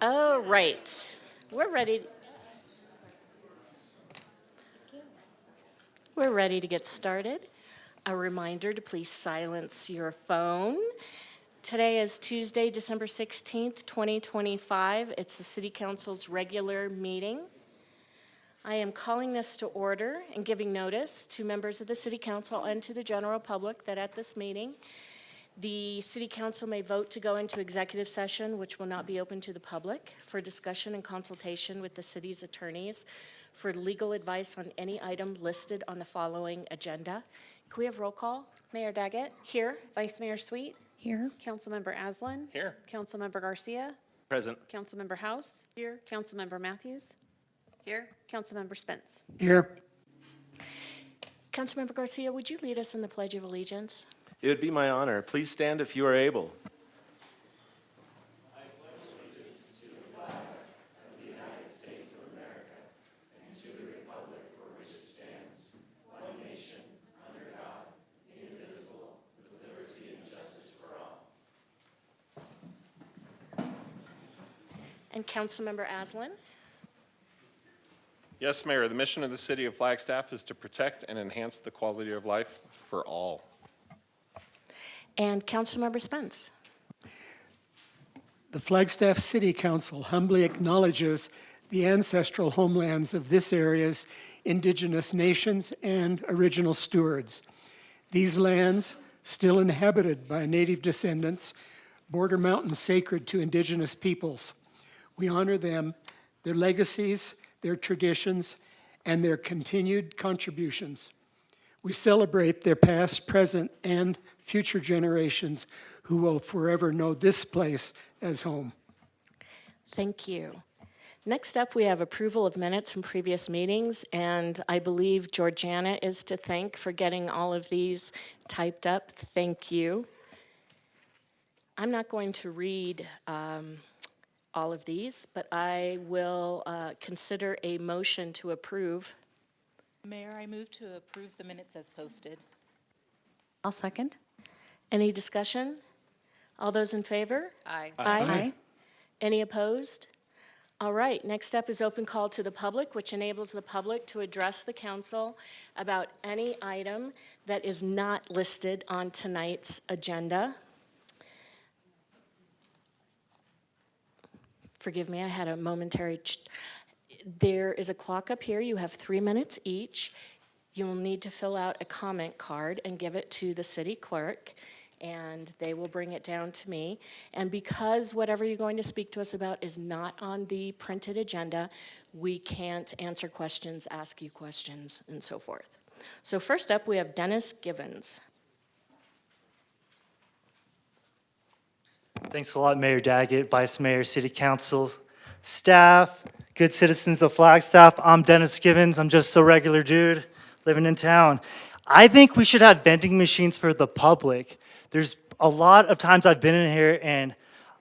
Oh, right. We're ready. We're ready to get started. A reminder to please silence your phone. Today is Tuesday, December 16th, 2025. It's the City Council's regular meeting. I am calling this to order and giving notice to members of the City Council and to the general public that at this meeting, the City Council may vote to go into executive session, which will not be open to the public, for discussion and consultation with the city's attorneys for legal advice on any item listed on the following agenda. Can we have roll call? Mayor Daggett. Here. Vice Mayor Sweet. Here. Councilmember Aslan. Here. Councilmember Garcia. Present. Councilmember House. Here. Councilmember Matthews. Here. Councilmember Spence. Here. Councilmember Garcia, would you lead us in the Pledge of Allegiance? It would be my honor. Please stand if you are able. And Councilmember Aslan? Yes, Mayor. The mission of the City of Flagstaff is to protect and enhance the quality of life for all. And Councilmember Spence? The Flagstaff City Council humbly acknowledges the ancestral homelands of this area's indigenous nations and original stewards. These lands, still inhabited by native descendants, border mountains sacred to indigenous peoples. We honor them, their legacies, their traditions, and their continued contributions. We celebrate their past, present, and future generations who will forever know this place as home. Thank you. Next up, we have approval of minutes from previous meetings, and I believe Georgiana is to thank for getting all of these typed up. Thank you. I'm not going to read all of these, but I will consider a motion to approve. Mayor, I move to approve the minutes as posted. I'll second. Any discussion? All those in favor? Aye. Aye. Any opposed? All right, next up is open call to the public, which enables the public to address the council about any item that is not listed on tonight's agenda. Forgive me, I had a momentary. There is a clock up here. You have 3 minutes each. You will need to fill out a comment card and give it to the city clerk, and they will bring it down to me. And because whatever you're going to speak to us about is not on the printed agenda, we can't answer questions, ask you questions, and so forth. So first up, we have Dennis Givens. Thanks a lot, Mayor Daggett, Vice Mayor, City Council, staff, good citizens of Flagstaff. I'm Dennis Givens. I'm just a regular dude living in town. I think we should have vending machines for the public. There's a lot of times I've been in here and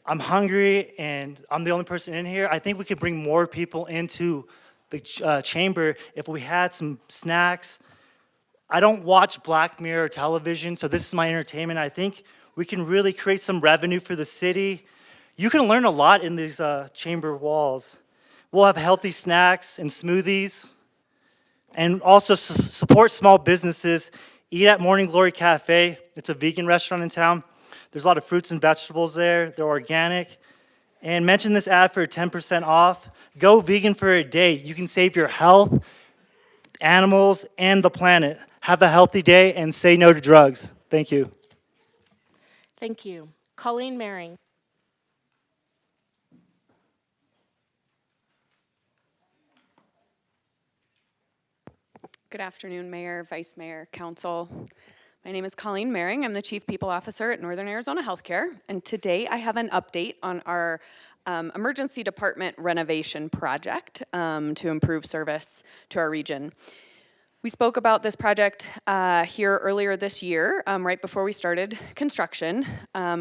I'm hungry and I'm the only person in here. I think we could bring more people into the chamber if we had some snacks. I don't watch Black Mirror television, so this is my entertainment. I think we can really create some revenue for the city. You can learn a lot in these chamber walls. We'll have healthy snacks and smoothies, and also support small businesses. Eat at Morning Glory Cafe. It's a vegan restaurant in town. There's a lot of fruits and vegetables there. They're organic. And mention this ad for 10% off. Go vegan for a day. You can save your health, animals, and the planet. Have a healthy day and say no to drugs. Thank you. Thank you. Colleen Maring. Good afternoon, Mayor, Vice Mayor, Council. My name is Colleen Maring. I'm the Chief People Officer at Northern Arizona Healthcare, and today I have an update on our emergency department renovation project to improve service to our region. We spoke about this project here earlier this year, right before we started construction,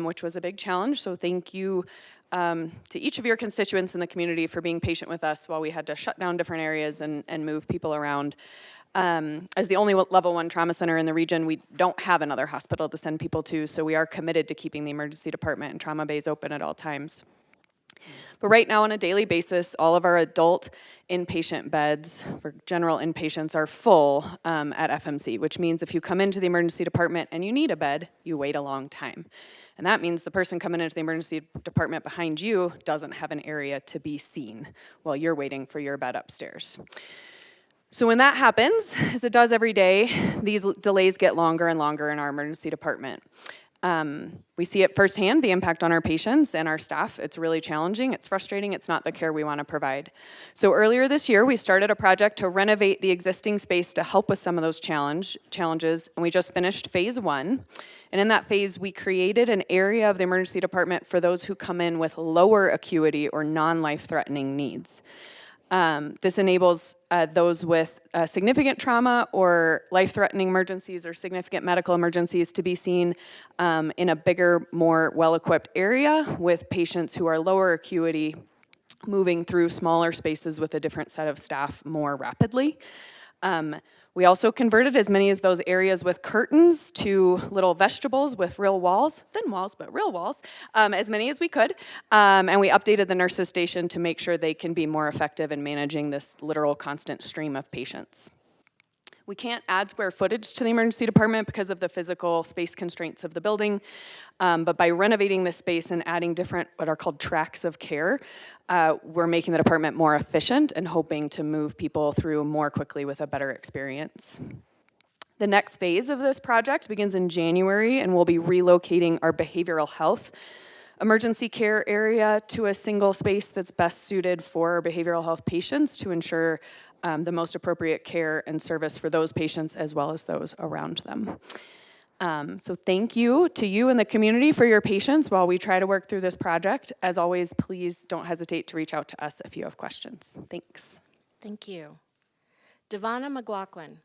which was a big challenge, so thank you to each of your constituents in the community for being patient with us while we had to shut down different areas and move people around. As the only level 1 trauma center in the region, we don't have another hospital to send people to, so we are committed to keeping the emergency department and trauma bays open at all times. But right now, on a daily basis, all of our adult inpatient beds for general inpatients are full at FMC, which means if you come into the emergency department and you need a bed, you wait a long time. And that means the person coming into the emergency department behind you doesn't have an area to be seen while you're waiting for your bed upstairs. So when that happens, as it does every day, these delays get longer and longer in our emergency department. We see it firsthand, the impact on our patients and our staff. It's really challenging, it's frustrating, it's not the care we want to provide. So earlier this year, we started a project to renovate the existing space to help with some of those challenges, and we just finished phase 1. And in that phase, we created an area of the emergency department for those who come in with lower acuity or non-life-threatening needs. This enables those with significant trauma or life-threatening emergencies or significant medical emergencies to be seen in a bigger, more well-equipped area with patients who are lower acuity moving through smaller spaces with a different set of staff more rapidly. We also converted as many of those areas with curtains to little vegetables with real walls, thin walls, but real walls, as many as we could. And we updated the nurses' station to make sure they can be more effective in managing this literal constant stream of patients. We can't add square footage to the emergency department because of the physical space constraints of the building, but by renovating this space and adding different, what are called tracks of care, we're making the department more efficient and hoping to move people through more quickly with a better experience. The next phase of this project begins in January, and we'll be relocating our behavioral health emergency care area to a single space that's best suited for behavioral health patients to ensure the most appropriate care and service for those patients as well as those around them. So thank you to you and the community for your patience while we try to work through this project. As always, please don't hesitate to reach out to us if you have questions. Thanks. Thank you. Devonna McLaughlin.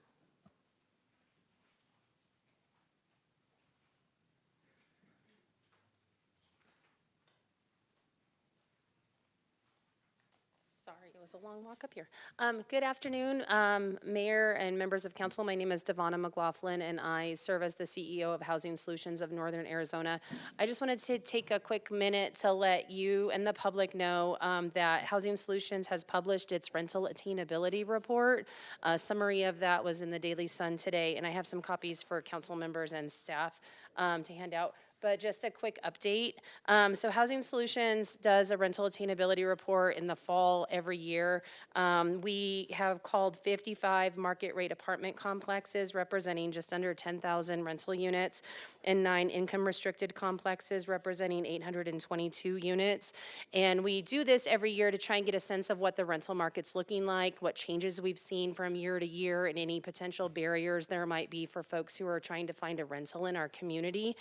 Sorry, it was a long walk up here. Good afternoon, Mayor and members of council. My name is Devonna McLaughlin, and I serve as the CEO of Housing Solutions of Northern Arizona. I just wanted to take a quick minute to let you and the public know that Housing Solutions has published its rental attainability report. A summary of that was in the Daily Sun today, and I have some copies for council members and staff to hand out. But just a quick update. So Housing Solutions does a rental attainability report in the fall every year. We have called 55 market rate apartment complexes representing just under 10,000 rental units and 9 income restricted complexes representing 822 units. And we do this every year to try and get a sense of what the rental market's looking like, what changes we've seen from year to year, and any potential barriers there might be for folks who are trying to find a rental in our community.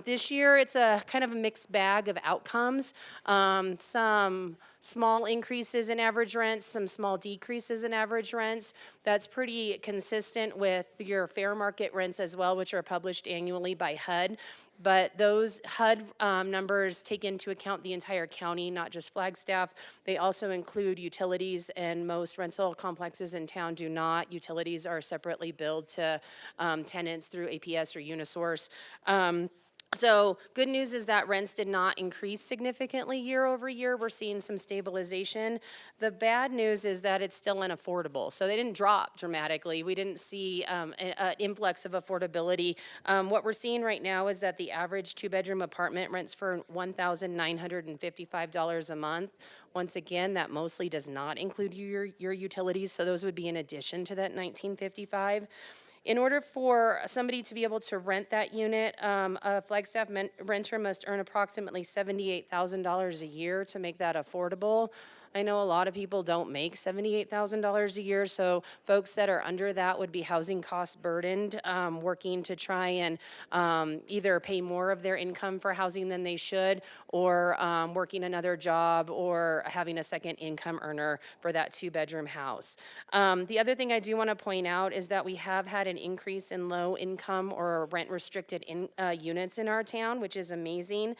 This year, it's a kind of a mixed bag of outcomes. Some small increases in average rents, some small decreases in average rents. That's pretty consistent with your fair market rents as well, which are published annually by HUD. But those HUD numbers take into account the entire county, not just Flagstaff. They also include utilities, and most rental complexes in town do not. Utilities are separately billed to tenants through APS or Unisource. So good news is that rents did not increase significantly year over year. We're seeing some stabilization. The bad news is that it's still unaffordable. So they didn't drop dramatically. We didn't see an influx of affordability. What we're seeing right now is that the average 2-bedroom apartment rents for $1,955 a month. Once again, that mostly does not include your utilities, so those would be in addition to that $1,955. In order for somebody to be able to rent that unit, a Flagstaff renter must earn approximately $78,000 a year to make that affordable. I know a lot of people don't make $78,000 a year, so folks that are under that would be housing cost burdened, working to try and either pay more of their income for housing than they should, or working another job, or having a second income earner for that 2-bedroom house. The other thing I do want to point out is that we have had an increase in low income or rent restricted units in our town, which is amazing.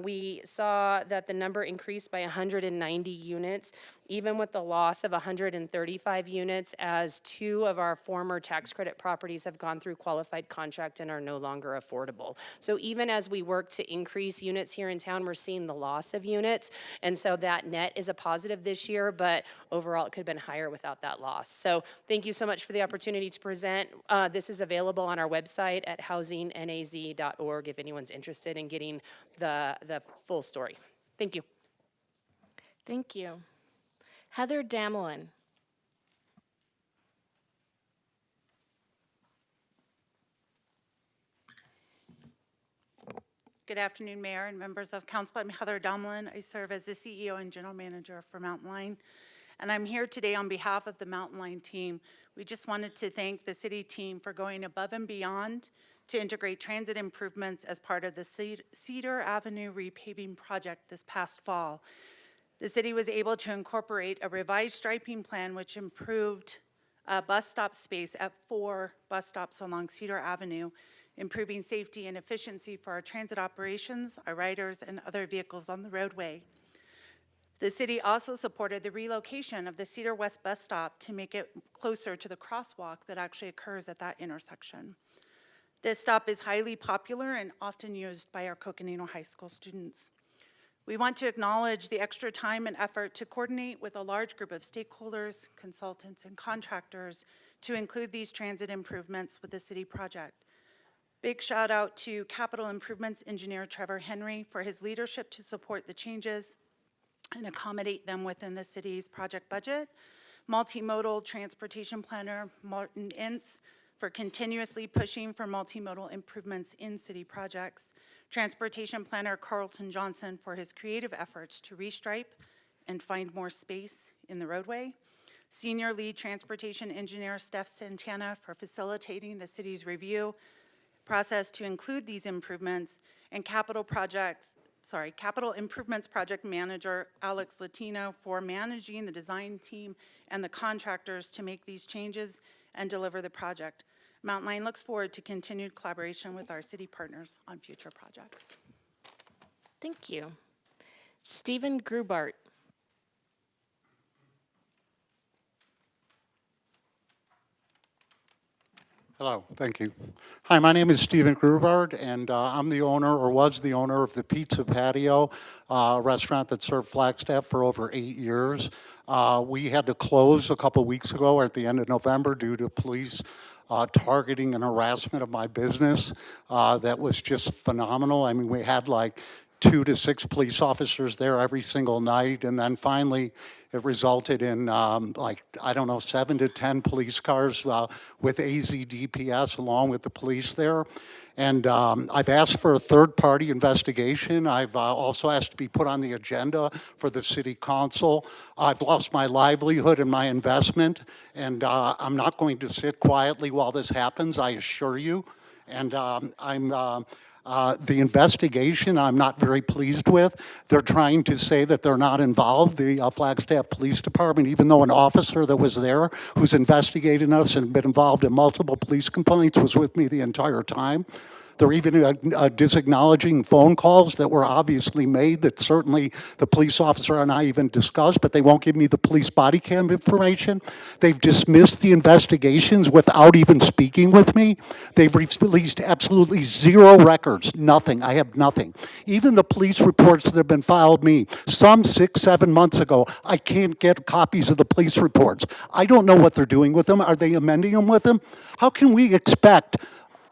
We saw that the number increased by 190 units, even with the loss of 135 units, as 2 of our former tax credit properties have gone through qualified contract and are no longer affordable. So even as we work to increase units here in town, we're seeing the loss of units. And so that net is a positive this year, but overall it could have been higher without that loss. So thank you so much for the opportunity to present. This is available on our website at housingnaz.org if anyone's interested in getting the full story. Thank you. Thank you. Heather Damelin. Good afternoon, Mayor and members of council. I'm Heather Damelin. I serve as the CEO and General Manager for Mountain Line. And I'm here today on behalf of the Mountain Line team. We just wanted to thank the city team for going above and beyond to integrate transit improvements as part of the Cedar Avenue repaving project this past fall. The city was able to incorporate a revised striping plan which improved bus stop space at 4 bus stops along Cedar Avenue, improving safety and efficiency for our transit operations, our riders, and other vehicles on the roadway. The city also supported the relocation of the Cedar West bus stop to make it closer to the crosswalk that actually occurs at that intersection. This stop is highly popular and often used by our Coconino High School students. We want to acknowledge the extra time and effort to coordinate with a large group of stakeholders, consultants, and contractors to include these transit improvements with the city project. Big shout out to Capital Improvements Engineer Trevor Henry for his leadership to support the changes and accommodate them within the city's project budget. Multimodal Transportation Planner Martin Ince for continuously pushing for multimodal improvements in city projects. Transportation Planner Carlton Johnson for his creative efforts to restripe and find more space in the roadway. Senior Lead Transportation Engineer Steph Santana for facilitating the city's review process to include these improvements, and Capital Improvements Project Manager Alex Latino for managing the design team and the contractors to make these changes and deliver the project. Mountain Line looks forward to continued collaboration with our city partners on future projects. Thank you. Stephen Grubart. Hello, thank you. Hi, my name is Stephen Grubard, and I'm the owner, or was the owner, of the Pizza Patio, a restaurant that served Flagstaff for over 8 years. We had to close a couple weeks ago at the end of November due to police targeting and harassment of my business. That was just phenomenal. I mean, we had like 2 to 6 police officers there every single night, and then finally it resulted in 7 to 10 police cars with AZDPS along with the police there. And I've asked for a third-party investigation. I've also asked to be put on the agenda for the city council. I've lost my livelihood and my investment, and I'm not going to sit quietly while this happens, I assure you. And the investigation I'm not very pleased with. They're trying to say that they're not involved, the Flagstaff Police Department, even though an officer that was there who's investigating us and been involved in multiple police complaints was with me the entire time. They're even disacknowledging phone calls that were obviously made that certainly the police officer and I even discussed, but they won't give me the police body cam information. They've dismissed the investigations without even speaking with me. They've released absolutely zero records, nothing. I have nothing. Even the police reports that have been filed me, some 6, 7 months ago, I can't get copies of the police reports. I don't know what they're doing with them. Are they amending them with them? How can we expect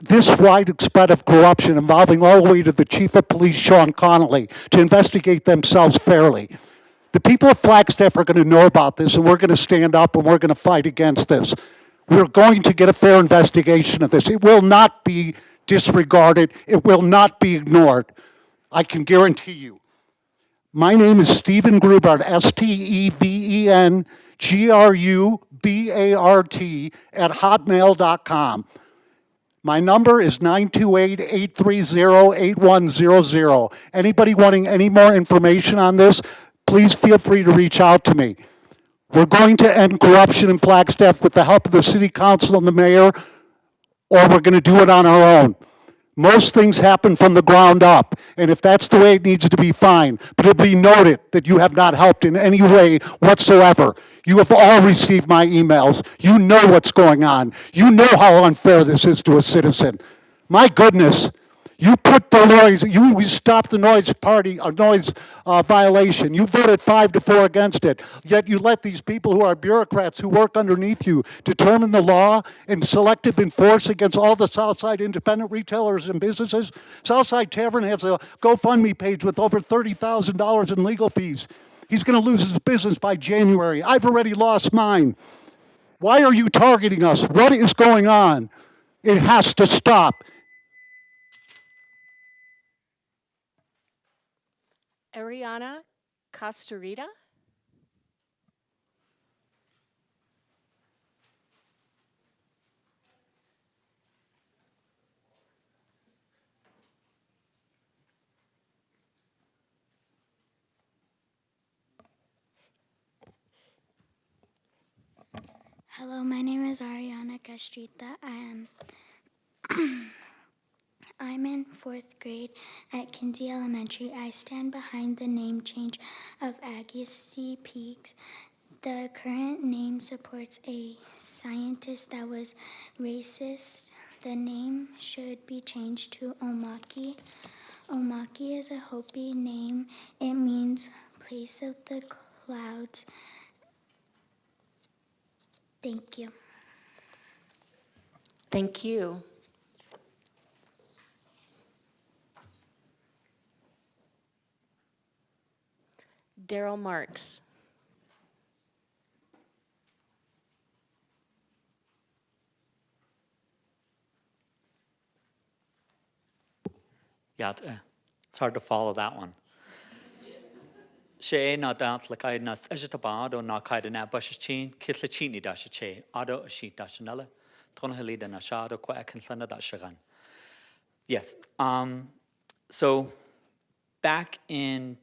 this widespread of corruption involving all the way to the chief of police, Sean Connolly, to investigate themselves fairly? The people of Flagstaff are going to know about this, and we're going to stand up and we're going to fight against this. We're going to get a fair investigation of this. It will not be disregarded. It will not be ignored. I can guarantee you. My name is Stephen Grubart, STEVENGRUBART @hotmail.com. My number is 928-830-8100. Anybody wanting any more information on this, please feel free to reach out to me. We're going to end corruption in Flagstaff with the help of the city council and the mayor, or we're going to do it on our own. Most things happen from the ground up, and if that's the way it needs to be, fine. But it'll be noted that you have not helped in any way whatsoever. You have all received my emails. You know what's going on. You know how unfair this is to a citizen. My goodness. You put the noise, you stopped the noise violation. You voted 5-4 against it. Yet you let these people who are bureaucrats who work underneath you determine the law and selective enforce against all the Southside independent retailers and businesses. Southside Tavern has a GoFundMe page with over $30,000 in legal fees. He's going to lose his business by January. I've already lost mine. Why are you targeting us? What is going on? It has to stop. Ariana Costarita? Hello, my name is Ariana Castrita. I'm in 4th grade at Kinsey Elementary. I stand behind the name change of Agassiz Peaks. The current name supports a scientist that was racist. The name should be changed to Omaki. Omaki is a Hopi name. It means place of the clouds. Thank you. Thank you. Daryl Marks. Yeah, it's hard to follow that one. She na dant like I nas ejitabado na kaida na bushchin kitlachini dash che ado she dashnella tonheli da nashado kwa akinslana dashagan. Yes. So back in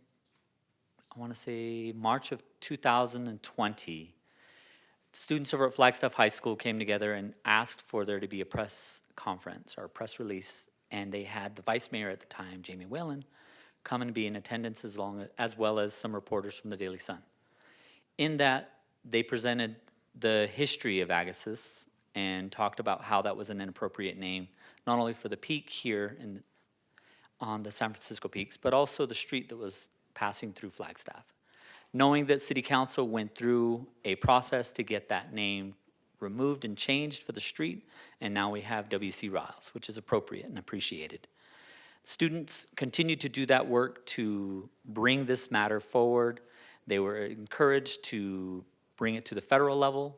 I want to say March of 2020, students over at Flagstaff High School came together and asked for there to be a press conference or a press release, and they had the vice mayor at the time, Jamie Whalen, come and be in attendance as well as some reporters from the Daily Sun. In that, they presented the history of Agassiz and talked about how that was an inappropriate name, not only for the peak here on the San Francisco Peaks, but also the street that was passing through Flagstaff. Knowing that City Council went through a process to get that name removed and changed for the street, and now we have W.C. Riles, which is appropriate and appreciated. Students continued to do that work to bring this matter forward. They were encouraged to bring it to the federal level.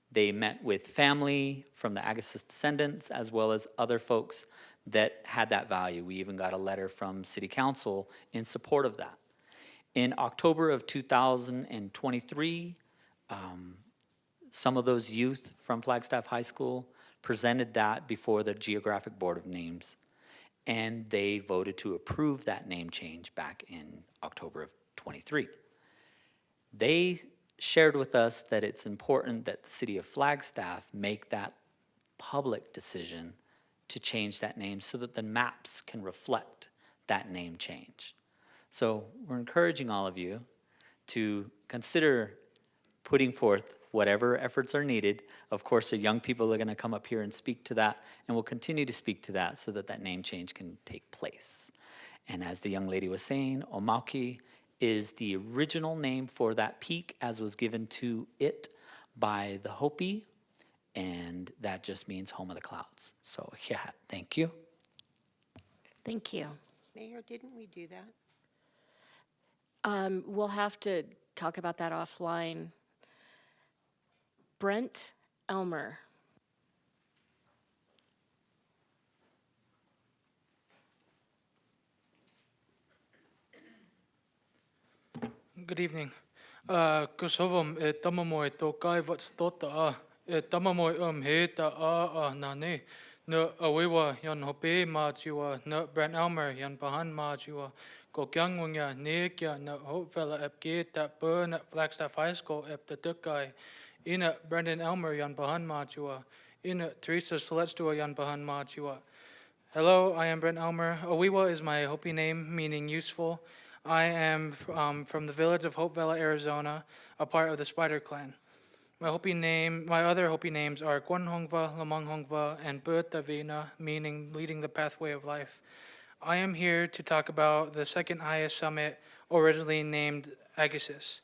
They met with family from the Agassiz descendants as well as other folks that had that value. We even got a letter from City Council in support of that. In October of 2023, some of those youth from Flagstaff High School presented that before the Geographic Board of Names, and they voted to approve that name change back in October of 23. They shared with us that it's important that the city of Flagstaff make that public decision to change that name so that the maps can reflect that name change. So we're encouraging all of you to consider putting forth whatever efforts are needed. Of course, the young people are going to come up here and speak to that, and we'll continue to speak to that so that that name change can take place. And as the young lady was saying, Omaki is the original name for that peak as was given to it by the Hopi, and that just means home of the clouds. So yeah, thank you. Thank you. Mayor, didn't we do that? We'll have to talk about that offline. Brent Elmer. Good evening. Kusovom tamamoy to kai what's tota tamamoy he ta nane no awewa yon hope ma chiwa no Brent Elmer yon pahan ma chiwa ko kyang ngunya ne kya no hopefella epke ta burn Flagstaff High School ep the tukai ina Brendan Elmer yon pahan ma chiwa ina Teresa Celestua yon pahan ma chiwa Hello, I am Brent Elmer. Owiwa is my Hopi name, meaning useful. I am from the village of Hope Valley, Arizona, a part of the Spider Clan. My other Hopi names are Kwanhongva, Lamanghongva, and Buetavina, meaning leading the pathway of life. I am here to talk about the second highest summit, originally named Agassiz.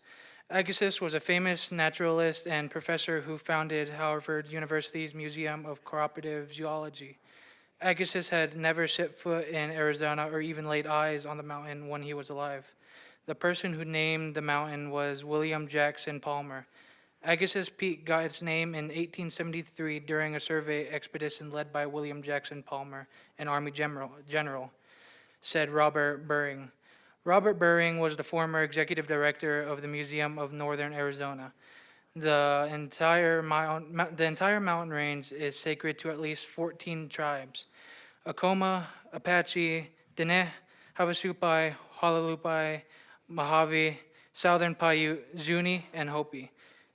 Agassiz was a famous naturalist and professor who founded Harvard University's Museum of Cooperative Zoology. Agassiz had never set foot in Arizona or even laid eyes on the mountain when he was alive. The person who named the mountain was William Jackson Palmer. Agassiz Peak got its name in 1873 during a survey expedition led by William Jackson Palmer, an Army general, said Robert Buring. Robert Buring was the former executive director of the Museum of Northern Arizona. The entire mountain range is sacred to at least 14 tribes: Acoma, Apache, Diné, Havasupai, Halalupai, Mojave, Southern Paiute, Zuni, and Hopi.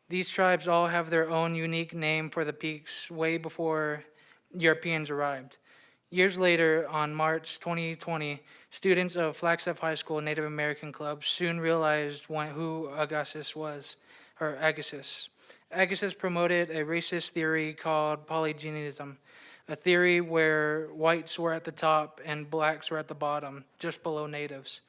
These tribes all have their own unique name for the peaks way before Europeans arrived. Years later, on March 2020, students of Flagstaff High School Native American Club soon realized who Agassiz was, or Agassiz. Agassiz promoted a racist theory called polygenism, a theory where whites were at the top and blacks were at the bottom, just below natives.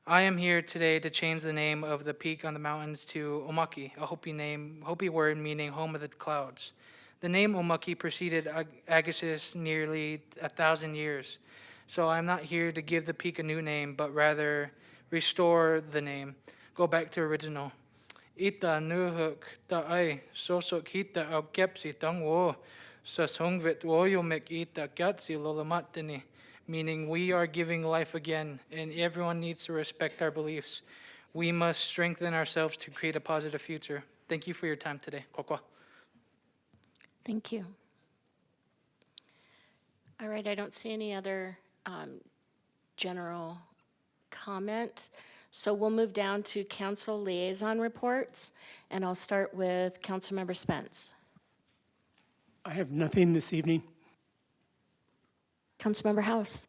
I am here today to change the name of the peak on the mountains to Omaki, a Hopi word meaning home of the clouds. The name Omaki preceded Agassiz nearly 1,000 years. So I'm not here to give the peak a new name, but rather restore the name. Go back to original. Ita nuhuk ta ai sosok hita au kepsi tang wo sa songvit woyomek ita katsi lolamatini, meaning we are giving life again, and everyone needs to respect our beliefs. We must strengthen ourselves to create a positive future. Thank you for your time today. Kokwa. Thank you. All right, I don't see any other general comment. So we'll move down to council liaison reports, and I'll start with Councilmember Spence. I have nothing this evening. Councilmember House.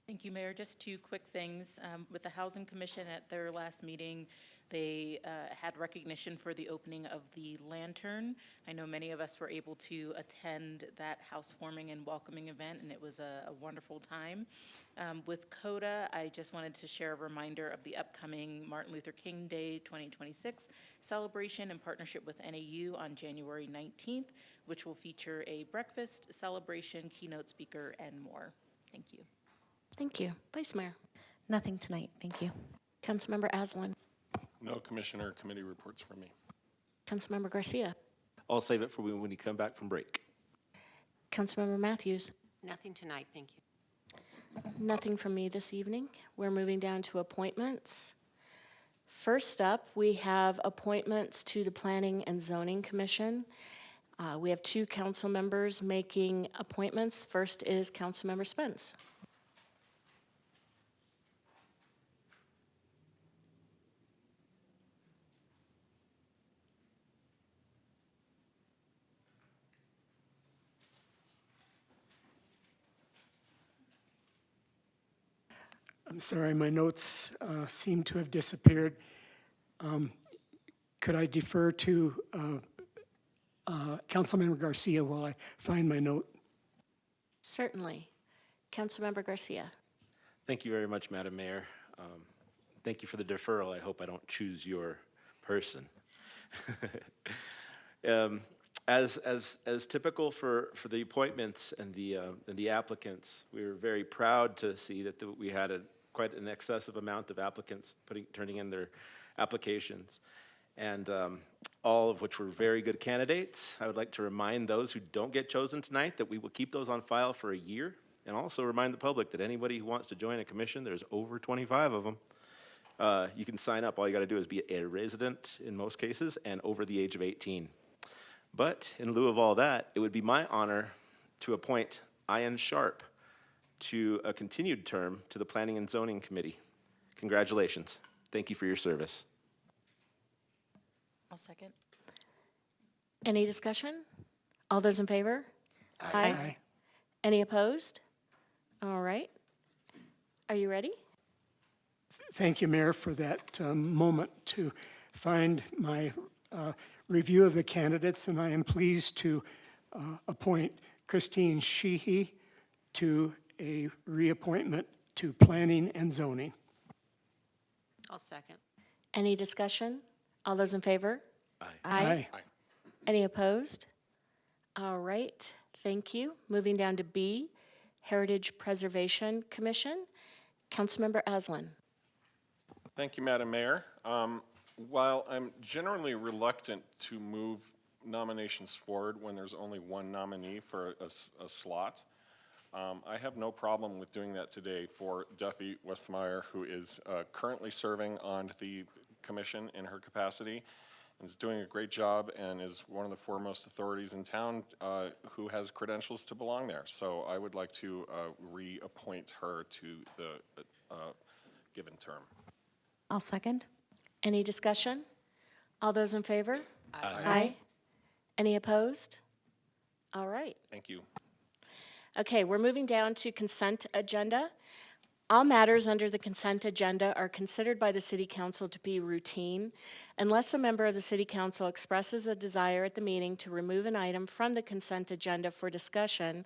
Thank you, Mayor. Just two quick things. With the Housing Commission at their last meeting, they had recognition for the opening of the Lantern. I know many of us were able to attend that housewarming and welcoming event, and it was a wonderful time. With CODA, I just wanted to share a reminder of the upcoming Martin Luther King Day 2026 celebration in partnership with NAU on January 19th, which will feature a breakfast, celebration, keynote speaker, and more. Thank you. Thank you. Vice Mayor. Nothing tonight, thank you. Councilmember Aslan. No commissioner or committee reports from me. Councilmember Garcia. I'll save it for when you come back from break. Councilmember Matthews. Nothing tonight, thank you. Nothing from me this evening. We're moving down to appointments. First up, we have appointments to the Planning and Zoning Commission. We have two council members making appointments. First is Councilmember Spence. I'm sorry, my notes seem to have disappeared. Could I defer to Councilmember Garcia while I find my note? Certainly. Councilmember Garcia. Thank you very much, Madam Mayor. Thank you for the deferral. I hope I don't choose your person. As typical for the appointments and the applicants, we were very proud to see that we had quite an excessive amount of applicants turning in their applications, and all of which were very good candidates. I would like to remind those who don't get chosen tonight that we will keep those on file for a year, and also remind the public that anybody who wants to join a commission, there's over 25 of them. You can sign up. All you got to do is be a resident in most cases and over the age of 18. But in lieu of all that, it would be my honor to appoint Ian Sharp to a continued term to the Planning and Zoning Committee. Congratulations. Thank you for your service. I'll second. Any discussion? All those in favor? Aye. Any opposed? All right. Are you ready? Thank you, Mayor, for that moment to find my review of the candidates, and I am pleased to appoint Christine Sheehy to a reappointment to Planning and Zoning. I'll second. Any discussion? All those in favor? Aye. Any opposed? All right, thank you. Moving down to B, Heritage Preservation Commission. Councilmember Aslan. Thank you, Madam Mayor. While I'm generally reluctant to move nominations forward when there's only one nominee for a slot, I have no problem with doing that today for Duffy Westmeyer, who is currently serving on the commission in her capacity, and is doing a great job and is one of the foremost authorities in town who has credentials to belong there. So I would like to reappoint her to the given term. I'll second. Any discussion? All those in favor? Aye. Any opposed? All right. Thank you. Okay, we're moving down to consent agenda. All matters under the consent agenda are considered by the City Council to be routine unless a member of the City Council expresses a desire at the meeting to remove an item from the consent agenda for discussion.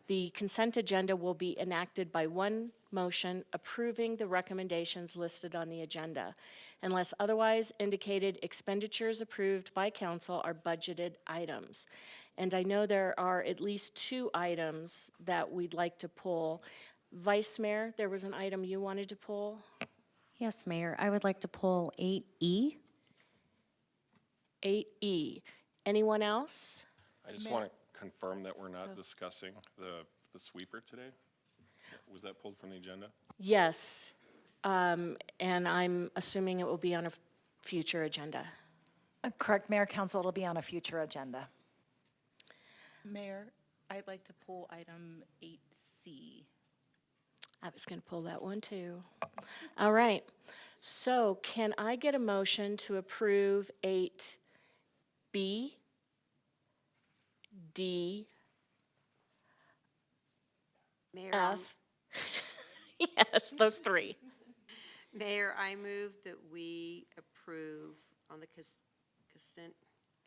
The consent agenda will be enacted by one motion approving the recommendations listed on the agenda. Unless otherwise indicated, expenditures approved by council are budgeted items. And I know there are at least 2 items that we'd like to pull. Vice Mayor, there was an item you wanted to pull? Yes, Mayor, I would like to pull 8E. 8E. Anyone else? I just want to confirm that we're not discussing the sweeper today. Was that pulled from the agenda? Yes, and I'm assuming it will be on a future agenda. Correct, Mayor, Council, it'll be on a future agenda. Mayor, I'd like to pull item 8C. I was going to pull that one too. All right, so can I get a motion to approve 8B, D, Mayor, F? Yes, those 3. Mayor, I move that we approve on the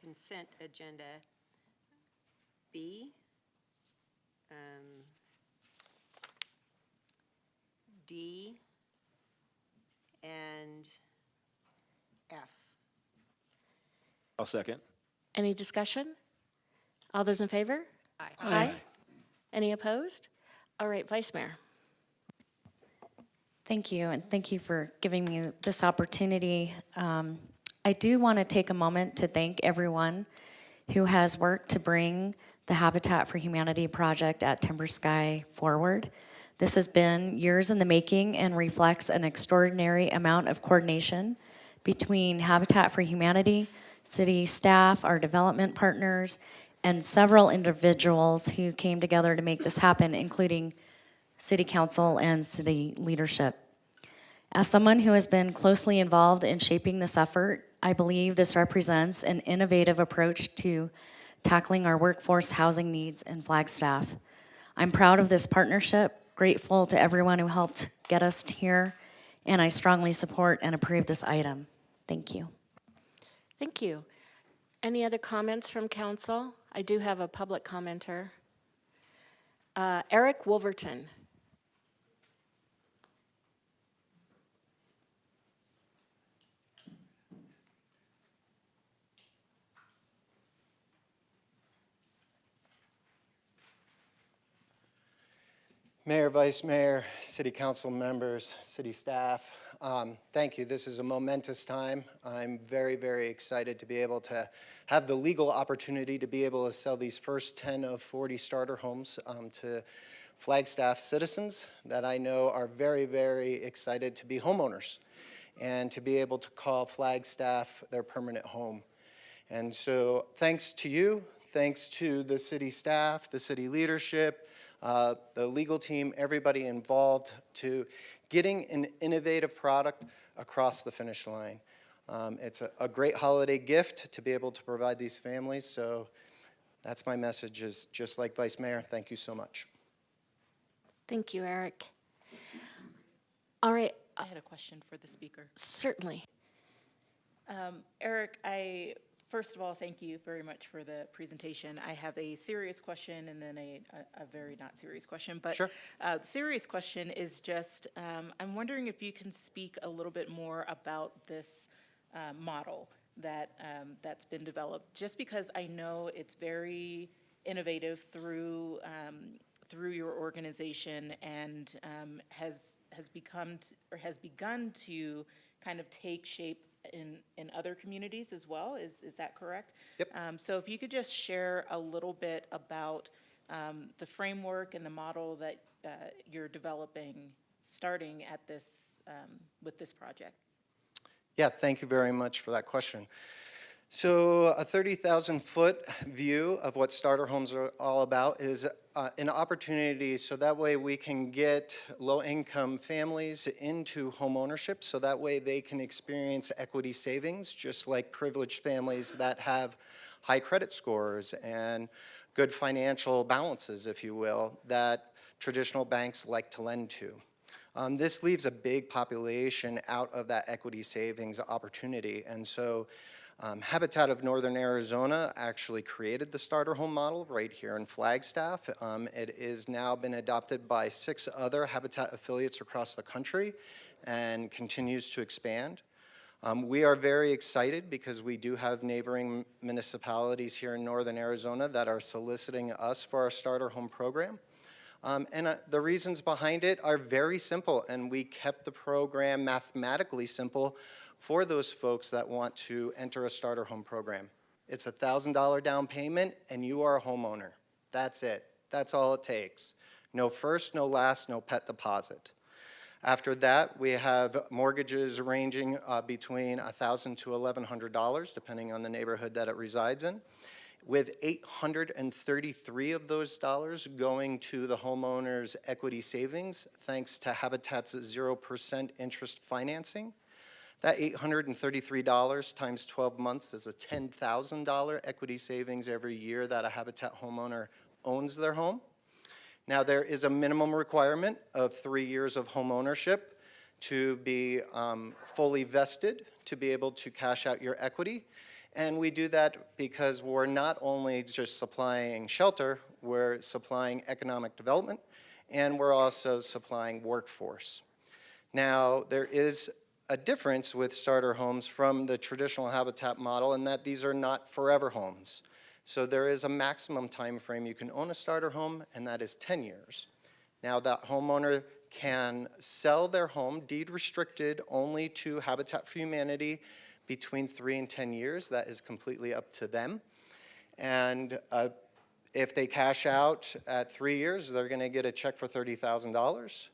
consent agenda B, D, and F. I'll second. Any discussion? All those in favor? Aye. Any opposed? All right, Vice Mayor. Thank you, and thank you for giving me this opportunity. I do want to take a moment to thank everyone who has worked to bring the Habitat for Humanity project at Timber Sky forward. This has been years in the making and reflects an extraordinary amount of coordination between Habitat for Humanity, city staff, our development partners, and several individuals who came together to make this happen, including City Council and city leadership. As someone who has been closely involved in shaping this effort, I believe this represents an innovative approach to tackling our workforce housing needs in Flagstaff. I'm proud of this partnership, grateful to everyone who helped get us here, and I strongly support and approve this item. Thank you. Thank you. Any other comments from council? I do have a public commenter. Eric Wolverton. Mayor, Vice Mayor, City Council members, City staff, thank you. This is a momentous time. I'm very, very excited to be able to have the legal opportunity to be able to sell these first 10 of 40 starter homes to Flagstaff citizens that I know are very, very excited to be homeowners and to be able to call Flagstaff their permanent home. And so thanks to you, thanks to the city staff, the city leadership, the legal team, everybody involved to getting an innovative product across the finish line. It's a great holiday gift to be able to provide these families, so that's my message is just like Vice Mayor, thank you so much. Thank you, Eric. All right, I had a question for the speaker. certainly. Eric, first of all, thank you very much for the presentation. I have a serious question and then a very not serious question. But Sure. The serious question is just, I'm wondering if you can speak a little bit more about this model that's been developed. Just because I know it's very innovative through your organization and has begun to kind of take shape in other communities as well. Is that correct? Yep. So if you could just share a little bit about the framework and the model that you're developing, starting at this with this project. Yeah, thank you very much for that question. So a 30,000-foot view of what starter homes are all about is an opportunity so that way we can get low-income families into home ownership so that way they can experience equity savings just like privileged families that have high credit scores and good financial balances, if you will, that traditional banks like to lend to. This leaves a big population out of that equity savings opportunity, and so Habitat of Northern Arizona actually created the starter home model right here in Flagstaff. It is now been adopted by 6 other Habitat affiliates across the country and continues to expand. We are very excited because we do have neighboring municipalities here in Northern Arizona that are soliciting us for our starter home program. The reasons behind it are very simple, and we kept the program mathematically simple for those folks that want to enter a starter home program. It's a $1,000 down payment, and you are a homeowner. That's it. That's all it takes. No first, no last, no pet deposit. After that, we have mortgages ranging between $1,000 to $1,100, depending on the neighborhood that it resides in, with 833 of those dollars going to the homeowner's equity savings, thanks to Habitat's 0% interest financing. That $833 times 12 months is a $10,000 equity savings every year that a Habitat homeowner owns their home. Now, there is a minimum requirement of 3 years of home ownership to be fully vested to be able to cash out your equity. And we do that because we're not only just supplying shelter, we're supplying economic development, and we're also supplying workforce. Now, there is a difference with starter homes from the traditional Habitat model in that these are not forever homes. So there is a maximum time frame you can own a starter home, and that is 10 years. Now, that homeowner can sell their home deed restricted only to Habitat for Humanity between 3 and 10 years. That is completely up to them. And if they cash out at 3 years, they're going to get a check for $30,000.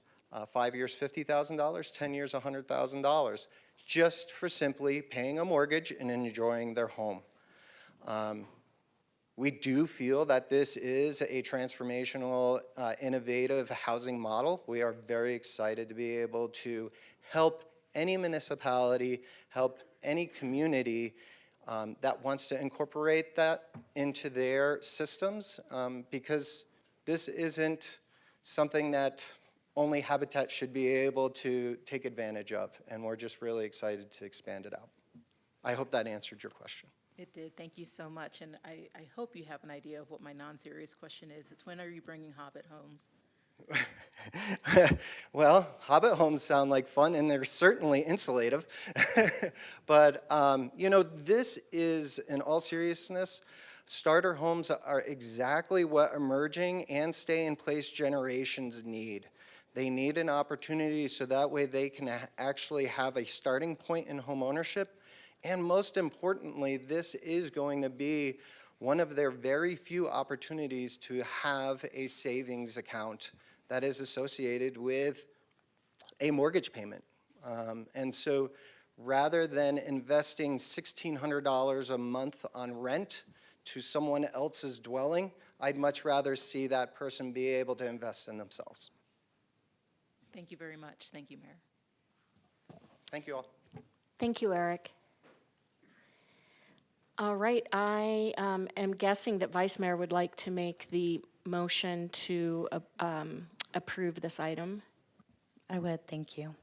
5 years, $50,000, 10 years, $100,000, just for simply paying a mortgage and enjoying their home. We do feel that this is a transformational, innovative housing model. We are very excited to be able to help any municipality, help any community that wants to incorporate that into their systems, because this isn't something that only Habitat should be able to take advantage of, and we're just really excited to expand it out. I hope that answered your question. It did. Thank you so much. And I hope you have an idea of what my non-serious question is. It's when are you bringing Hobbit homes? Well, Hobbit homes sound like fun, and they're certainly insulative. But, you know, this is, in all seriousness, starter homes are exactly what emerging and stay-in-place generations need. They need an opportunity so that way they can actually have a starting point in home ownership. And most importantly, this is going to be one of their very few opportunities to have a savings account that is associated with a mortgage payment. And so rather than investing $1,600 a month on rent to someone else's dwelling, I'd much rather see that person be able to invest in themselves. Thank you very much. Thank you, Mayor. Thank you all. Thank you, Eric. All right, I am guessing that Vice Mayor would like to make the motion to approve this item? I would, thank you.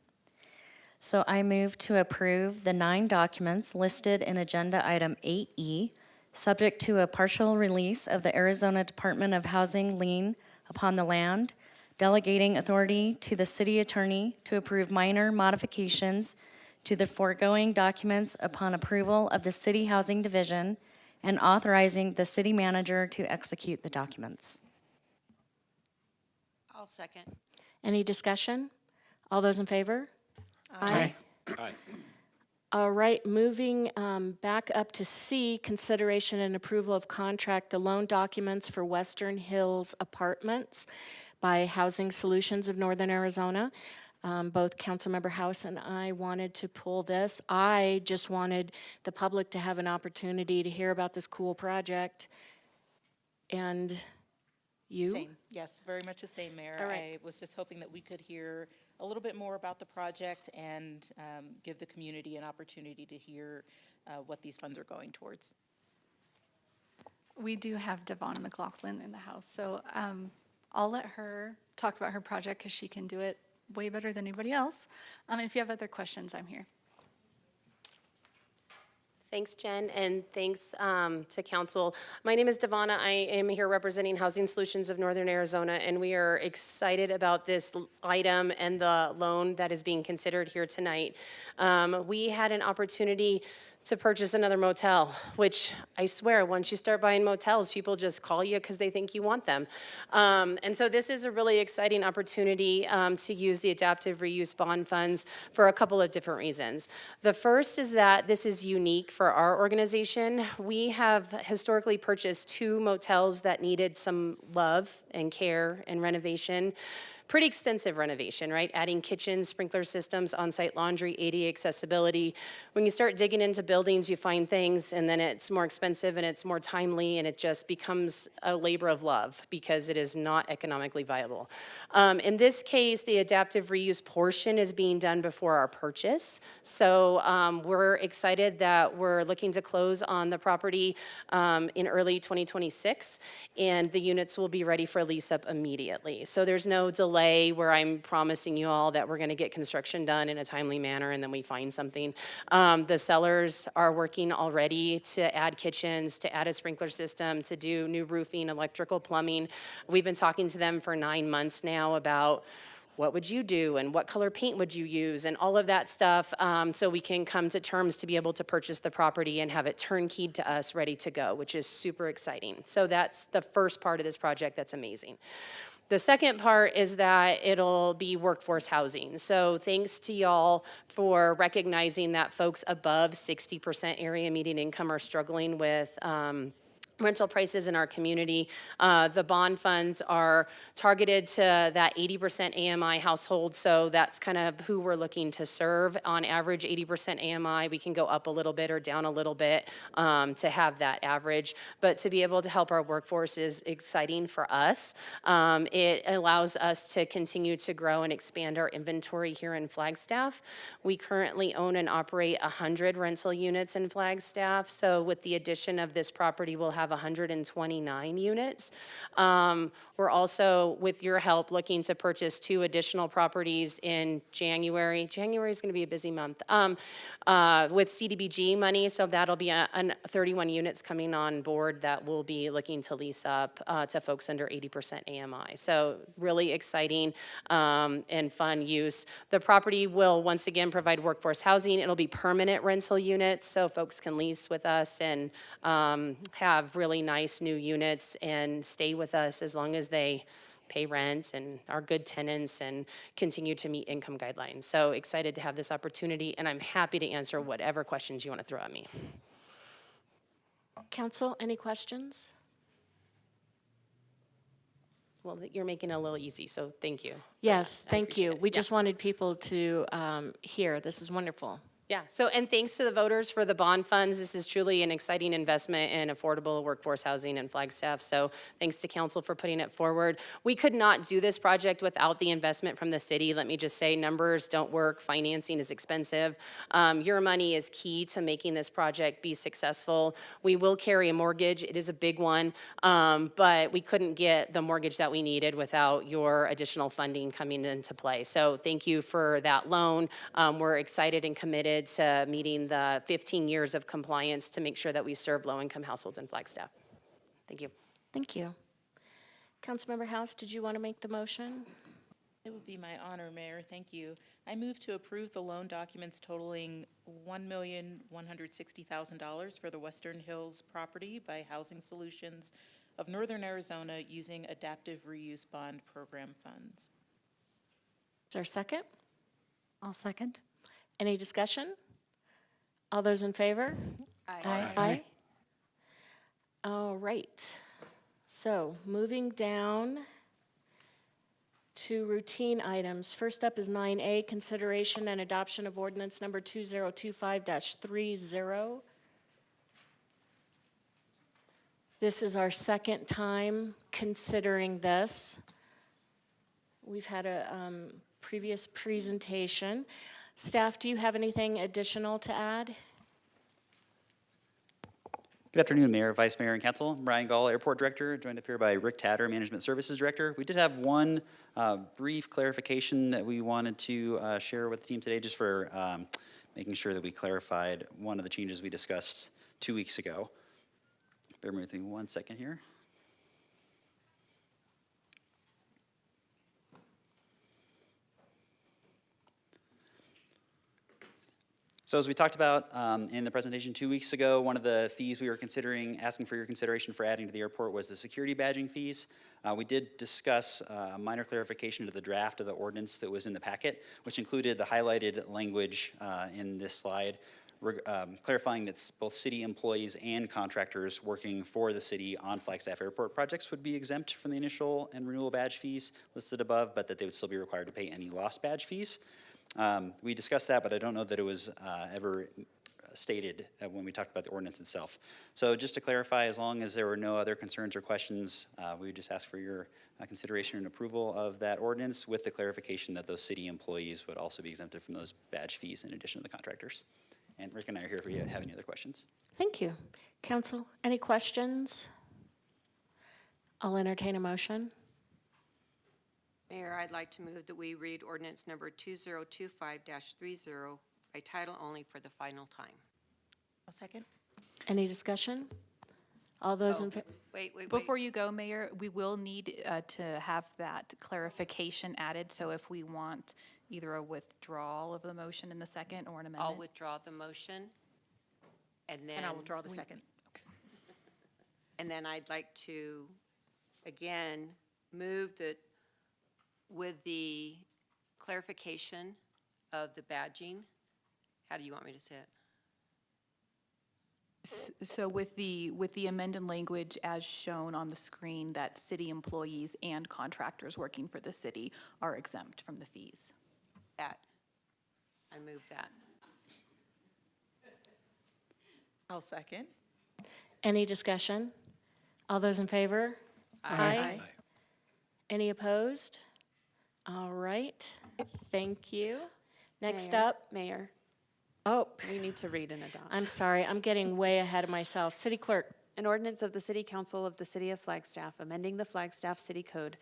So I move to approve the 9 documents listed in Agenda Item 8E, subject to a partial release of the Arizona Department of Housing lien upon the land, delegating authority to the city attorney to approve minor modifications to the foregoing documents upon approval of the City Housing Division, and authorizing the city manager to execute the documents. I'll second. Any discussion? All those in favor? Aye. Aye. All right, moving back up to C, consideration and approval of contract, the loan documents for Western Hills Apartments by Housing Solutions of Northern Arizona. Both Councilmember House and I wanted to pull this. I just wanted the public to have an opportunity to hear about this cool project. And you? Same, yes, very much the same, Mayor. All right. I was just hoping that we could hear a little bit more about the project and give the community an opportunity to hear what these funds are going towards. We do have Devonna McLaughlin in the house, so I'll let her talk about her project because she can do it way better than anybody else. If you have other questions, I'm here. Thanks, Jen, and thanks to council. My name is Devonna. I am here representing Housing Solutions of Northern Arizona, and we are excited about this item and the loan that is being considered here tonight. We had an opportunity to purchase another motel, which I swear, once you start buying motels, people just call you because they think you want them. And so this is a really exciting opportunity to use the adaptive reuse bond funds for a couple of different reasons. The first is that this is unique for our organization. We have historically purchased 2 motels that needed some love and care and renovation. Pretty extensive renovation, right? Adding kitchens, sprinkler systems, on-site laundry, ADA accessibility. When you start digging into buildings, you find things, and then it's more expensive and it's more timely, and it just becomes a labor of love because it is not economically viable. In this case, the adaptive reuse portion is being done before our purchase. So we're excited that we're looking to close on the property in early 2026, and the units will be ready for lease up immediately. So there's no delay where I'm promising you all that we're going to get construction done in a timely manner and then we find something. The sellers are working already to add kitchens, to add a sprinkler system, to do new roofing, electrical, plumbing. We've been talking to them for 9 months now about what would you do and what color paint would you use and all of that stuff, so we can come to terms to be able to purchase the property and have it turnkeyed to us, ready to go, which is super exciting. So that's the first part of this project that's amazing. The second part is that it'll be workforce housing. So thanks to y'all for recognizing that folks above 60% area median income are struggling with rental prices in our community. The bond funds are targeted to that 80% AMI household, so that's kind of who we're looking to serve. On average, 80% AMI. We can go up a little bit or down a little bit to have that average, but to be able to help our workforce is exciting for us. It allows us to continue to grow and expand our inventory here in Flagstaff. We currently own and operate 100 rental units in Flagstaff, so with the addition of this property, we'll have 129 units. We're also, with your help, looking to purchase 2 additional properties in January. January is going to be a busy month with CDBG money, so that'll be 31 units coming on board that we'll be looking to lease up to folks under 80% AMI. So really exciting and fun use. The property will once again provide workforce housing. It'll be permanent rental units, so folks can lease with us and have really nice new units and stay with us as long as they pay rent and are good tenants and continue to meet income guidelines. So excited to have this opportunity, and I'm happy to answer whatever questions you want to throw at me. Council, any questions? Well, you're making it a little easy, so thank you. Yes, I thank appreciate you. it. We Yeah. just wanted people to hear. This is wonderful. Yeah, so, and thanks to the voters for the bond funds. This is truly an exciting investment in affordable workforce housing in Flagstaff. So thanks to council for putting it forward. We could not do this project without the investment from the city. Let me just say, numbers don't work. Financing is expensive. Your money is key to making this project be successful. We will carry a mortgage. It is a big one, but we couldn't get the mortgage that we needed without your additional funding coming into play. So thank you for that loan. We're excited and committed to meeting the 15 years of compliance to make sure that we serve low-income households in Flagstaff. Thank you. Thank you. Councilmember House, did you want to make the motion? It would be my honor, Mayor. Thank you. I move to approve the loan documents totaling $1,160,000 for the Western Hills property by Housing Solutions of Northern Arizona using Adaptive Reuse Bond Program funds. Is there a second? I'll second. Any discussion? All those in favor? Aye. All right. So moving down to routine items. First up is 9A, consideration and adoption of ordinance number 2025-30. This is our second time considering this. We've had a previous presentation. Staff, do you have anything additional to add? Good afternoon, Mayor, Vice Mayor, and Council. I'm Ryan Gall, Airport Director, joined up here by Rick Tatter, Management Services Director. We did have one brief clarification that we wanted to share with the team today, just for making sure that we clarified one of the changes we discussed 2 weeks ago. Bear with me 1 second here. So as we talked about in the presentation 2 weeks ago, one of the fees we were asking for your consideration for adding to the airport was the security badging fees. We did discuss a minor clarification to the draft of the ordinance that was in the packet, which included the highlighted language in this slide, clarifying that both city employees and contractors working for the city on Flagstaff Airport projects would be exempt from the initial and renewal badge fees listed above, but that they would still be required to pay any lost badge fees. We discussed that, but I don't know that it was ever stated when we talked about the ordinance itself. So just to clarify, as long as there were no other concerns or questions, we would just ask for your consideration and approval of that ordinance with the clarification that those city employees would also be exempted from those badge fees in addition to the contractors. And Rick and I are here if you have any other questions. Thank you. Council, any questions? I'll entertain a motion. Mayor, I'd like to move that we read ordinance number 2025-30 by title only for the final time. I'll second. Any discussion? All those in favor? Wait. Before you go, Mayor, we will need to have that clarification added, so if we want either a withdrawal of the motion in the second or an amendment. I'll withdraw the motion, and then. And I will withdraw the second. And then I'd like to, again, move that with the clarification of the badging. How do you want me to say it? So with the amended language as shown on the screen, that city employees and contractors working for the city are exempt from the fees. I move that. I'll second. Any discussion? All those in favor? Aye. Any opposed? All right, thank you. Next Mayor, up. Mayor, Oh, we need to read and adopt. I'm sorry, I'm getting way ahead of myself. City Clerk. An ordinance of the City Council of the City of Flagstaff, amending the Flagstaff City Code,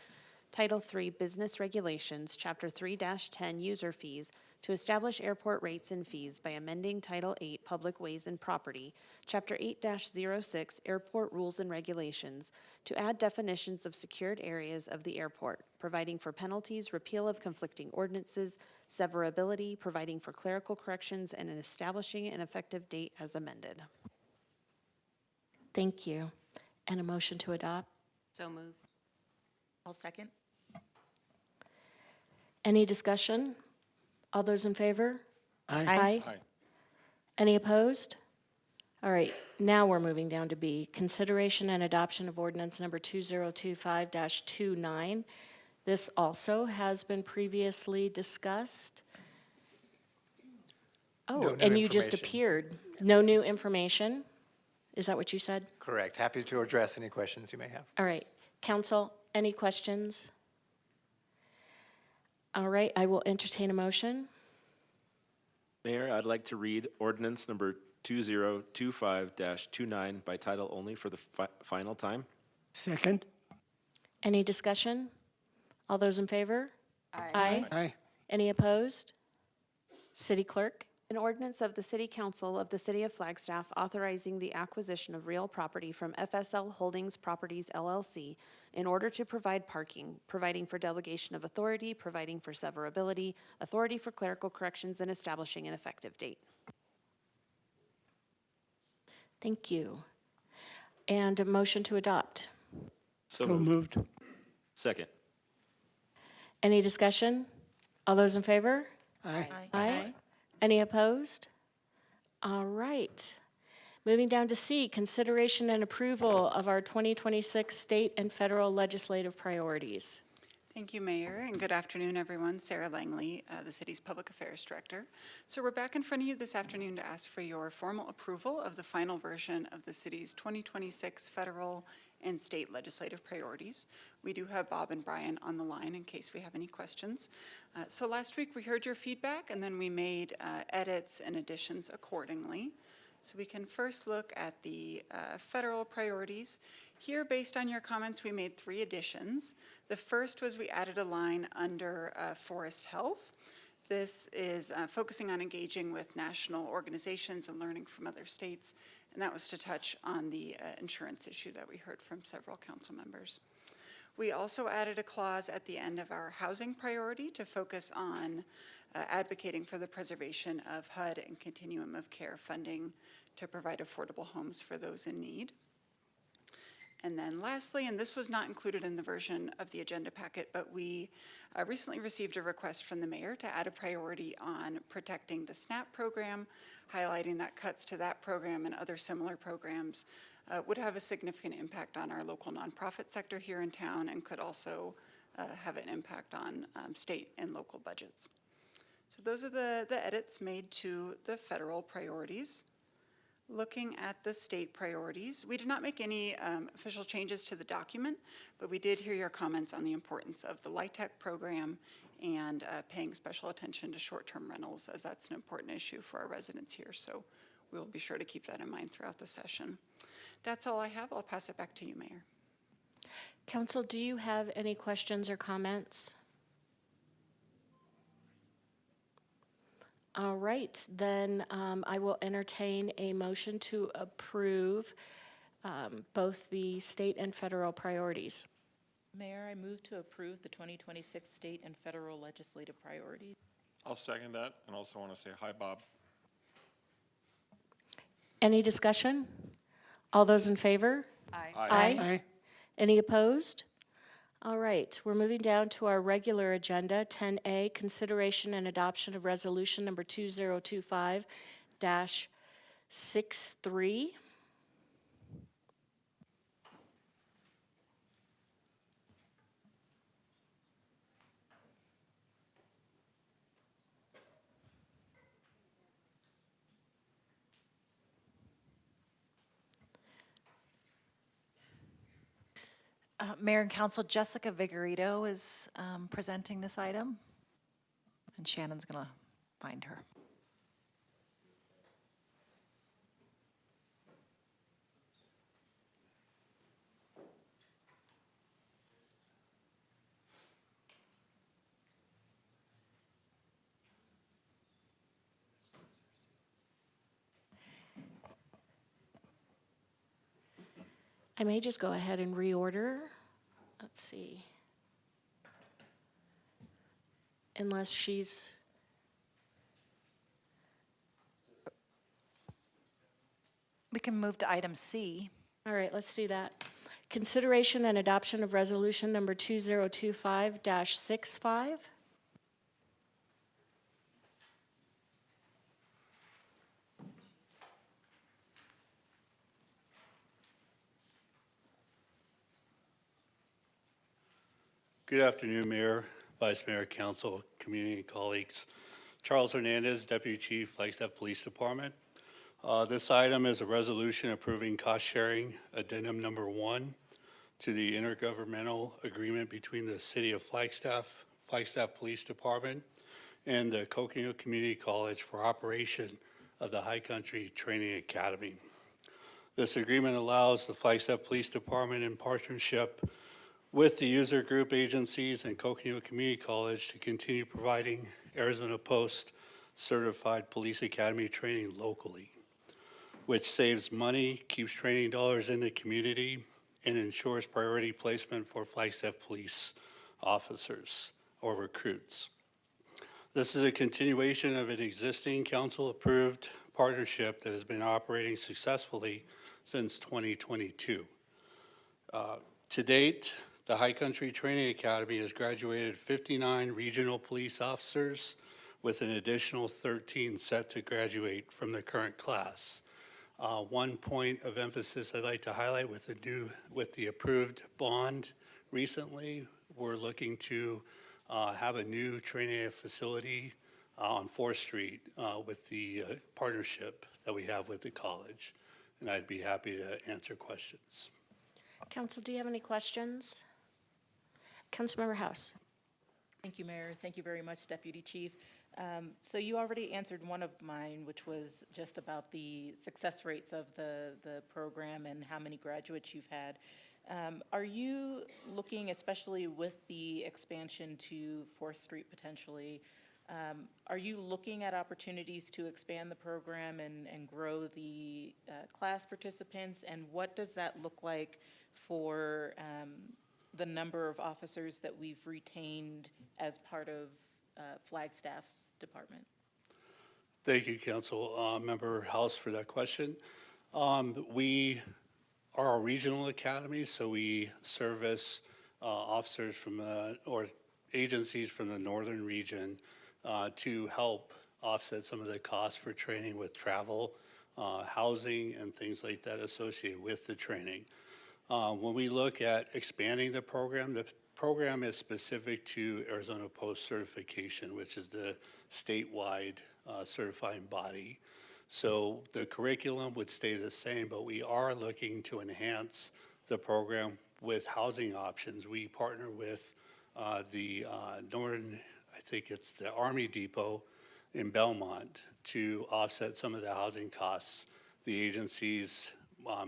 Title III Business Regulations, Chapter 3-10 User Fees, to establish airport rates and fees by amending Title 8 Public Ways and Property, Chapter 8-06 Airport Rules and Regulations, to add definitions of secured areas of the airport, providing for penalties, repeal of conflicting ordinances, severability, providing for clerical corrections, and in establishing an effective date as amended. Thank you. And a motion to adopt. So move. I'll second. Any discussion? All those in favor? Aye. Aye. Any opposed? All right, now we're moving down to B, consideration and adoption of ordinance number 2025-29. This also has been previously discussed. Oh, No new and you just information. appeared. No new information? Is that what you said? Correct. Happy to address any questions you may have. All right. Council, any questions? All right, I will entertain a motion. Mayor, I'd like to read ordinance number 2025-29 by title only for the final time. Second? Any discussion? All those in favor? Aye. Aye. Any opposed? City Clerk? An ordinance of the City Council of the City of Flagstaff authorizing the acquisition of real property from FSL Holdings Properties LLC in order to provide parking, providing for delegation of authority, providing for severability, authority for clerical corrections, and establishing an effective date. Thank you. And a motion to adopt. So moved. Second. Any discussion? All those in favor? Aye. Aye. Any opposed? All right. Moving down to C, consideration and approval of our 2026 state and federal legislative priorities. Thank you, Mayor, and good afternoon, everyone. Sarah Langley, the city's Public Affairs Director. So we're back in front of you this afternoon to ask for your formal approval of the final version of the city's 2026 federal and state legislative priorities. We do have Bob and Brian on the line in case we have any questions. So last week we heard your feedback and then we made edits and additions accordingly. So we can first look at the federal priorities. Here, based on your comments, we made 3 additions. The first was we added a line under forest health. This is focusing on engaging with national organizations and learning from other states, and that was to touch on the insurance issue that we heard from several council members. We also added a clause at the end of our housing priority to focus on advocating for the preservation of HUD and continuum of care funding to provide affordable homes for those in need. And then lastly, and this was not included in the version of the agenda packet, but we recently received a request from the mayor to add a priority on protecting the SNAP program, highlighting that cuts to that program and other similar programs would have a significant impact on our local nonprofit sector here in town and could also have an impact on state and local budgets. So those are the edits made to the federal priorities. Looking at the state priorities, we did not make any official changes to the document, but we did hear your comments on the importance of the LIHTC program and paying special attention to short-term rentals, as that's an important issue for our residents here. So we'll be sure to keep that in mind throughout the session. That's all I have. I'll pass it back to you, Mayor. Council, do you have any questions or comments? All right, then I will entertain a motion to approve both the state and federal priorities. Mayor, I move to approve the 2026 state and federal legislative priorities. I'll second that, and also want to say hi, Bob. Any discussion? All those in favor? Aye. Aye. Any opposed? All right, we're moving down to our regular agenda, 10A, consideration and adoption of resolution number 2025-63. Mayor and Council, Jessica Vigorito is presenting this item, and Shannon's going to find her. I may just go ahead and reorder. Let's see. Unless she's, We can move to item C. all right, let's do that. Consideration and adoption of resolution number 2025-65. Good afternoon, Mayor, Vice Mayor, Council, community colleagues. Charles Hernandez, Deputy Chief, Flagstaff Police Department. This item is a resolution approving cost-sharing addendum number 1 to the intergovernmental agreement between the City of Flagstaff, Flagstaff Police Department, and the Coconino Community College for operation of the High Country Training Academy. This agreement allows the Flagstaff Police Department, in partnership with the user group agencies and Coconino Community College, to continue providing Arizona Post certified police academy training locally, which saves money, keeps training dollars in the community, and ensures priority placement for Flagstaff police officers or recruits. This is a continuation of an existing council-approved partnership that has been operating successfully since 2022. To date, the High Country Training Academy has graduated 59 regional police officers, with an additional 13 set to graduate from the current class. One point of emphasis I'd like to highlight with the approved bond recently, we're looking to have a new training facility on 4th Street with the partnership that we have with the college. And I'd be happy to answer questions. Council, do you have any questions? Councilmember House. Thank you, Mayor. Thank you very much, Deputy Chief. So you already answered one of mine, which was just about the success rates of the program and how many graduates you've had. Are you looking, especially with the expansion to 4th Street potentially, are you looking at opportunities to expand the program and grow the class participants? And what does that look like for the number of officers that we've retained as part of Flagstaff's department? Thank you, Council Member House, for that question. We are a regional academy, so we service officers from or agencies from the northern region to help offset some of the costs for training with travel, housing, and things like that associated with the training. When we look at expanding the program is specific to Arizona Post certification, which is the statewide certifying body. So the curriculum would stay the same, but we are looking to enhance the program with housing options. We partner with the Northern, I think it's the Army Depot in Belmont, to offset some of the housing costs. The agencies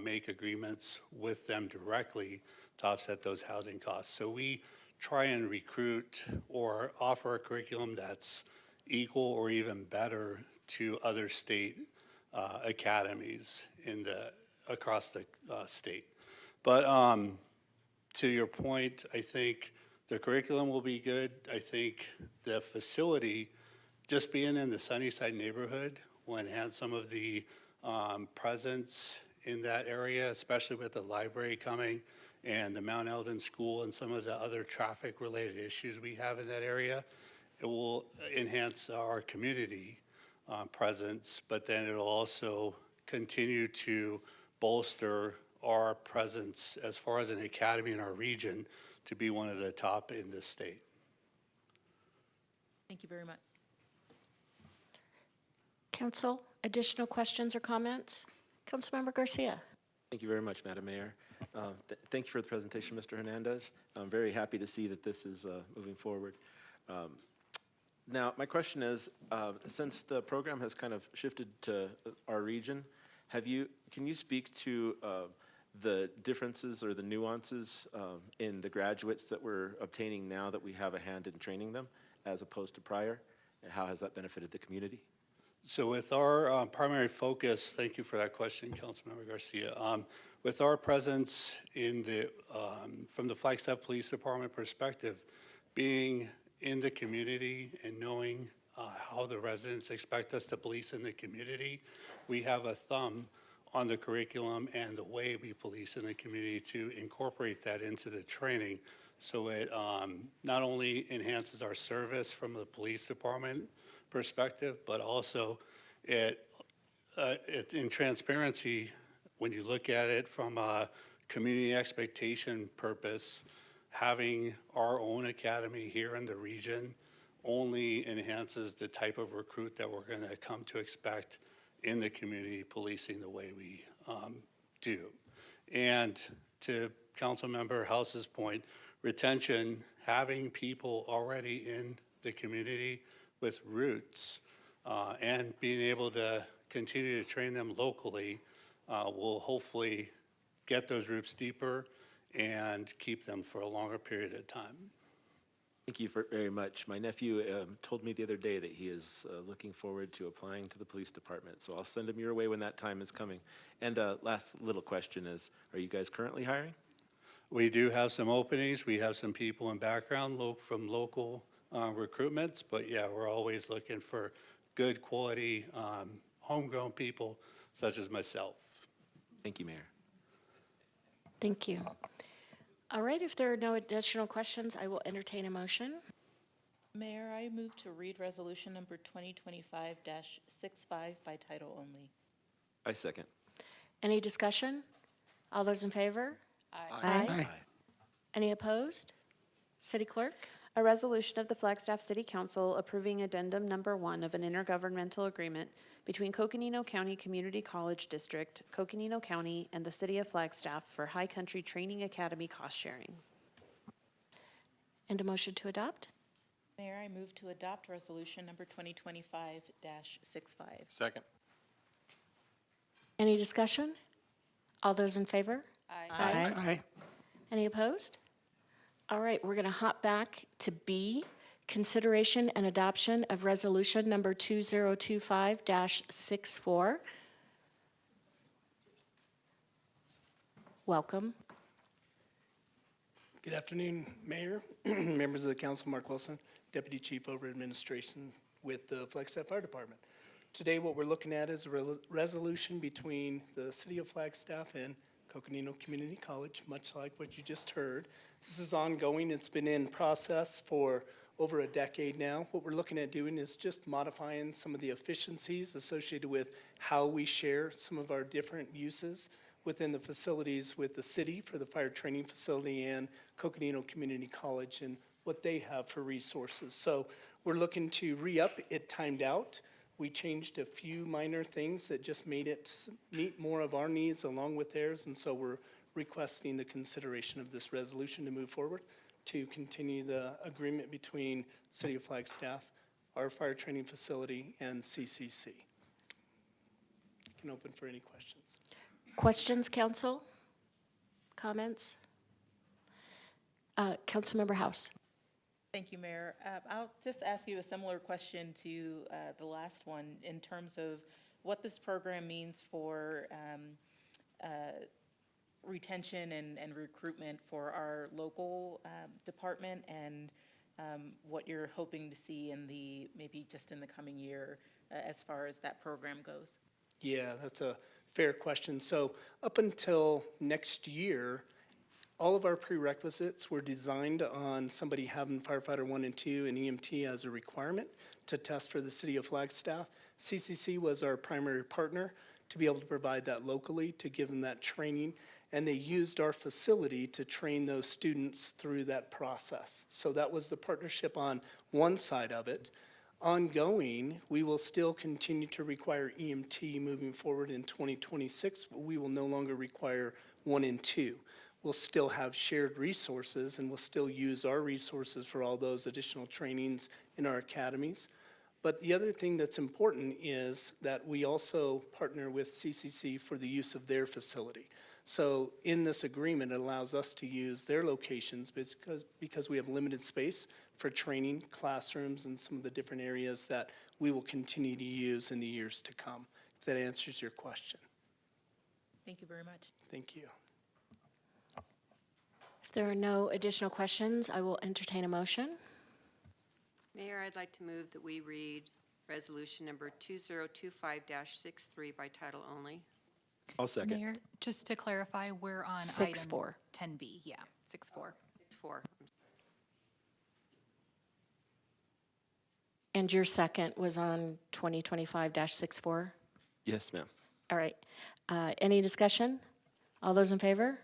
make agreements with them directly to offset those housing costs. So we try and recruit or offer a curriculum that's equal or even better to other state academies across the state. But to your point, I think the curriculum will be good. I think the facility, just being in the Sunnyside neighborhood, will enhance some of the presence in that area, especially with the library coming and the Mount Eldon School and some of the other traffic-related issues we have in that area. It will enhance our community presence, but then it'll also continue to bolster our presence as far as an academy in our region to be one of the top in this state. Thank you very much. Council, additional questions or comments? Councilmember Garcia. Thank you very much, Madam Mayor. Thank you for the presentation, Mr. Hernandez. I'm very happy to see that this is moving forward. Now, my question is, since the program has kind of shifted to our region, can you speak to the differences or the nuances in the graduates that we're obtaining now that we have a hand in training them as opposed to prior? And how has that benefited the community? So with our primary focus, thank you for that question, Councilmember Garcia. With our presence in from the Flagstaff Police Department perspective, being in the community and knowing how the residents expect us to police in the community, we have a thumb on the curriculum and the way we police in the community to incorporate that into the training. So it not only enhances our service from the police department perspective, but also it in transparency, when you look at it from a community expectation purpose, having our own academy here in the region only enhances the type of recruit that we're going to come to expect in the community policing the way we do. And to Councilmember House's point, retention, having people already in the community with roots and being able to continue to train them locally will hopefully get those roots deeper and keep them for a longer period of time. Thank you very much. My nephew told me the other day that he is looking forward to applying to the police department, so I'll send him your way when that time is coming. And last little question is, are you guys currently hiring? We do have some openings. We have some people in background from local recruitments, but yeah, we're always looking for good quality homegrown people such as myself. Thank you, Mayor. Thank you. All right, if there are no additional questions, I will entertain a motion. Mayor, I move to read resolution number 2025-65 by title only. I second. Any discussion? All those in favor? Aye. Any opposed? City Clerk? A resolution of the Flagstaff City Council approving addendum number 1 of an intergovernmental agreement between Coconino County Community College District, Coconino County, and the City of Flagstaff for High Country Training Academy cost sharing. And a motion to adopt? Mayor, I move to adopt resolution number 2025-65. Second. Any discussion? All those in favor? Aye. Any opposed? All right, we're going to hop back to B, consideration and adoption of resolution number 2025-64. Welcome. Good afternoon, Mayor, members of the council, Mark Wilson, Deputy Chief over Administration with the Flagstaff Fire Department. Today, what we're looking at is a resolution between the City of Flagstaff and Coconino Community College, much like what you just heard. This is ongoing. It's been in process for over a decade now. What we're looking at doing is just modifying some of the efficiencies associated with how we share some of our different uses within the facilities with the city for the fire training facility and Coconino Community College and what they have for resources. So we're looking to re-up. It timed out. We changed a few minor things that just made it meet more of our needs along with theirs, and so we're requesting the consideration of this resolution to move forward to continue the agreement between City of Flagstaff, our fire training facility, and CCC. You can open for any questions. Questions, council? Comments? Councilmember House. Thank you, Mayor. I'll just ask you a similar question to the last one in terms of what this program means for retention and recruitment for our local department and what you're hoping to see in the, maybe just in the coming year as far as that program goes. Yeah, that's a fair question. So up until next year, all of our prerequisites were designed on somebody having firefighter 1 and 2 and EMT as a requirement to test for the City of Flagstaff. CCC was our primary partner to be able to provide that locally, to give them that training, and they used our facility to train those students through that process. So that was the partnership on one side of it. Ongoing, we will still continue to require EMT moving forward in 2026, but we will no longer require 1 and 2. We'll still have shared resources and we'll still use our resources for all those additional trainings in our academies. But the other thing that's important is that we also partner with CCC for the use of their facility. So in this agreement, it allows us to use their locations because we have limited space for training, classrooms, and some of the different areas that we will continue to use in the years to come, if that answers your question. Thank you very much. Thank you. If there are no additional questions, I will entertain a motion. Mayor, I'd like to move that we read resolution number 2025-63 by title only. I'll second. Mayor, just to clarify, we're on 6-4. item 10B, yeah, 6-4. 6-4. And your second was on 2025-64? Yes, ma'am. All right. Any discussion? All those in favor?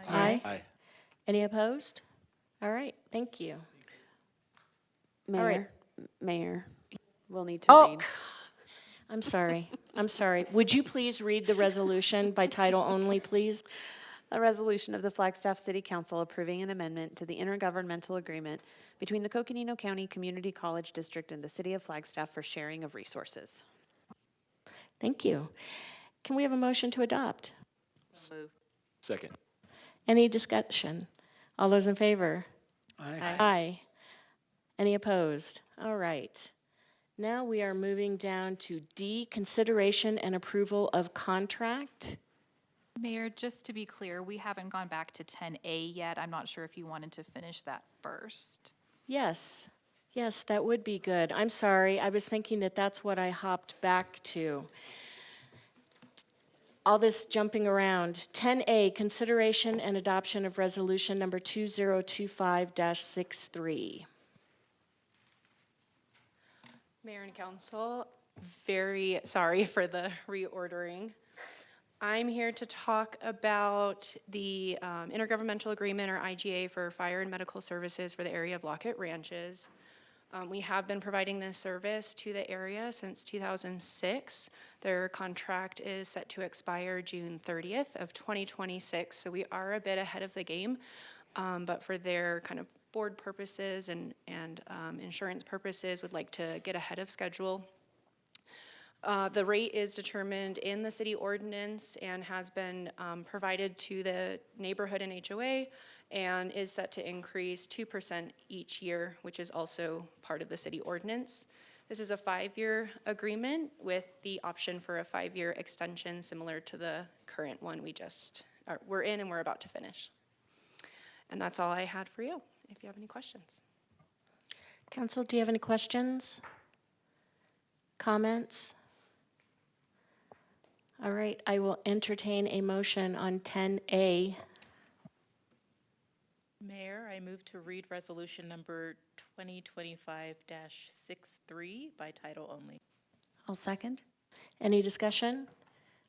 Aye. Any opposed? All right, thank you. Mayor? All right. Mayor, we'll need to Oh, read. I'm sorry. I'm sorry. Would you please read the resolution by title only, please? A resolution of the Flagstaff City Council approving an amendment to the intergovernmental agreement between the Coconino County Community College District and the City of Flagstaff for sharing of resources. Thank you. Can we have a motion to adopt? Move. Second. Any discussion? All those in favor? Aye. Aye. Any opposed? All right. Now we are moving down to D, consideration and approval of contract. Mayor, just to be clear, we haven't gone back to 10A yet. I'm not sure if you wanted to finish that first. Yes, yes, that would be good. I'm sorry, I was thinking that that's what I hopped back to. All this jumping around. 10A, consideration and adoption of resolution number 2025-63. Mayor and Council, very sorry for the reordering. I'm here to talk about the intergovernmental agreement, or IGA, for fire and medical services for the area of Lockett Ranches. We have been providing this service to the area since 2006. Their contract is set to expire June 30th of 2026, so we are a bit ahead of the game. But for their kind of board purposes and insurance purposes, would like to get ahead of schedule. The rate is determined in the city ordinance and has been provided to the neighborhood and HOA, and is set to increase 2% each year, which is also part of the city ordinance. This is a 5-year agreement with the option for a 5-year extension, similar to the current one we're in and we're about to finish. And that's all I had for you, if you have any questions. Council, do you have any questions? Comments? All right, I will entertain a motion on 10A. Mayor, I move to read resolution number 2025-63 by title only. I'll second. Any discussion?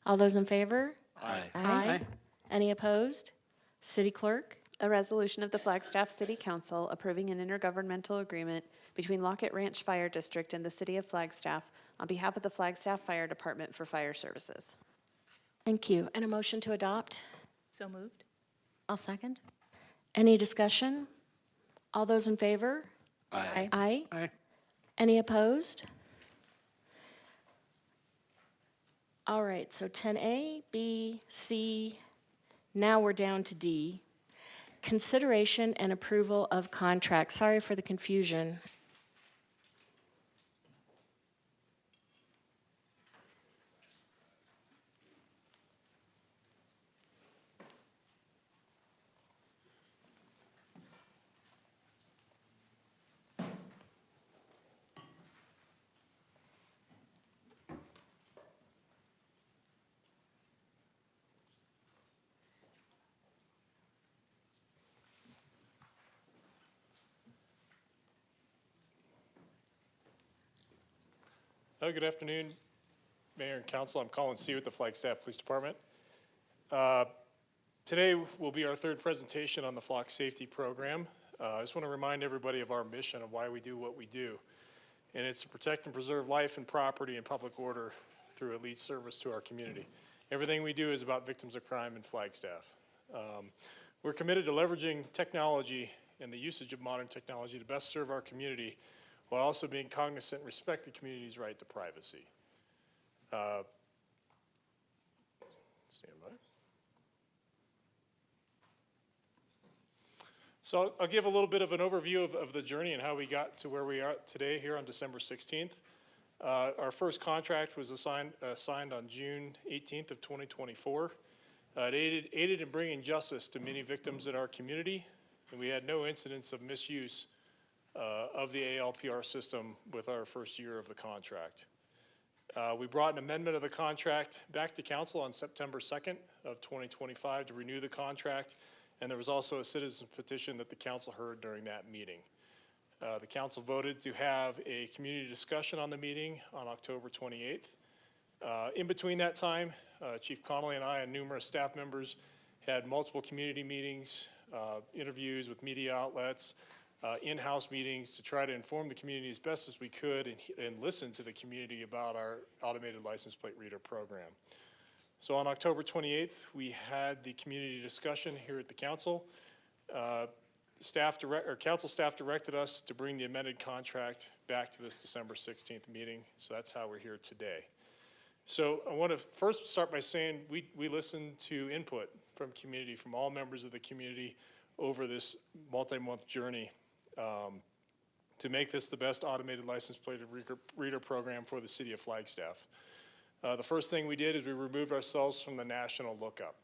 All those in favor? Aye. Aye. Any opposed? City Clerk? A resolution of the Flagstaff City Council approving an intergovernmental agreement between Lockett Ranch Fire District and the City of Flagstaff on behalf of the Flagstaff Fire Department for fire services. Thank you. And a motion to adopt? So moved. I'll second. Any discussion? All those in favor? Aye. Aye. Aye. Any opposed? All right, so 10A, B, C, now we're down to D. Consideration and approval of contract. Sorry for the confusion. Good afternoon, Mayor and Council. I'm Colin C. with the Flagstaff Police Department. Today will be our third presentation on the flock safety program. I just want to remind everybody of our mission of why we do what we do. And it's to protect and preserve life and property and public order through elite service to our community. Everything we do is about victims of crime in Flagstaff. We're committed to leveraging technology and the usage of modern technology to best serve our community, while also being cognizant and respect the community's right to privacy. Stand by. So I'll give a little bit of an overview of the journey and how we got to where we are today here on December 16th. Our first contract was signed on June 18th of 2024. It aided in bringing justice to many victims in our community, and we had no incidents of misuse of the ALPR system with our first year of the contract. We brought an amendment of the contract back to council on September 2nd of 2025 to renew the contract, and there was also a citizen's petition that the council heard during that meeting. The council voted to have a community discussion on the meeting on October 28th. In between that time, Chief Connolly and I and numerous staff members had multiple community meetings, interviews with media outlets, in-house meetings to try to inform the community as best as we could and listen to the community about our automated license plate reader program. So on October 28th, we had the community discussion here at the council. Council staff directed us to bring the amended contract back to this December 16th meeting, so that's how we're here today. So I want to first start by saying we listened to input from community, from all members of the community over this multi-month journey to make this the best automated license plate reader program for the city of Flagstaff. The first thing we did is we removed ourselves from the national lookup.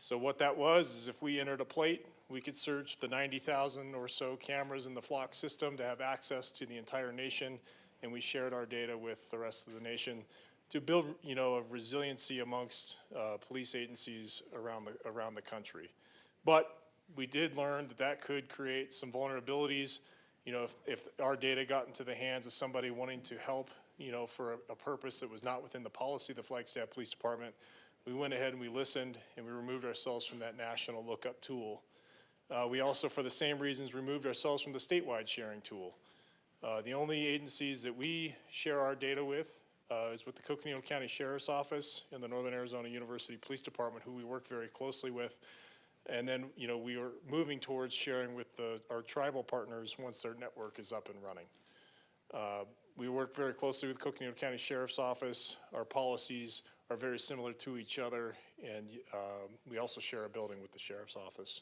So what that was is if we entered a plate, we could search the 90,000 or so cameras in the flock system to have access to the entire nation, and we shared our data with the rest of the nation to build, a resiliency amongst police agencies around the country. But we did learn that could create some vulnerabilities. If our data got into the hands of somebody wanting to help, for a purpose that was not within the policy of the Flagstaff Police Department, we went ahead and we listened and we removed ourselves from that national lookup tool. We also, for the same reasons, removed ourselves from the statewide sharing tool. The only agencies that we share our data with is with the Coconino County Sheriff's Office and the Northern Arizona University Police Department, who we work very closely with. And then, we are moving towards sharing with our tribal partners once their network is up and running. We work very closely with Coconino County Sheriff's Office. Our policies are very similar to each other, and we also share a building with the Sheriff's Office.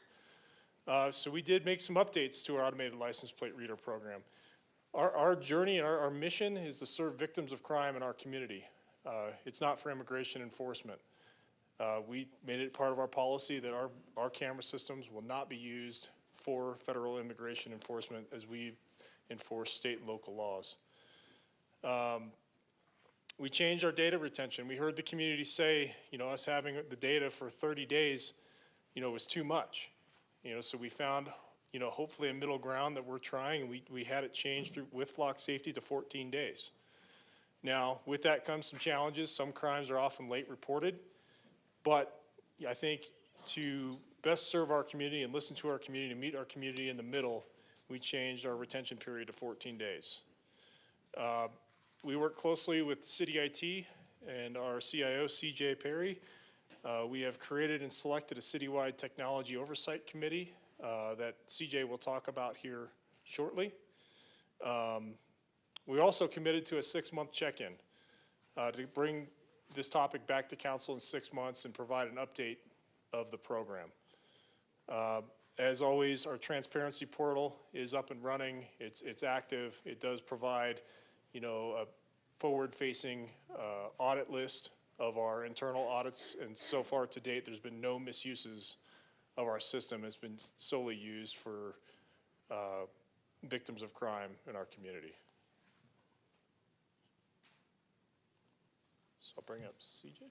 So we did make some updates to our automated license plate reader program. Our journey and our mission is to serve victims of crime in our community. It's not for immigration enforcement. We made it part of our policy that our camera systems will not be used for federal immigration enforcement as we enforce state and local laws. We changed our data retention. We heard the community say, us having the data for 30 days, was too much. So we found, hopefully a middle ground that we're trying, and we had it changed with flock safety to 14 days. Now, with that comes some challenges. Some crimes are often late reported, but I think to best serve our community and listen to our community and meet our community in the middle, we changed our retention period to 14 days. We work closely with City IT and our CIO, CJ Perry. We have created and selected a citywide technology oversight committee that CJ will talk about here shortly. We also committed to a 6-month check-in to bring this topic back to council in 6 months and provide an update of the program. As always, our transparency portal is up and running. It's active. It does provide, a forward-facing audit list of our internal audits, and so far to date, there's been no misuses of our system. It's been solely used for victims of crime in our community. So I'll bring up CJ.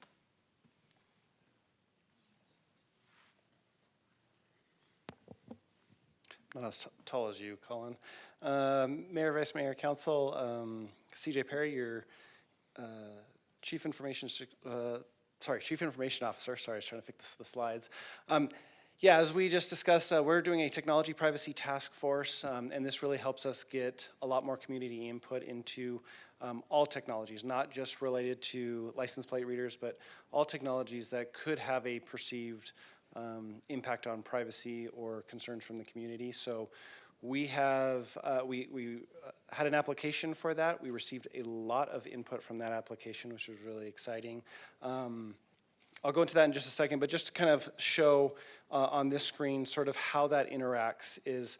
Not as tall as you, Colin. Mayor, Vice Mayor, Council, CJ Perry, your Chief Information Officer. Sorry, I was trying to fix the slides. Yeah, as we just discussed, we're doing a technology privacy task force, and this really helps us get a lot more community input into all technologies, not just related to license plate readers, but all technologies that could have a perceived impact on privacy or concerns from the community. So we have, we had an application for that. We received a lot of input from that application, which was really exciting. I'll go into that in just a second, but just to kind of show on this screen sort of how that interacts is,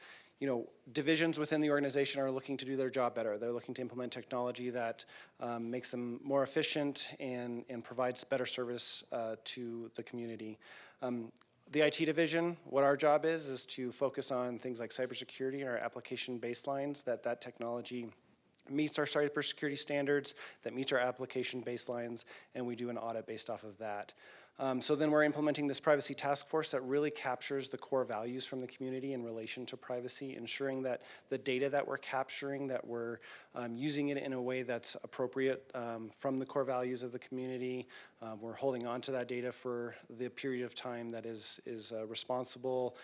divisions within the organization are looking to do their job better. They're looking to implement technology that makes them more efficient and provides better service to the community. The IT division, what our job is to focus on things like cybersecurity and our application baselines, that technology meets our cybersecurity standards, that meets our application baselines, and we do an audit based off of that. So then we're implementing this privacy task force that really captures the core values from the community in relation to privacy, ensuring that the data that we're capturing, that we're using it in a way that's appropriate from the core values of the community, We're holding on to that data for the period of time that is responsible,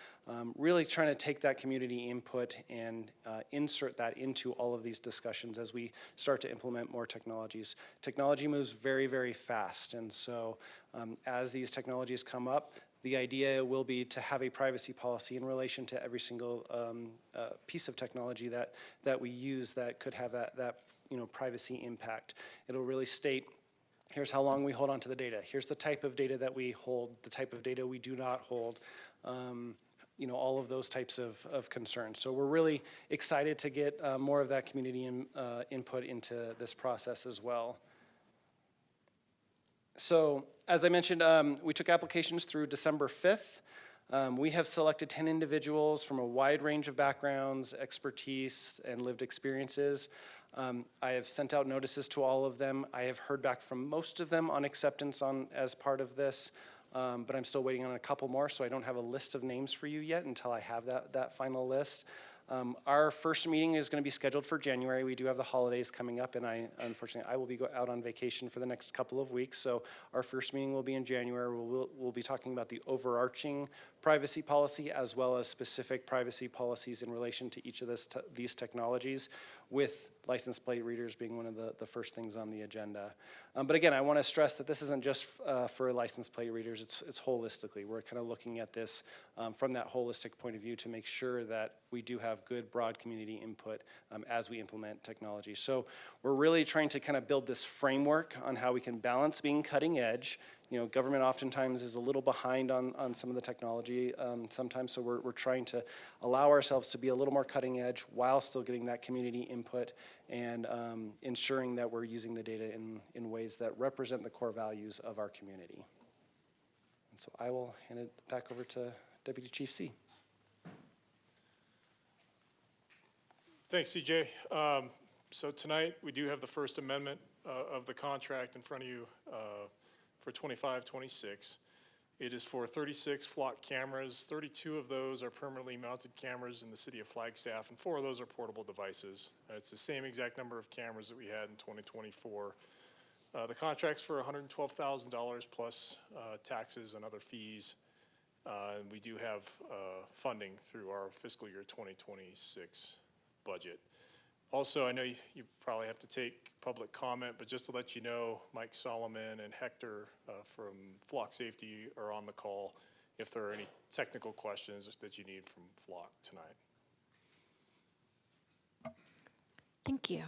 really trying to take that community input and insert that into all of these discussions as we start to implement more technologies. Technology moves very, very fast, and so as these technologies come up, the idea will be to have a privacy policy in relation to every single piece of technology that we use that could have that privacy impact. It'll really state, here's how long we hold on to the data. Here's the type of data that we hold, the type of data we do not hold, all of those types of concerns. So we're really excited to get more of that community input into this process as well. So as I mentioned, we took applications through December 5th. We have selected 10 individuals from a wide range of backgrounds, expertise, and lived experiences. I have sent out notices to all of them. I have heard back from most of them on acceptance as part of this, but I'm still waiting on a couple more, so I don't have a list of names for you yet until I have that final list. Our first meeting is going to be scheduled for January. We do have the holidays coming up, and unfortunately I will be out on vacation for the next couple of weeks. So our first meeting will be in January. We'll be talking about the overarching privacy policy as well as specific privacy policies in relation to each of these technologies, with license plate readers being one of the first things on the agenda. But again, I want to stress that this isn't just for license plate readers. It's holistically. We're kind of looking at this from that holistic point of view to make sure that we do have good, broad community input as we implement technology. So we're really trying to kind of build this framework on how we can balance being cutting edge. Government oftentimes is a little behind on some of the technology sometimes, so we're trying to allow ourselves to be a little more cutting edge while still getting that community input and ensuring that we're using the data in ways that represent the core values of our community. And so I will hand it back over to Deputy Chief C. Thanks, CJ. So tonight, we do have the First Amendment of the contract in front of you for 25-26. It is for 36 flock cameras. 32 of those are permanently mounted cameras in the city of Flagstaff, and 4 of those are portable devices. It's the same exact number of cameras that we had in 2024. The contract's for $112,000 plus taxes and other fees. And we do have funding through our fiscal year 2026 budget. Also, I know you probably have to take public comment, but just to let you know, Mike Solomon and Hector from Flock Safety are on the call if there are any technical questions that you need from Flock tonight. Thank you.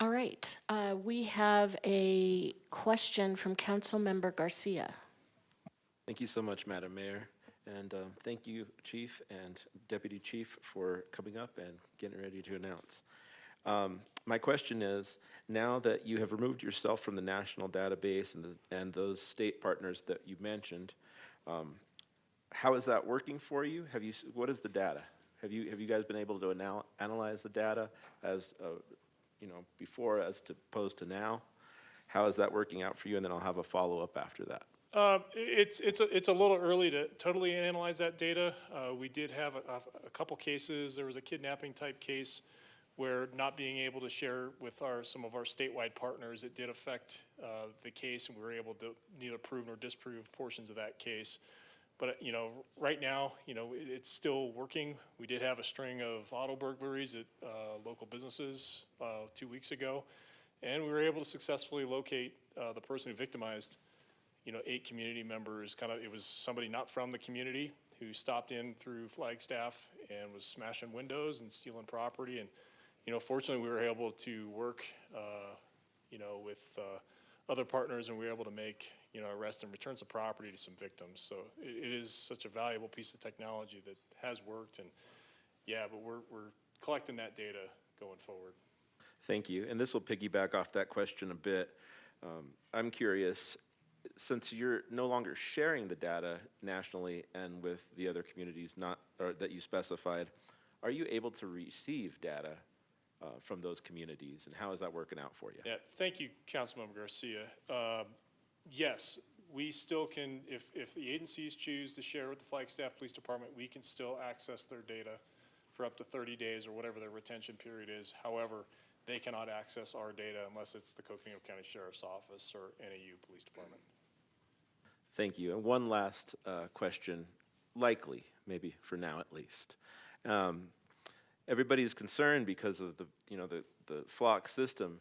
All right, we have a question from Councilmember Garcia. Thank you so much, Madam Mayor. And thank you, Chief and Deputy Chief, for coming up and getting ready to announce. My question is, now that you have removed yourself from the national database and those state partners that you mentioned, how is that working for you? What is the data? Have you guys been able to analyze the data as before as opposed to now? How is that working out for you? And then I'll have a follow-up after that. It's a little early to totally analyze that data. We did have a couple cases. There was a kidnapping type case where not being able to share with some of our statewide partners, it did affect the case, and we were able to neither prove nor disprove portions of that case. But right now, it's still working. We did have a string of auto burglaries at local businesses 2 weeks ago, and we were able to successfully locate the person who victimized 8 community members. It was somebody not from the community who stopped in through Flagstaff and was smashing windows and stealing property. And fortunately, we were able to work, with other partners, and we were able to make arrest and return some property to some victims. So it is such a valuable piece of technology that has worked. And yeah, but we're collecting that data going forward. Thank you. And this will piggyback off that question a bit. I'm curious, since you're no longer sharing the data nationally and with the other communities that you specified, are you able to receive data from those communities, and how is that working out for you? Yeah, thank you, Councilmember Garcia. Yes, we still can, if the agencies choose to share with the Flagstaff Police Department, we can still access their data for up to 30 days or whatever their retention period is. However, they cannot access our data unless it's the Coconino County Sheriff's Office or NAU Police Department. Thank you. And one last question, likely, maybe for now at least. Everybody is concerned because of the flock system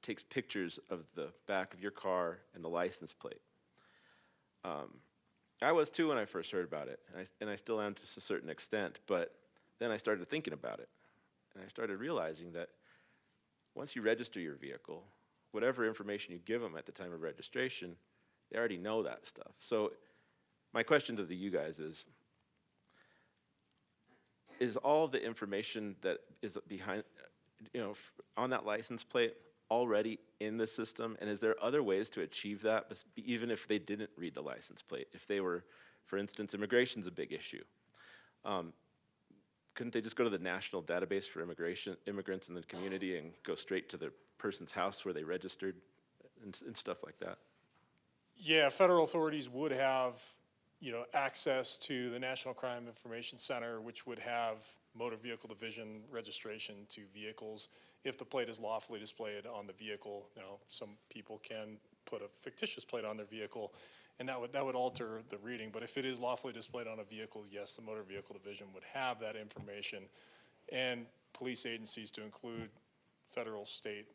takes pictures of the back of your car and the license plate. I was too when I first heard about it, and I still am to a certain extent, but then I started thinking about it, and I started realizing that once you register your vehicle, whatever information you give them at the time of registration, they already know that stuff. So my question to you guys is all the information that is behind, on that license plate already in the system? And is there other ways to achieve that, even if they didn't read the license plate? If they were, for instance, immigration's a big issue. Couldn't they just go to the national database for immigrants in the community and go straight to the person's house where they registered and stuff like that? Yeah, federal authorities would have, access to the National Crime Information Center, which would have motor vehicle division registration to vehicles if the plate is lawfully displayed on the vehicle. Now, some people can put a fictitious plate on their vehicle, and that would alter the reading. But if it is lawfully displayed on a vehicle, yes, the motor vehicle division would have that information, and police agencies, to include federal, state,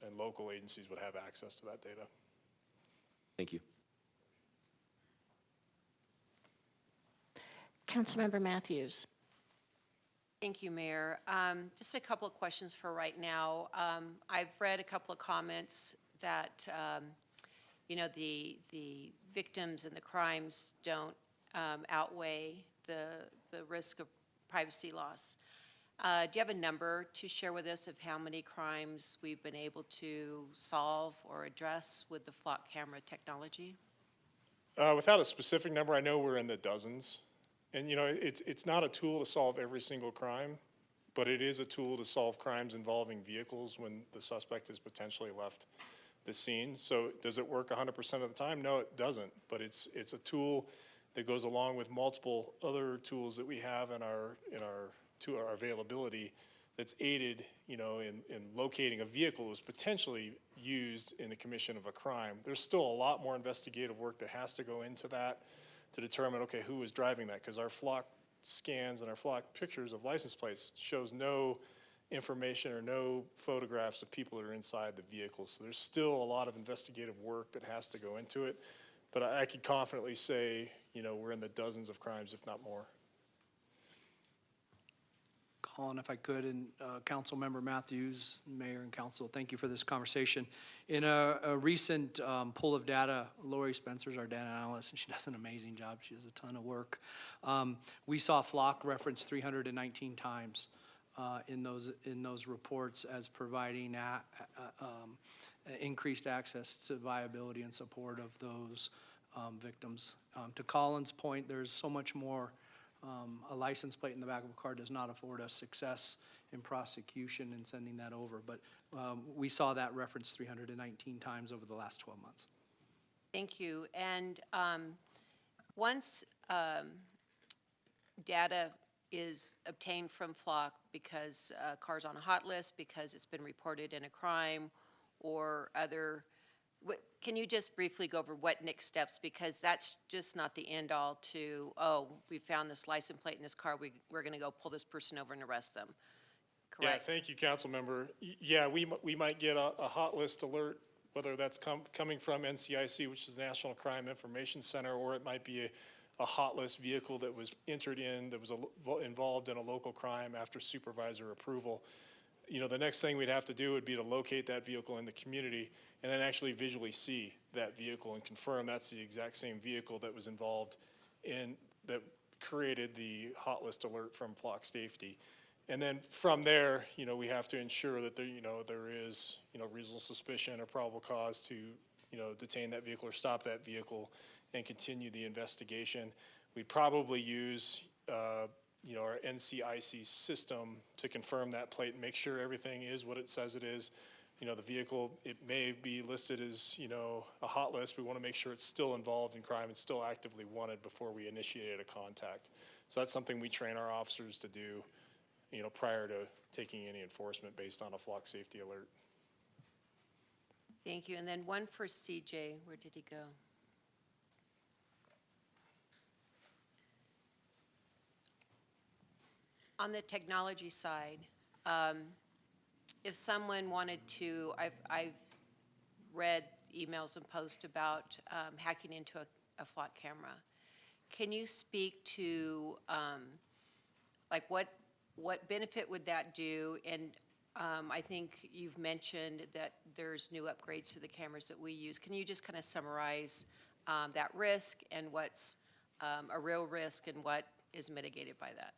and local agencies, would have access to that data. Thank you. Councilmember Matthews. Thank you, Mayor. Just a couple of questions for right now. I've read a couple of comments that, the victims and the crimes don't outweigh the risk of privacy loss. Do you have a number to share with us of how many crimes we've been able to solve or address with the flock camera technology? Without a specific number, I know we're in the dozens. And, it's not a tool to solve every single crime, but it is a tool to solve crimes involving vehicles when the suspect has potentially left the scene. So does it work 100% of the time? No, it doesn't. But it's a tool that goes along with multiple other tools that we have to our availability that's aided, in locating a vehicle that was potentially used in the commission of a crime. There's still a lot more investigative work that has to go into that to determine, okay, who was driving that, because our flock scans and our flock pictures of license plates shows no information or no photographs of people that are inside the vehicle. So there's still a lot of investigative work that has to go into it. But I could confidently say, we're in the dozens of crimes, if not more. Colin, if I could, and Councilmember Matthews, Mayor and Council, thank you for this conversation. In a recent pool of data, Lori Spencer's our data analyst, and she does an amazing job. She does a ton of work. We saw flock referenced 319 times in those reports as providing increased access to viability and support of those victims. To Colin's point, there's so much more. A license plate in the back of a car does not afford us success in prosecution and sending that over. But we saw that reference 319 times over the last 12 months. Thank you. And once data is obtained from flock because a car's on a hot list, because it's been reported in a crime or other, can you just briefly go over what next steps? Because that's just not the end all to, we found this license plate in this car, we're going to go pull this person over and arrest them. Correct? Yeah, thank you, council member. Yeah, we might get a hot list alert, whether that's coming from NCIC, which is the National Crime Information Center, or it might be a hot list vehicle that was entered in, that was involved in a local crime after supervisor approval. The next thing we'd have to do would be to locate that vehicle in the community and then actually visually see that vehicle and confirm that's the exact same vehicle that was involved in, that created the hot list alert from flock safety. And then from there, we have to ensure that there is, reasonable suspicion or probable cause to, detain that vehicle or stop that vehicle and continue the investigation. We'd probably use, our NCIC system to confirm that plate and make sure everything is what it says it is. The vehicle, it may be listed as, a hot list. We want to make sure it's still involved in crime and still actively wanted before we initiate a contact. So that's something we train our officers to do, prior to taking any enforcement based on a flock safety alert. Thank you. And then one for CJ. Where did he go? On the technology side, if someone wanted to, I've read emails and posts about hacking into a flock camera. Can you speak to like what benefit would that do? And I think you've mentioned that there's new upgrades to the cameras that we use. Can you just kind of summarize that risk and what's a real risk and what is mitigated by that?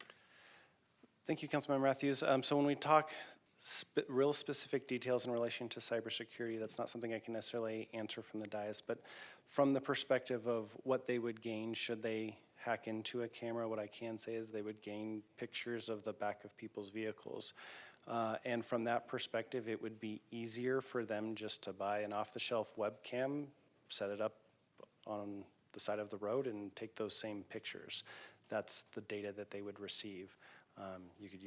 Thank you, Councilmember Matthews. So when we talk real specific details in relation to cybersecurity, that's not something I can necessarily answer from the dais, but from the perspective of what they would gain should they hack into a camera, what I can say is they would gain pictures of the back of people's vehicles. And from that perspective, it would be easier for them just to buy an off-the-shelf webcam, set it up on the side of the road, and take those same pictures. That's the data that they would receive. You could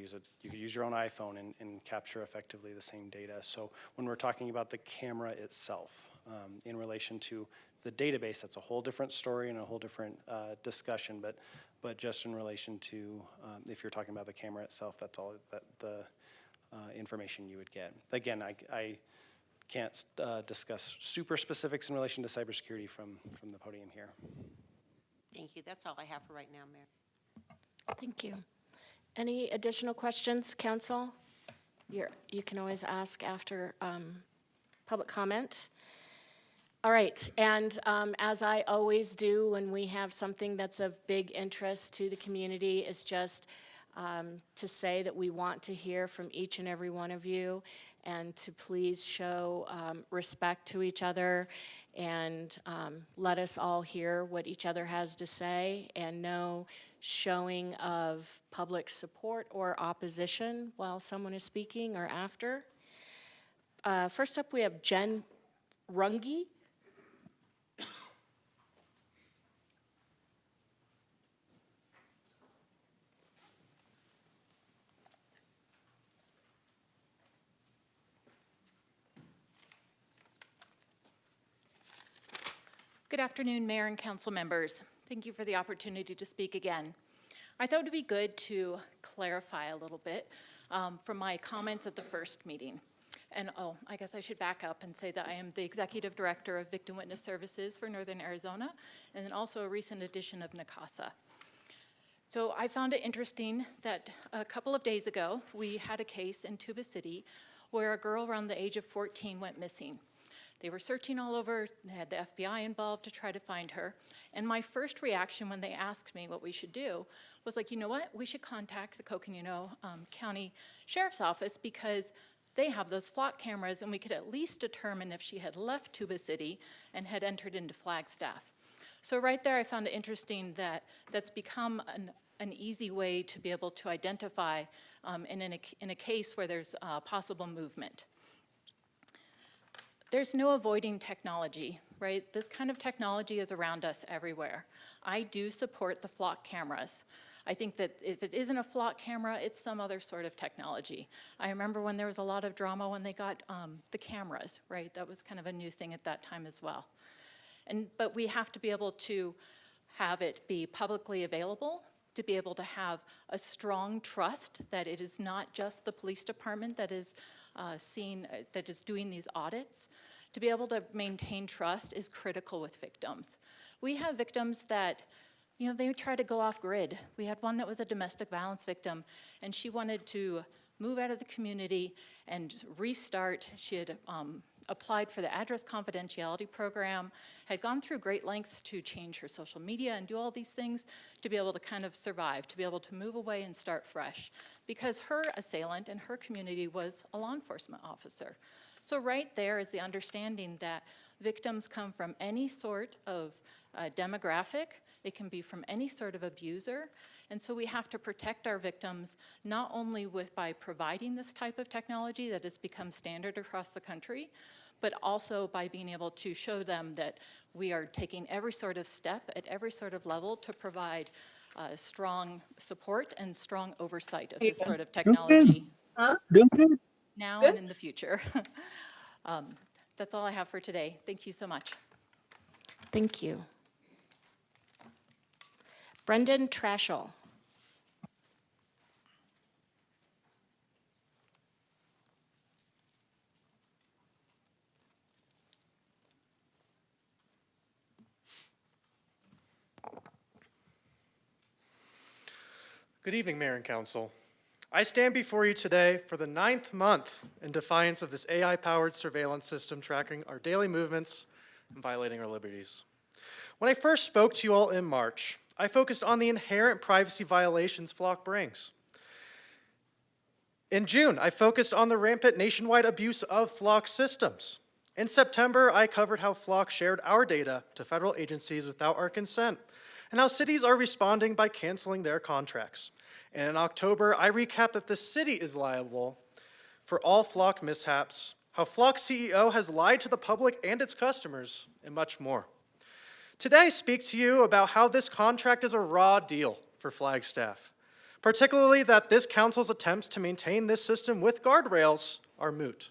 use your own iPhone and capture effectively the same data. So when we're talking about the camera itself, in relation to the database, that's a whole different story and a whole different discussion. But just in relation to if you're talking about the camera itself, that's all that the information you would get. Again, I can't discuss super specifics in relation to cybersecurity from the podium here. Thank you. That's all I have for right now, Mayor. Thank you. Any additional questions, council? You can always ask after public comment. All right, and as I always do when we have something that's of big interest to the community, is just to say that we want to hear from each and every one of you, and to please show respect to each other, and let us all hear what each other has to say, and no showing of public support or opposition while someone is speaking or after. First up, we have Jen Runge. Good afternoon, Mayor and council members. Thank you for the opportunity to speak again. I thought it would be good to clarify a little bit from my comments at the first meeting. And I guess I should back up and say that I am the Executive Director of Victim Witness Services for Northern Arizona, and then also a recent addition of NACASA. So I found it interesting that a couple of days ago, we had a case in Tuba City where a girl around the age of 14 went missing. They were searching all over, they had the FBI involved to try to find her. And my first reaction when they asked me what we should do was like, you know what, we should contact the Coconino County Sheriff's Office because they have those flock cameras and we could at least determine if she had left Tuba City and had entered into Flagstaff. So right there I found it interesting that that's become an easy way to be able to identify in a case where there's possible movement. There's no avoiding technology, right? This kind of technology is around us everywhere. I do support the flock cameras. I think that if it isn't a flock camera, it's some other sort of technology. I remember when there was a lot of drama when they got the cameras, right? That was kind of a new thing at that time as well. But we have to be able to have it be publicly available, to be able to have a strong trust that it is not just the police department that is that is doing these audits. To be able to maintain trust is critical with victims. We have victims that, you know, they try to go off grid. We had one that was a domestic violence victim, and she wanted to move out of the community and restart. She had applied for the address confidentiality program, had gone through great lengths to change her social media and do all these things to be able to kind of survive, to be able to move away and start fresh, because her assailant in her community was a law enforcement officer. So right there is the understanding that victims come from any sort of demographic. It can be from any sort of abuser. And so we have to protect our victims not only by providing this type of technology that has become standard across the country, but also by being able to show them that we are taking every sort of step at every sort of level to provide strong support and strong oversight of this sort of technology now and in the future. That's all I have for today. Thank you so much. Thank you. Brendan Trashel. Good evening, Mayor and Council. I stand before you today for the 9th month in defiance of this AI-powered surveillance system tracking our daily movements and violating our liberties. When I first spoke to you all in March, I focused on the inherent privacy violations Flock brings. In June, I focused on the rampant nationwide abuse of Flock systems. In September, I covered how Flock shared our data to federal agencies without our consent, and how cities are responding by canceling their contracts. And in October, I recapped that the city is liable for all Flock mishaps, how Flock's CEO has lied to the public and its customers, and much more. Today, I speak to you about how this contract is a raw deal for Flagstaff, particularly that this council's attempts to maintain this system with guardrails are moot.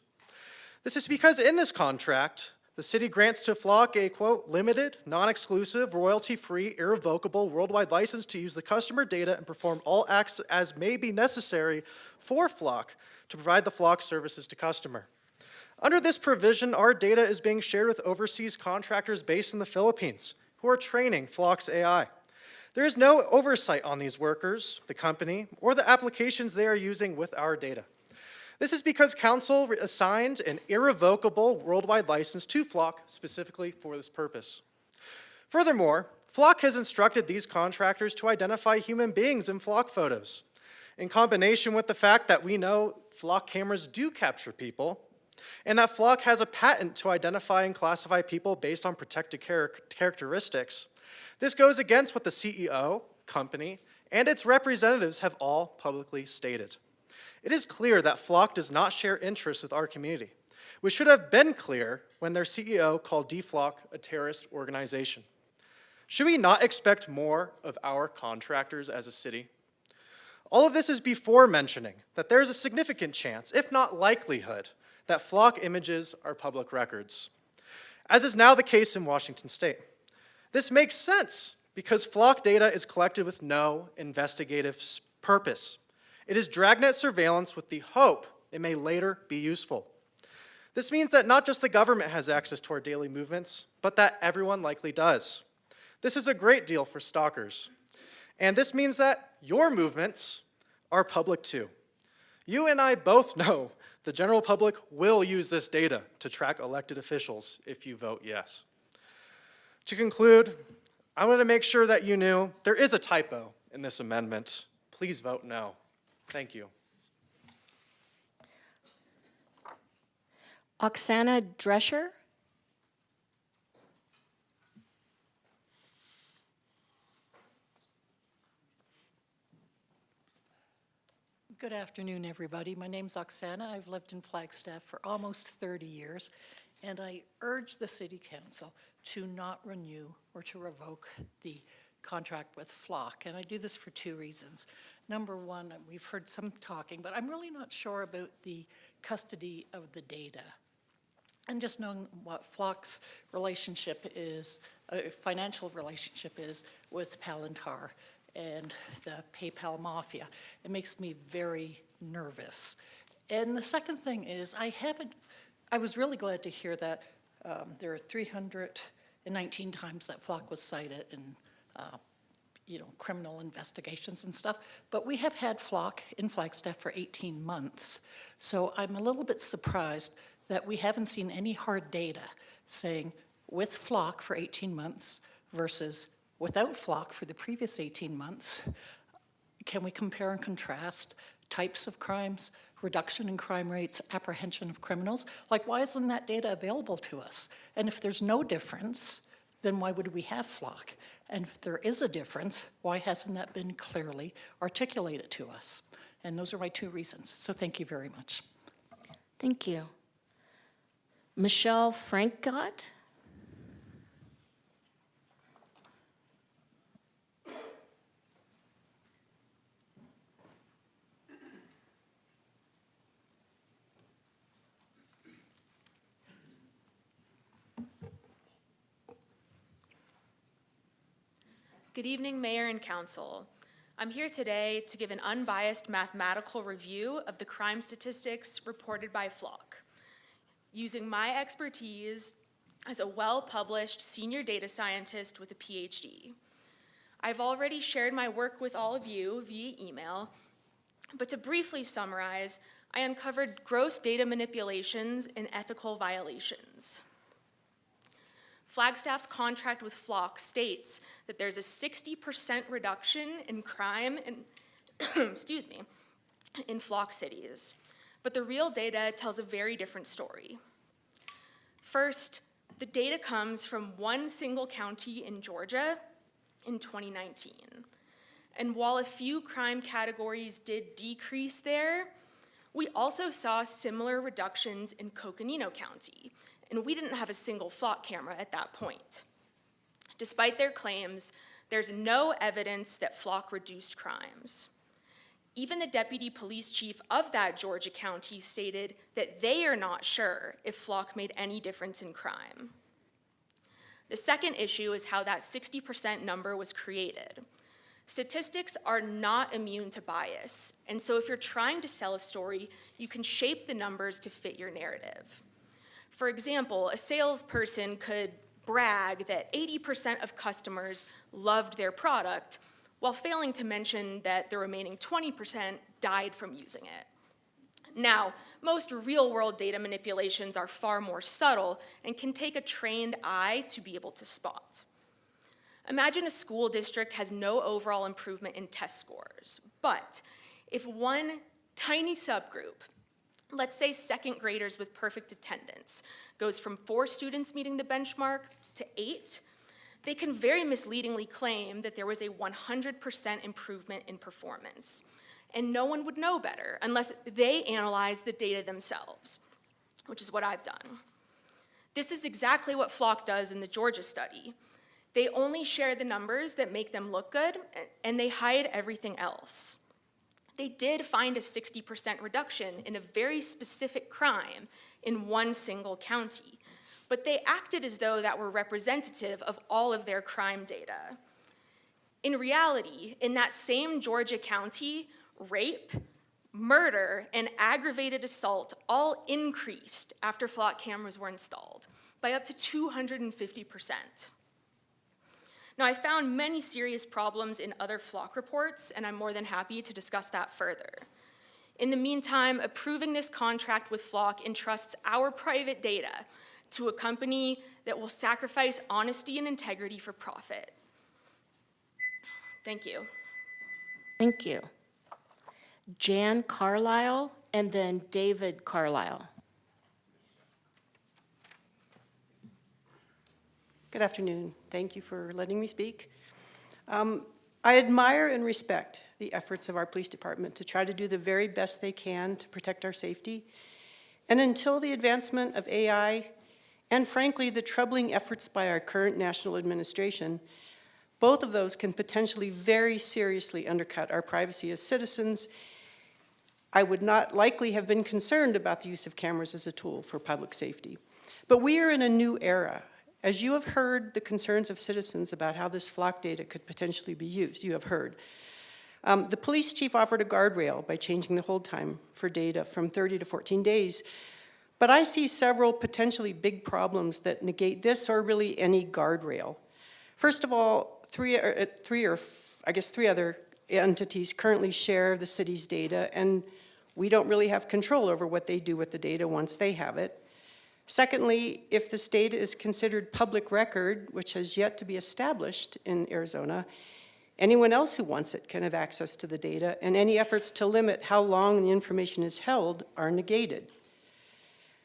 This is because in this contract, the city grants to Flock a, quote, limited, non-exclusive, royalty-free, irrevocable, worldwide license to use the customer data and perform all acts as may be necessary for Flock to provide the Flock services to customer. Under this provision, our data is being shared with overseas contractors based in the Philippines who are training Flock's AI. There is no oversight on these workers, the company, or the applications they are using with our data. This is because Council assigned an irrevocable worldwide license to Flock specifically for this purpose. Furthermore, Flock has instructed these contractors to identify human beings in Flock photos. In combination with the fact that we know Flock cameras do capture people, and that Flock has a patent to identify and classify people based on protected characteristics, this goes against what the CEO, company, and its representatives have all publicly stated. It is clear that Flock does not share interests with our community, which should have been clear when their CEO called DFlock a terrorist organization. Should we not expect more of our contractors as a city? All of this is before mentioning that there is a significant chance, if not likelihood, that Flock images are public records, as is now the case in Washington State. This makes sense because Flock data is collected with no investigative purpose. It is dragnet surveillance with the hope it may later be useful. This means that not just the government has access to our daily movements, but that everyone likely does. This is a great deal for stalkers. And this means that your movements are public too. You and I both know the general public will use this data to track elected officials if you vote yes. To conclude, I want to make sure that you knew there is a typo in this amendment. Please vote no. Thank you. Oksana Drescher. Good afternoon, everybody. My name's Oksana. I've lived in Flagstaff for almost 30 years, and I urge the City Council to not renew or to revoke the contract with Flock, and I do this for two reasons. Number one, we've heard some talking, but I'm really not sure about the custody of the data. And just knowing what Flock's relationship is, financial relationship is with Palantir and the PayPal mafia, it makes me very nervous. And the second thing is, I was really glad to hear that there are 319 times that Flock was cited in criminal investigations and stuff, but we have had Flock in Flagstaff for 18 months. So I'm a little bit surprised that we haven't seen any hard data saying with Flock for 18 months versus without Flock for the previous 18 months. Can we compare and contrast types of crimes, reduction in crime rates, apprehension of criminals? Like, why isn't that data available to us? And if there's no difference, then why would we have Flock? And if there is a difference, why hasn't that been clearly articulated to us? And those are my two reasons. So thank you very much. Thank you. Michelle Frankgott. Good evening, Mayor and Council. I'm here today to give an unbiased mathematical review of the crime statistics reported by Flock, using my expertise as a well-published senior data scientist with a PhD. I've already shared my work with all of you via email, but to briefly summarize, I uncovered gross data manipulations and ethical violations. Flagstaff's contract with Flock states that there's a 60% reduction in crime in, excuse me, in Flock cities. But the real data tells a very different story. First, the data comes from one single county in Georgia in 2019. And while a few crime categories did decrease there, we also saw similar reductions in Coconino County, and we didn't have a single Flock camera at that point. Despite their claims, there's no evidence that Flock reduced crimes. Even the deputy police chief of that Georgia county stated that they are not sure if Flock made any difference in crime. The second issue is how that 60% number was created. Statistics are not immune to bias, and so if you're trying to sell a story, you can shape the numbers to fit your narrative. For example, a salesperson could brag that 80% of customers loved their product, while failing to mention that the remaining 20% died from using it. Now, most real-world data manipulations are far more subtle and can take a trained eye to be able to spot. Imagine a school district has no overall improvement in test scores, but if one tiny subgroup, let's say second graders with perfect attendance, goes from 4 students meeting the benchmark to 8, they can very misleadingly claim that there was a 100% improvement in performance. And no one would know better unless they analyze the data themselves, which is what I've done. This is exactly what Flock does in the Georgia study. They only share the numbers that make them look good, and they hide everything else. They did find a 60% reduction in a very specific crime in one single county, but they acted as though that were representative of all of their crime data. In reality, in that same Georgia county, rape, murder, and aggravated assault all increased after Flock cameras were installed by up to 250%. Now, I found many serious problems in other Flock reports, and I'm more than happy to discuss that further. In the meantime, approving this contract with Flock entrusts our private data to a company that will sacrifice honesty and integrity for profit. Thank you. Thank you. Jan Carlisle, and then David Carlisle. Good afternoon. Thank you for letting me speak. I admire and respect the efforts of our police department to try to do the very best they can to protect our safety. And until the advancement of AI, and frankly, the troubling efforts by our current national administration, both of those can potentially very seriously undercut our privacy as citizens. I would not likely have been concerned about the use of cameras as a tool for public safety. But we are in a new era. As you have heard the concerns of citizens about how this Flock data could potentially be used, you have heard. The police chief offered a guardrail by changing the hold time for data from 30 to 14 days. But I see several potentially big problems that negate this or really any guardrail. First of all, three other entities currently share the city's data, and we don't really have control over what they do with the data once they have it. Secondly, if this data is considered public record, which has yet to be established in Arizona, anyone else who wants it can have access to the data, and any efforts to limit how long the information is held are negated.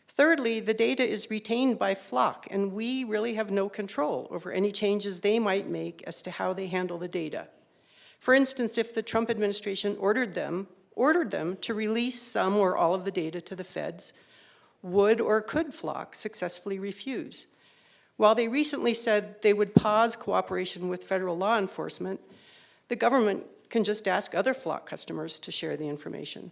Thirdly, the data is retained by Flock, and we really have no control over any changes they might make as to how they handle the data. For instance, if the Trump administration ordered them to release some or all of the data to the feds, would or could Flock successfully refuse? While they recently said they would pause cooperation with federal law enforcement, the government can just ask other Flock customers to share the information.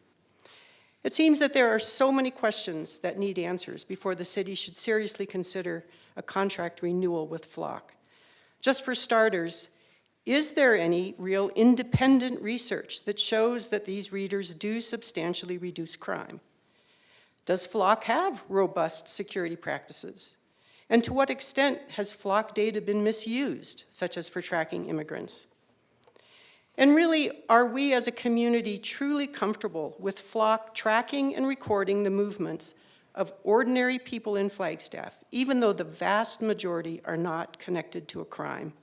It seems that there are so many questions that need answers before the city should seriously consider a contract renewal with Flock. Just for starters, Is there any real independent research that shows that these readers do substantially reduce crime? Does Flock have robust security practices? And to what extent has Flock data been misused, such as for tracking immigrants? And really, are we as a community truly comfortable with Flock tracking and recording the movements of ordinary people in Flagstaff, even though the vast majority are not connected to a crime?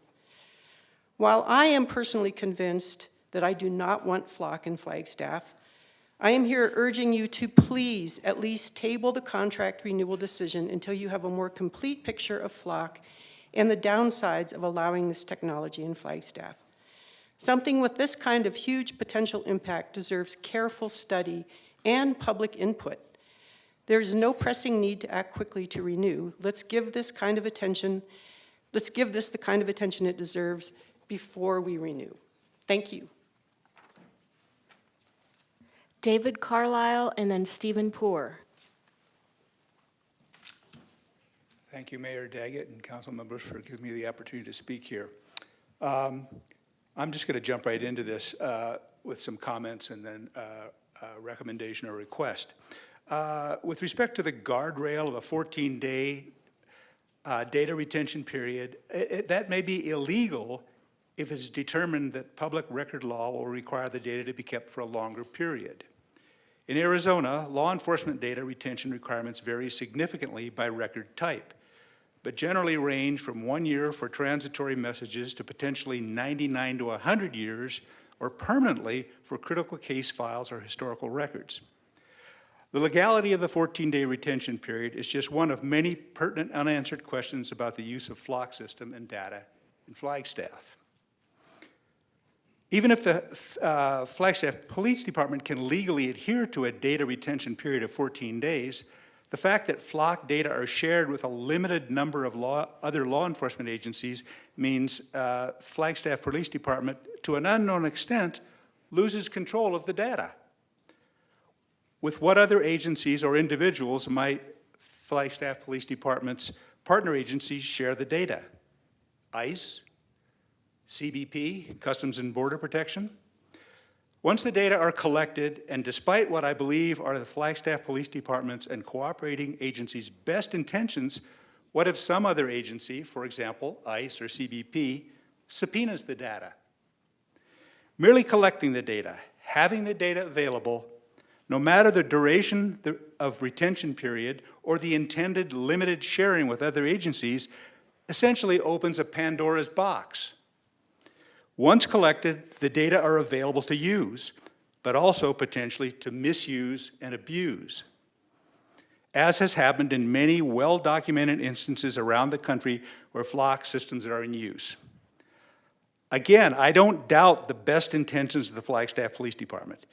While I am personally convinced that I do not want Flock in Flagstaff, I am here urging you to please at least table the contract renewal decision until you have a more complete picture of Flock and the downsides of allowing this technology in Flagstaff. Something with this kind of huge potential impact deserves careful study and public input. There is no pressing need to act quickly to renew. Let's give this the kind of attention it deserves before we renew. Thank you. David Carlisle and then Stephen Poor. Thank you, Mayor Daggett and council members, for giving me the opportunity to speak here. I'm just going to jump right into this with some comments and then a recommendation or request. With respect to the guardrail of a 14-day data retention period, that may be illegal if it's determined that public record law will require the data to be kept for a longer period. In Arizona, law enforcement data retention requirements vary significantly by record type, but generally range from 1 year for transitory messages to potentially 99 to 100 years, or permanently for critical case files or historical records. The legality of the 14-day retention period is just one of many pertinent unanswered questions about the use of Flock system and data in Flagstaff. Even if the Flagstaff Police Department can legally adhere to a data retention period of 14 days, the fact that Flock data are shared with a limited number of other law enforcement agencies means Flagstaff Police Department, to an unknown extent, loses control of the data. With what other agencies or individuals might Flagstaff Police Department's partner agencies share the data? ICE? CBP, Customs and Border Protection? Once the data are collected, and despite what I believe are the Flagstaff Police Department's and cooperating agencies' best intentions, what if some other agency, for example, ICE or CBP, subpoenas the data? Merely collecting the data, having the data available, no matter the duration of retention period or the intended limited sharing with other agencies, essentially opens a Pandora's box. Once collected, the data are available to use, but also potentially to misuse and abuse, as has happened in many well-documented instances around the country where Flock systems are in use. Again, I don't doubt the best intentions of the Flagstaff Police Department,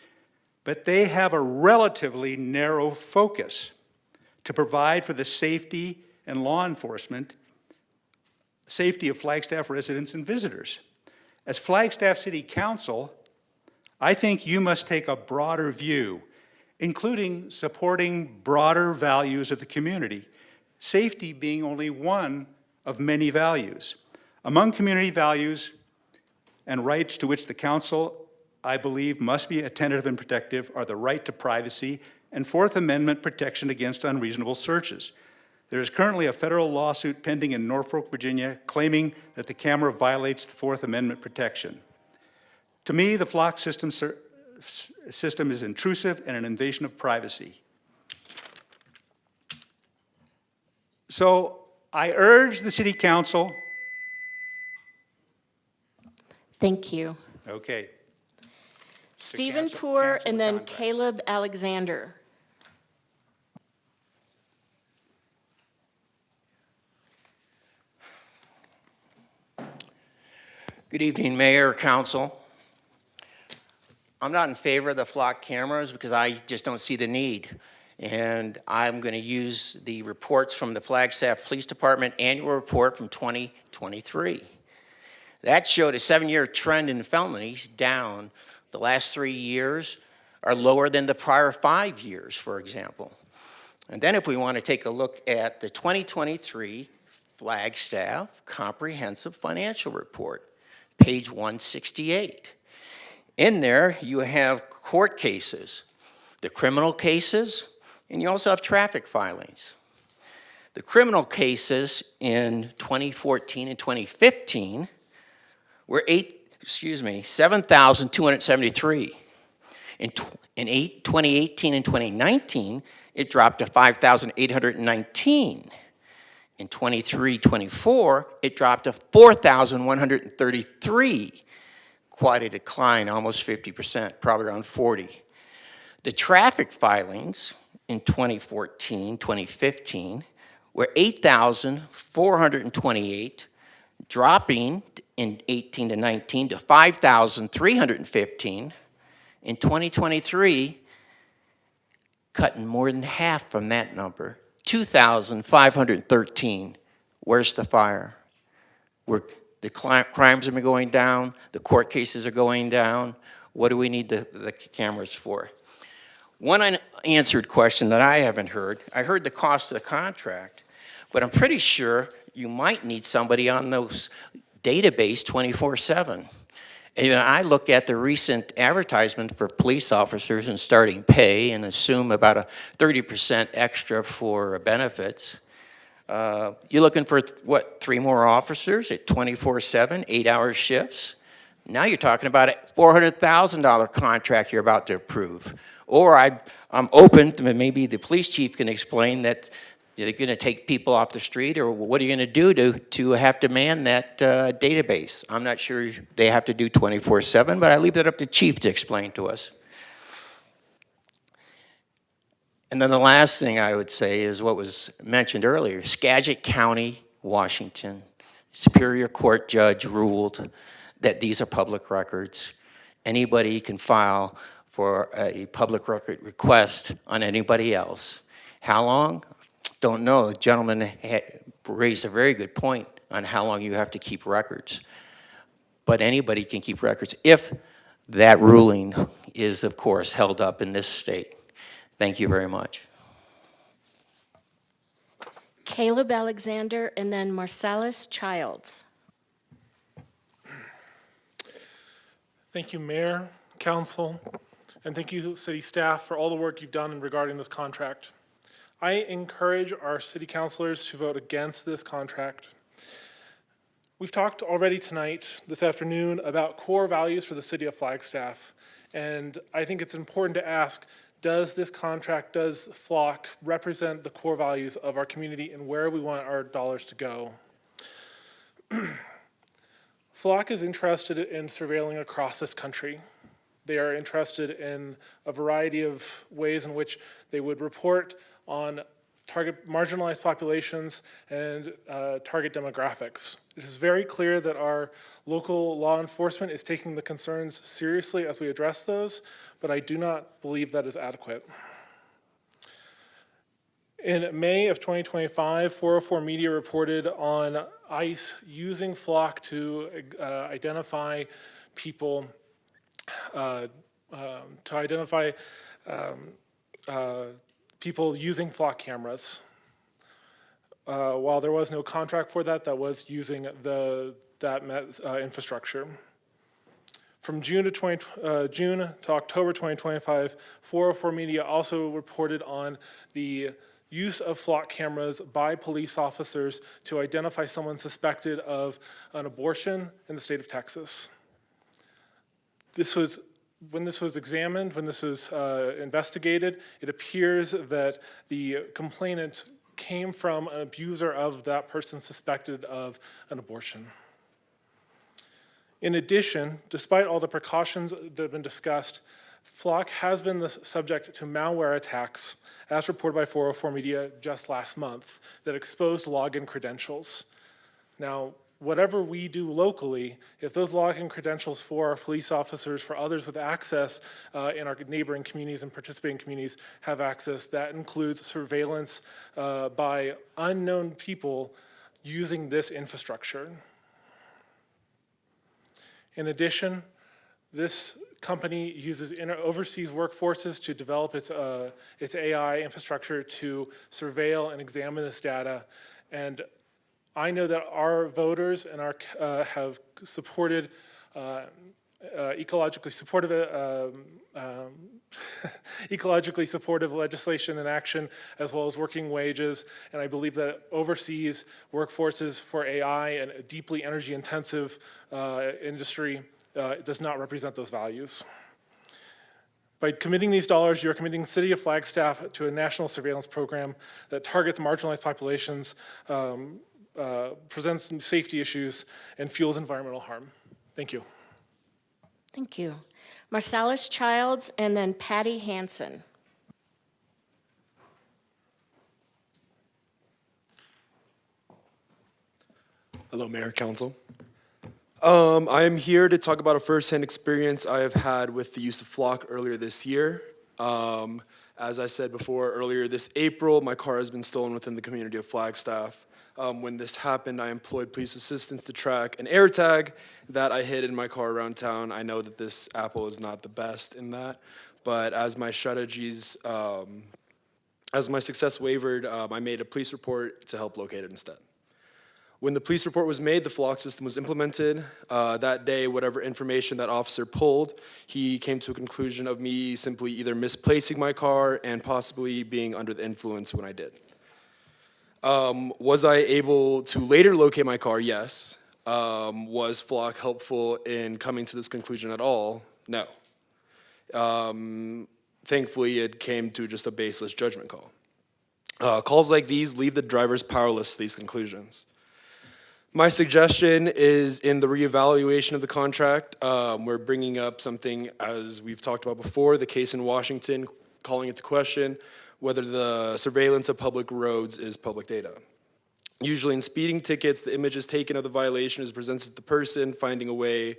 but they have a relatively narrow focus to provide for the safety and law enforcement, safety of Flagstaff residents and visitors. As Flagstaff City Council, I think you must take a broader view, including supporting broader values of the community, safety being only one of many values. Among community values and rights to which the council, I believe, must be attentive and protective are the right to privacy and Fourth Amendment protection against unreasonable searches. There is currently a federal lawsuit pending in Norfolk, Virginia, claiming that the camera violates the Fourth Amendment protection. To me, the Flock system is intrusive and an invasion of privacy. So I urge the City Council. Thank you. Okay. Stephen Poor and then Caleb Alexander. Good evening, Mayor, Council. I'm not in favor of the Flock cameras because I just don't see the need. And I'm going to use the reports from the Flagstaff Police Department annual report from 2023. That showed a 7-year trend in felonies down. The last 3 years are lower than the prior 5 years, for example. And then if we want to take a look at the 2023 Flagstaff Comprehensive Financial Report, page 168. In there, you have court cases, the criminal cases, and you also have traffic filings. The criminal cases in 2014 and 2015 were 7,273. In 2018 and 2019, it dropped to 5,819. In 23-24, it dropped to 4,133. Quite a decline, almost 50%, probably around 40. The traffic filings in 2014, 2015 were 8,428, dropping in 18 to 19 to 5,315. In 2023, cutting more than half from that number, 2,513. Where's the fire? The crimes have been going down, the court cases are going down. What do we need the cameras for? One unanswered question that I haven't heard, I heard the cost of the contract, but I'm pretty sure you might need somebody on those database 24/7. And I look at the recent advertisement for police officers and starting pay and assume about a 30% extra for benefits. You're looking for, what, 3 more officers at 24/7, 8-hour shifts? Now you're talking about a $400,000 contract you're about to approve. Or I'm open to maybe the police chief can explain that they're going to take people off the street, or what are you going to do to have to man that database? I'm not sure they have to do 24/7, but I leave that up to chief to explain to us. And then the last thing I would say is what was mentioned earlier. Skagit County, Washington, Superior Court judge ruled that these are public records. Anybody can file for a public record request on anybody else. How long? Don't know. The gentleman raised a very good point on how long you have to keep records. But anybody can keep records if that ruling is, of course, held up in this state. Thank you very much. Caleb Alexander, and then Marcellus Childs. Thank you, Mayor, Council, and thank you, City staff, for all the work you've done regarding this contract. I encourage our city councilors to vote against this contract. We've talked already tonight, this afternoon, about core values for the city of Flagstaff, and I think it's important to ask, does this contract, does FLOC represent the core values of our community and where we want our dollars to go? FLOC is interested in surveilling across this country. They are interested in a variety of ways in which they would report on target marginalized populations and target demographics. It is very clear that our local law enforcement is taking the concerns seriously as we address those, but I do not believe that is adequate. In May of 2025, 404 Media reported on ICE using FLOC to identify people, people using FLOC cameras. While there was no contract for that, that was using that infrastructure. From June to October 2025, 404 Media also reported on the use of FLOC cameras by police officers to identify someone suspected of an abortion in the state of Texas. When this was examined, when this was investigated, it appears that the complainant came from an abuser of that person suspected of an abortion. In addition, despite all the precautions that have been discussed, FLOC has been the subject to malware attacks, as reported by 404 Media just last month, that exposed login credentials. Now, whatever we do locally, if those login credentials for our police officers, for others with access in our neighboring communities and participating communities have access, that includes surveillance by unknown people using this infrastructure. In addition, this company uses overseas workforces to develop its AI infrastructure to surveil and examine this data. And I know that our voters and our have supported ecologically supportive ecologically supportive legislation and action, as well as working wages. And I believe that overseas workforces for AI and a deeply energy-intensive industry does not represent those values. By committing these dollars, you're committing the city of Flagstaff to a national surveillance program that targets marginalized populations, presents safety issues, and fuels environmental harm. Thank you. Thank you. Marsalis Childs and then Patty Hansen. Hello, Mayor, Council. I am here to talk about a firsthand experience I have had with the use of Flock earlier this year. As I said before, earlier this April, my car has been stolen within the community of Flagstaff. When this happened, I employed police assistants to track an AirTag that I hid in my car around town. I know that this Apple is not the best in that, but as my strategies, as my success wavered, I made a police report to help locate it instead. When the police report was made, the Flock system was implemented. That day, whatever information that officer pulled, he came to a conclusion of me simply either misplacing my car and possibly being under the influence when I did. Was I able to later locate my car? Yes. Was Flock helpful in coming to this conclusion at all? No. Thankfully, it came to just a baseless judgment call. Calls like these leave the drivers powerless to these conclusions. My suggestion is in the reevaluation of the contract, we're bringing up something, as we've talked about before, the case in Washington, calling into question whether the surveillance of public roads is public data. Usually in speeding tickets, the image is taken of the violation is presented to the person. Finding a way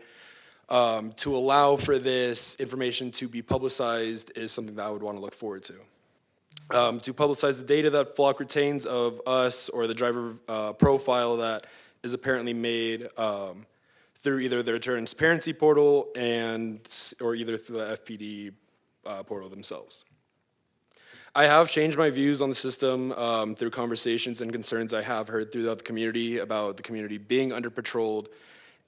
to allow for this information to be publicized is something that I would want to look forward to. To publicize the data that Flock retains of us or the driver profile that is apparently made through either their transparency portal or either through the FPD portal themselves. I have changed my views on the system through conversations and concerns I have heard throughout the community about the community being under-patrolled,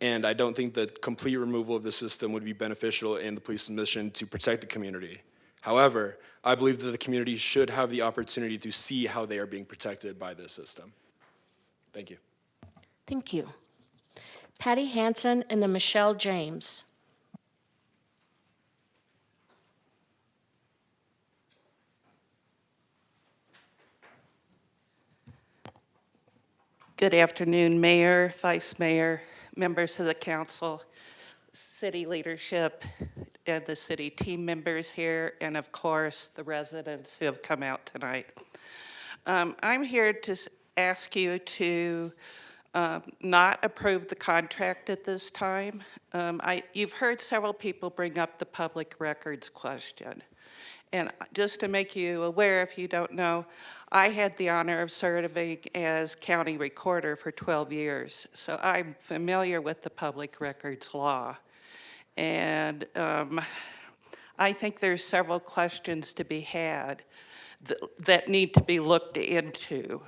and I don't think that complete removal of the system would be beneficial in the police's mission to protect the community. However, I believe that the community should have the opportunity to see how they are being protected by this system. Thank you. Thank you. Patty Hansen and then Michelle James. Good afternoon, Mayor, Vice Mayor, members of the council, city leadership, and the city team members here, and of course, the residents who have come out tonight. I'm here to ask you to not approve the contract at this time. You've heard several people bring up the public records question. And just to make you aware, if you don't know, I had the honor of serving as county recorder for 12 years. So I'm familiar with the public records law. And I think there's several questions to be had that need to be looked into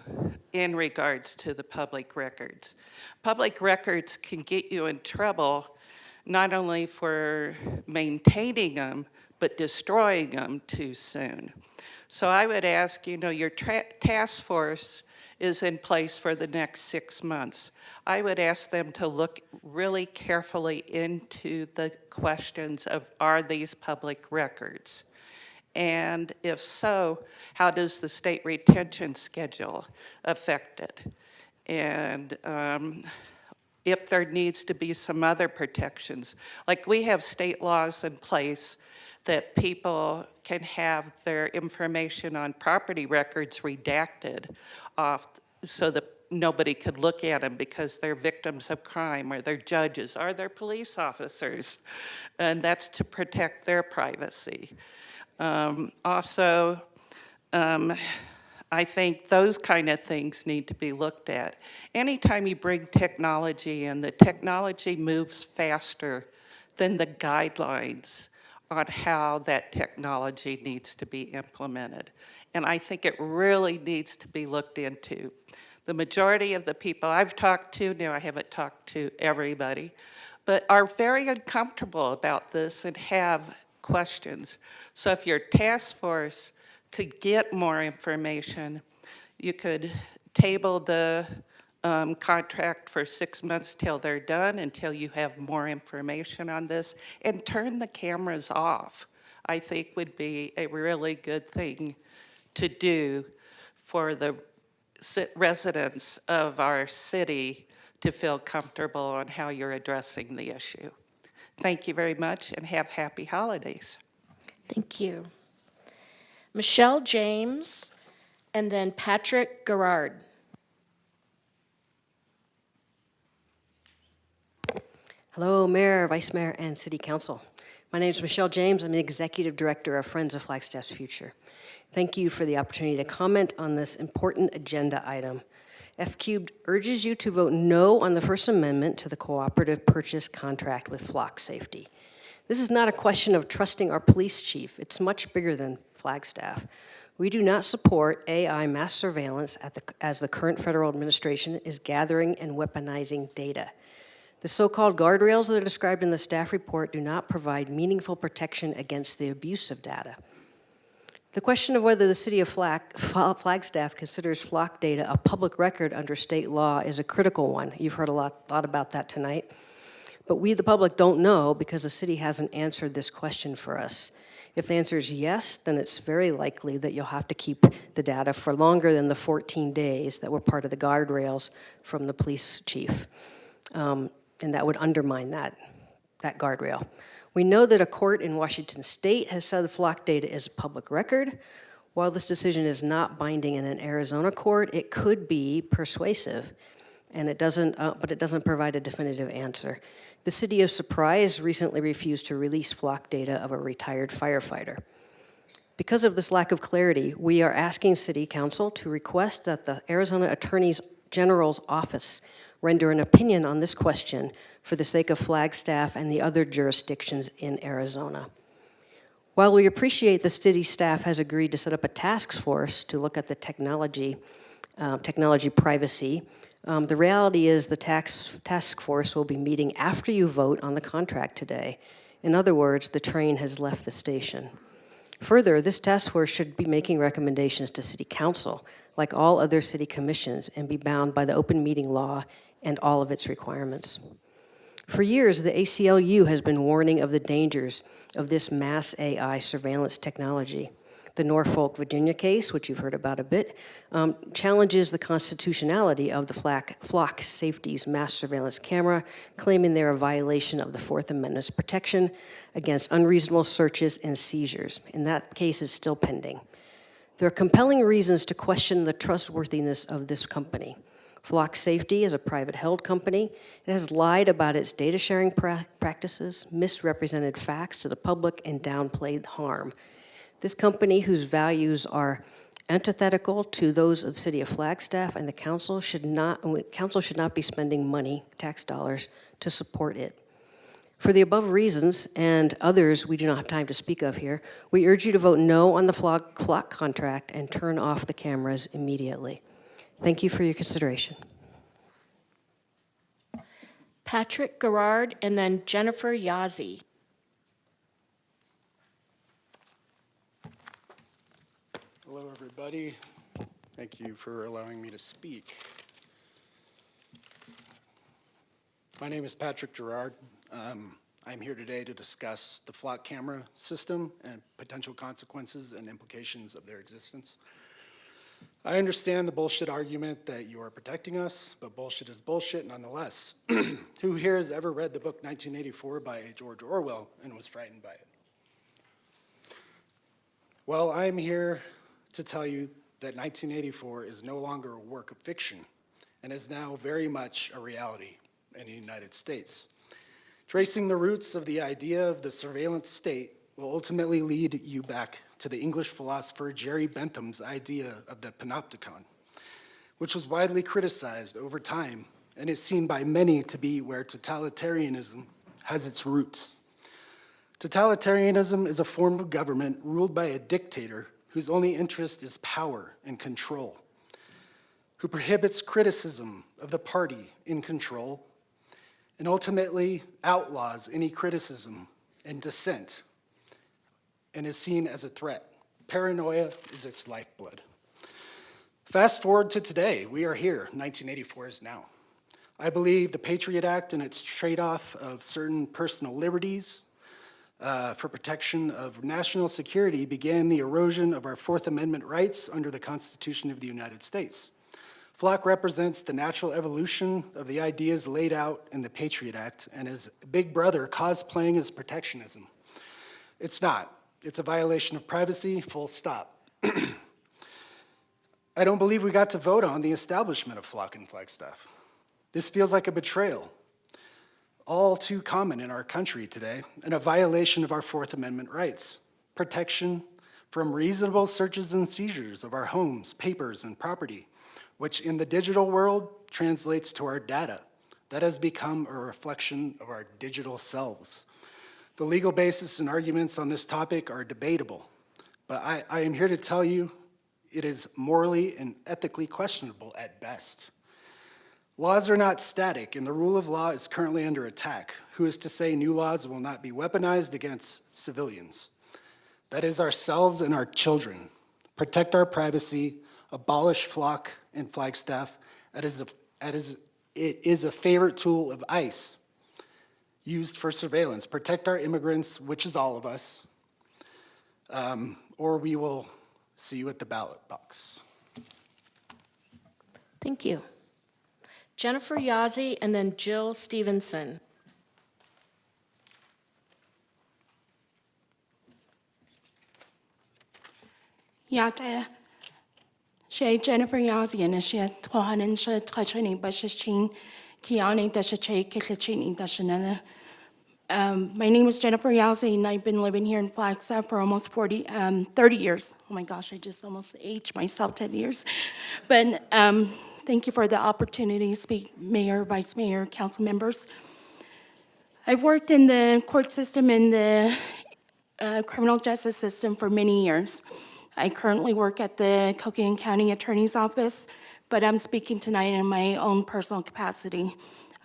in regards to the public records. Public records can get you in trouble not only for maintaining them, but destroying them too soon. So I would ask, your task force is in place for the next 6 months. I would ask them to look really carefully into the questions of, are these public records? And if so, how does the state retention schedule affect it? And if there needs to be some other protections. Like we have state laws in place that people can have their information on property records redacted off so that nobody could look at them because they're victims of crime or they're judges or they're police officers. And that's to protect their privacy. I think those kind of things need to be looked at. Anytime you bring technology in, the technology moves faster than the guidelines on how that technology needs to be implemented. And I think it really needs to be looked into. The majority of the people I've talked to, now I haven't talked to everybody, but are very uncomfortable about this and have questions. So if your task force could get more information, you could table the contract for 6 months till they're done, until you have more information on this, and turn the cameras off, I think would be a really good thing to do for the residents of our city to feel comfortable on how you're addressing the issue. Thank you very much, and have happy holidays. Thank you. Michelle James, and then Patrick Garrard. Hello, Mayor, Vice Mayor, and City Council. My name is Michelle James. I'm the Executive Director of Friends of Flagstaff's Future. Thank you for the opportunity to comment on this important agenda item. F Cubed urges you to vote no on the First Amendment to the cooperative purchase contract with Flock Safety. This is not a question of trusting our police chief. It's much bigger than Flagstaff. We do not support AI mass surveillance as the current federal administration is gathering and weaponizing data. The so-called guardrails that are described in the staff report do not provide meaningful protection against the abuse of data. The question of whether the city of Flagstaff considers flock data a public record under state law is a critical one. You've heard a lot about that tonight. But we, the public, don't know because the city hasn't answered this question for us. If the answer is yes, then it's very likely that you'll have to keep the data for longer than the 14 days that were part of the guardrails from the police chief. And that would undermine that guardrail. We know that a court in Washington State has said the flock data is a public record. While this decision is not binding in an Arizona court, it could be persuasive, and but it doesn't provide a definitive answer. The city of Surprise recently refused to release flock data of a retired firefighter. Because of this lack of clarity, we are asking City Council to request that the Arizona Attorney General's office render an opinion on this question for the sake of Flagstaff and the other jurisdictions in Arizona. While we appreciate the city staff has agreed to set up a task force to look at the technology privacy, the reality is the task force will be meeting after you vote on the contract today. In other words, the train has left the station. Further, this task force should be making recommendations to City Council, like all other city commissions, and be bound by the open meeting law and all of its requirements. For years, the ACLU has been warning of the dangers of this mass AI surveillance technology. The Norfolk, Virginia case, which you've heard about a bit, challenges the constitutionality of the Flock Safety's mass surveillance camera, claiming they're a violation of the Fourth Amendment's protection against unreasonable searches and seizures. And that case is still pending. There are compelling reasons to question the trustworthiness of this company. Flock Safety is a private held company. It has lied about its data sharing practices, misrepresented facts to the public, and downplayed harm. This company, whose values are antithetical to those of the city of Flagstaff and the council, should not be spending money, tax dollars, to support it. For the above reasons and others we do not have time to speak of here, we urge you to vote no on the flock contract and turn off the cameras immediately. Thank you for your consideration. Patrick Garrard, and then Jennifer Yazzie. Hello, everybody. Thank you for allowing me to speak. My name is Patrick Gerard. I'm here today to discuss the flock camera system and potential consequences and implications of their existence. I understand the bullshit argument that you are protecting us, but bullshit is bullshit nonetheless. Who here has ever read the book 1984 by George Orwell and was frightened by it? Well, I'm here to tell you that 1984 is no longer a work of fiction and is now very much a reality in the United States. Tracing the roots of the idea of the surveillance state will ultimately lead you back to the English philosopher Jerry Bentham's idea of the panopticon, which was widely criticized over time and is seen by many to be where totalitarianism has its roots. Totalitarianism is a form of government ruled by a dictator whose only interest is power and control. who prohibits criticism of the party in control, and ultimately outlaws any criticism and dissent, and is seen as a threat. Paranoia is its lifeblood. Fast forward to today, we are here, 1984 is now. I believe the Patriot Act and its trade-off of certain personal liberties for protection of national security began the erosion of our Fourth Amendment rights under the Constitution of the United States. Flock represents the natural evolution of the ideas laid out in the Patriot Act and is big brother cosplaying as protectionism. It's not. It's a violation of privacy, full stop. I don't believe we got to vote on the establishment of Flock in Flagstaff. This feels like a betrayal, all too common in our country today, and a violation of our Fourth Amendment rights. Protection from reasonable searches and seizures of our homes, papers, and property, which in the digital world translates to our data. That has become a reflection of our digital selves. The legal basis and arguments on this topic are debatable, but I am here to tell you it is morally and ethically questionable at best. Laws are not static, and the rule of law is currently under attack. Who is to say new laws will not be weaponized against civilians? That is ourselves and our children. Protect our privacy, abolish Flock and Flagstaff. It is a favorite tool of ICE used for surveillance. Protect our immigrants, which is all of us, or we will see you at the ballot box. Thank you. Jennifer Yazzie and then Jill Stevenson. Yate, she Jennifer Yazzie and she Tohanen she Trachini Bashichin, Kiani Dashache Kitlachini Dashanana. My name is Jennifer Yazzie, and I've been living here in Flagstaff for almost 30 years. Oh my gosh, I just almost aged myself 10 years. But thank you for the opportunity to speak, Mayor, Vice Mayor, council members. I've worked in the court system and the criminal justice system for many years. I currently work at the Cocaine County Attorney's Office, but I'm speaking tonight in my own personal capacity.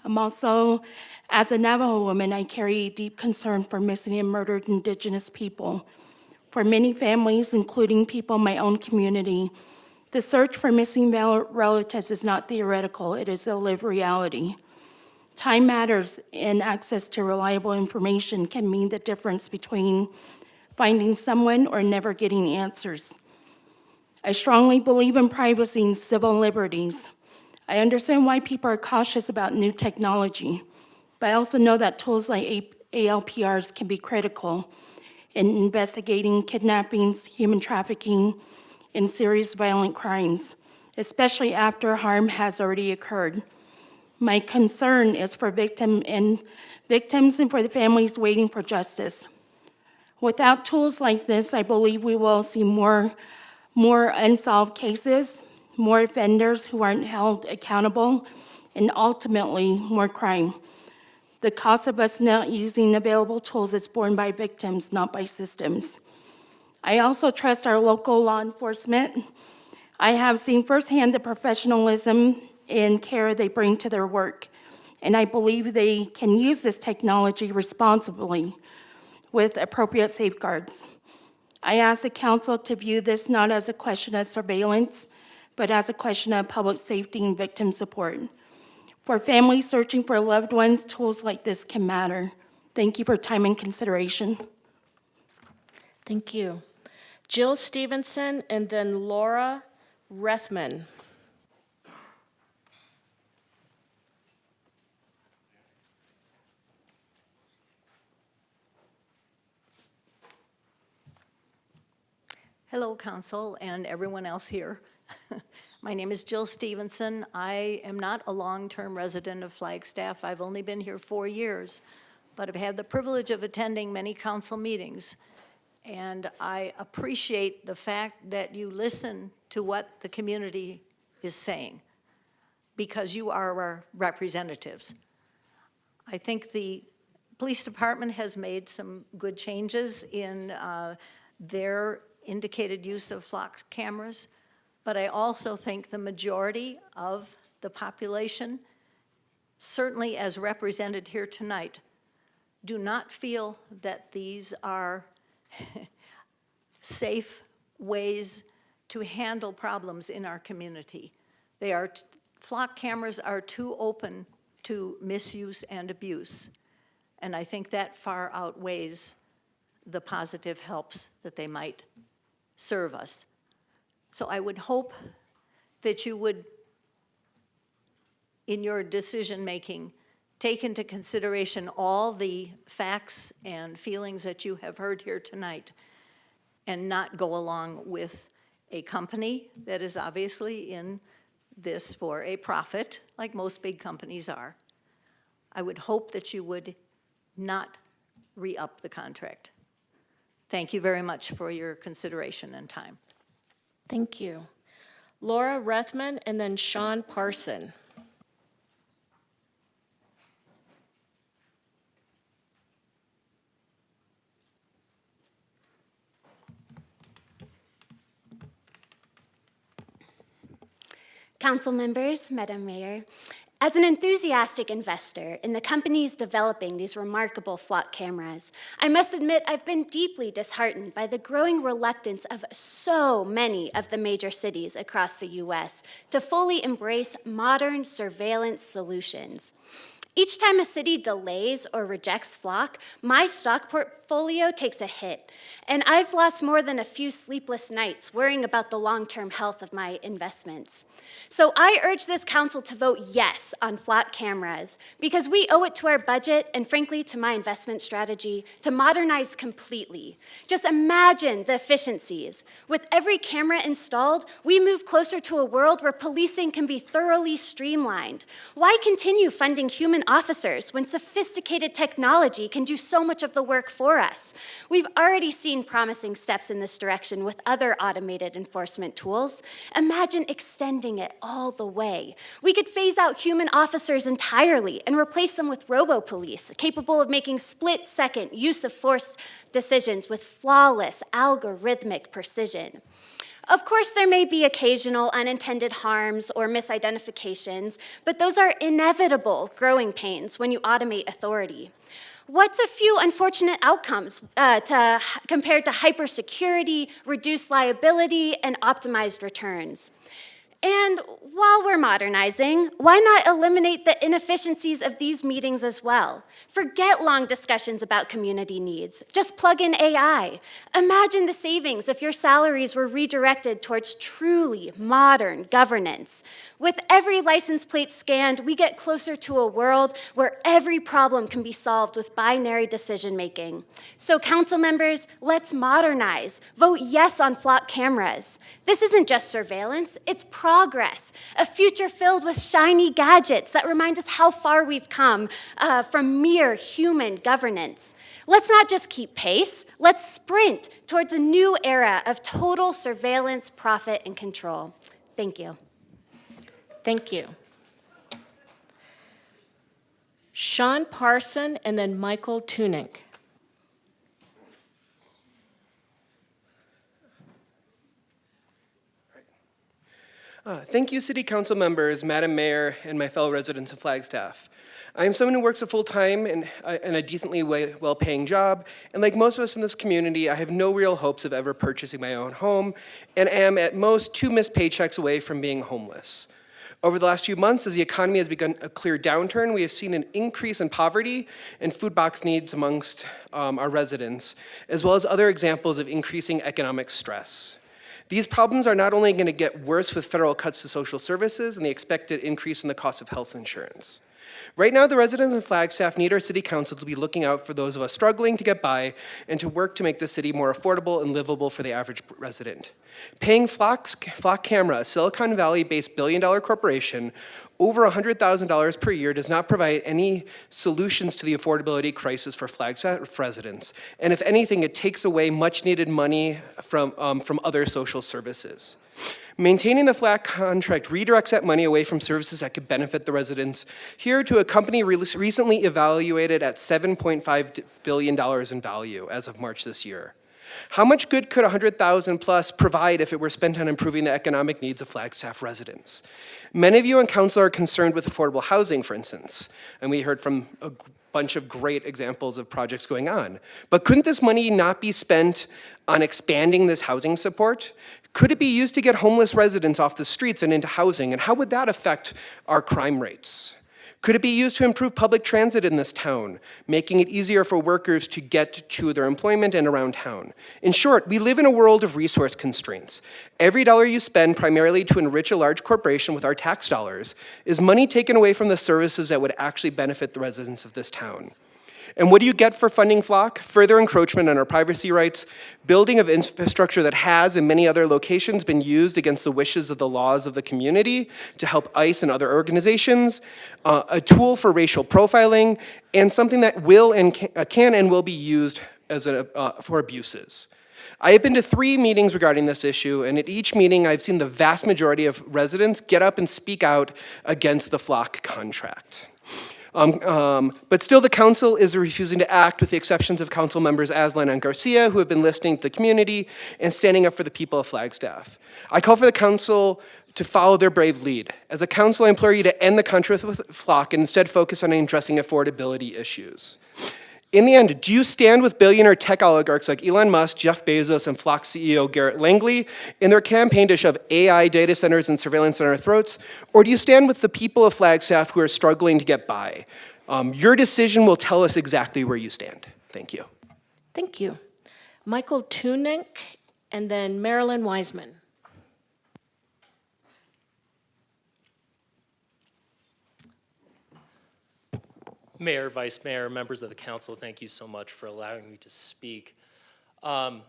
I'm also, as a Navajo woman, I carry a deep concern for missing and murdered Indigenous people. For many families, including people in my own community, the search for missing relatives is not theoretical, it is a lived reality. Time matters, and access to reliable information can mean the difference between finding someone or never getting answers. I strongly believe in privacy and civil liberties. I understand why people are cautious about new technology, but I also know that tools like ALPRs can be critical in investigating kidnappings, human trafficking, and serious violent crimes, especially after harm has already occurred. My concern is for victims and for the families waiting for justice. Without tools like this, I believe we will see more unsolved cases, more offenders who aren't held accountable, and ultimately more crime. The cost of us not using available tools is borne by victims, not by systems. I also trust our local law enforcement. I have seen firsthand the professionalism and care they bring to their work, and I believe they can use this technology responsibly with appropriate safeguards. I ask the council to view this not as a question of surveillance, but as a question of public safety and victim support. For families searching for loved ones, tools like this can matter. Thank you for time and consideration. Thank you. Jill Stevenson and then Laura Rethman. Hello, Council, and everyone else here. My name is Jill Stevenson. I am not a long-term resident of Flagstaff. I've only been here 4 years, but I've had the privilege of attending many council meetings. And I appreciate the fact that you listen to what the community is saying, because you are our representatives. I think the police department has made some good changes in their indicated use of Flock cameras. but I also think the majority of the population, certainly as represented here tonight, do not feel that these are safe ways to handle problems in our community. Flock cameras are too open to misuse and abuse, and I think that far outweighs the positive helps that they might serve us. So I would hope that you would, in your decision-making, take into consideration all the facts and feelings that you have heard here tonight and not go along with a company that is obviously in this for a profit, like most big companies are. I would hope that you would not re-up the contract. Thank you very much for your consideration and time. Thank you. Laura Rethman and then Sean Parson. Council members, Madam Mayor, as an enthusiastic investor in the companies developing these remarkable flock cameras, I must admit I've been deeply disheartened by the growing reluctance of so many of the major cities across the U.S. to fully embrace modern surveillance solutions. Each time a city delays or rejects flock, my stock portfolio takes a hit, and I've lost more than a few sleepless nights worrying about the long-term health of my investments. So I urge this council to vote yes on flock cameras because we owe it to our budget and frankly to my investment strategy to modernize completely. Just imagine the efficiencies. With every camera installed, we move closer to a world where policing can be thoroughly streamlined. Why continue funding human officers when sophisticated technology can do so much of the work for us? We've already seen promising steps in this direction with other automated enforcement tools. Imagine extending it all the way. We could phase out human officers entirely and replace them with robo-police, capable of making split-second use of force decisions with flawless algorithmic precision. Of course, there may be occasional unintended harms or misidentifications, but those are inevitable growing pains when you automate authority. What's a few unfortunate outcomes compared to hypersecurity, reduced liability, and optimized returns? And while we're modernizing, why not eliminate the inefficiencies of these meetings as well? Forget long discussions about community needs. Just plug in AI. Imagine the savings if your salaries were redirected towards truly modern governance. With every license plate scanned, we get closer to a world where every problem can be solved with binary decision-making. So council members, let's modernize. Vote yes on flock cameras. This isn't just surveillance, it's progress, a future filled with shiny gadgets that remind us how far we've come from mere human governance. Let's not just keep pace, let's sprint towards a new era of total surveillance, profit, and control. Thank you. Thank you. Sean Parson and then Michael Tunick. Thank you, City Council members, Madam Mayor, and my fellow residents of Flagstaff. I am someone who works a full-time and a decently well-paying job, and like most of us in this community, I have no real hopes of ever purchasing my own home, and am at most 2 missed paychecks away from being homeless. Over the last few months, as the economy has begun a clear downturn, we have seen an increase in poverty and food box needs amongst our residents, as well as other examples of increasing economic stress. These problems are not only going to get worse with federal cuts to social services and the expected increase in the cost of health insurance. Right now, the residents of Flagstaff need our city council to be looking out for those of us struggling to get by and to work to make the city more affordable and livable for the average resident. Paying Flock Camera, a Silicon Valley-based billion-dollar corporation, over $100,000 per year does not provide any solutions to the affordability crisis for Flagstaff residents. And if anything, it takes away much-needed money from other social services. Maintaining the flat contract redirects that money away from services that could benefit the residents here to a company recently evaluated at $7.5 billion in value as of March this year. How much good could 100,000 plus provide if it were spent on improving the economic needs of Flagstaff residents? Many of you on council are concerned with affordable housing, for instance, and we heard from a bunch of great examples of projects going on. But couldn't this money not be spent on expanding this housing support? Could it be used to get homeless residents off the streets and into housing? And how would that affect our crime rates? Could it be used to improve public transit in this town, making it easier for workers to get to their employment and around town? In short, we live in a world of resource constraints. Every dollar you spend primarily to enrich a large corporation with our tax dollars is money taken away from the services that would actually benefit the residents of this town. And what do you get for funding FLOC? Further encroachment on our privacy rights, building of infrastructure that has, in many other locations, been used against the wishes of the laws of the community to help ICE and other organizations, a tool for racial profiling, and something that will and can and will be used as for abuses. I have been to 3 meetings regarding this issue, and at each meeting I've seen the vast majority of residents get up and speak out against the FLOC contract. But still the council is refusing to act, with the exceptions of council members Aslan and Garcia, who have been listening to the community and standing up for the people of Flagstaff. I call for the council to follow their brave lead. As a council, I implore you to end the contract with FLOC and instead focus on addressing affordability issues. In the end, do you stand with billionaire tech oligarchs like Elon Musk, Jeff Bezos, and FLOC CEO Garrett Langley in their campaign to shove AI data centers and surveillance down our throats? Or do you stand with the people of Flagstaff who are struggling to get by? Your decision will tell us exactly where you stand. Thank you. Thank you. Michael Tunick, and then Marilyn Wiseman. Mayor, Vice Mayor, members of the council, thank you so much for allowing me to speak. I'm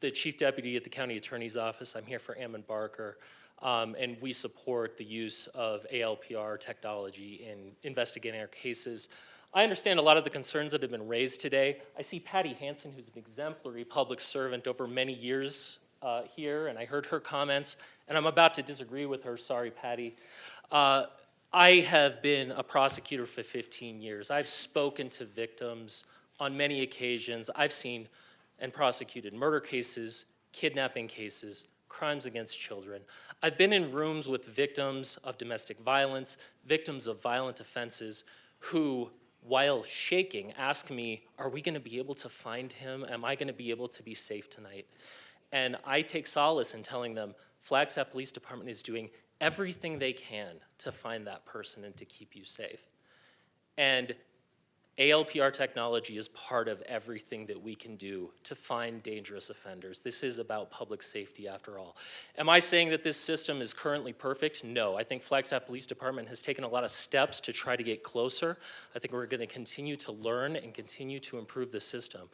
the Chief Deputy at the County Attorney's Office. I'm here for Ammon Barker, and we support the use of ALPR technology in investigating our cases. I understand a lot of the concerns that have been raised today. I see Patty Hansen, who's an exemplary public servant over many years here, and I heard her comments, and I'm about to disagree with her. Sorry, Patty. I have been a prosecutor for 15 years. I've spoken to victims on many occasions. I've seen and prosecuted murder cases, kidnapping cases, crimes against children. I've been in rooms with victims of domestic violence, victims of violent offenses, who, while shaking, ask me, are we gonna be able to find him? Am I gonna be able to be safe tonight? And I take solace in telling them, Flagstaff Police Department is doing everything they can to find that person and to keep you safe. And ALPR technology is part of everything that we can do to find dangerous offenders. This is about public safety after all. Am I saying that this system is currently perfect? No. I think Flagstaff Police Department has taken a lot of steps to try to get closer. I think we're gonna continue to learn and continue to improve the system.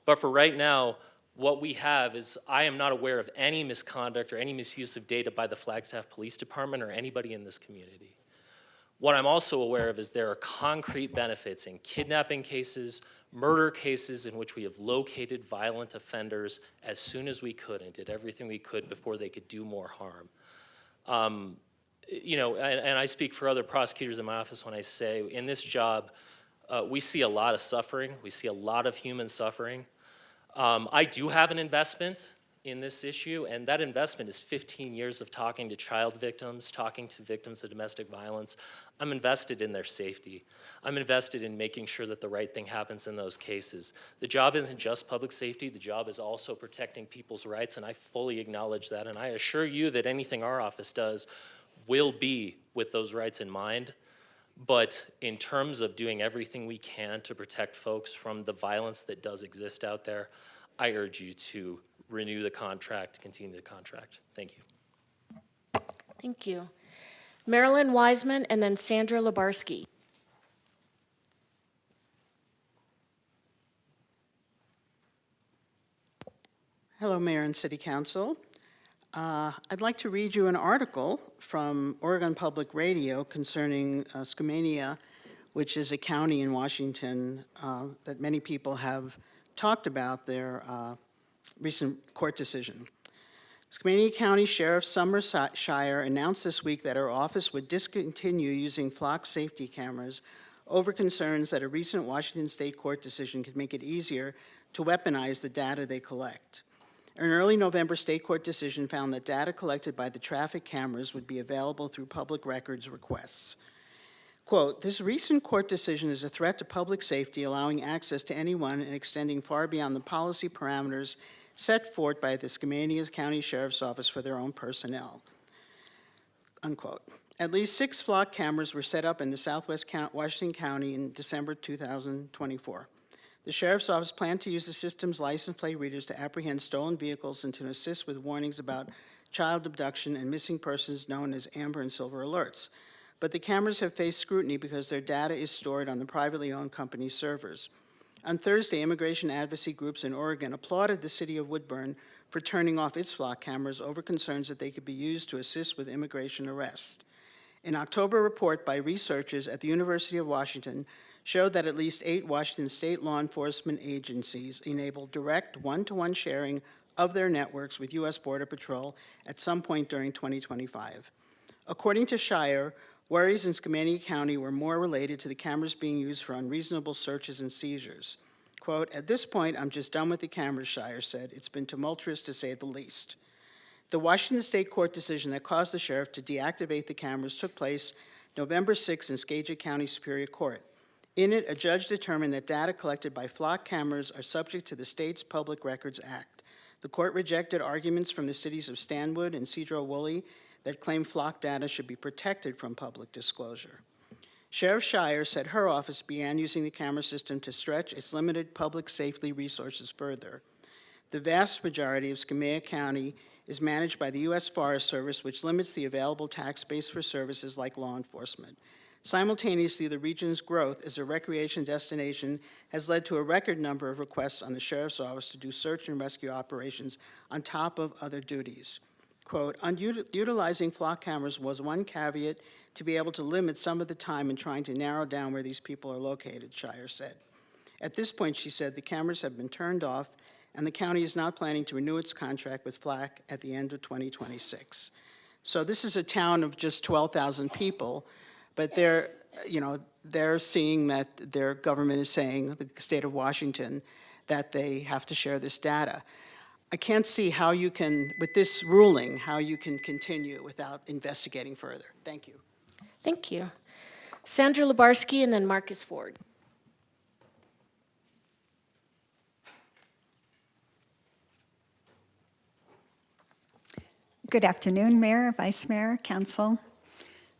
But for right now, what we have is, I am not aware of any misconduct or any misuse of data by the Flagstaff Police Department or anybody in this community. What I'm also aware of is there are concrete benefits in kidnapping cases, murder cases in which we have located violent offenders as soon as we could and did everything we could before they could do more harm. You know, and I speak for other prosecutors in my office when I say, in this job, we see a lot of suffering. We see a lot of human suffering. I do have an investment in this issue, and that investment is 15 years of talking to child victims, talking to victims of domestic violence. I'm invested in their safety. I'm invested in making sure that the right thing happens in those cases. The job isn't just public safety, the job is also protecting people's rights, and I fully acknowledge that, and I assure you that anything our office does will be with those rights in mind. But in terms of doing everything we can to protect folks from the violence that does exist out there, I urge you to renew the contract, continue the contract. Thank you. Thank you. Marilyn Wiseman, and then Sandra Labarsky. Hello, Mayor and City Council. I'd like to read you an article from Oregon Public Radio concerning Skamania, which is a county in Washington that many people have talked about their recent court decision. Skamania County Sheriff Summer Shire announced this week that her office would discontinue using flock safety cameras over concerns that a recent Washington State court decision could make it easier to weaponize the data they collect. An early November state court decision found that data collected by the traffic cameras would be available through public records requests. Quote, "This recent court decision is a threat to public safety, allowing access to anyone and extending far beyond the policy parameters set forth by the Skamania County Sheriff's Office for their own personnel." Unquote. At least 6 flock cameras were set up in the Southwest Washington County in December 2024. The Sheriff's Office planned to use the system's license plate readers to apprehend stolen vehicles and to assist with warnings about child abduction and missing persons known as Amber and Silver Alerts. But the cameras have faced scrutiny because their data is stored on the privately owned company's servers. On Thursday, immigration advocacy groups in Oregon applauded the city of Woodburn for turning off its flock cameras over concerns that they could be used to assist with immigration arrests. An October report by researchers at the University of Washington showed that at least 8 Washington state law enforcement agencies enabled direct one-to-one sharing of their networks with U.S. Border Patrol at some point during 2025. According to Shire, worries in Skamania County were more related to the cameras being used for unreasonable searches and seizures. Quote, "At this point, I'm just done with the cameras," Shire said. "It's been tumultuous to say the least." The Washington State Court decision that caused the sheriff to deactivate the cameras took place November 6 in Skagit County Superior Court. In it, a judge determined that data collected by flock cameras are subject to the state's Public Records Act. The court rejected arguments from the cities of Stanwood and Cedro-Woolley that claim flock data should be protected from public disclosure. Sheriff Shire said her office began using the camera system to stretch its limited public safety resources further. The vast majority of Skamania County is managed by the U.S. Forest Service, which limits the available tax base for services like law enforcement. Simultaneously, the region's growth as a recreation destination has led to a record number of requests on the Sheriff's Office to do search and rescue operations on top of other duties. Quote, "Utilizing flock cameras was one caveat to be able to limit some of the time in trying to narrow down where these people are located," Shire said. At this point, she said, the cameras have been turned off and the county is not planning to renew its contract with FLAC at the end of 2026. So this is a town of just 12,000 people, but they're seeing that their government is saying, the state of Washington, that they have to share this data. I can't see how you can, with this ruling, how you can continue without investigating further. Thank you. Thank you. Sandra Lubarsky and then Marcus Ford. Good afternoon, Mayor, Vice Mayor, Council.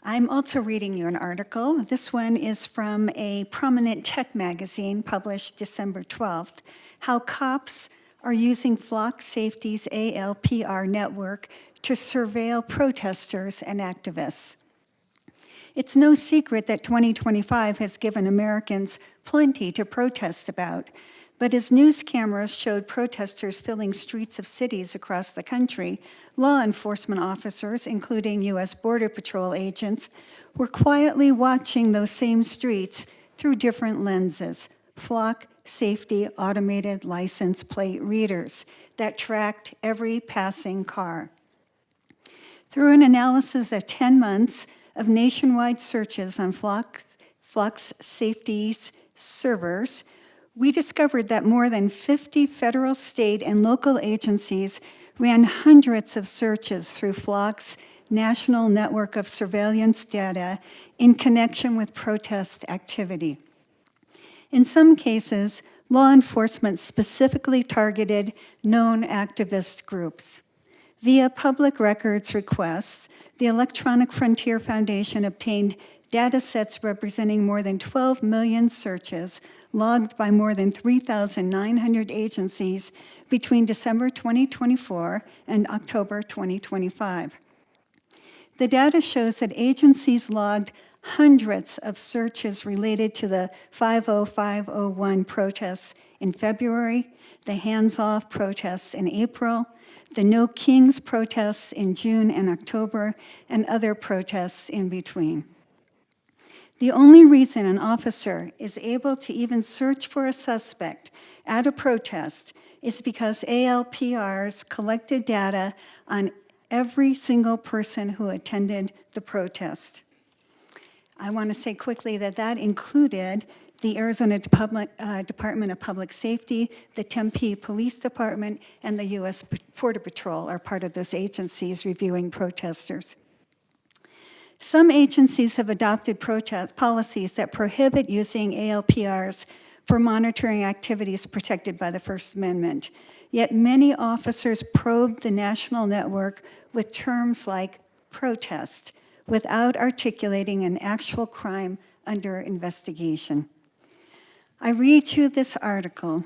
I'm also reading you an article. This one is from a prominent tech magazine published December 12th, How Cops Are Using Flock Safety's ALPR network to Surveil Protesters and Activists. It's no secret that 2025 has given Americans plenty to protest about, but as news cameras showed protesters filling streets of cities across the country, law enforcement officers, including U.S. Border Patrol agents, were quietly watching those same streets through different lenses, flock safety automated license plate readers that tracked every passing car. Through an analysis of 10 months of nationwide searches on Flock's Safety's servers, we discovered that more than 50 federal, state, and local agencies ran hundreds of searches through Flock's national network of surveillance data in connection with protest activity. In some cases, law enforcement specifically targeted known activist groups. Via public records requests, the Electronic Frontier Foundation obtained data sets representing more than 12 million searches logged by more than 3,900 agencies between December 2024 and October 2025. The data shows that agencies logged hundreds of searches related to the 50501 protests in February, the hands-off protests in April, the No Kings protests in June and October, and other protests in between. The only reason an officer is able to even search for a suspect at a protest is because ALPRs collected data on every single person who attended the protest. I want to say quickly that that included the Arizona Department of Public Safety, the Tempe Police Department, and the U.S. Border Patrol are part of those agencies reviewing protesters. Some agencies have adopted protest policies that prohibit using ALPRs for monitoring activities protected by the First Amendment. Yet many officers probe the national network with terms like protest without articulating an actual crime under investigation. I read you this article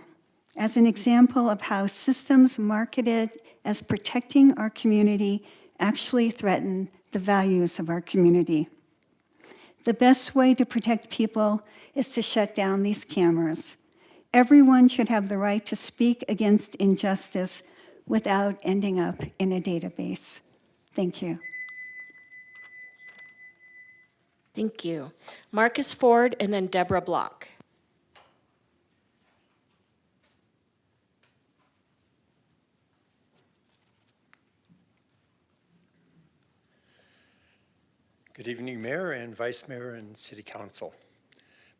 as an example of how systems marketed as protecting our community actually threaten the values of our community. The best way to protect people is to shut down these cameras. Everyone should have the right to speak against injustice without ending up in a database. Thank you. Thank you. Marcus Ford and then Deborah Block. Good evening, Mayor and Vice Mayor and City Council.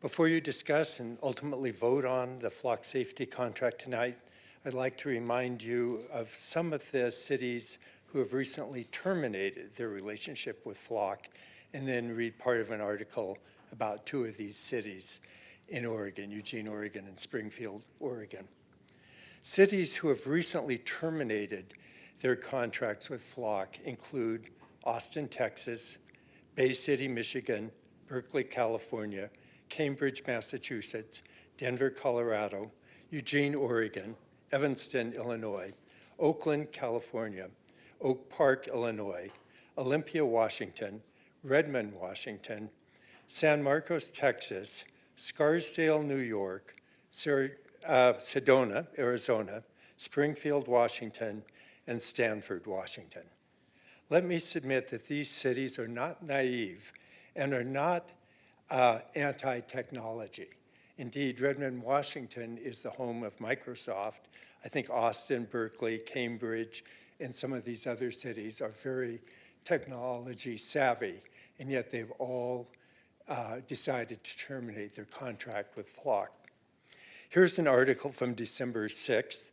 Before you discuss and ultimately vote on the flock safety contract tonight, I'd like to remind you of some of the cities who have recently terminated their relationship with flock, and then read part of an article about two of these cities in Oregon, Eugene, Oregon, and Springfield, Oregon. Cities who have recently terminated their contracts with flock include Austin, Texas, Bay City, Michigan, Berkeley, California, Cambridge, Massachusetts, Denver, Colorado, Eugene, Oregon, Evanston, Illinois, Oakland, California, Oak Park, Illinois, Olympia, Washington, Redmond, Washington, San Marcos, Texas, Scarsdale, New York, Sedona, Arizona, Springfield, Washington, and Stanford, Washington. Let me submit that these cities are not naive and are not anti-technology. Indeed, Redmond, Washington is the home of Microsoft. I think Austin, Berkeley, Cambridge, and some of these other cities are very technology savvy, and yet they've all decided to terminate their contract with Flock. Here's an article from December 6th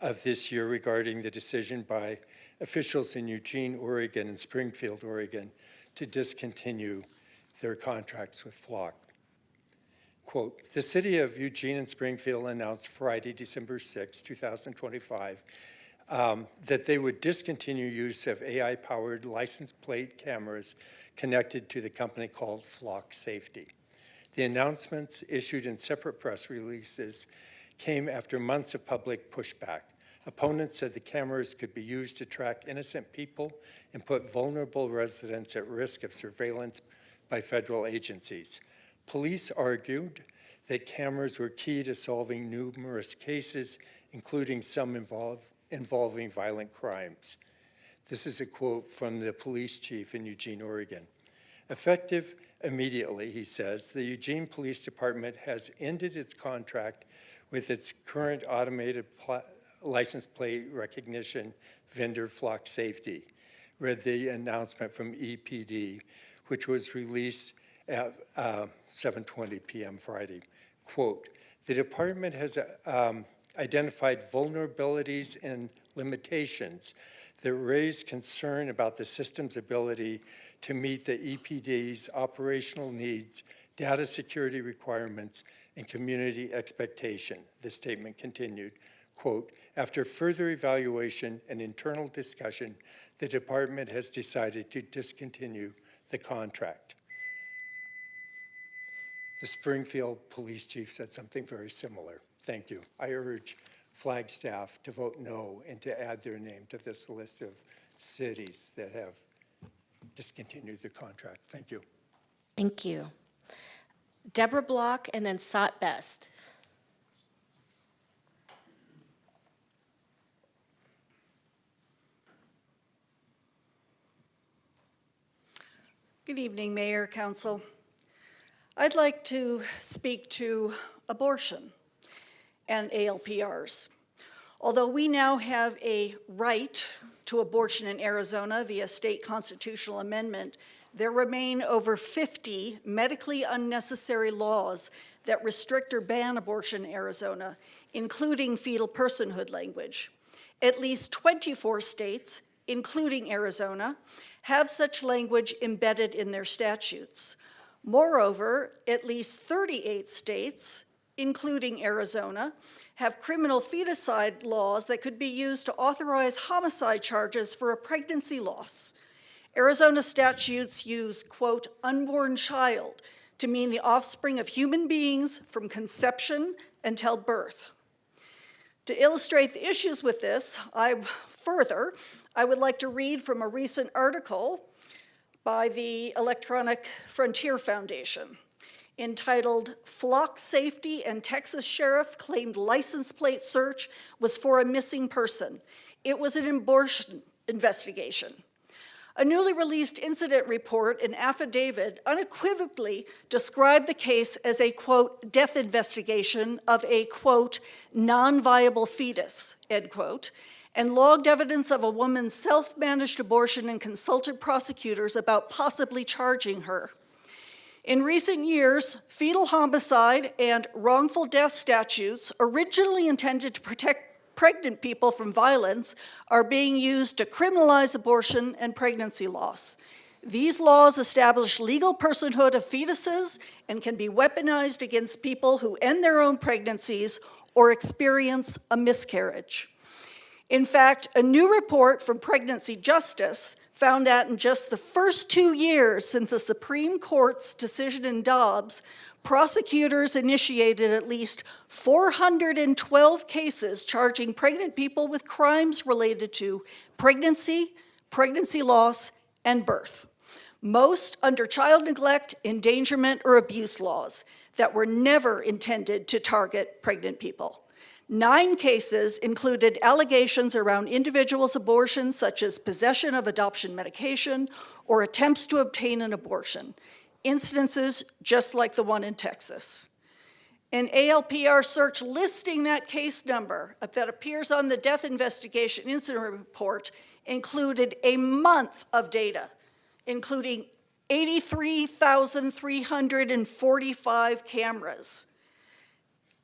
of this year regarding the decision by officials in Eugene, Oregon, and Springfield, Oregon, to discontinue their contracts with Flock. Quote, the city of Eugene and Springfield announced Friday, December 6, 2025, that they would discontinue use of AI-powered license plate cameras connected to the company called Flock Safety. The announcements, issued in separate press releases, came after months of public pushback. Opponents said the cameras could be used to track innocent people and put vulnerable residents at risk of surveillance by federal agencies. Police argued that cameras were key to solving numerous cases, including some involving violent crimes. This is a quote from the police chief in Eugene, Oregon. Effective immediately, he says, the Eugene Police Department has ended its contract with its current automated license plate recognition vendor, Flock Safety, read the announcement from EPD, which was released at 7:20 p.m. Friday. Quote, the department has identified vulnerabilities and limitations that raise concern about the system's ability to meet the EPD's operational needs, data security requirements, and community expectation, the statement continued. Quote, after further evaluation and internal discussion, the department has decided to discontinue the contract. The Springfield police chief said something very similar. Thank you. I urge Flagstaff to vote no and to add their name to this list of cities that have discontinued the contract. Thank you. Thank you. Deborah Block and then Sot Best. Good evening, Mayor, Council. I'd like to speak to abortion and ALPRs. Although we now have a right to abortion in Arizona via state constitutional amendment, there remain over 50 medically unnecessary laws that restrict or ban abortion in Arizona, including fetal personhood language. At least 24 states, including Arizona, have such language embedded in their statutes. Moreover, at least 38 states, including Arizona, have criminal feticide laws that could be used to authorize homicide charges for a pregnancy loss. Arizona statutes use, quote, unborn child to mean the offspring of human beings from conception until birth. To illustrate the issues with this, I would like to read from a recent article by the Electronic Frontier Foundation entitled, "Flock Safety and Texas Sheriff Claimed License Plate Search Was for a Missing Person. It was an abortion investigation." A newly released incident report and affidavit unequivocally described the case as a, quote, death investigation of a, quote, non-viable fetus, end quote, and logged evidence of a woman's self-managed abortion and consulted prosecutors about possibly charging her. In recent years, fetal homicide and wrongful death statutes, originally intended to protect pregnant people from violence, are being used to criminalize abortion and pregnancy loss. These laws establish legal personhood of fetuses and can be weaponized against people who end their own pregnancies or experience a miscarriage. In fact, a new report from Pregnancy Justice found that in just the first 2 years since the Supreme Court's decision in Dobbs, prosecutors initiated at least 412 cases charging pregnant people with crimes related to pregnancy, pregnancy loss, and birth, most under child neglect, endangerment, or abuse laws that were never intended to target pregnant people. 9 cases included allegations around individuals' abortions, such as possession of adoption medication or attempts to obtain an abortion, incidences just like the one in Texas. An ALPR search listing that case number that appears on the death investigation incident report included a month of data, including 83,345 cameras.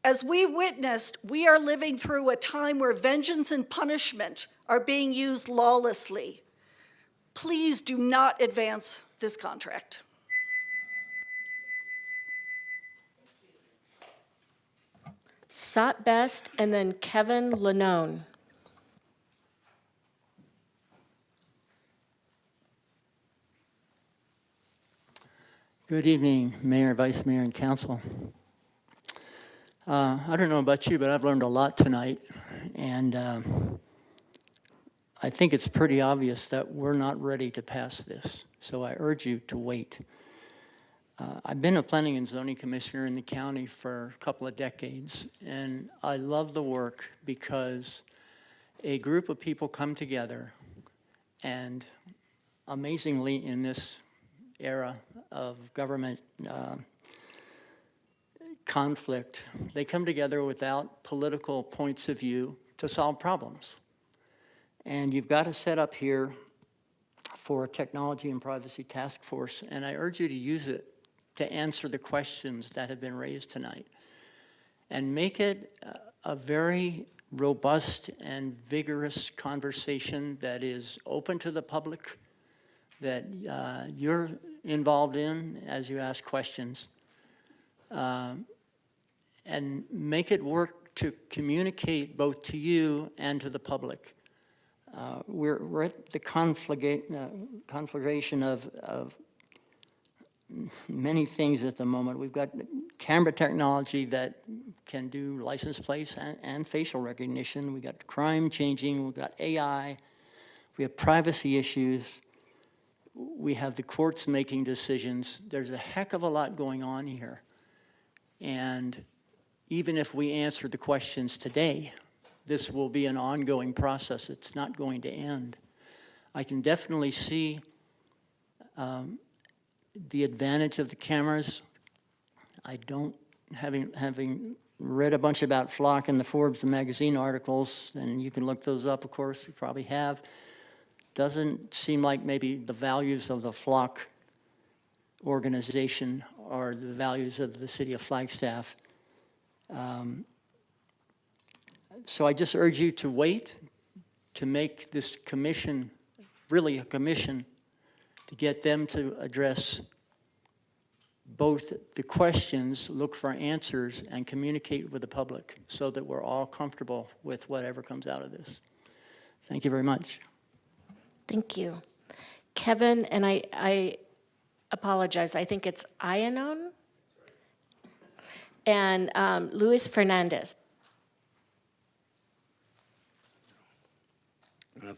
As we witnessed, we are living through a time where vengeance and punishment are being used lawlessly. Please do not advance this contract. Sot Best, and then Kevin Lanone. Good evening, Mayor, Vice Mayor, and Council. I don't know about you, but I've learned a lot tonight, and I think it's pretty obvious that we're not ready to pass this, so I urge you to wait. I've been a planning and zoning commissioner in the county for a couple of decades, and I love the work because a group of people come together, and amazingly in this era of government conflict, they come together without political points of view to solve problems. And you've got to set up here for a technology and privacy task force, and I urge you to use it to answer the questions that have been raised tonight. And make it a very robust and vigorous conversation that is open to the public, that you're involved in as you ask questions. And make it work to communicate both to you and to the public. We're at the conflagration of many things at the moment. We've got camera technology that can do license plates and facial recognition. We've got crime changing. We've got AI. We have privacy issues. We have the courts making decisions. There's a heck of a lot going on here. And even if we answer the questions today, this will be an ongoing process. It's not going to end. I can definitely see the advantage of the cameras. I don't, having read a bunch about Flock in the Forbes magazine articles, and you can look those up, of course, you probably have, doesn't seem like maybe the values of the Flock organization are the values of the city of Flagstaff. So I just urge you to wait to make this commission really a commission, to get them to address both the questions, look for answers, and communicate with the public so that we're all comfortable with whatever comes out of this. Thank you very much. Thank you. Kevin, and I apologize, I think it's Ianon? And Luis Fernandez.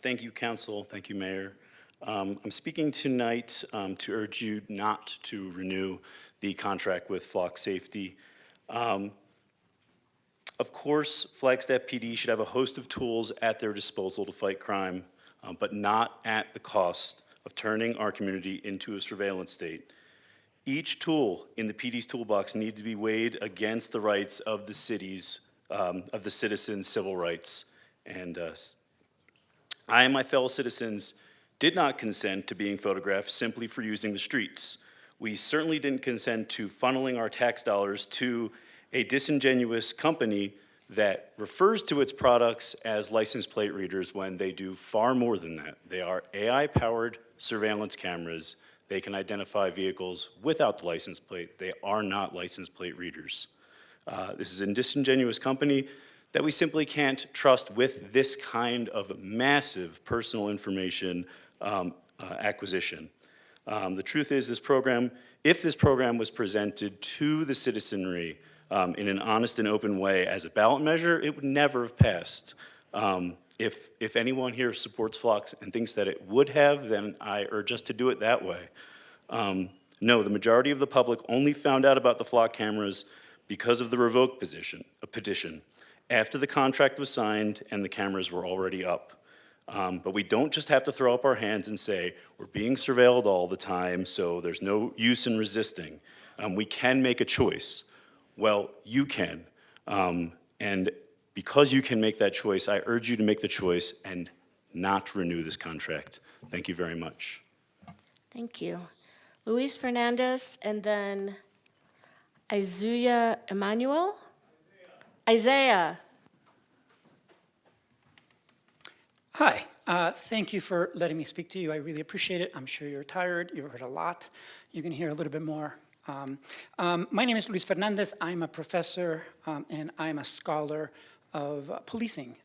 Thank you, Council. Thank you, Mayor. I'm speaking tonight to urge you not to renew the contract with Flock Safety. Of course, Flagstaff PD should have a host of tools at their disposal to fight crime, but not at the cost of turning our community into a surveillance state. Each tool in the PD's toolbox needs to be weighed against the rights of the city's, of the citizens' civil rights. And I and my fellow citizens did not consent to being photographed simply for using the streets. We certainly didn't consent to funneling our tax dollars to a disingenuous company that refers to its products as license plate readers when they do far more than that. They are AI-powered surveillance cameras. They can identify vehicles without the license plate. They are not license plate readers. This is a disingenuous company that we simply can't trust with this kind of massive personal information acquisition. The truth is, this program, if this program was presented to the citizenry in an honest and open way as a ballot measure, it would never have passed. If anyone here supports Flocks and thinks that it would have, then I urge us to do it that way. No, the majority of the public only found out about the Flock cameras because of the revoke petition, after the contract was signed and the cameras were already up. But we don't just have to throw up our hands and say, we're being surveilled all the time, so there's no use in resisting. We can make a choice. Well, you can. And because you can make that choice, I urge you to make the choice and not renew this contract. Thank you very much. Thank you. Luis Fernandez, and then Isaiah Emmanuel? Isaiah. Hi, thank you for letting me speak to you. I really appreciate it. I'm sure you're tired. You've heard a lot. You can hear a little bit more. My name is Luis Fernandez. I'm a professor and I'm a scholar of policing.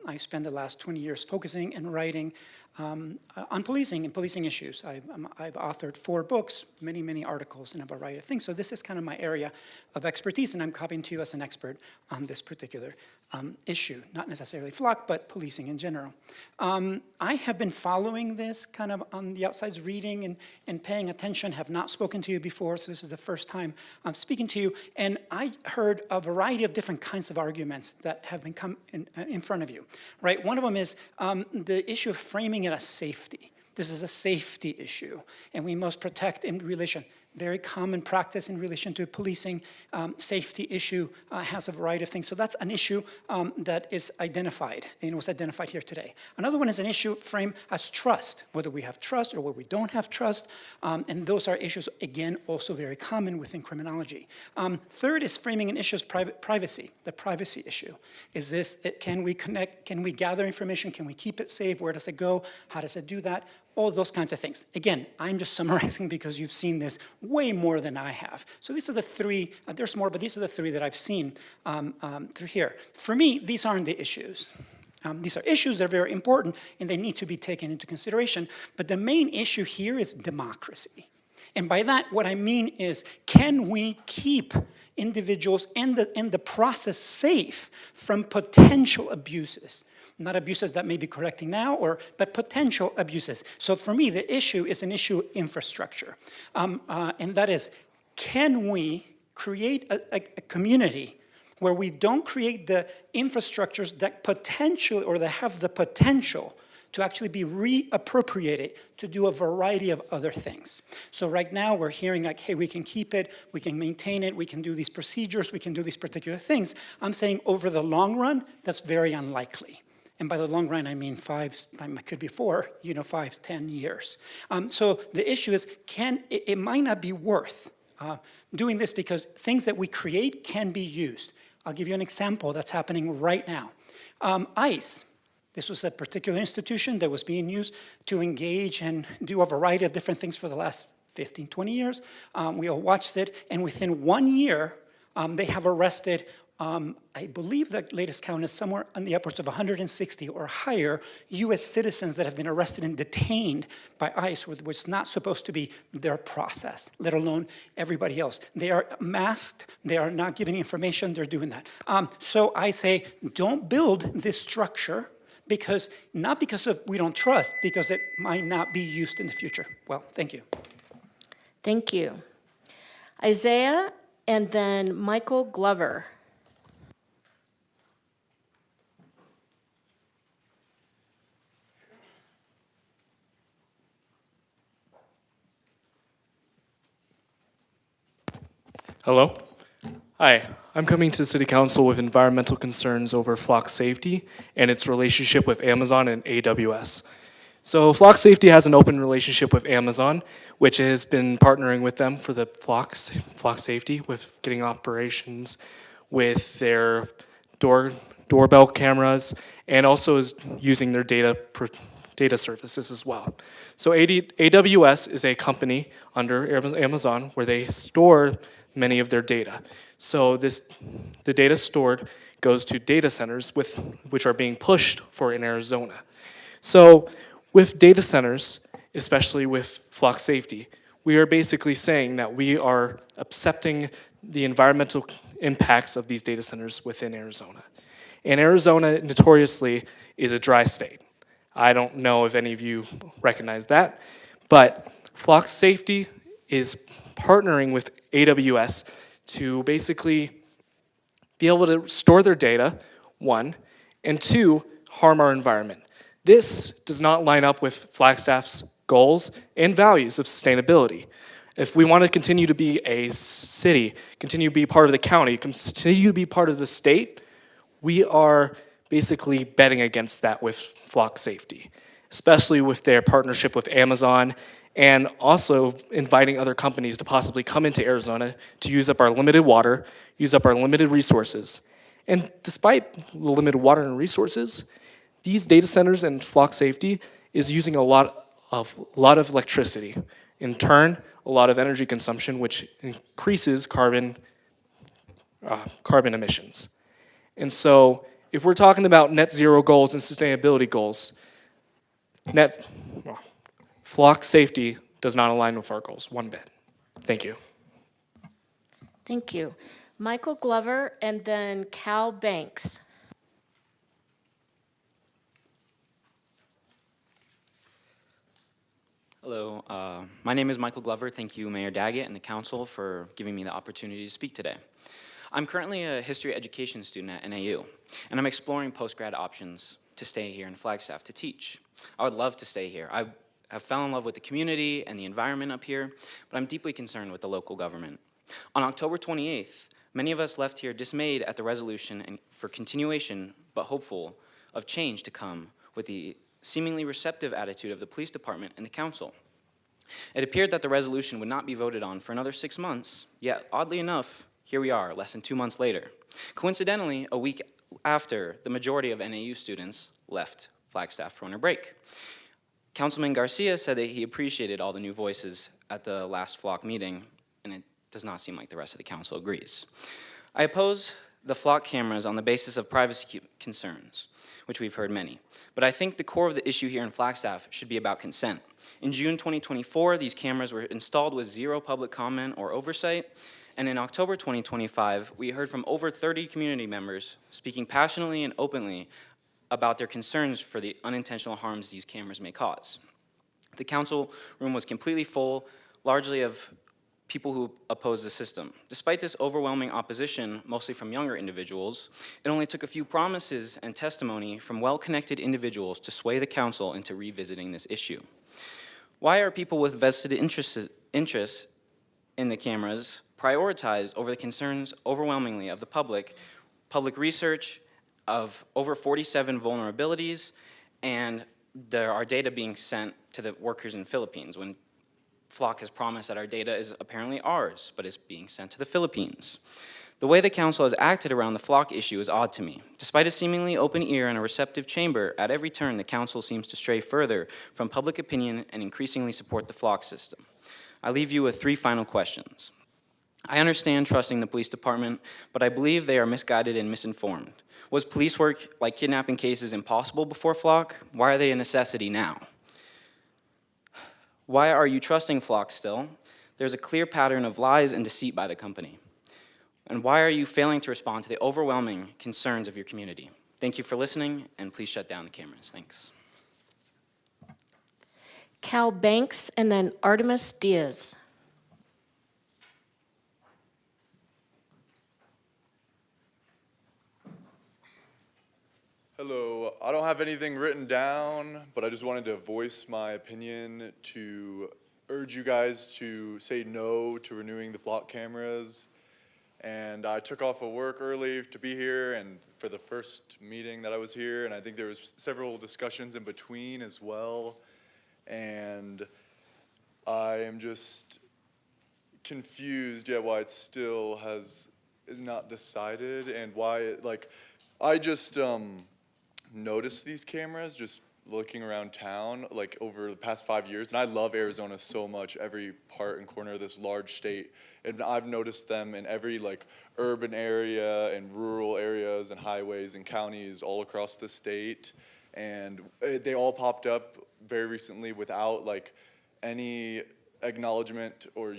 I spent the last 20 years focusing and writing on policing and policing issues. I've authored 4 books, many articles, and a variety of things. So this is kind of my area of expertise, and I'm coming to you as an expert on this particular issue, not necessarily Flock, but policing in general. I have been following this kind of on the outsides, reading and paying attention, have not spoken to you before, so this is the first time I'm speaking to you, and I heard a variety of different kinds of arguments that have been come in front of you, right? One of them is the issue of framing it as safety. This is a safety issue, and we must protect in relation. Very common practice in relation to policing. Safety issue has a variety of things. So that's an issue that is identified, and was identified here today. Another one is an issue framed as trust, whether we have trust or whether we don't have trust. And those are issues, again, also very common within criminology. Third is framing an issue as privacy, the privacy issue. Is this, can we connect, can we gather information, can we keep it safe, where does it go, how does it do that? All those kinds of things. Again, I'm just summarizing because you've seen this way more than I have. So these are the 3, there's more, but these are the 3 that I've seen through here. For me, these aren't the issues. These are issues that are very important and they need to be taken into consideration. But the main issue here is democracy. And by that, what I mean is, can we keep individuals and the process safe from potential abuses? Not abuses that may be correcting now, but potential abuses. So for me, the issue is an issue of infrastructure. And that is, can we create a community where we don't create the infrastructures that potentially, or that have the potential to actually be reappropriated to do a variety of other things. So right now we're hearing like, hey, we can keep it, we can maintain it, we can do these procedures, we can do these particular things. I'm saying over the long run, that's very unlikely. And by the long run, I mean 5, it could be 4, 5, 10 years. So the issue is, it might not be worth doing this because things that we create can be used. I'll give you an example that's happening right now. ICE. This was a particular institution that was being used to engage and do a variety of different things for the last 15, 20 years. We all watched it, and within 1 year, they have arrested, I believe the latest count is somewhere on the upwards of 160 or higher US citizens that have been arrested and detained by ICE, which was not supposed to be their process, let alone everybody else. They are masked, they are not giving information, they're doing that. So I say, don't build this structure because, not because of we don't trust, because it might not be used in the future. Well, thank you. Thank you. Isaiah and then Michael Glover. Hello. Hi, I'm coming to City Council with environmental concerns over flock safety and its relationship with Amazon and AWS. So flock safety has an open relationship with Amazon, which has been partnering with them for the flock safety, with getting operations with their doorbell cameras, and also is using their data services as well. So AWS is a company under Amazon where they store many of their data. So the data stored goes to data centers which are being pushed for in Arizona. So with data centers, especially with flock safety, we are basically saying that we are accepting the environmental impacts of these data centers within Arizona. And Arizona notoriously is a dry state. I don't know if any of you recognize that, but flock safety is partnering with AWS to basically be able to store their data, one, and two, harm our environment. This does not line up with Flagstaff's goals and values of sustainability. If we want to continue to be a city, continue to be part of the county, continue to be part of the state, we are basically betting against that with flock safety, especially with their partnership with Amazon and also inviting other companies to possibly come into Arizona to use up our limited water, use up our limited resources. And despite the limited water and resources, these data centers and flock safety is using a lot of electricity. In turn, a lot of energy consumption, which increases carbon emissions. And so if we're talking about net zero goals and sustainability goals, flock safety does not align with our goals one bit. Thank you. Thank you. Michael Glover and then Cal Banks. Hello, my name is Michael Glover. Thank you, Mayor Daggett and the council for giving me the opportunity to speak today. I'm currently a history education student at NAU, and I'm exploring post-grad options to stay here in Flagstaff to teach. I would love to stay here. I have fell in love with the community and the environment up here, but I'm deeply concerned with the local government. On October 28th, many of us left here dismayed at the resolution and for continuation, but hopeful of change to come with the seemingly receptive attitude of the police department and the council. It appeared that the resolution would not be voted on for another 6 months, yet oddly enough, here we are, less than 2 months later. Coincidentally, a week after the majority of NAU students left Flagstaff for winter break. Councilman Garcia said that he appreciated all the new voices at the last flock meeting, and it does not seem like the rest of the council agrees. I oppose the flock cameras on the basis of privacy concerns, which we've heard many. But I think the core of the issue here in Flagstaff should be about consent. In June 2024, these cameras were installed with zero public comment or oversight, and in October 2025, we heard from over 30 community members speaking passionately and openly about their concerns for the unintentional harms these cameras may cause. The council room was completely full, largely of people who oppose the system. Despite this overwhelming opposition, mostly from younger individuals, it only took a few promises and testimony from well-connected individuals to sway the council into revisiting this issue. Why are people with vested interests in the cameras prioritized over the concerns overwhelmingly of the public research of over 47 vulnerabilities, and there are data being sent to the workers in Philippines when Flock has promised that our data is apparently ours, but is being sent to the Philippines. The way the council has acted around the Flock issue is odd to me. Despite a seemingly open ear and a receptive chamber, at every turn the council seems to stray further from public opinion and increasingly support the Flock system. I leave you with 3 final questions. I understand trusting the police department, but I believe they are misguided and misinformed. Was police work like kidnapping cases impossible before Flock? Why are they a necessity now? Why are you trusting Flock still? There's a clear pattern of lies and deceit by the company. And why are you failing to respond to the overwhelming concerns of your community? Thank you for listening, and please shut down the cameras. Thanks. Cal Banks, and then Artemis Diaz. Hello, I don't have anything written down, but I just wanted to voice my opinion to urge you guys to say no to renewing the Flock cameras. And I took off of work early to be here and for the first meeting that I was here, and I think there was several discussions in between as well. And I am just confused, why it still is not decided, and why I just noticed these cameras just looking around town over the past 5 years, and I love Arizona so much, every part and corner of this large state, and I've noticed them in every urban area and rural areas and highways and counties all across the state, and they all popped up very recently without any acknowledgement or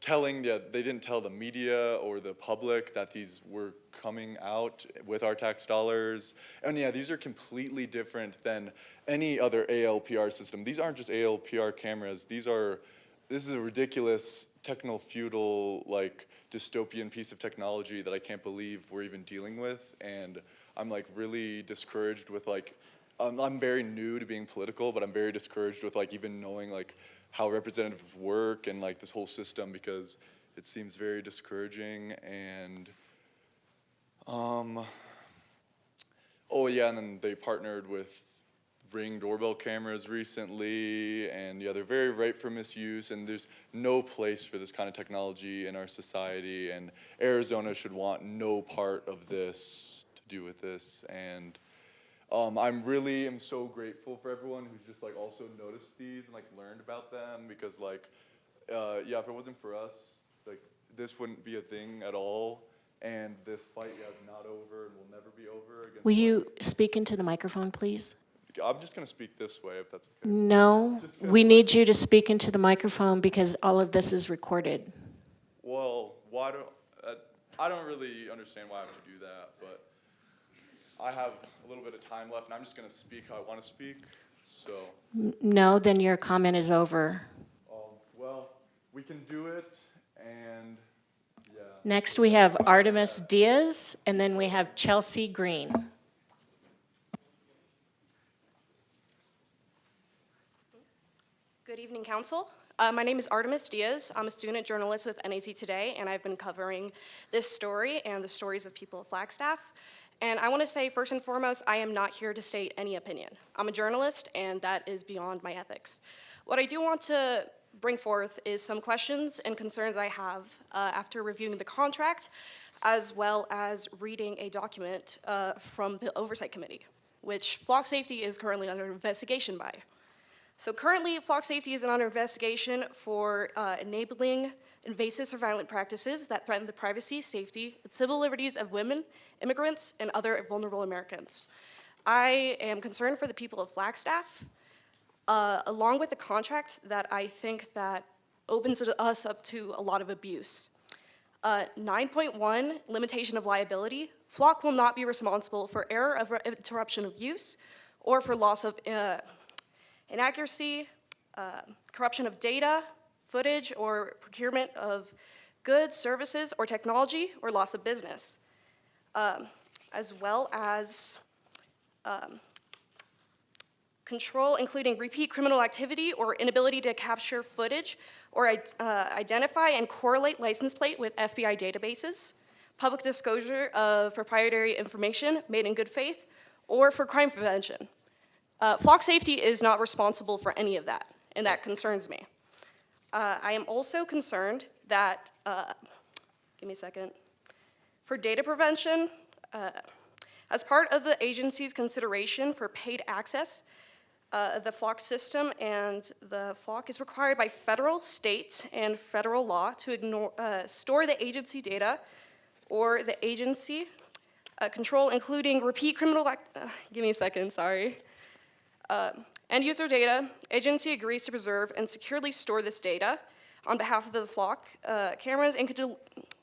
telling that they didn't tell the media or the public that these were coming out with our tax dollars. And these are completely different than any other ALPR system. These aren't just ALPR cameras. This is a ridiculous techno-feudal dystopian piece of technology that I can't believe we're even dealing with. And I'm really discouraged with I'm very new to being political, but I'm very discouraged with even knowing how representatives work and this whole system, because it seems very discouraging. And and then they partnered with Ring doorbell cameras recently, and they're very ripe for misuse, and there's no place for this kind of technology in our society, and Arizona should want no part of this to do with this. And I'm so grateful for everyone who's just also noticed these and learned about them, because if it wasn't for us, this wouldn't be a thing at all, and this fight is not over and will never be over. Will you speak into the microphone, please? I'm just going to speak this way, if that's okay. No, we need you to speak into the microphone because all of this is recorded. Well, I don't really understand why I have to do that, but I have a little bit of time left, and I'm just going to speak how I want to speak, so. No, then your comment is over. Well, we can do it, and Next, we have Artemis Diaz, and then we have Chelsea Green. Good evening, Council. My name is Artemis Diaz. I'm a student journalist with NAC Today, and I've been covering this story and the stories of people of Flagstaff. And I want to say, first and foremost, I am not here to state any opinion. I'm a journalist, and that is beyond my ethics. What I do want to bring forth is some questions and concerns I have after reviewing the contract, as well as reading a document from the Oversight Committee, which Flock Safety is currently under investigation by. So currently, Flock Safety is under investigation for enabling invasive surveillance practices that threaten the privacy, safety, and civil liberties of women, immigrants, and other vulnerable Americans. I am concerned for the people of Flagstaff, along with the contract that I think that opens us up to a lot of abuse. 9.1, limitation of liability. Flock will not be responsible for error of interruption of use or for loss of inaccuracy, corruption of data, footage, or procurement of goods, services, or technology, or loss of business, as well as control, including repeat criminal activity or inability to capture footage or identify and correlate license plate with FBI databases, public disclosure of proprietary information made in good faith, or for crime prevention. Flock Safety is not responsible for any of that, and that concerns me. I am also concerned that, give me a second, for data prevention, as part of the agency's consideration for paid access, the flock system and the flock is required by federal, state, and federal law to store the agency data or the agency control, including repeat criminal give me a second, sorry. End user data, agency agrees to preserve and securely store this data on behalf of the flock cameras, and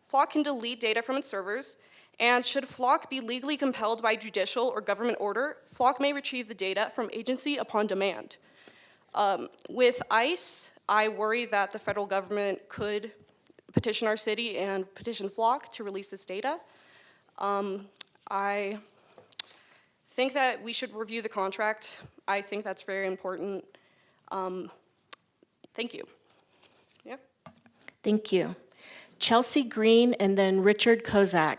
flock can delete data from its servers. And should flock be legally compelled by judicial or government order, flock may retrieve the data from agency upon demand. With ICE, I worry that the federal government could petition our city and petition flock to release this data. I think that we should review the contract. I think that's very important. Thank you. Yeah. Thank you. Chelsea Green and then Richard Kozak.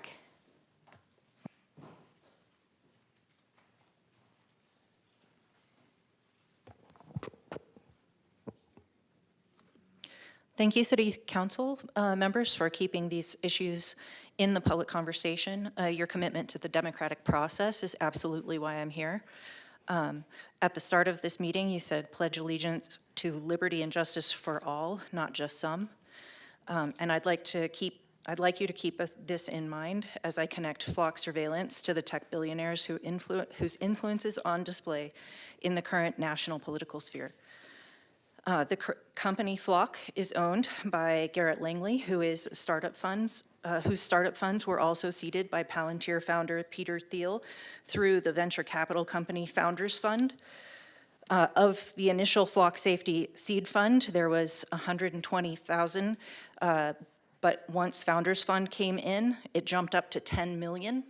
Thank you, City Council members, for keeping these issues in the public conversation. Your commitment to the democratic process is absolutely why I'm here. At the start of this meeting, you said pledge allegiance to liberty and justice for all, not just some. And I'd like you to keep this in mind as I connect flock surveillance to the tech billionaires whose influence is on display in the current national political sphere. The company Flock is owned by Garrett Langley, whose startup funds were also seeded by Palantir founder Peter Thiel through the venture capital company Founders Fund. Of the initial Flock Safety seed fund, there was $120,000, but once Founders Fund came in, it jumped up to $10 million.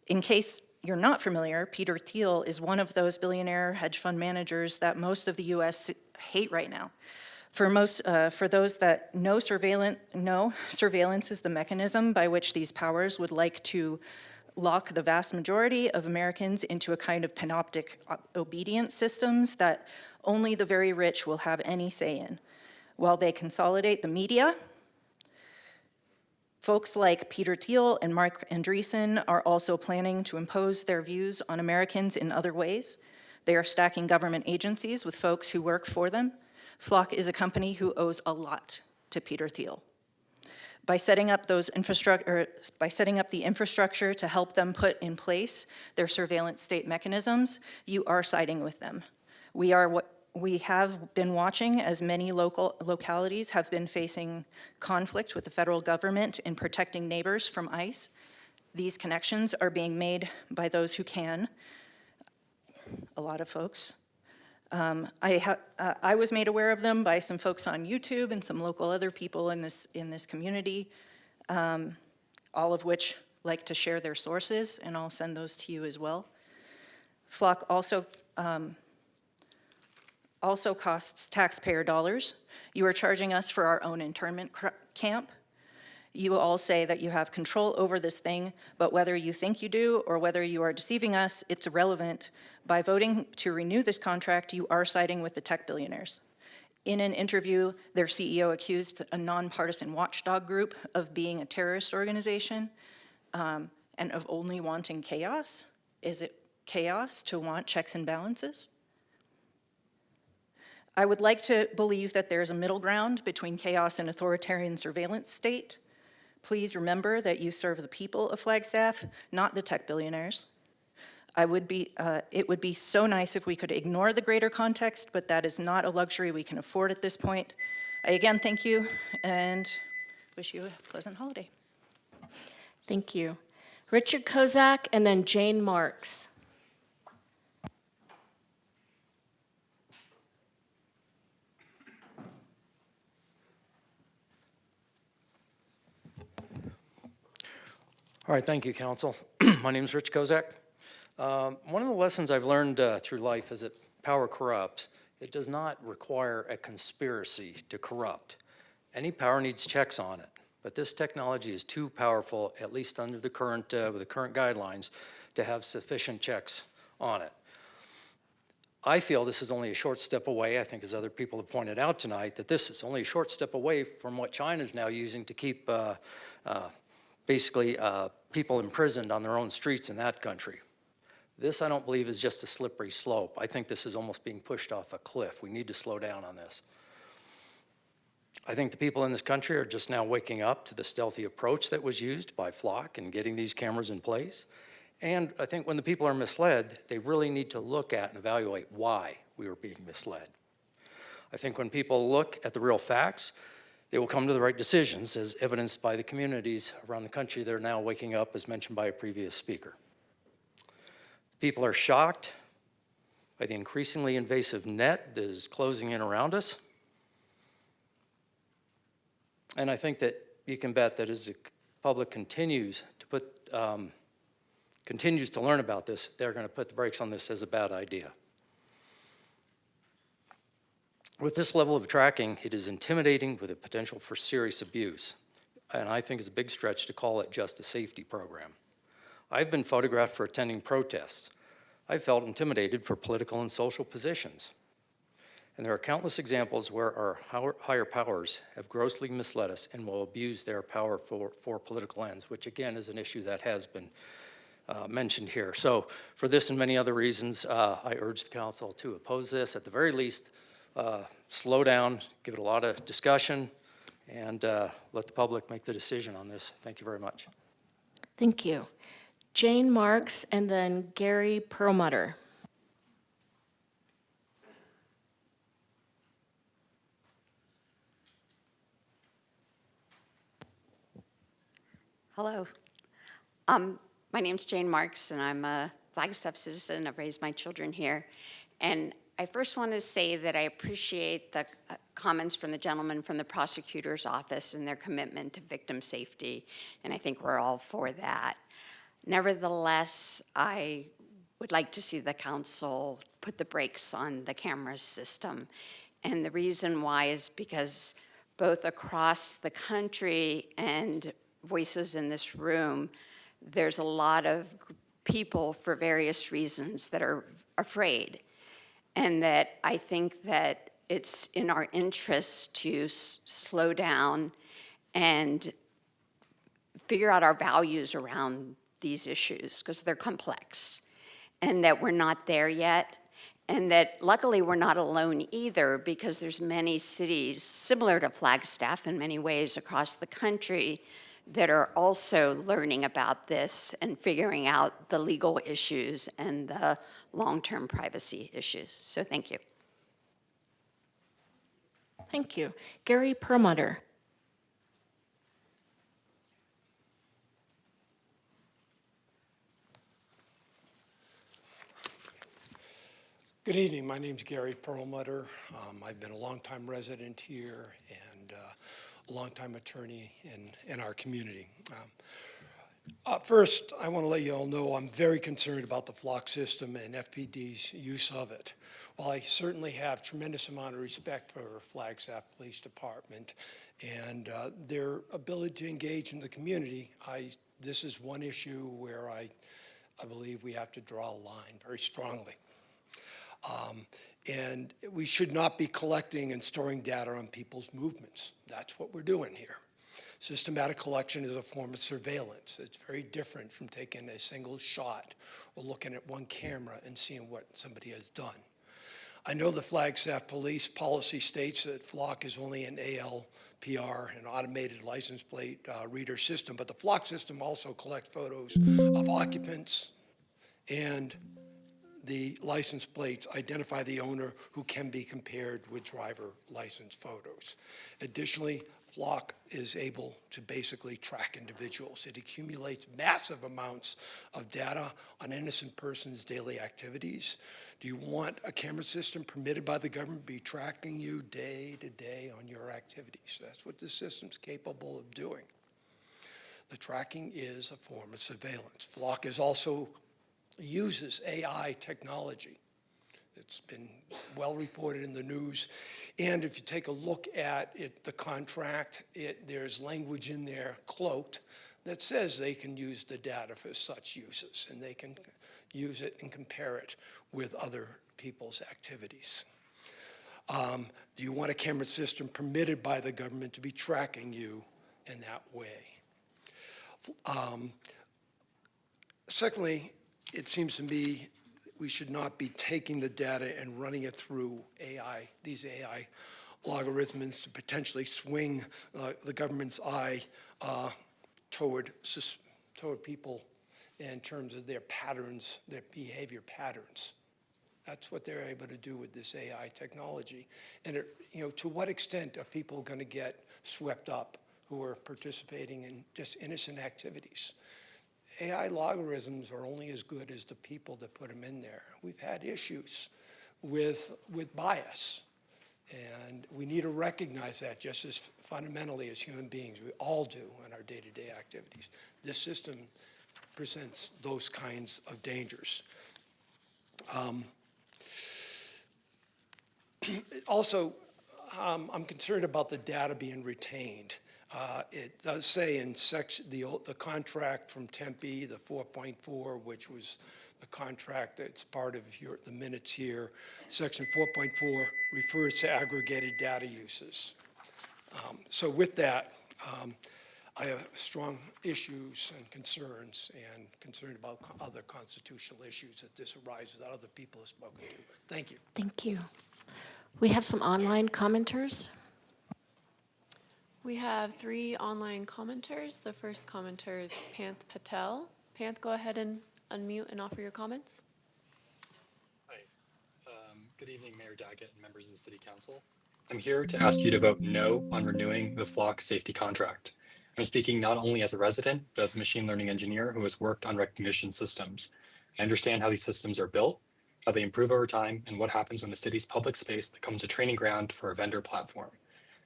In case you're not familiar, Peter Thiel is one of those billionaire hedge fund managers that most of the U.S. hate right now. For those that know, surveillance is the mechanism by which these powers would like to lock the vast majority of Americans into a kind of panoptic obedience systems that only the very rich will have any say in. While they consolidate the media, folks like Peter Thiel and Mark Andreessen are also planning to impose their views on Americans in other ways. They are stacking government agencies with folks who work for them. Flock is a company who owes a lot to Peter Thiel. By setting up the infrastructure to help them put in place their surveillance state mechanisms, you are siding with them. We have been watching as many localities have been facing conflict with the federal government in protecting neighbors from ICE. These connections are being made by those who can, a lot of folks. I was made aware of them by some folks on YouTube and some local other people in this community, all of which like to share their sources, and I'll send those to you as well. Flock also costs taxpayer dollars. You are charging us for our own internment camp. You all say that you have control over this thing, but whether you think you do or whether you are deceiving us, it's irrelevant. By voting to renew this contract, you are siding with the tech billionaires. In an interview, their CEO accused a nonpartisan watchdog group of being a terrorist organization and of only wanting chaos. Is it chaos to want checks and balances? I would like to believe that there's a middle ground between chaos and authoritarian surveillance state. Please remember that you serve the people of Flagstaff, not the tech billionaires. It would be so nice if we could ignore the greater context, but that is not a luxury we can afford at this point. I again thank you and wish you a pleasant holiday. Thank you. Richard Kozak and then Jane Marks. All right, thank you, Council. My name is Rich Kozak. One of the lessons I've learned through life is that power corrupts. It does not require a conspiracy to corrupt. Any power needs checks on it, but this technology is too powerful, at least under the current, with the current guidelines, to have sufficient checks on it. I feel this is only a short step away, I think as other people have pointed out tonight, that this is only a short step away from what China is now using to keep basically people imprisoned on their own streets in that country. This, I don't believe, is just a slippery slope. I think this is almost being pushed off a cliff. We need to slow down on this. I think the people in this country are just now waking up to the stealthy approach that was used by Flock in getting these cameras in place. And I think when the people are misled, they really need to look at and evaluate why we were being misled. I think when people look at the real facts, they will come to the right decisions, as evidenced by the communities around the country that are now waking up, as mentioned by a previous speaker. People are shocked by the increasingly invasive net that is closing in around us. And I think that you can bet that as the public continues to learn about this, they're going to put the brakes on this as a bad idea. With this level of tracking, it is intimidating with a potential for serious abuse. And I think it's a big stretch to call it just a safety program. I've been photographed for attending protests. I felt intimidated for political and social positions. And there are countless examples where our higher powers have grossly misled us and will abuse their power for political ends, which again is an issue that has been mentioned here. So for this and many other reasons, I urge the council to oppose this. At the very least, slow down, give it a lot of discussion, and let the public make the decision on this. Thank you very much. Thank you. Jane Marks and then Gary Perlmutter. Hello. My name's Jane Marks, and I'm a Flagstaff citizen. I've raised my children here. And I first want to say that I appreciate the comments from the gentleman from the prosecutor's office and their commitment to victim safety, and I think we're all for that. Nevertheless, I would like to see the council put the brakes on the camera system. And the reason why is because both across the country and voices in this room, there's a lot of people for various reasons that are afraid. And that I think that it's in our interest to slow down and figure out our values around these issues, because they're complex, and that we're not there yet. And that luckily we're not alone either, because there's many cities similar to Flagstaff in many ways across the country that are also learning about this and figuring out the legal issues and the long-term privacy issues. So thank you. Thank you. Gary Perlmutter. Good evening. My name's Gary Perlmutter. I've been a longtime resident here and a longtime attorney in our community. First, I want to let you all know I'm very concerned about the Flock system and FPD's use of it. While I certainly have tremendous amount of respect for Flagstaff Police Department and their ability to engage in the community, this is one issue where I believe we have to draw a line very strongly. And we should not be collecting and storing data on people's movements. That's what we're doing here. Systematic collection is a form of surveillance. It's very different from taking a single shot or looking at one camera and seeing what somebody has done. I know the Flagstaff Police policy states that Flock is only an ALPR, an automated license plate reader system, but the Flock system also collects photos of occupants, and the license plates identify the owner, who can be compared with driver license photos. Additionally, Flock is able to basically track individuals. It accumulates massive amounts of data on innocent persons' daily activities. Do you want a camera system permitted by the government to be tracking you day to day on your activities? That's what this system's capable of doing. The tracking is a form of surveillance. Flock is also uses AI technology. It's been well reported in the news. And if you take a look at it, the contract, there's language in there cloaked that says they can use the data for such uses, and they can use it and compare it with other people's activities? Do you want a camera system permitted by the government to be tracking you in that way? Secondly, it seems to me we should not be taking the data and running it through AI, these AI logarithms to potentially swing the government's eye toward people in terms of their patterns, their behavior patterns. That's what they're able to do with this AI technology. And to what extent are people going to get swept up who are participating in just innocent activities? AI logarithms are only as good as the people that put them in there. We've had issues with bias, and we need to recognize that just as fundamentally as human beings. We all do in our day-to-day activities. This system presents those kinds of dangers. Also, I'm concerned about the data being retained. It does say in the contract from Tempe, the 4.4, which was the contract that's part of the minutes here, section 4.4 refers to aggregated data uses. So with that, I have strong issues and concerns, and concerned about other constitutional issues that this arises that other people have spoken to. Thank you. Thank you. We have some online commenters. We have 3 online commenters. The first commenter is Panth Patel. Panth, go ahead and unmute and offer your comments. Hi. Good evening, Mayor Daggett and members of the City Council. I'm here to ask you to vote no on renewing the Flock safety contract. I'm speaking not only as a resident, but as a machine learning engineer who has worked on recognition systems. I understand how these systems are built, how they improve over time, and what happens when the city's public space becomes a training ground for a vendor platform.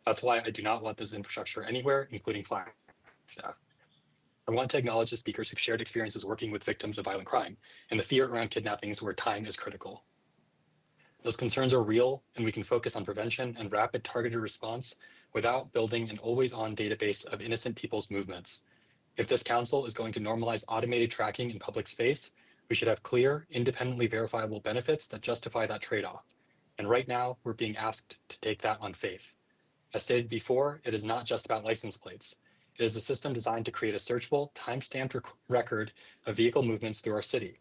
That's why I do not want this infrastructure anywhere, including Flagstaff. I want to acknowledge the speakers who've shared experiences working with victims of violent crime and the fear around kidnappings where time is critical. Those concerns are real, and we can focus on prevention and rapid targeted response without building an always-on database of innocent people's movements. If this council is going to normalize automated tracking in public space, we should have clear, independently verifiable benefits that justify that trade-off. And right now, we're being asked to take that on faith. As stated before, it is not just about license plates. It is a system designed to create a searchable, time-stamped record of vehicle movements through our city.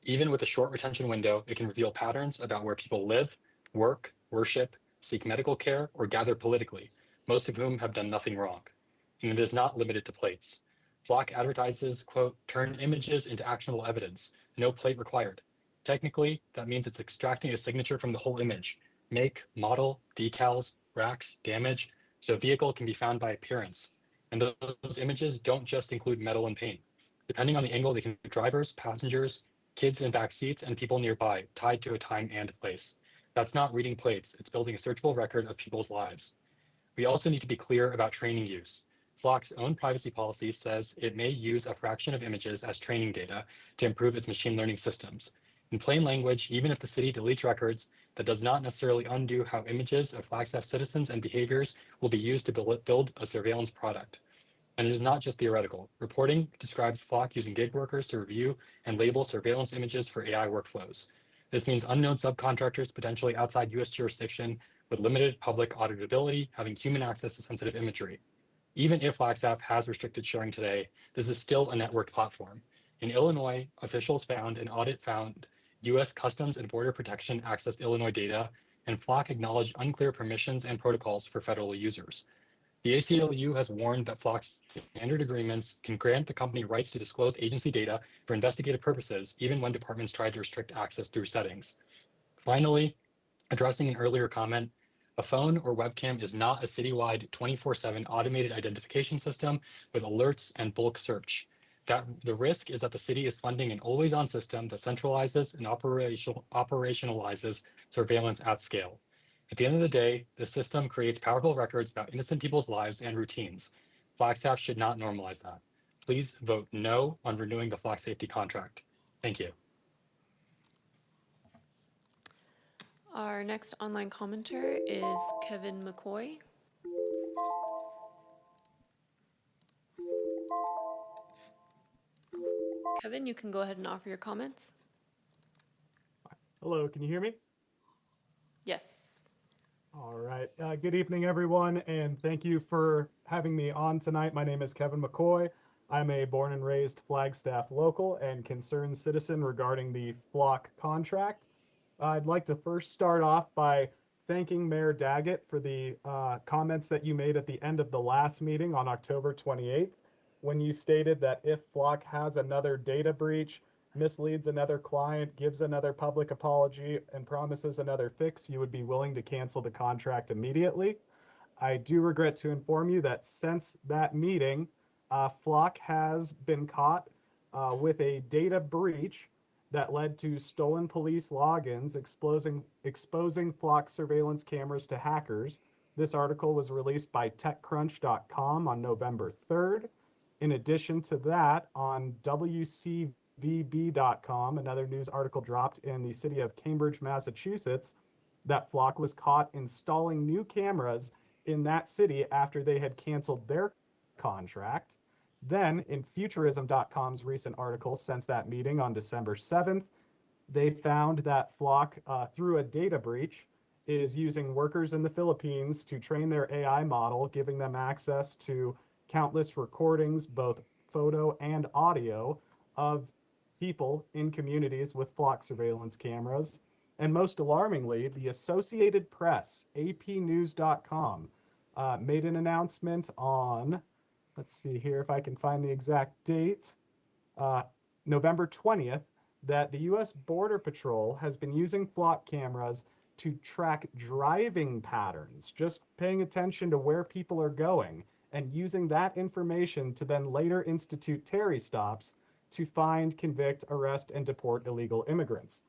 Even with a short retention window, it can reveal patterns about where people live, work, worship, seek medical care, or gather politically, most of whom have done nothing wrong. And it is not limited to plates. Flock advertises, quote, turn images into actionable evidence, no plate required. Technically, that means it's extracting a signature from the whole image, make, model, decals, racks, damage, so a vehicle can be found by appearance. And those images don't just include metal and paint. Depending on the angle, they can be drivers, passengers, kids in back seats, and people nearby, tied to a time and place. That's not reading plates, it's building a searchable record of people's lives. We also need to be clear about training use. Flock's own privacy policy says it may use a fraction of images as training data to improve its machine learning systems. In plain language, even if the city deletes records, that does not necessarily undo how images of Flagstaff citizens and behaviors will be used to build a surveillance product. And it is not just theoretical. Reporting describes Flock using gig workers to review and label surveillance images for AI workflows. This means unknown subcontractors potentially outside US jurisdiction with limited public auditability having human access to sensitive imagery. Even if Flagstaff has restricted sharing today, this is still a networked platform. In Illinois, officials found an audit found US Customs and Border Protection accessed Illinois data, and Flock acknowledged unclear permissions and protocols for federal users. The ACLU has warned that Flock's standard agreements can grant the company rights to disclose agency data for investigative purposes, even when departments try to restrict access through settings. Finally, addressing an earlier comment, a phone or webcam is not a citywide 24/7 automated identification system with alerts and bulk search. The risk is that the city is funding an always-on system that centralizes and operationalizes surveillance at scale. At the end of the day, the system creates powerful records about innocent people's lives and routines. Flagstaff should not normalize that. Please vote no on renewing the Flock safety contract. Thank you. Our next online commenter is Kevin McCoy. Kevin, you can go ahead and offer your comments. Hello, can you hear me? Yes. All right. Good evening, everyone, and thank you for having me on tonight. My name is Kevin McCoy. I'm a born and raised Flagstaff local and concerned citizen regarding the Flock contract. I'd like to first start off by thanking Mayor Daggett for the comments that you made at the end of the last meeting on October 28th, when you stated that if Flock has another data breach, misleads another client, gives another public apology, and promises another fix, you would be willing to cancel the contract immediately. I do regret to inform you that since that meeting, Flock has been caught with a data breach that led to stolen police logins, exposing Flock surveillance cameras to hackers. This article was released by TechCrunch.com on November 3rd. In addition to that, on WCVB.com, another news article dropped in the city of Cambridge, Massachusetts, that Flock was caught installing new cameras in that city after they had canceled their contract. Then, in Futurism.com's recent article since that meeting on December 7th, they found that Flock, through a data breach, is using workers in the Philippines to train their AI model, giving them access to countless recordings, both photo and audio, of people in communities with Flock surveillance cameras. And most alarmingly, the Associated Press, APnews.com, made an announcement on, let's see here if I can find the exact date, November 20th, that the U.S. Border Patrol has been using Flock cameras to track driving patterns, just paying attention to where people are going, and using that information to then later institute Terry stops to find, convict, arrest, and deport illegal immigrants.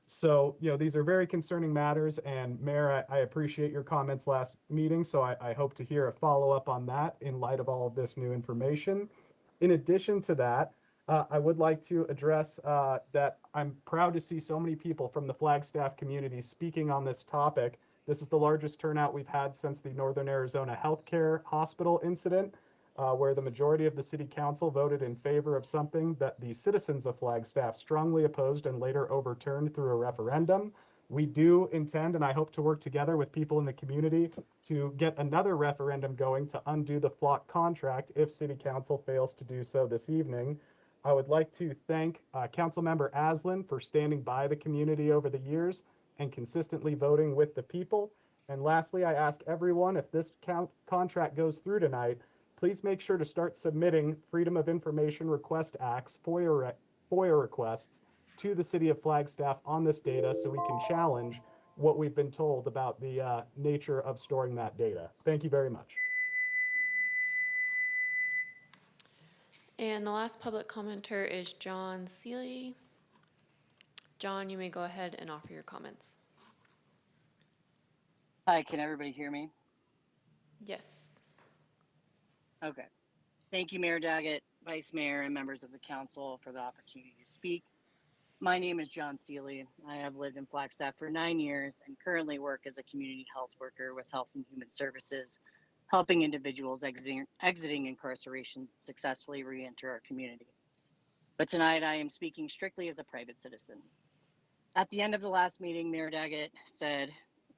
So, these are very concerning matters, and Mayor, I appreciate your comments last meeting, so I hope to hear a follow-up on that in light of all of this new information. In addition to that, I would like to address that I'm proud to see so many people from the Flagstaff community speaking on this topic. This is the largest turnout we've had since the Northern Arizona Healthcare Hospital incident, where the majority of the city council voted in favor of something that the citizens of Flagstaff strongly opposed and later overturned through a referendum. We do intend, and I hope to work together with people in the community to get another referendum going to undo the Flock contract if city council fails to do so this evening. I would like to thank Councilmember Aslan for standing by the community over the years and consistently voting with the people. And lastly, I ask everyone, if this contract goes through tonight, please make sure to start submitting Freedom of Information Request Acts, FOIA requests, to the city of Flagstaff on this data so we can challenge what we've been told about the nature of storing that data. Thank you very much. And the last public commenter is John Seeley. John, you may go ahead and offer your comments. Hi, can everybody hear me? Yes. Okay. Thank you, Mayor Daggett, Vice Mayor, and members of the council for the opportunity to speak. My name is John Seeley. I have lived in Flagstaff for 9 years and currently work as a community health worker with Health and Human Services, helping individuals exiting incarceration successfully re-enter our community. But tonight I am speaking strictly as a private citizen. At the end of the last meeting, Mayor Daggett said,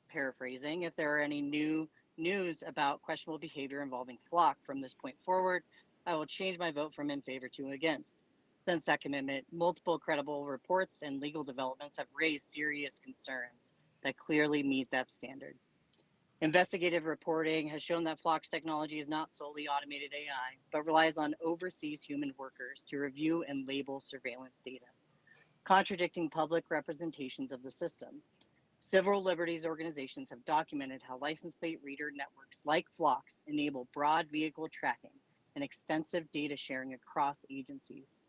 paraphrasing, if there are any new news about questionable behavior involving Flock from this point forward, I will change my vote from in favor to against. Since that commitment, multiple credible reports and legal developments have raised serious concerns that clearly meet that standard. Investigative reporting has shown that Flock's technology is not solely automated AI, but relies on overseas human workers to review and label surveillance data, contradicting public representations of the system. Civil liberties organizations have documented how license plate reader networks like Flock's enable broad vehicle tracking and extensive data sharing across agencies.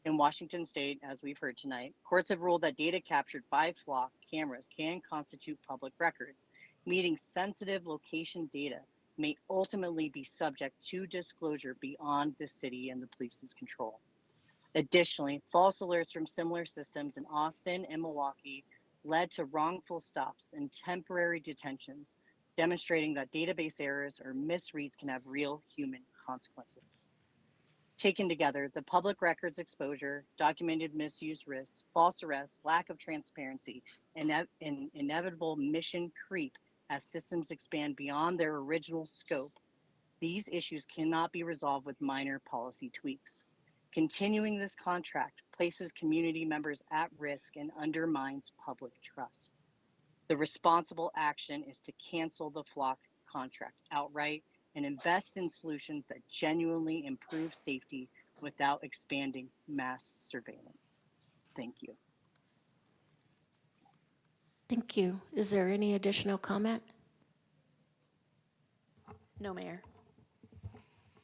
In Washington state, as we've heard tonight, courts have ruled that data captured by Flock cameras can constitute public records, meaning sensitive location data may ultimately be subject to disclosure beyond the city and the police's control. Additionally, false alerts from similar systems in Austin and Milwaukee led to wrongful stops and temporary detentions, demonstrating that database errors or misreads can have real human consequences. Taken together, the public records exposure, documented misuse risks, false arrests, lack of transparency, and inevitable mission creep as systems expand beyond their original scope, these issues cannot be resolved with minor policy tweaks. Continuing this contract places community members at risk and undermines public trust. The responsible action is to cancel the flock contract outright and invest in solutions that genuinely improve safety without expanding mass surveillance. Thank you. Thank you. Is there any additional comment? No, Mayor.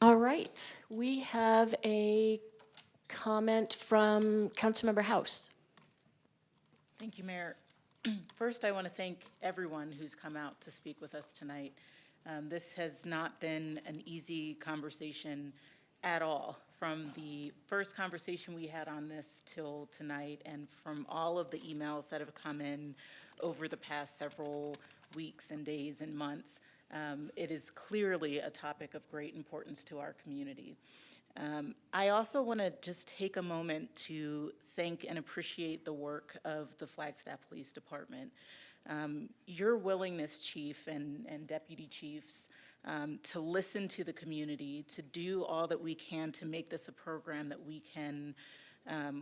All right, we have a comment from Councilmember House. Thank you, Mayor. First, I want to thank everyone who's come out to speak with us tonight. This has not been an easy conversation at all, from the first conversation we had on this till tonight, and from all of the emails that have come in over the past several weeks and days and months. It is clearly a topic of great importance to our community. I also want to just take a moment to thank and appreciate the work of the Flagstaff Police Department. Your willingness, Chief and Deputy Chiefs, to listen to the community, to do all that we can to make this a program that we can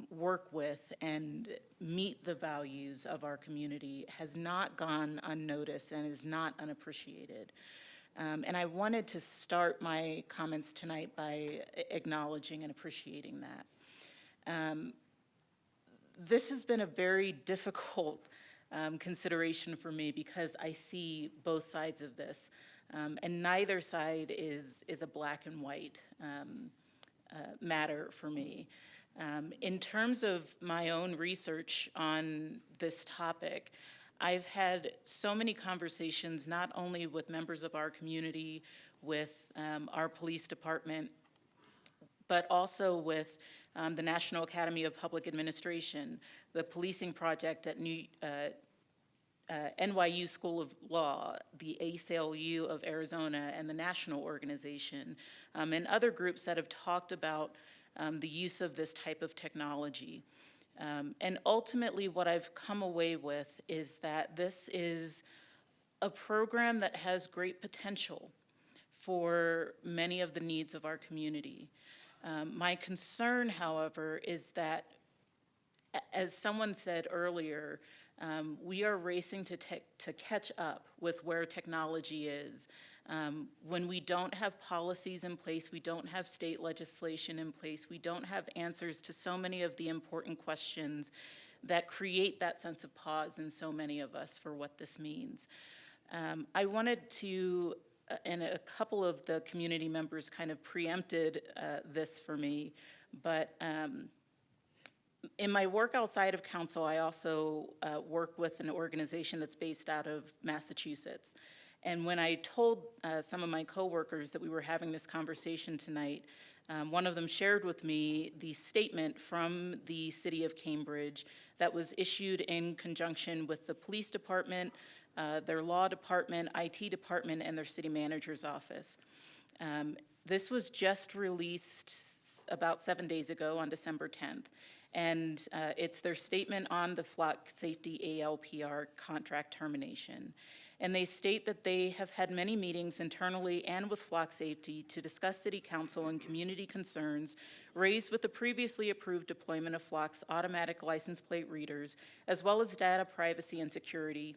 work with and meet the values of our community has not gone unnoticed and is not unappreciated. And I wanted to start my comments tonight by acknowledging and appreciating that. This has been a very difficult consideration for me because I see both sides of this, and neither side is a black and white matter for me. In terms of my own research on this topic, I've had so many conversations, not only with members of our community, with our police department, but also with the National Academy of Public Administration, the Policing Project at NYU School of Law, the ACLU of Arizona, and the National Organization, and other groups that have talked about the use of this type of technology. And ultimately, what I've come away with is that this is a program that has great potential for many of the needs of our community. My concern, however, is that, as someone said earlier, we are racing to catch up with where technology is. When we don't have policies in place, we don't have state legislation in place, we don't have answers to so many of the important questions that create that sense of pause in so many of us for what this means. I wanted to, and a couple of the community members kind of preempted this for me, but in my work outside of council, I also work with an organization that's based out of Massachusetts. And when I told some of my coworkers that we were having this conversation tonight, one of them shared with me the statement from the city of Cambridge that was issued in conjunction with the police department, their law department, IT department, and their city manager's office. This was just released about 7 days ago on December 10th. And it's their statement on the flock safety ALPR contract termination. And they state that they have had many meetings internally and with flock safety to discuss city council and community concerns raised with the previously approved deployment of flock's automatic license plate readers, as well as data privacy and security,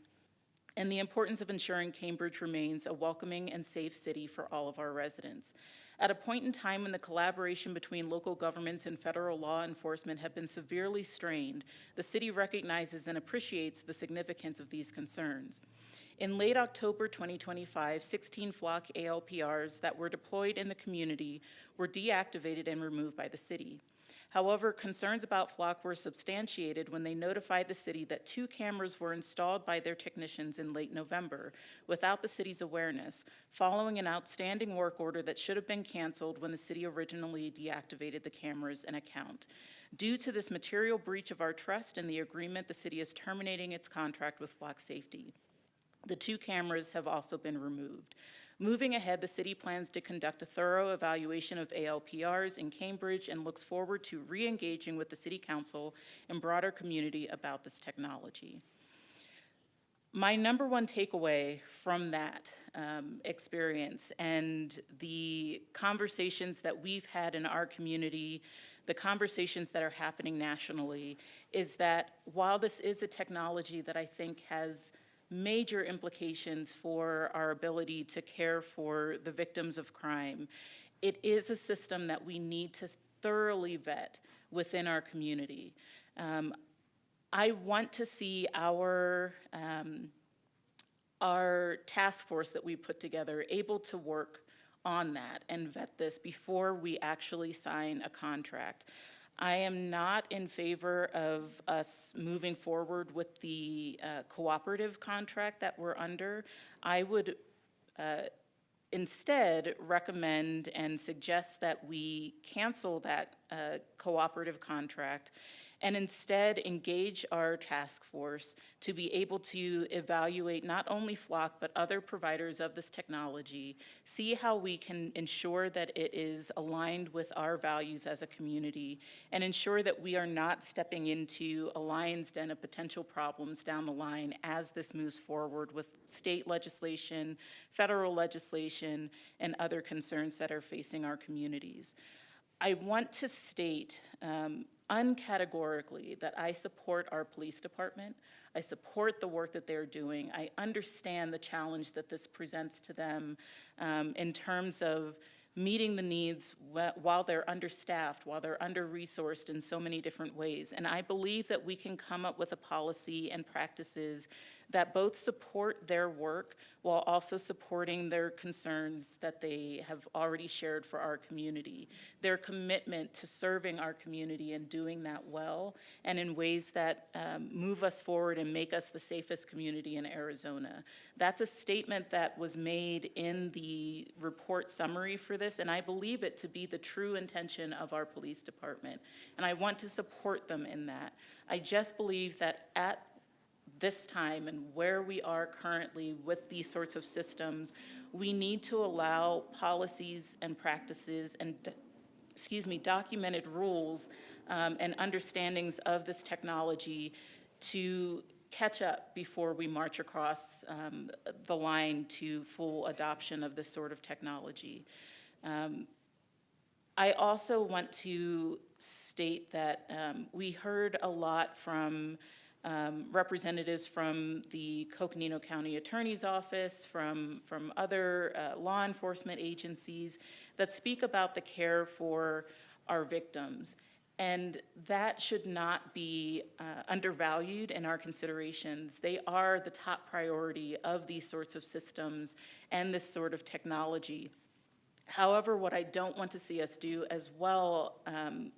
and the importance of ensuring Cambridge remains a welcoming and safe city for all of our residents. At a point in time when the collaboration between local governments and federal law enforcement have been severely strained, the city recognizes and appreciates the significance of these concerns. In late October 2025, 16 flock ALPRs that were deployed in the community were deactivated and removed by the city. However, concerns about flock were substantiated when they notified the city that 2 cameras were installed by their technicians in late November without the city's awareness, following an outstanding work order that should have been canceled when the city originally deactivated the cameras and account. Due to this material breach of our trust and the agreement, the city is terminating its contract with Flock Safety. The 2 cameras have also been removed. Moving ahead, the city plans to conduct a thorough evaluation of ALPRs in Cambridge and looks forward to re-engaging with the City Council and broader community about this technology. My number one takeaway from that experience and the conversations that we've had in our community, the conversations that are happening nationally, is that while this is a technology that I think has major implications for our ability to care for the victims of crime, it is a system that we need to thoroughly vet within our community. I want to see our task force that we put together able to work on that and vet this before we actually sign a contract. I am not in favor of us moving forward with the cooperative contract that we're under. I would instead recommend and suggest that we cancel that cooperative contract and instead engage our task force to be able to evaluate not only Flock, but other providers of this technology, see how we can ensure that it is aligned with our values as a community, and ensure that we are not stepping into a lion's den of potential problems down the line as this moves forward with state legislation, federal legislation, and other concerns that are facing our communities. I want to state uncategorically that I support our police department. I support the work that they're doing. I understand the challenge that this presents to them in terms of meeting the needs while they're understaffed, while they're under-resourced in so many different ways. And I believe that we can come up with a policy and practices that both support their work while also supporting their concerns that they have already shared for our community. Their commitment to serving our community and doing that well and in ways that move us forward and make us the safest community in Arizona. That's a statement that was made in the report summary for this, and I believe it to be the true intention of our police department. And I want to support them in that. I just believe that at this time and where we are currently with these sorts of systems, we need to allow policies and practices and, documented rules and understandings of this technology to catch up before we march across the line to full adoption of this sort of technology. I also want to state that we heard a lot from representatives from the Coconino County Attorney's Office, from other law enforcement agencies that speak about the care for our victims. And that should not be undervalued in our considerations. They are the top priority of these sorts of systems and this sort of technology. However, what I don't want to see us do as well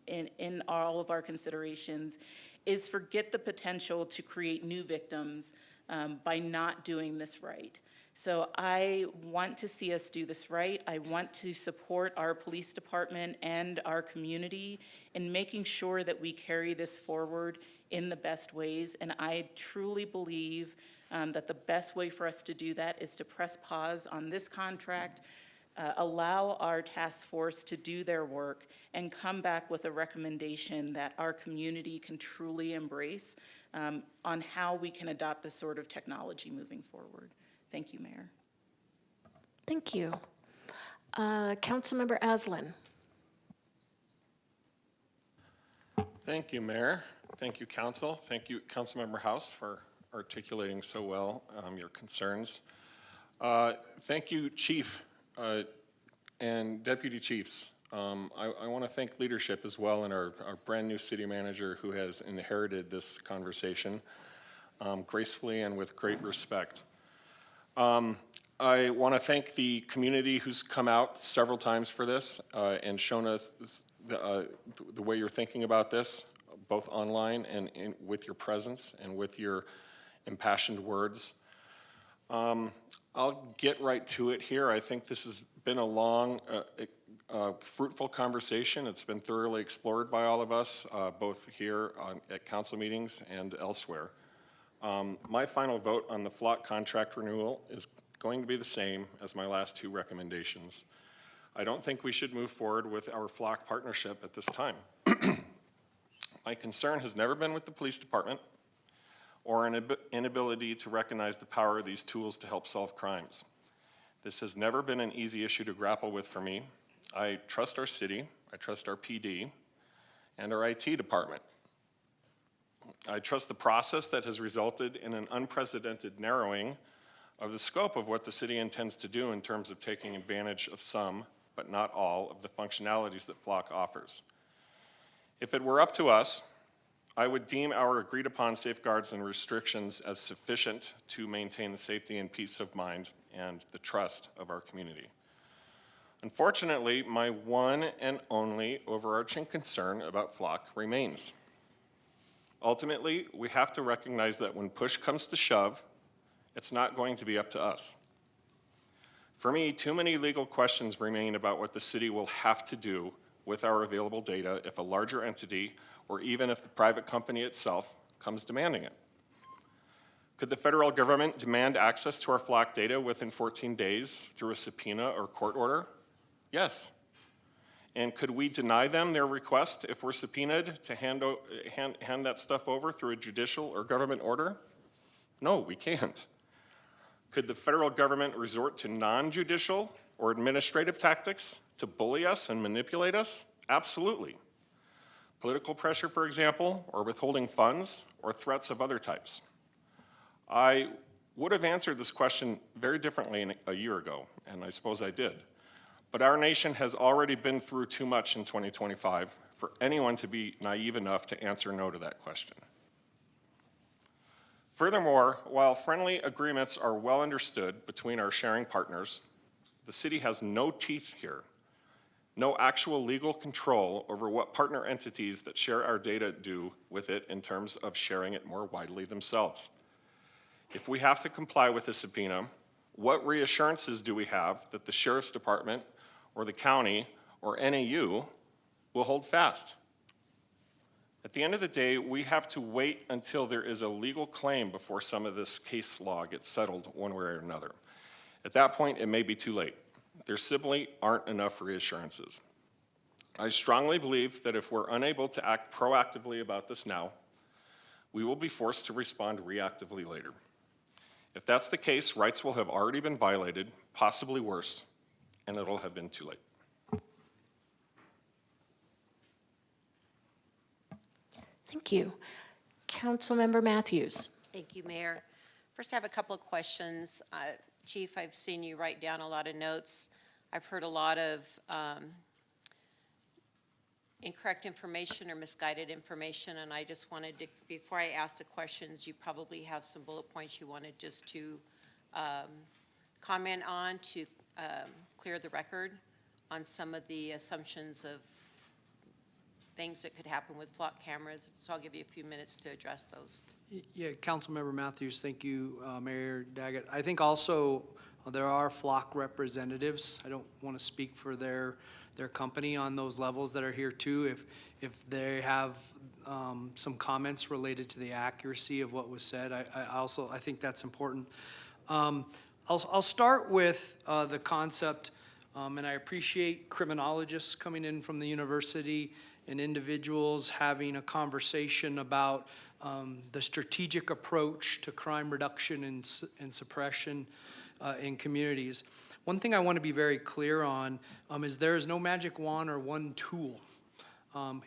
in all of our considerations is forget the potential to create new victims by not doing this right. So I want to see us do this right. I want to support our police department and our community in making sure that we carry this forward in the best ways. And I truly believe that the best way for us to do that is to press pause on this contract, allow our task force to do their work, and come back with a recommendation that our community can truly embrace on how we can adopt this sort of technology moving forward. Thank you, Mayor. Thank you. Councilmember Aslan. Thank you, Mayor. Thank you, Council. Thank you, Councilmember House, for articulating so well your concerns. Thank you, Chief and Deputy Chiefs. I want to thank leadership as well and our brand new city manager who has inherited this conversation gracefully and with great respect. I want to thank the community who's come out several times for this and shown us the way you're thinking about this, both online and with your presence and with your impassioned words. I'll get right to it here. I think this has been a long, fruitful conversation. It's been thoroughly explored by all of us, both here at council meetings and elsewhere. My final vote on the Flock contract renewal is going to be the same as my last two recommendations. I don't think we should move forward with our flock partnership at this time. My concern has never been with the police department or an inability to recognize the power of these tools to help solve crimes. This has never been an easy issue to grapple with for me. I trust our city, I trust our PD, and our IT department. I trust the process that has resulted in an unprecedented narrowing of the scope of what the city intends to do in terms of taking advantage of some, but not all, of the functionalities that Flock offers. If it were up to us, I would deem our agreed upon safeguards and restrictions as sufficient to maintain the safety and peace of mind and the trust of our community. Unfortunately, my one and only overarching concern about Flock remains. Ultimately, we have to recognize that when push comes to shove, it's not going to be up to us. For me, too many legal questions remain about what the city will have to do with our available data if a larger entity, or even if the private company itself, comes demanding it. Could the federal government demand access to our Flock data within 14 days through a subpoena or court order? Yes. And could we deny them their request if we're subpoenaed to hand that stuff over through a judicial or government order? No, we can't. Could the federal government resort to non-judicial or administrative tactics to bully us and manipulate us? Absolutely. Political pressure, for example, or withholding funds, or threats of other types. I would have answered this question very differently a year ago, and I suppose I did. But our nation has already been through too much in 2025 for anyone to be naive enough to answer no to that question. Furthermore, while friendly agreements are well understood between our sharing partners, the city has no teeth here, no actual legal control over what partner entities that share our data do with it in terms of sharing it more widely themselves. If we have to comply with the subpoena, what reassurances do we have that the Sheriff's Department or the county or NAU will hold fast? At the end of the day, we have to wait until there is a legal claim before some of this case law gets settled one way or another. At that point, it may be too late. There simply aren't enough reassurances. I strongly believe that if we're unable to act proactively about this now, we will be forced to respond reactively later. If that's the case, rights will have already been violated, possibly worse, and it'll have been too late. Thank you. Councilmember Matthews. Thank you, Mayor. First, I have a couple of questions. Chief, I've seen you write down a lot of notes. I've heard a lot of incorrect information or misguided information, and I just wanted to, before I ask the questions, you probably have some bullet points you wanted just to comment on to clear the record on some of the assumptions of things that could happen with flock cameras. So I'll give you a few minutes to address those. Yeah, Councilmember Matthews, thank you, Mayor Daggett. I think also there are flock representatives. I don't want to speak for their company on those levels that are here too. If they have some comments related to the accuracy of what was said, I think that's important. I'll start with the concept, and I appreciate criminologists coming in from the university and individuals having a conversation about the strategic approach to crime reduction and suppression in communities. One thing I want to be very clear on is there is no magic wand or one tool.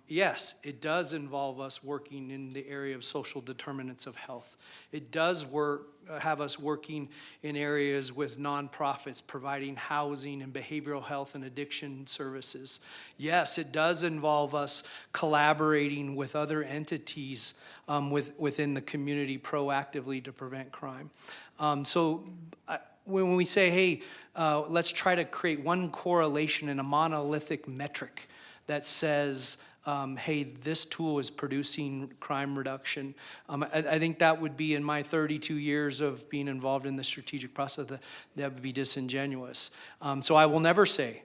Yes, it does involve us working in the area of social determinants of health. It does have us working in areas with nonprofits providing housing and behavioral health and addiction services. Yes, it does involve us collaborating with other entities within the community proactively to prevent crime. When we say, hey, let's try to create one correlation in a monolithic metric that says, hey, this tool is producing crime reduction. I think that would be, in my 32 years of being involved in the strategic process, that would be disingenuous. So I will never say,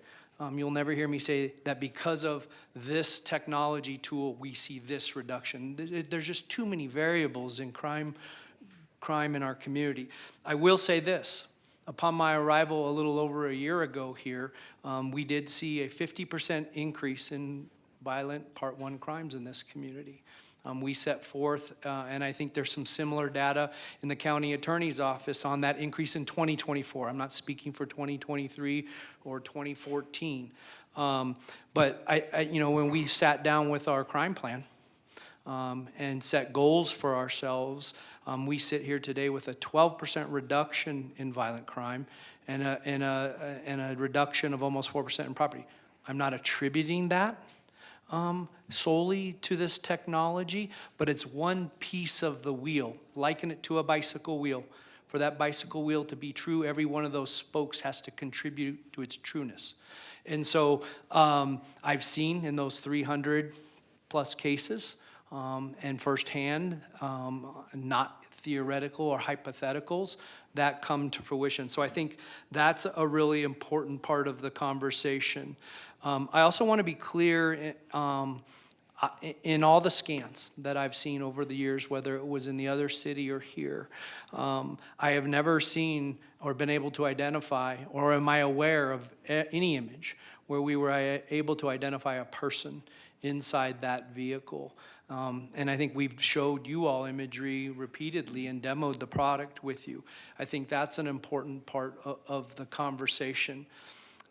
you'll never hear me say that because of this technology tool, we see this reduction. There's just too many variables in crime in our community. I will say this. Upon my arrival a little over a year ago here, we did see a 50% increase in violent Part 1 crimes in this community. We set forth, and I think there's some similar data in the county attorney's office on that increase in 2024. I'm not speaking for 2023 or 2014. But when we sat down with our crime plan and set goals for ourselves, we sit here today with a 12% reduction in violent crime and a reduction of almost 4% in property. I'm not attributing that solely to this technology, but it's one piece of the wheel. Liken it to a bicycle wheel. For that bicycle wheel to be true, every one of those spokes has to contribute to its trueness. And so I've seen in those 300 plus cases and firsthand, not theoretical or hypotheticals, that come to fruition. So I think that's a really important part of the conversation. I also want to be clear in all the scans that I've seen over the years, whether it was in the other city or here, I have never seen or been able to identify, or am I aware of any image where we were able to identify a person inside that vehicle. And I think we've showed you all imagery repeatedly and demoed the product with you. I think that's an important part of the conversation.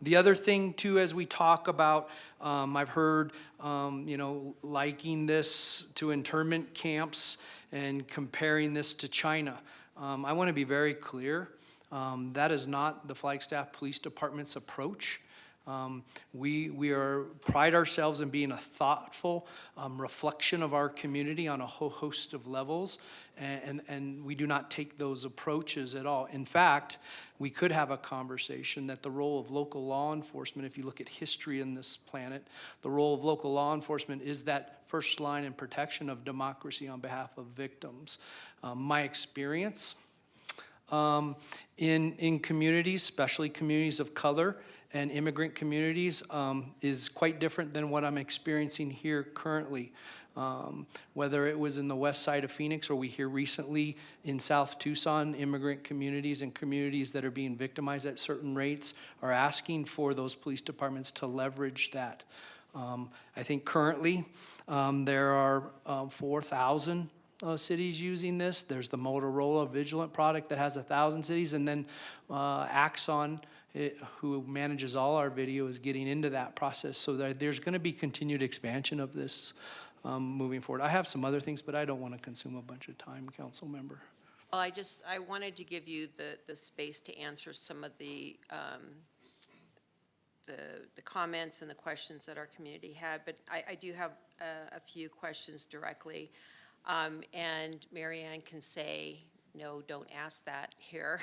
The other thing too, as we talk about, I've heard, liking this to internment camps and comparing this to China. I want to be very clear. That is not the Flagstaff Police Department's approach. We pride ourselves in being a thoughtful reflection of our community on a whole host of levels, and we do not take those approaches at all. In fact, we could have a conversation that the role of local law enforcement, if you look at history in this planet, the role of local law enforcement is that first line in protection of democracy on behalf of victims. My experience in communities, especially communities of color, and immigrant communities is quite different than what I'm experiencing here currently. Whether it was in the west side of Phoenix or we hear recently in South Tucson, immigrant communities and communities that are being victimized at certain rates are asking for those police departments to leverage that. I think currently there are 4,000 cities using this. There's the Motorola Vigilant product that has 1,000 cities, and then Axon, who manages all our video, is getting into that process, so that there's going to be continued expansion of this moving forward. I have some other things, but I don't want to consume a bunch of time, council member. Well, I wanted to give you the space to answer some of the comments and the questions that our community had, but I do have a few questions directly. And Mary Ann can say, no, don't ask that here.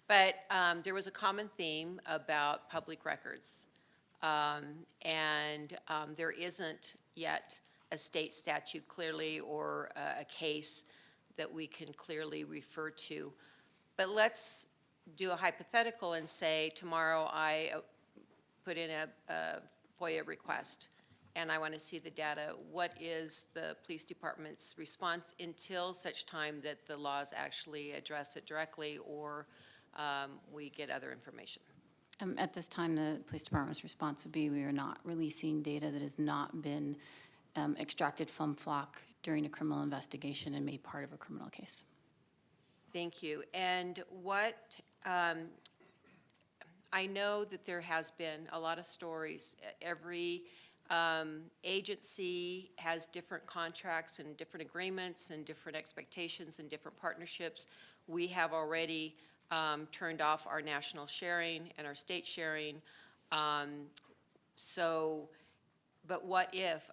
But there was a common theme about public records. And there isn't yet a state statute clearly or a case that we can clearly refer to. But let's do a hypothetical and say tomorrow I put in a FOIA request and I want to see the data. What is the police department's response until such time that the laws actually address it directly or we get other information? At this time, the police department's response would be we are not releasing data that has not been extracted from Flock during a criminal investigation and made part of a criminal case. Thank you. And what, I know that there has been a lot of stories. Every agency has different contracts and different agreements and different expectations and different partnerships. We have already turned off our national sharing and our state sharing. But what if,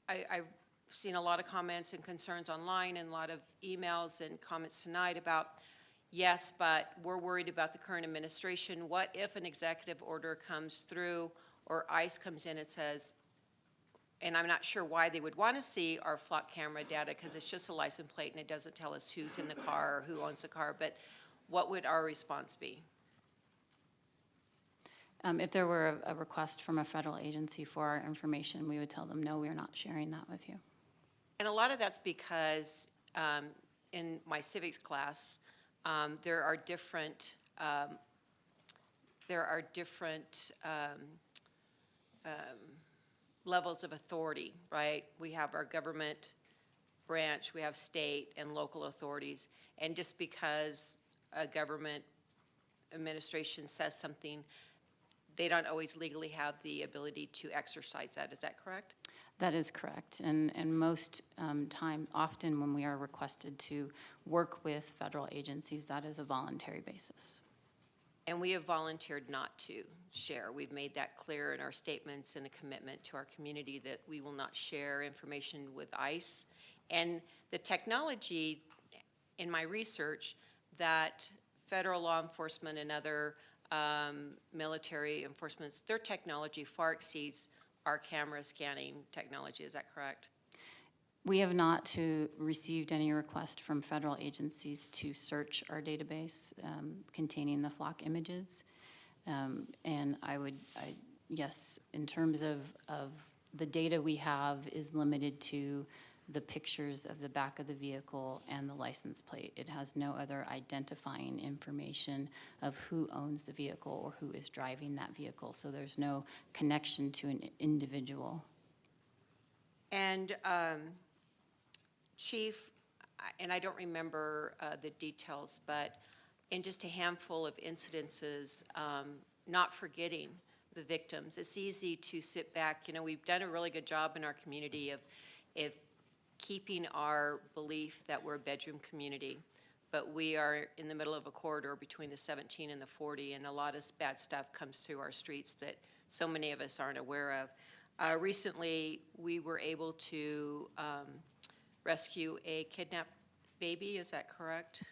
I've seen a lot of comments and concerns online and a lot of emails and comments tonight about, yes, but we're worried about the current administration. What if an executive order comes through or ICE comes in and says, and I'm not sure why they would want to see our flock camera data because it's just a license plate and it doesn't tell us who's in the car or who owns the car, but what would our response be? If there were a request from a federal agency for our information, we would tell them, no, we're not sharing that with you. And a lot of that's because in my civics class, there are different there are different levels of authority, right? We have our government branch, we have state and local authorities, and just because a government administration says something, they don't always legally have the ability to exercise that. Is that correct? That is correct. And most often when we are requested to work with federal agencies, that is a voluntary basis. And we have volunteered not to share. We've made that clear in our statements and a commitment to our community that we will not share information with ICE. And the technology, in my research, that federal law enforcement and other military enforcements, their technology far exceeds our camera scanning technology. Is that correct? We have not received any request from federal agencies to search our database containing the flock images. And yes, in terms of the data we have is limited to the pictures of the back of the vehicle and the license plate. It has no other identifying information of who owns the vehicle or who is driving that vehicle. So there's no connection to an individual. And Chief, and I don't remember the details, but in just a handful of incidences, not forgetting the victims. It's easy to sit back. You know, we've done a really good job in our community of keeping our belief that we're a bedroom community, but we are in the middle of a corridor between the 17 and the 40, and a lot of bad stuff comes through our streets that so many of us aren't aware of. Recently, we were able to rescue a kidnapped baby. Is that correct?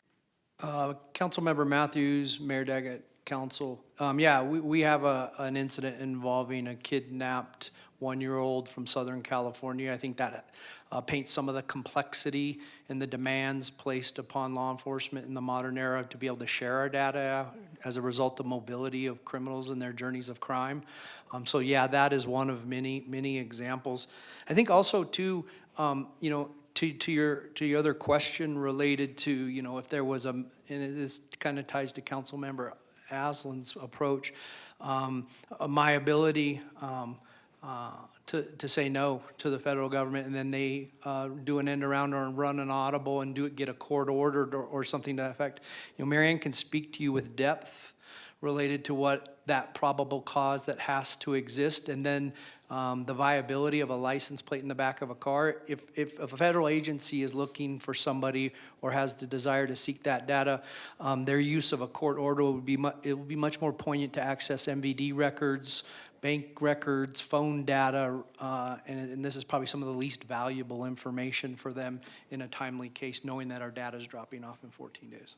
Councilmember Matthews, Mayor Daggett, Council. Yeah, we have an incident involving a kidnapped 1-year-old from Southern California. I think that paints some of the complexity and the demands placed upon law enforcement in the modern era to be able to share our data as a result of mobility of criminals and their journeys of crime. So yeah, that is one of many, many examples. I think also too, you know, to your other question related to, you know, if there was and this kind of ties to Councilmember Aslan's approach, my ability to say no to the federal government, and then they do an end around or run an audible and get a court ordered or something to that effect. You know, Marianne can speak to you with depth related to what that probable cause that has to exist, and then the viability of a license plate in the back of a car. If a federal agency is looking for somebody or has the desire to seek that data, their use of a court order would be much more poignant to access MVD records, bank records, phone data, and this is probably some of the least valuable information for them in a timely case, knowing that our data is dropping off in 14 days.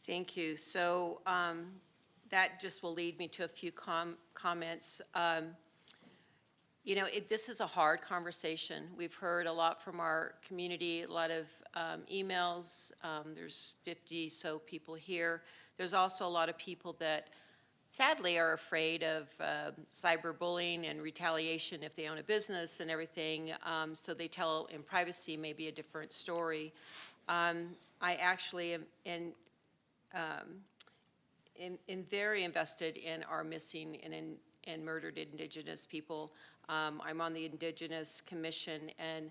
Thank you. So that just will lead me to a few comments. You know, this is a hard conversation. We've heard a lot from our community, a lot of emails. There's 50 so people here. There's also a lot of people that sadly are afraid of cyberbullying and retaliation if they own a business and everything. So they tell in privacy maybe a different story. I actually am very invested in our missing and murdered Indigenous people. I'm on the Indigenous Commission, and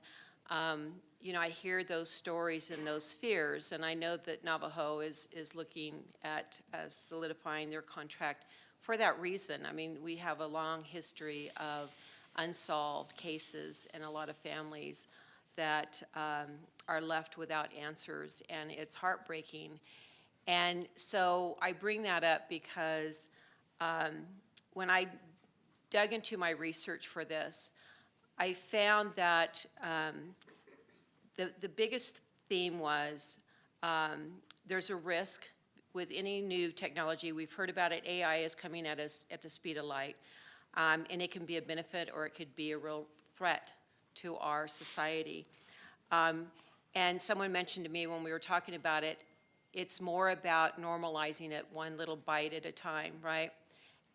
you know, I hear those stories and those fears, and I know that Navajo is looking at solidifying their contract for that reason. I mean, we have a long history of unsolved cases and a lot of families that are left without answers, and it's heartbreaking. And so I bring that up because when I dug into my research for this, I found that the biggest theme was there's a risk with any new technology. We've heard about it. AI is coming at us at the speed of light, and it can be a benefit or it could be a real threat to our society. And someone mentioned to me when we were talking about it, it's more about normalizing it one little bite at a time, right?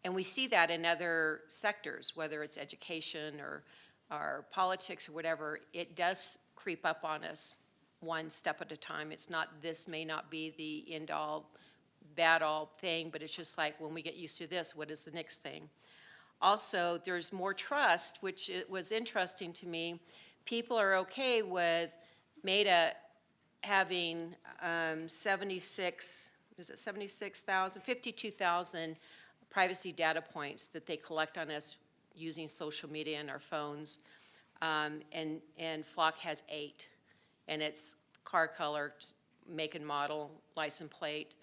And we see that in other sectors, whether it's education or politics or whatever, it does creep up on us one step at a time. It's not, this may not be the end all bad-all thing, but it's just like, when we get used to this, what is the next thing? Also, there's more trust, which it was interesting to me. People are okay with Meta having 76, is it 76,000, 52,000 privacy data points that they collect on us using social media and our phones. And Flock has 8, and it's car color, make and model, license plate,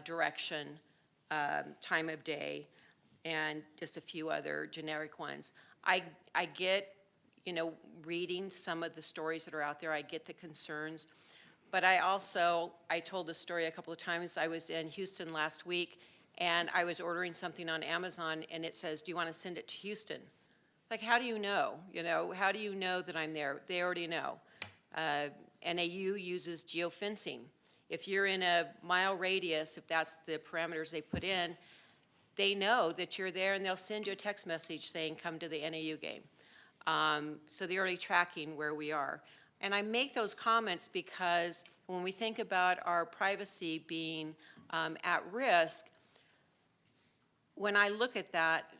direction, time of day, and just a few other generic ones. I get, you know, reading some of the stories that are out there, I get the concerns, but I told the story a couple of times. I was in Houston last week, and I was ordering something on Amazon, and it says, do you want to send it to Houston? Like, how do you know? You know, how do you know that I'm there? They already know. NAU uses geofencing. If you're in a mile radius, if that's the parameters they put in, they know that you're there, and they'll send you a text message saying, come to the NAU game. So they're already tracking where we are. And I make those comments because when we think about our privacy being at risk, when I look at that,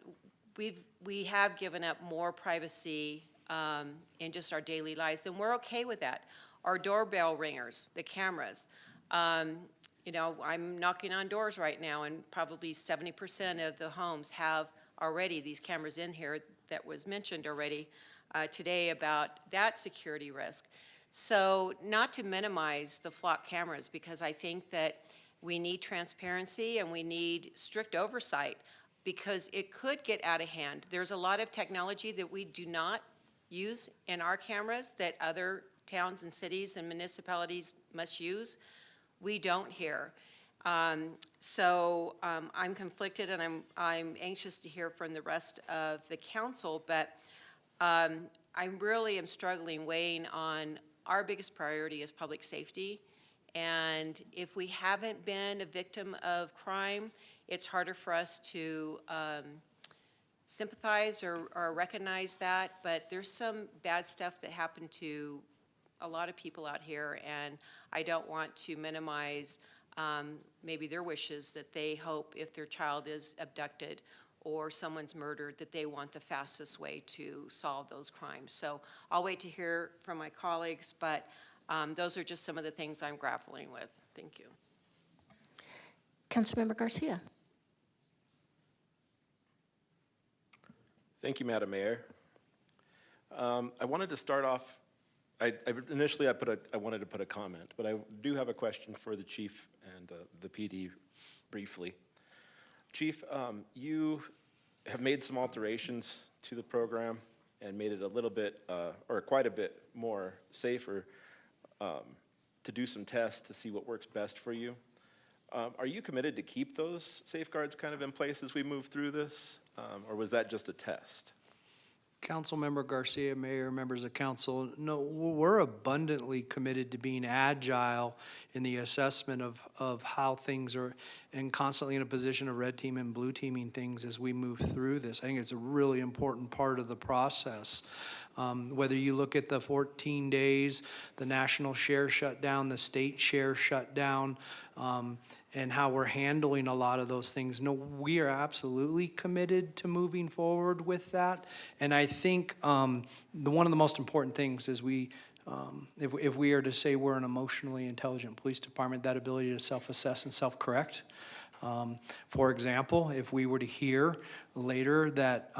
we have given up more privacy in just our daily lives, and we're okay with that. Our doorbell ringers, the cameras, you know, I'm knocking on doors right now, and probably 70% of the homes have already these cameras in here that was mentioned already today about that security risk. So not to minimize the Flock cameras, because I think that we need transparency and we need strict oversight, because it could get out of hand. There's a lot of technology that we do not use in our cameras that other towns and cities and municipalities must use. We don't here. So I'm conflicted, and I'm anxious to hear from the rest of the council, but I really am struggling weighing on our biggest priority is public safety. And if we haven't been a victim of crime, it's harder for us to sympathize or recognize that. But there's some bad stuff that happened to a lot of people out here, and I don't want to minimize maybe their wishes that they hope if their child is abducted or someone's murdered, that they want the fastest way to solve those crimes. So I'll wait to hear from my colleagues, but those are just some of the things I'm grappling with. Thank you. Councilmember Garcia. Thank you, Madam Mayor. I wanted to start off, initially I wanted to put a comment, but I do have a question for the chief and the PD briefly. Chief, you have made some alterations to the program and made it a little bit, or quite a bit more safer to do some tests to see what works best for you. Are you committed to keep those safeguards kind of in place as we move through this, or was that just a test? Councilmember Garcia, Mayor, members of council, no, we're abundantly committed to being agile in the assessment of how things are, and constantly in a position of red team and blue teaming things as we move through this. I think it's a really important part of the process. Whether you look at the 14 days, the national share shutdown, the state share shutdown, and how we're handling a lot of those things. No, we are absolutely committed to moving forward with that. And I think one of the most important things is if we are to say we're an emotionally intelligent police department, that ability to self-assess and self-correct. For example, if we were to hear later that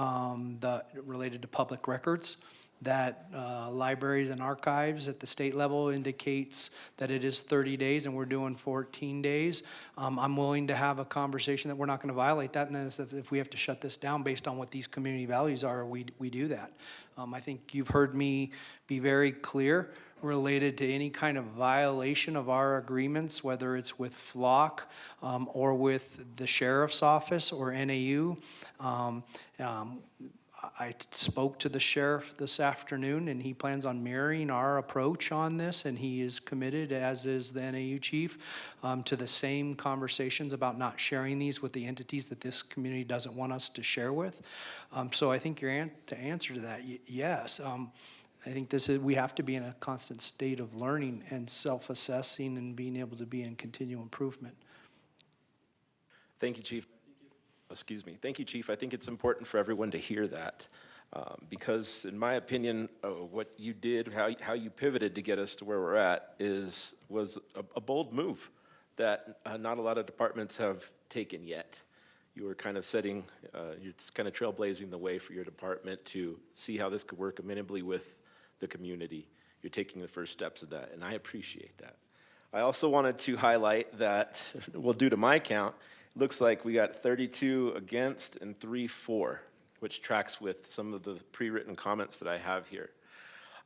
related to public records, that libraries and archives at the state level indicates that it is 30 days and we're doing 14 days, I'm willing to have a conversation that we're not going to violate that, and then if we have to shut this down based on what these community values are, we do that. I think you've heard me be very clear related to any kind of violation of our agreements, whether it's with Flock or with the Sheriff's Office or NAU. I spoke to the sheriff this afternoon, and he plans on mirroring our approach on this, and he is committed, as is the NAU chief, to the same conversations about not sharing these with the entities that this community doesn't want us to share with. So I think your answer to that, yes. I think we have to be in a constant state of learning and self-assessing and being able to be in continual improvement. Thank you, Chief. Excuse me. Thank you, Chief. I think it's important for everyone to hear that. Because in my opinion, what you did, how you pivoted to get us to where we're at was a bold move that not a lot of departments have taken yet. You were kind of you're kind of trailblazing the way for your department to see how this could work amenably with the community. You're taking the first steps of that, and I appreciate that. I also wanted to highlight that, well, due to my count, it looks like we got 32 against and 3 for, which tracks with some of the pre-written comments that I have here.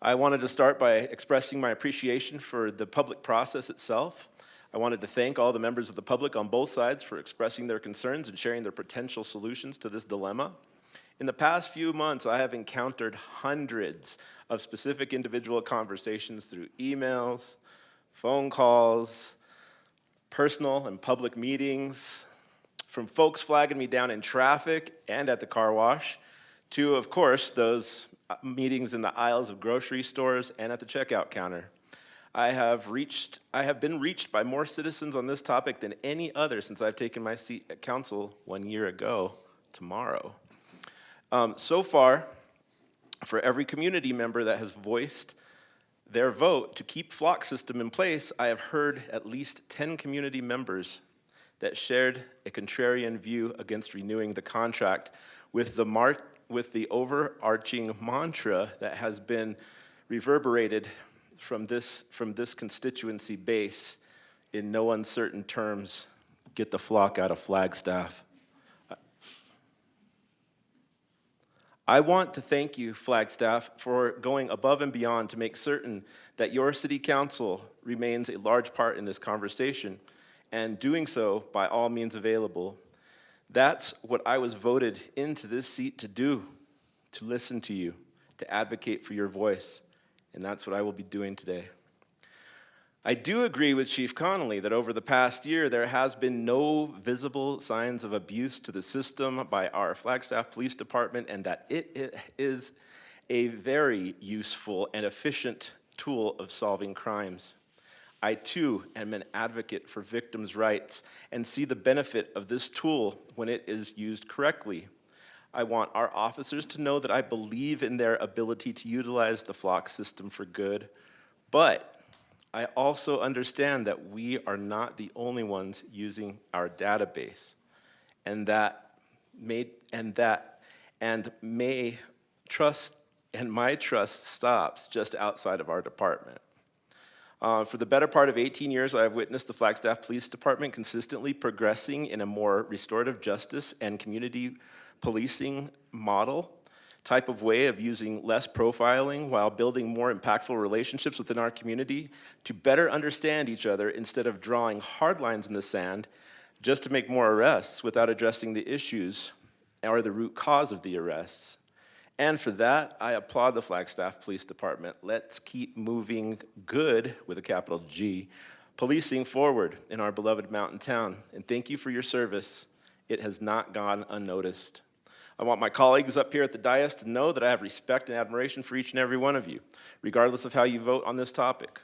I wanted to start by expressing my appreciation for the public process itself. I wanted to thank all the members of the public on both sides for expressing their concerns and sharing their potential solutions to this dilemma. In the past few months, I have encountered hundreds of specific individual conversations through emails, phone calls, personal and public meetings, from folks flagging me down in traffic and at the car wash, to, of course, those meetings in the aisles of grocery stores and at the checkout counter. I have been reached by more citizens on this topic than any other since I've taken my seat at council 1 year ago tomorrow. So far, for every community member that has voiced their vote to keep flock system in place, I have heard at least 10 community members that shared a contrarian view against renewing the contract with the overarching mantra that has been reverberated from this constituency base in no uncertain terms: get the flock out of Flagstaff. I want to thank you, Flagstaff, for going above and beyond to make certain that your city council remains a large part in this conversation, and doing so by all means available. That's what I was voted into this seat to do, to listen to you, to advocate for your voice, and that's what I will be doing today. I do agree with Chief Connolly that over the past year, there has been no visible signs of abuse to the system by our Flagstaff Police Department, and that it is a very useful and efficient tool of solving crimes. I, too, am an advocate for victims' rights and see the benefit of this tool when it is used correctly. I want our officers to know that I believe in their ability to utilize the flock system for good, but I also understand that we are not the only ones using our database, and my trust stops just outside of our department. For the better part of 18 years, I have witnessed the Flagstaff Police Department consistently progressing in a more restorative justice and community policing model type of way of using less profiling while building more impactful relationships within our community to better understand each other instead of drawing hard lines in the sand just to make more arrests without addressing the issues or the root cause of the arrests. And for that, I applaud the Flagstaff Police Department. Let's keep moving good, with a capital G, policing forward in our beloved mountain town. And thank you for your service. It has not gone unnoticed. I want my colleagues up here at the dais to know that I have respect and admiration for each and every one of you, regardless of how you vote on this topic.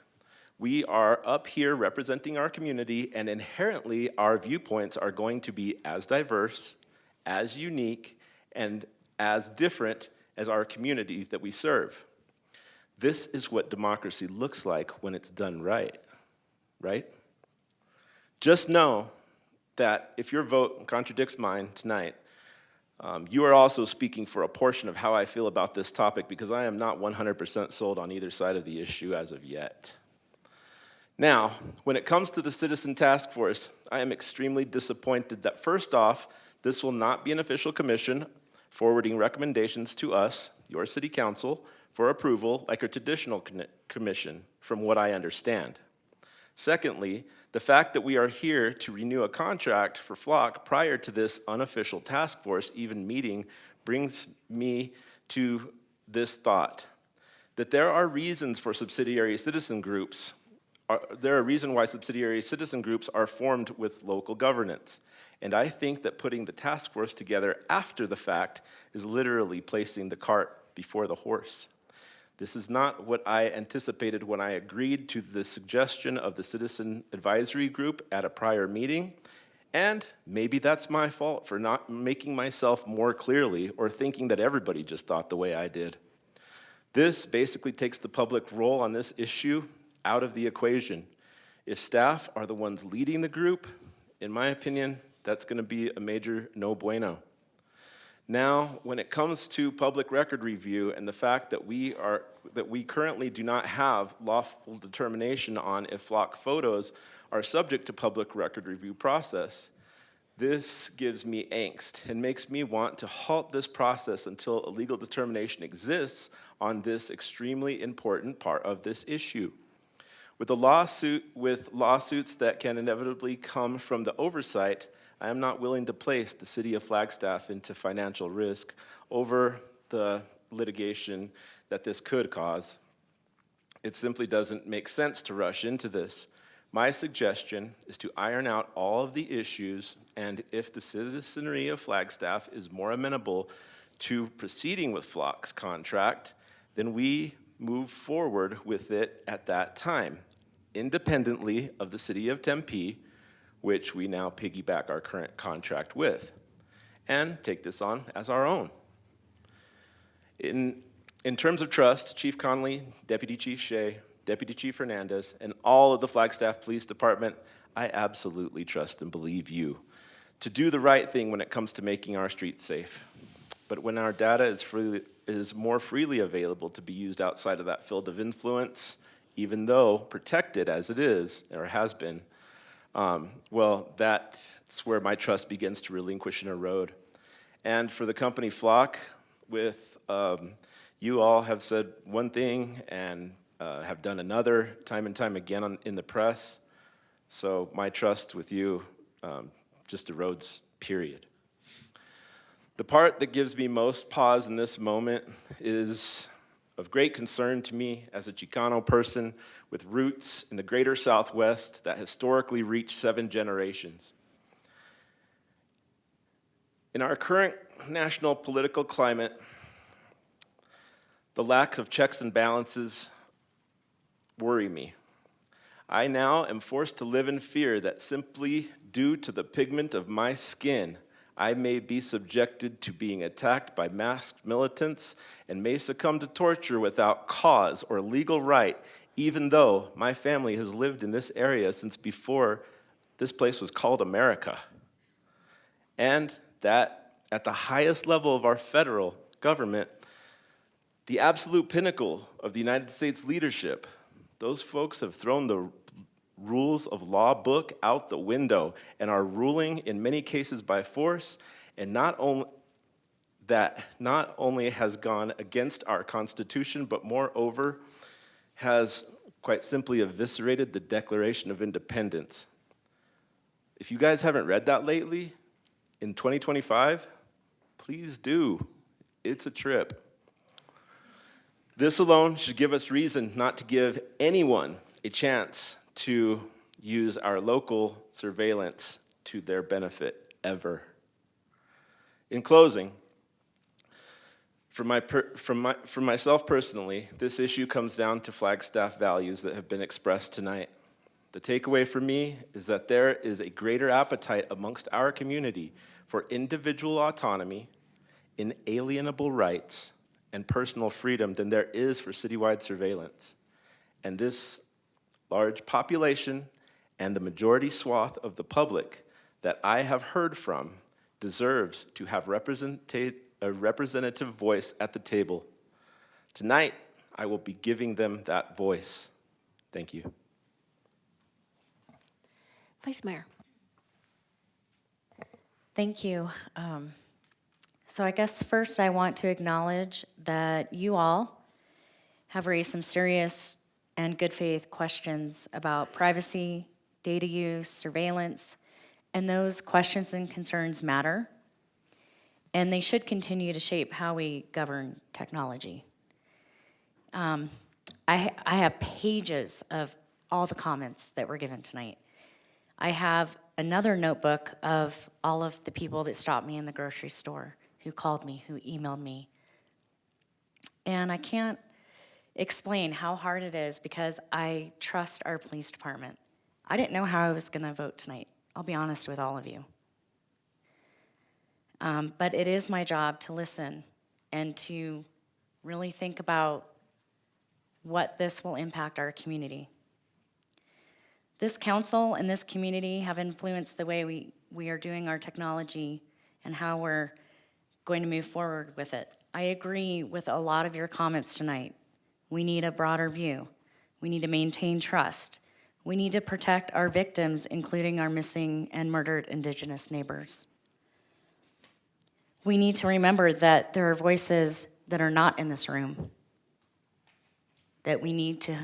We are up here representing our community, and inherently our viewpoints are going to be as diverse, as unique, and as different as our communities that we serve. This is what democracy looks like when it's done right, right? Just know that if your vote contradicts mine tonight, you are also speaking for a portion of how I feel about this topic, because I am not 100% sold on either side of the issue as of yet. Now, when it comes to the Citizen Task Force, I am extremely disappointed that, first off, this will not be an official commission forwarding recommendations to us, your city council, for approval like a traditional commission, from what I understand. Secondly, the fact that we are here to renew a contract for Flock prior to this unofficial task force even meeting brings me to this thought, that there are reasons for subsidiary citizen groups. There are reasons why subsidiary citizen groups are formed with local governance. And I think that putting the task force together after the fact is literally placing the cart before the horse. This is not what I anticipated when I agreed to the suggestion of the Citizen Advisory Group at a prior meeting, And maybe that's my fault for not making myself more clearly or thinking that everybody just thought the way I did. This basically takes the public role on this issue out of the equation. If staff are the ones leading the group, in my opinion, that's going to be a major no bueno. Now, when it comes to public record review and the fact that we currently do not have lawful determination on if flock photos are subject to public record review process, this gives me angst and makes me want to halt this process until a legal determination exists on this extremely important part of this issue. With lawsuits that can inevitably come from the oversight, I am not willing to place the city of Flagstaff into financial risk over the litigation that this could cause. It simply doesn't make sense to rush into this. My suggestion is to iron out all of the issues, and if the citizenry of Flagstaff is more amenable to proceeding with Flock's contract, then we move forward with it at that time, independently of the city of Tempe, which we now piggyback our current contract with, and take this on as our own. In terms of trust, Chief Conley, Deputy Chief Shea, Deputy Chief Hernandez, and all of the Flagstaff Police Department, I absolutely trust and believe you to do the right thing when it comes to making our streets safe. But when our data is more freely available to be used outside of that field of influence, even though protected as it is, or has been, well, that's where my trust begins to relinquish and erode. And for the company Flock, with you all have said one thing and have done another time and time again in the press, so my trust with you just erodes, period. The part that gives me most pause in this moment is of great concern to me as a Chicano person with roots in the greater Southwest that historically reach 7 generations. In our current national political climate, the lack of checks and balances worry me. I now am forced to live in fear that simply due to the pigment of my skin, I may be subjected to being attacked by masked militants and may succumb to torture without cause or legal right, even though my family has lived in this area since before this place was called America. And that at the highest level of our federal government, the absolute pinnacle of the United States leadership, those folks have thrown the rules of law book out the window and are ruling in many cases by force, and not only has gone against our Constitution, but moreover has quite simply eviscerated the Declaration of Independence. If you guys haven't read that lately, in 2025, please do. It's a trip. This alone should give us reason not to give anyone a chance to use our local surveillance to their benefit, ever. In closing, for myself personally, this issue comes down to Flagstaff values that have been expressed tonight. The takeaway for me is that there is a greater appetite amongst our community for individual autonomy, inalienable rights, and personal freedom than there is for citywide surveillance. And this large population and the majority swath of the public that I have heard from deserves to have a representative voice at the table. Tonight, I will be giving them that voice. Thank you. Vice Mayor. Thank you. So I guess first I want to acknowledge that you all have raised some serious and good faith questions about privacy, data use, surveillance, and those questions and concerns matter, and they should continue to shape how we govern technology. I have pages of all the comments that were given tonight. I have another notebook of all of the people that stopped me in the grocery store, who called me, who emailed me. And I can't explain how hard it is because I trust our police department. I didn't know how I was gonna vote tonight. I'll be honest with all of you. But it is my job to listen and to really think about what this will impact our community. This council and this community have influenced the way we are doing our technology and how we're going to move forward with it. I agree with a lot of your comments tonight. We need a broader view. We need to maintain trust. We need to protect our victims, including our missing and murdered Indigenous neighbors. We need to remember that there are voices that are not in this room that we need to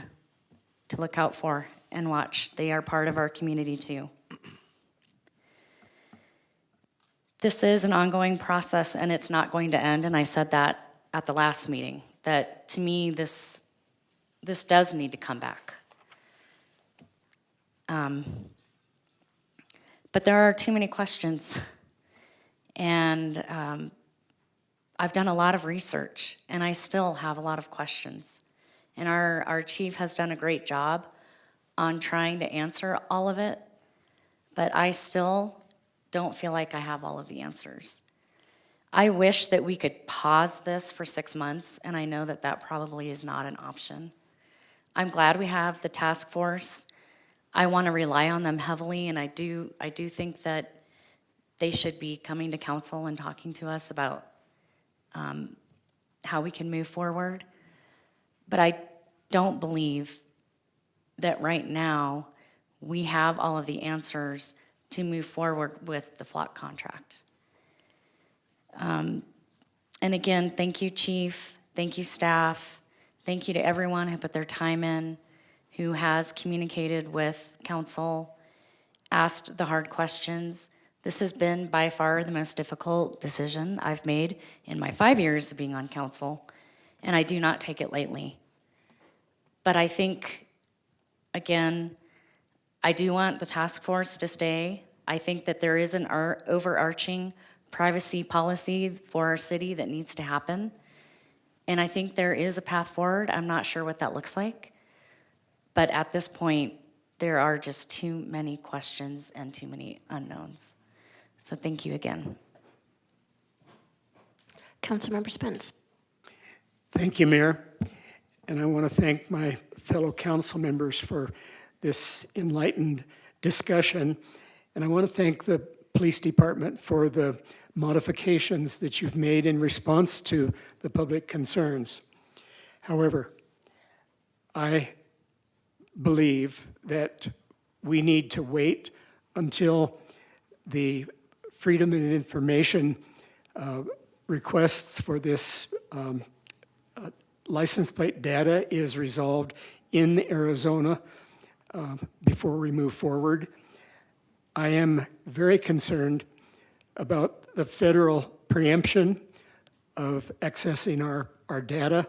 look out for and watch. They are part of our community too. This is an ongoing process and it's not going to end, and I said that at the last meeting, that to me this does need to come back. But there are too many questions, and I've done a lot of research and I still have a lot of questions. And our chief has done a great job on trying to answer all of it, but I still don't feel like I have all of the answers. I wish that we could pause this for 6 months, and I know that that probably is not an option. I'm glad we have the task force. I want to rely on them heavily, and I do think that they should be coming to council and talking to us about how we can move forward. But I don't believe that right now we have all of the answers to move forward with the flock contract. And again, thank you, Chief. Thank you, staff. Thank you to everyone who put their time in, who has communicated with council, asked the hard questions. This has been by far the most difficult decision I've made in my 5 years of being on council, and I do not take it lightly. But I think, again, I do want the task force to stay. I think that there is an overarching privacy policy for our city that needs to happen. And I think there is a path forward. I'm not sure what that looks like. But at this point, there are just too many questions and too many unknowns. So thank you again. Councilmember Spence. Thank you, Mayor. And I want to thank my fellow council members for this enlightened discussion. And I want to thank the police department for the modifications that you've made in response to the public concerns. However, I believe that we need to wait until the Freedom of Information requests for this license plate data is resolved in Arizona before we move forward. I am very concerned about the federal preemption of accessing our data,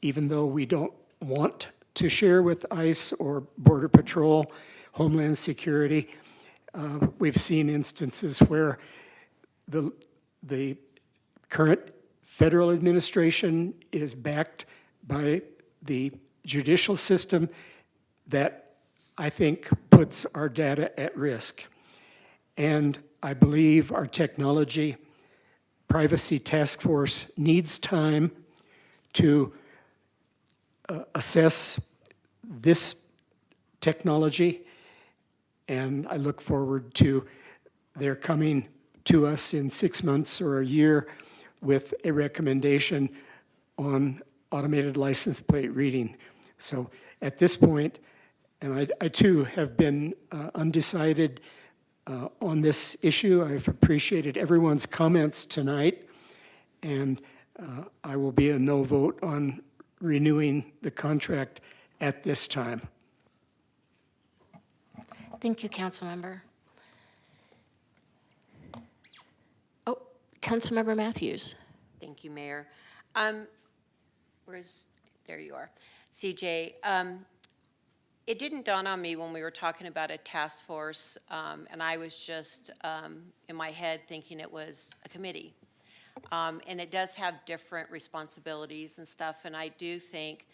even though we don't want to share with ICE or Border Patrol, Homeland Security. We've seen instances where the current federal administration is backed by the judicial system that I think puts our data at risk. And I believe our technology privacy task force needs time to assess this technology, and I look forward to their coming to us in 6 months or a year with a recommendation on automated license plate reading. So at this point, and I too have been undecided on this issue. I've appreciated everyone's comments tonight, and I will be a no vote on renewing the contract at this time. Thank you, Councilmember. Oh, Councilmember Matthews. Thank you, Mayor. There you are. CJ, it didn't dawn on me when we were talking about a task force, and I was just in my head thinking it was a committee. And it does have different responsibilities and stuff, and I do think,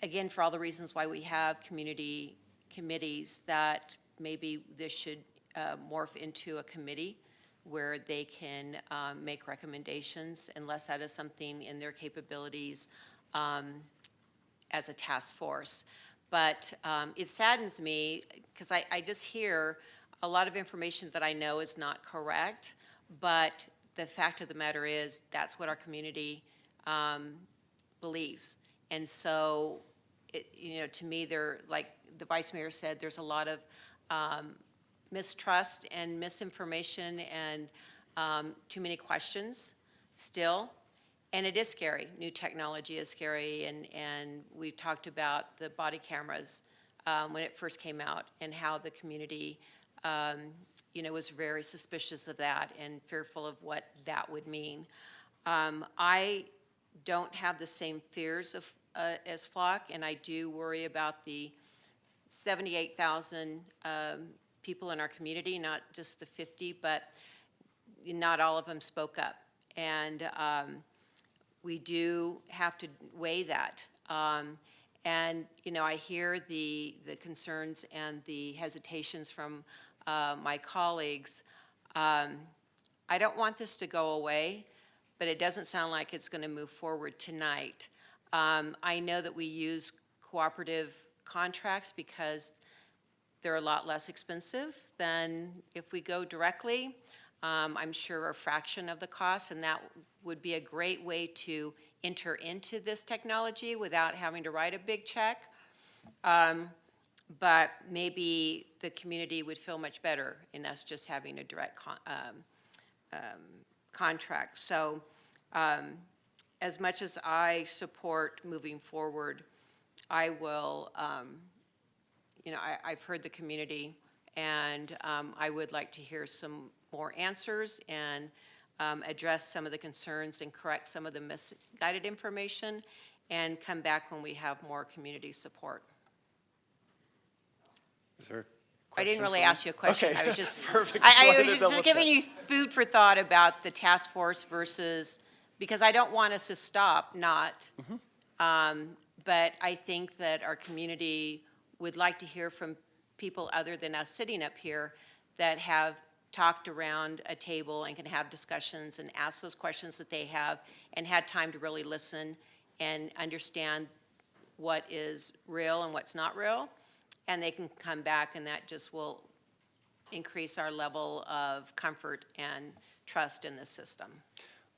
again, for all the reasons why we have community committees, that maybe this should morph into a committee where they can make recommendations unless that is something in their capabilities as a task force. But it saddens me because I just hear a lot of information that I know is not correct, but the fact of the matter is that's what our community believes. And so, to me, like the Vice Mayor said, there's a lot of mistrust and misinformation and too many questions still. And it is scary. New technology is scary. And we've talked about the body cameras when it first came out and how the community, was very suspicious of that and fearful of what that would mean. I don't have the same fears as Flock, and I do worry about the 78,000 people in our community, not just the 50, but not all of them spoke up. And we do have to weigh that. And, I hear the concerns and the hesitations from my colleagues. I don't want this to go away, but it doesn't sound like it's going to move forward tonight. I know that we use cooperative contracts because they're a lot less expensive than if we go directly. I'm sure a fraction of the cost, and that would be a great way to enter into this technology without having to write a big check. But maybe the community would feel much better in us just having a direct contract. So as much as I support moving forward, I will, I've heard the community, and I would like to hear some more answers and address some of the concerns and correct some of the misguided information and come back when we have more community support. Is there I didn't really for me? ask you a question. Okay. I was just, Perfect. I Wanted was to just double giving check. you food for thought about the task force versus, because I don't want us to stop, not. But I think that our community would like to hear from people other than us sitting up here that have talked around a table and can have discussions and ask those questions that they have and had time to really listen and understand what is real and what's not real. And they can come back, and that just will increase our level of comfort and trust in this system.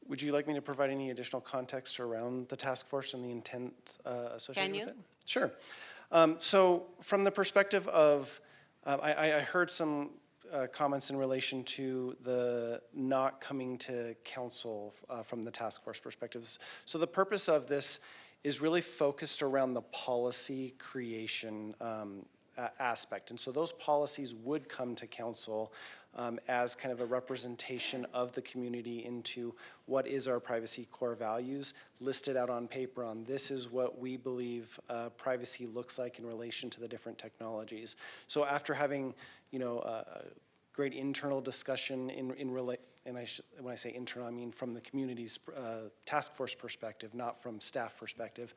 Would you like me to provide any additional context around the task force and the intent associated with it? Sure. So from the perspective of, I heard some comments in relation to the not coming to council from the task force perspectives. So the purpose of this is really focused around the policy creation aspect. And so those policies would come to council as kind of a representation of the community into what is our privacy core values, listed out on paper on this is what we believe privacy looks like in relation to the different technologies. So after having, great internal discussion when I say internal, I mean from the community's task force perspective, not from staff perspective.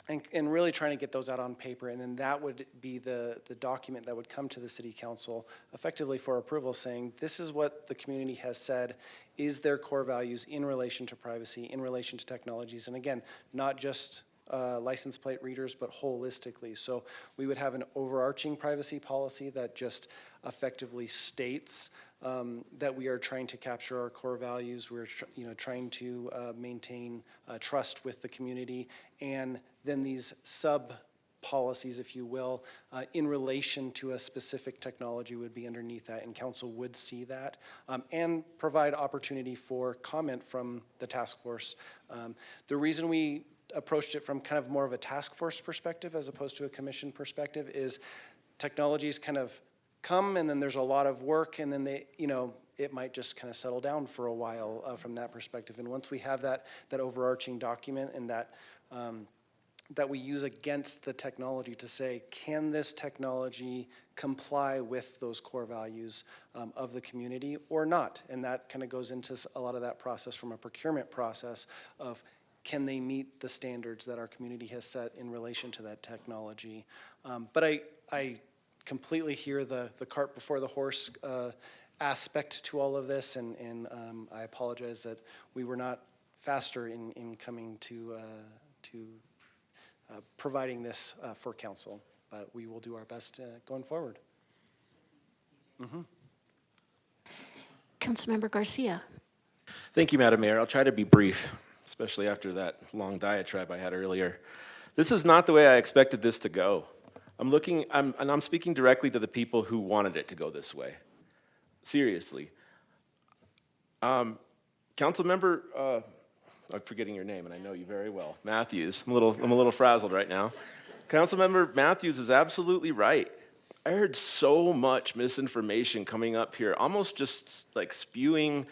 And really trying to get those out on paper, and then that would be the document that would come to the city council effectively for approval, saying this is what the community has said is their core values in relation to privacy, in relation to technologies, and again, not just license plate readers, but holistically. So we would have an overarching privacy policy that just effectively states that we are trying to capture our core values. We're trying to maintain trust with the community, and then these sub policies, if you will, in relation to a specific technology would be underneath that, and council would see that and provide opportunity for comment from the task force. The reason we approached it from kind of more of a task force perspective as opposed to a commission perspective is technologies kind of come and then there's a lot of work and then it might just kind of settle down for a while from that perspective. And once we have that overarching document and that we use against the technology to say, can this technology comply with those core values of the community or not? And that kind of goes into a lot of that process from a procurement process of, can they meet the standards that our community has set in relation to that technology? But I completely hear the cart before the horse aspect to all of this, and I apologize that we were not faster in coming to providing this for council, but we will do our best going forward. Councilmember Garcia. Thank you, Madam Mayor. I'll try to be brief, especially after that long diatribe I had earlier. This is not the way I expected this to go. I'm speaking directly to the people who wanted it to go this way. Seriously. Councilmember, I'm forgetting your name, and I know you very well, Matthews. I'm a little frazzled right now. Councilmember Matthews is absolutely right. I heard so much misinformation coming up here, almost just like spewing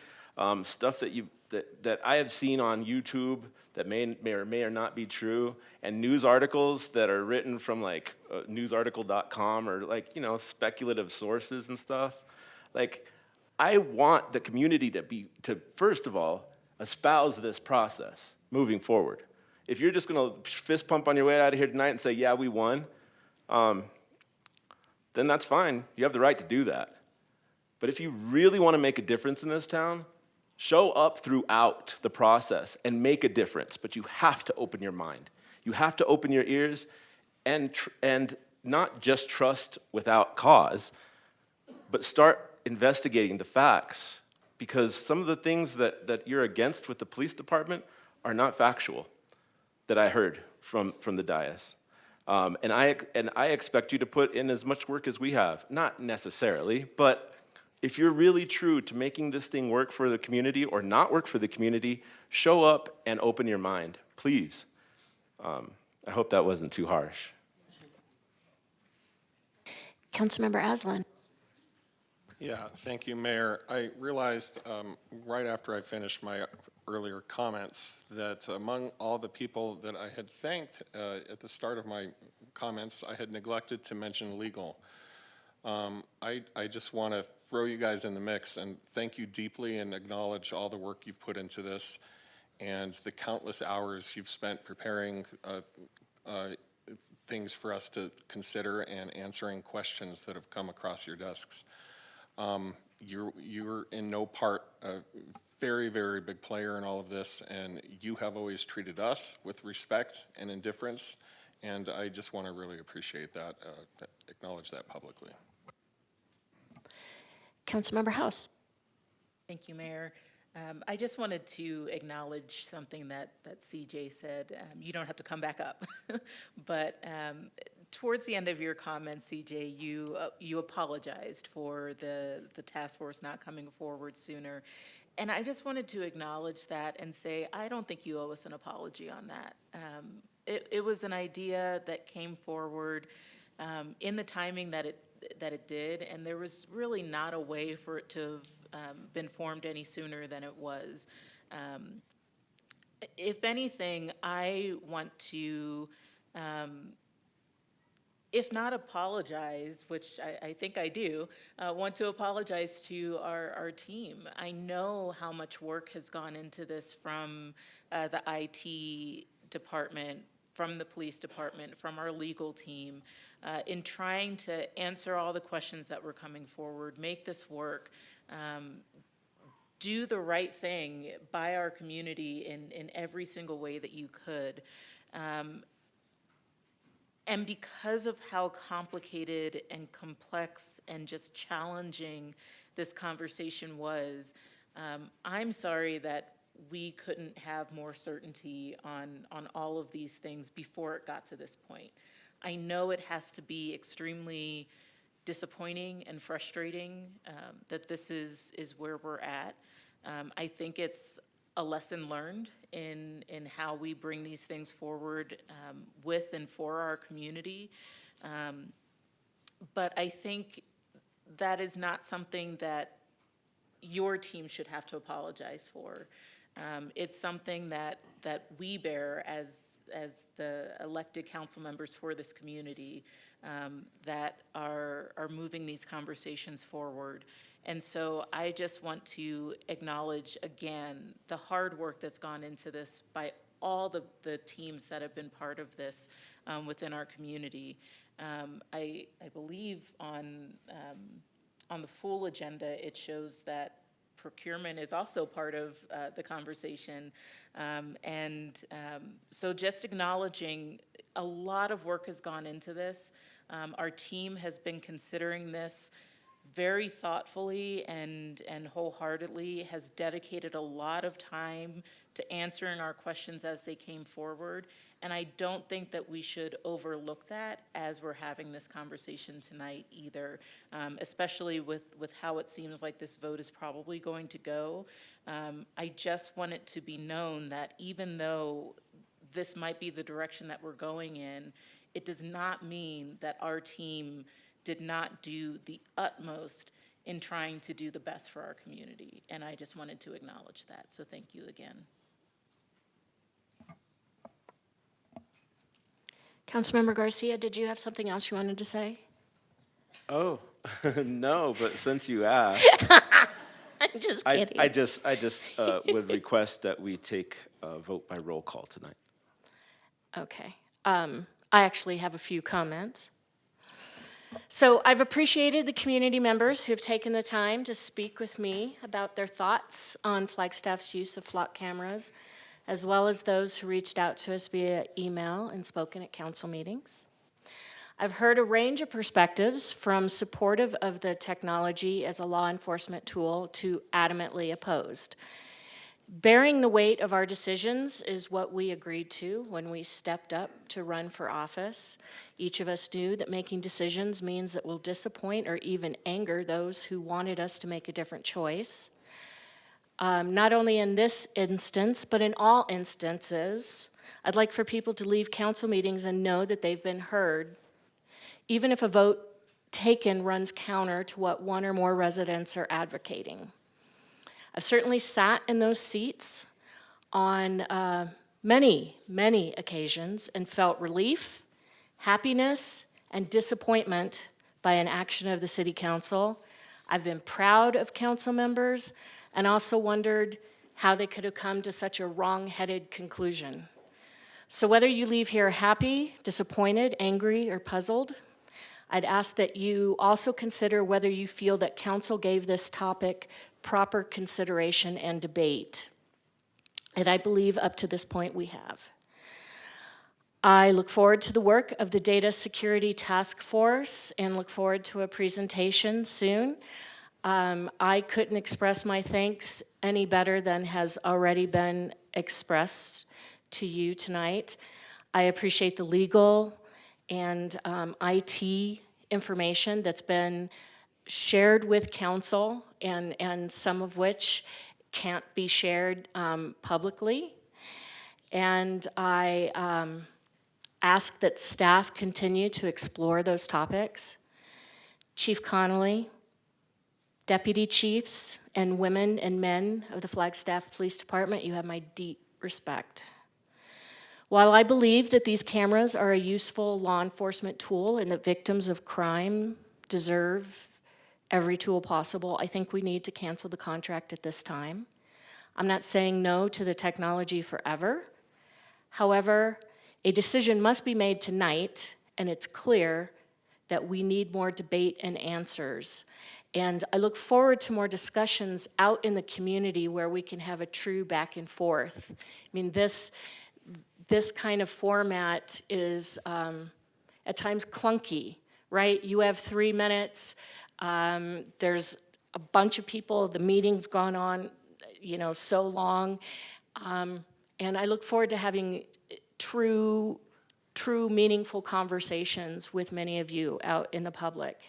stuff that I have seen on YouTube that may or may not be true, and news articles that are written from like newsarticle.com or like, speculative sources and stuff. Like, I want the community to first of all, espouse this process moving forward. If you're just gonna fist pump on your way out of here tonight and say, yeah, we won, then that's fine. You have the right to do that. But if you really wanna make a difference in this town, show up throughout the process and make a difference, but you have to open your mind. You have to open your ears and not just trust without cause, but start investigating the facts, because some of the things that you're against with the police department are not factual that I heard from the dais. And I expect you to put in as much work as we have. Not necessarily, but if you're really true to making this thing work for the community or not work for the community, show up and open your mind, please. I hope that wasn't too harsh. Councilmember Aslan. Yeah, thank you, Mayor. I realized right after I finished my earlier comments that among all the people that I had thanked at the start of my comments, I had neglected to mention legal. I just want to throw you guys in the mix and thank you deeply and acknowledge all the work you've put into this and the countless hours you've spent preparing things for us to consider and answering questions that have come across your desks. You're in no part a very, very big player in all of this, and you have always treated us with respect and indifference, and I just want to really appreciate that, acknowledge that publicly. Councilmember House. Thank you, Mayor. I just wanted to acknowledge something that CJ said. You don't have to come back up, but towards the end of your comments, CJ, you apologized for the task force not coming forward sooner. And I just wanted to acknowledge that and say, I don't think you owe us an apology on that. It was an idea that came forward in the timing that it did, and there was really not a way for it to have been formed any sooner than it was. If anything, I want to, if not apologize, which I think I do, want to apologize to our team. I know how much work has gone into this from the IT department, from the police department, from our legal team, in trying to answer all the questions that were coming forward, make this work, do the right thing by our community in every single way that you could. And because of how complicated and complex and just challenging this conversation was, I'm sorry that we couldn't have more certainty on all of these things before it got to this point. I know it has to be extremely disappointing and frustrating that this is where we're at. I think it's a lesson learned in how we bring these things forward with and for our community. But I think that is not something that your team should have to apologize for. It's something that we bear as the elected council members for this community that are moving these conversations forward. And so I just want to acknowledge again the hard work that's gone into this by all the teams that have been part of this within our community. I believe on the full agenda, it shows that procurement is also part of the conversation. So just acknowledging a lot of work has gone into this. Our team has been considering this very thoughtfully and wholeheartedly, has dedicated a lot of time to answering our questions as they came forward. And I don't think that we should overlook that as we're having this conversation tonight either, especially with how it seems like this vote is probably going to go. I just want it to be known that even though this might be the direction that we're going in, it does not mean that our team did not do the utmost in trying to do the best for our community. And I just wanted to acknowledge that. So thank you again. Councilmember Garcia, did you have something else you wanted to say? Oh, no, but since you asked, I'm just kidding. I just would request that we take a vote by roll call tonight. Okay. I actually have a few comments. So I've appreciated the community members who have taken the time to speak with me about their thoughts on Flagstaff's use of flock cameras, as well as those who reached out to us via email and spoken at council meetings. I've heard a range of perspectives, from supportive of the technology as a law enforcement tool to adamantly opposed. Bearing the weight of our decisions is what we agreed to when we stepped up to run for office. Each of us knew that making decisions means that we'll disappoint or even anger those who wanted us to make a different choice. Not only in this instance, but in all instances, I'd like for people to leave council meetings and know that they've been heard, even if a vote taken runs counter to what one or more residents are advocating. I've certainly sat in those seats on many, many occasions and felt relief, happiness, and disappointment by an action of the city council. I've been proud of council members and also wondered how they could have come to such a wrong-headed conclusion. So whether you leave here happy, disappointed, angry, or puzzled, I'd ask that you also consider whether you feel that council gave this topic proper consideration and debate. And I believe up to this point we have. I look forward to the work of the Data Security Task Force and look forward to a presentation soon. I couldn't express my thanks any better than has already been expressed to you tonight. I appreciate the legal and IT information that's been shared with council and some of which can't be shared publicly. And I ask that staff continue to explore those topics. Chief Connolly, deputy chiefs, and women and men of the Flagstaff Police Department, you have my deep respect. While I believe that these cameras are a useful law enforcement tool and that victims of crime deserve every tool possible, I think we need to cancel the contract at this time. I'm not saying no to the technology forever. However, a decision must be made tonight, and it's clear that we need more debate and answers. And I look forward to more discussions out in the community where we can have a true back and forth. I mean, this kind of format is at times clunky, right? You have 3 minutes. There's a bunch of people. The meeting's gone on, so long. And I look forward to having true, meaningful conversations with many of you out in the public.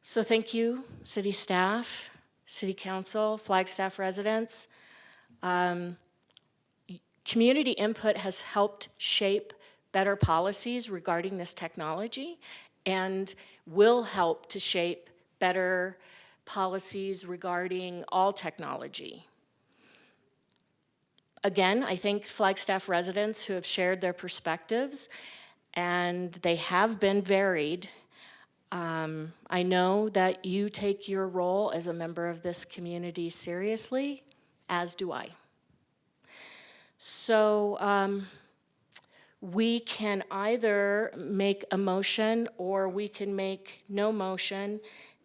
So thank you, city staff, city council, Flagstaff residents. Community input has helped shape better policies regarding this technology and will help to shape better policies regarding all technology. Again, I thank Flagstaff residents who have shared their perspectives, and they have been varied. I know that you take your role as a member of this community seriously, as do I. So we can either make a motion or we can make no motion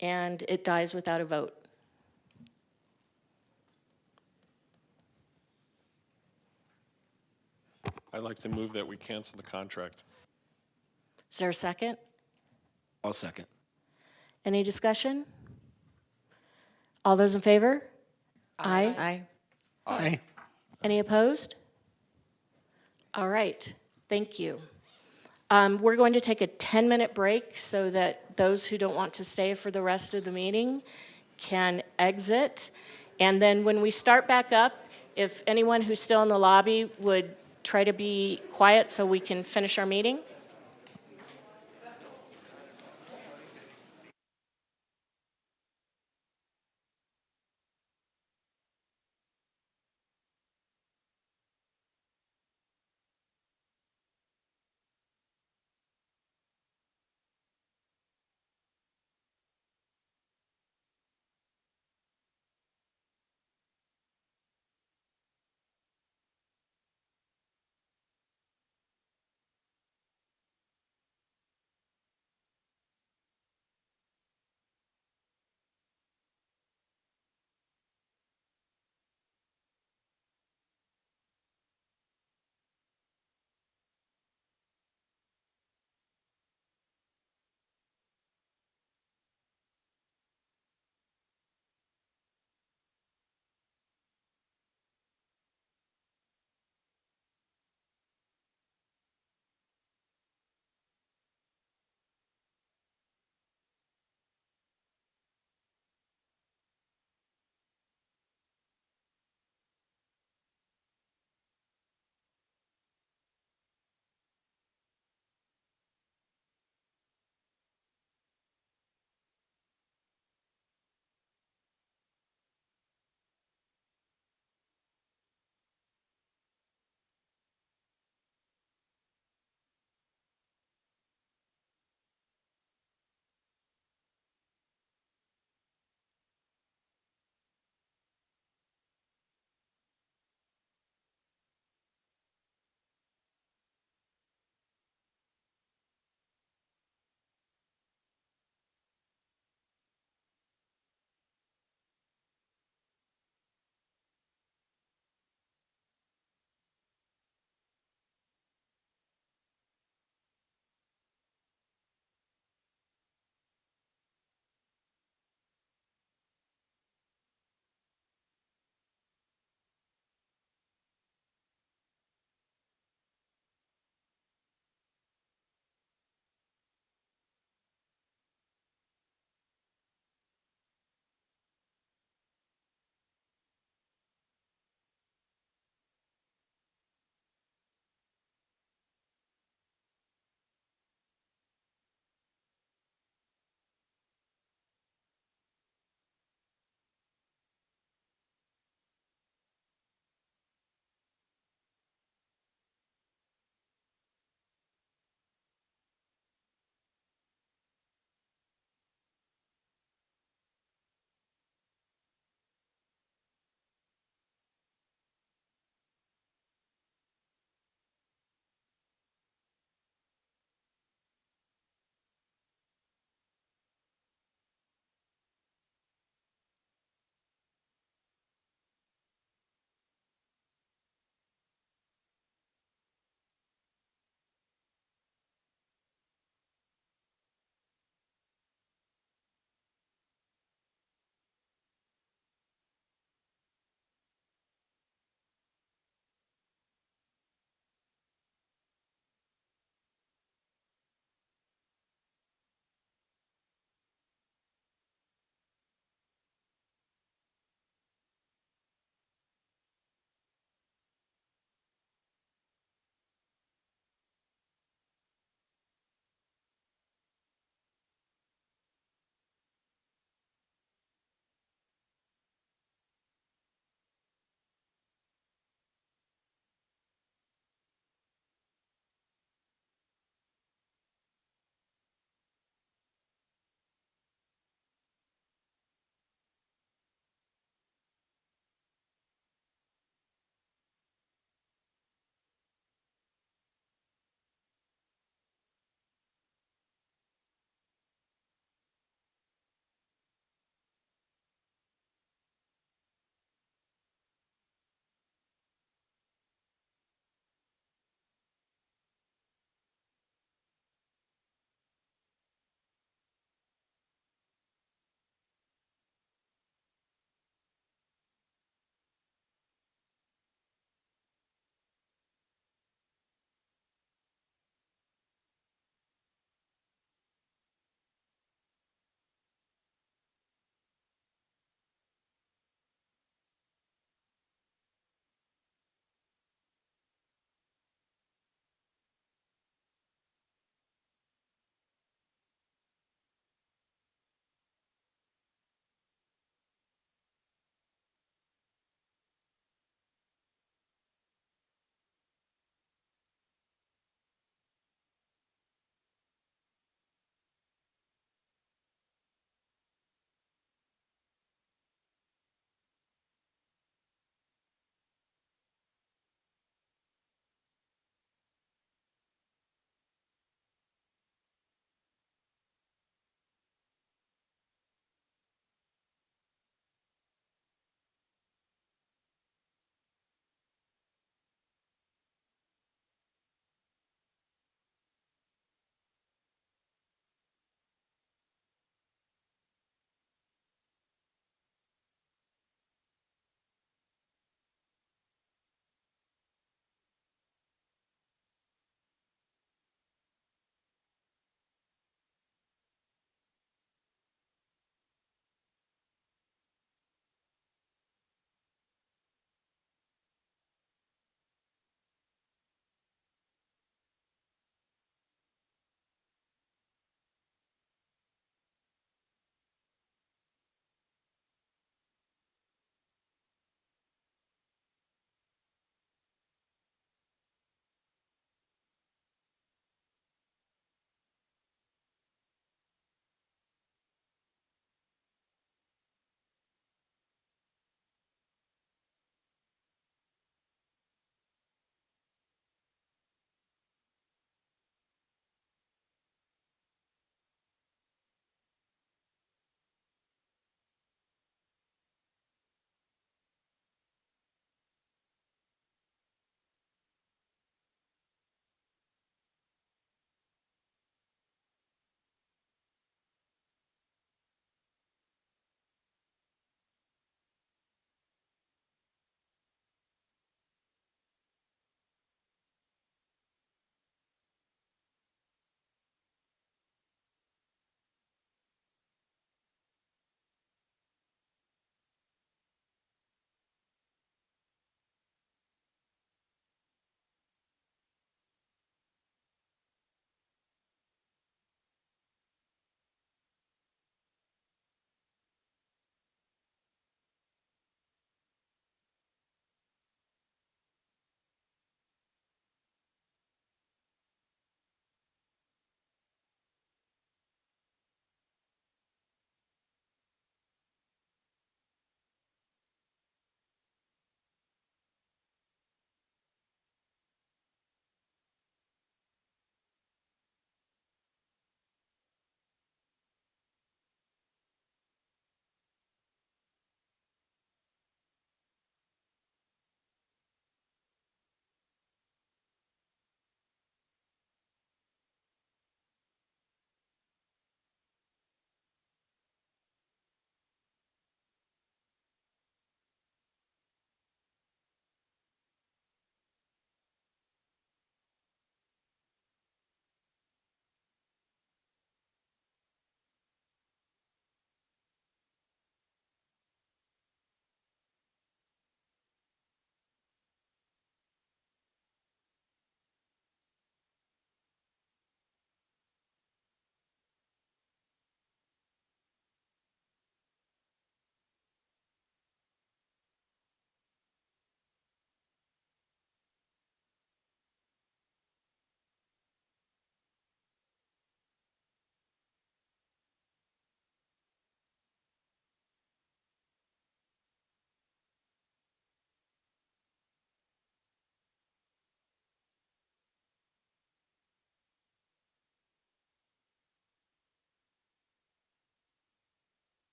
and it dies without a vote. I'd like to move that we cancel the contract. Is there a second? I'll second. Any discussion? All those in favor? Aye. Aye. Aye. Any opposed? All right, thank you. We're going to take a 10-minute break so that those who don't want to stay for the rest of the meeting can exit. And then when we start back up, if anyone who's still in the lobby would try to be quiet so we can finish our meeting.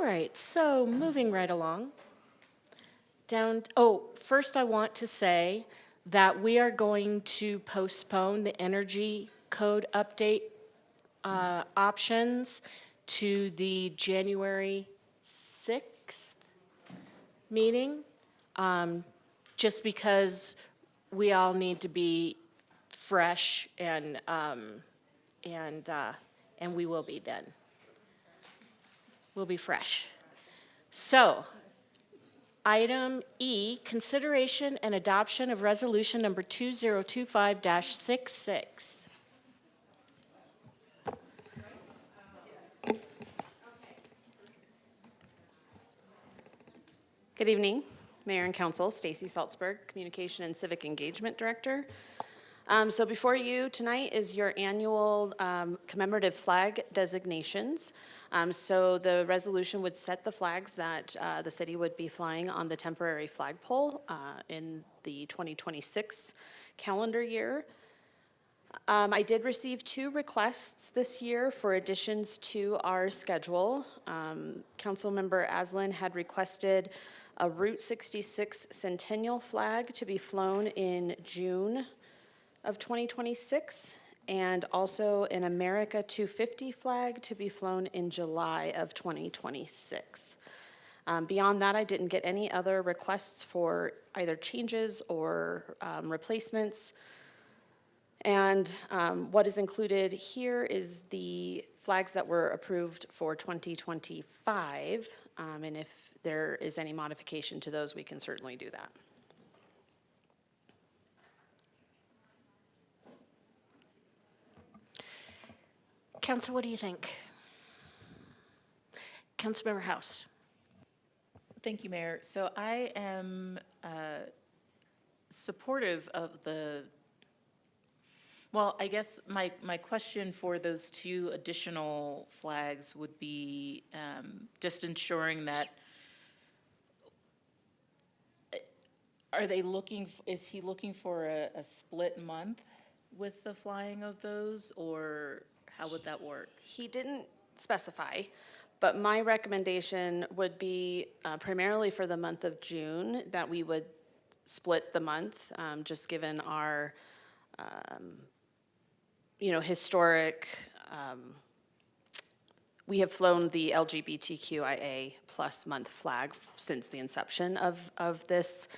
right, so moving right along. First I want to say that we are going to postpone the energy code update options to the January 6th meeting, just because we all need to be fresh and we will be then. We'll be fresh. So, item E, consideration and adoption of resolution number 2025-66. Good evening, Mayor and Council. Stacy Salzberg, Communication and Civic Engagement Director. So before you tonight is your annual commemorative flag designations. So the resolution would set the flags that the city would be flying on the temporary flagpole in the 2026 calendar year. I did receive 2 requests this year for additions to our schedule. Councilmember Aslan had requested a Route 66 Centennial flag to be flown in June of 2026, and also an America 250 flag to be flown in July of 2026. Beyond that, I didn't get any other requests for either changes or replacements. And what is included here is the flags that were approved for 2025. And if there is any modification to those, we can certainly do that. Council, what do you think? Councilmember House. Thank you, Mayor. So I am supportive of well, I guess my question for those 2 additional flags would be just ensuring that, is he looking for a split month with the flying of those, or how would that work? He didn't specify, but my recommendation would be primarily for the month of June, that we would split the month, just given our historic, we have flown the LGBTQIA plus month flag since the inception of this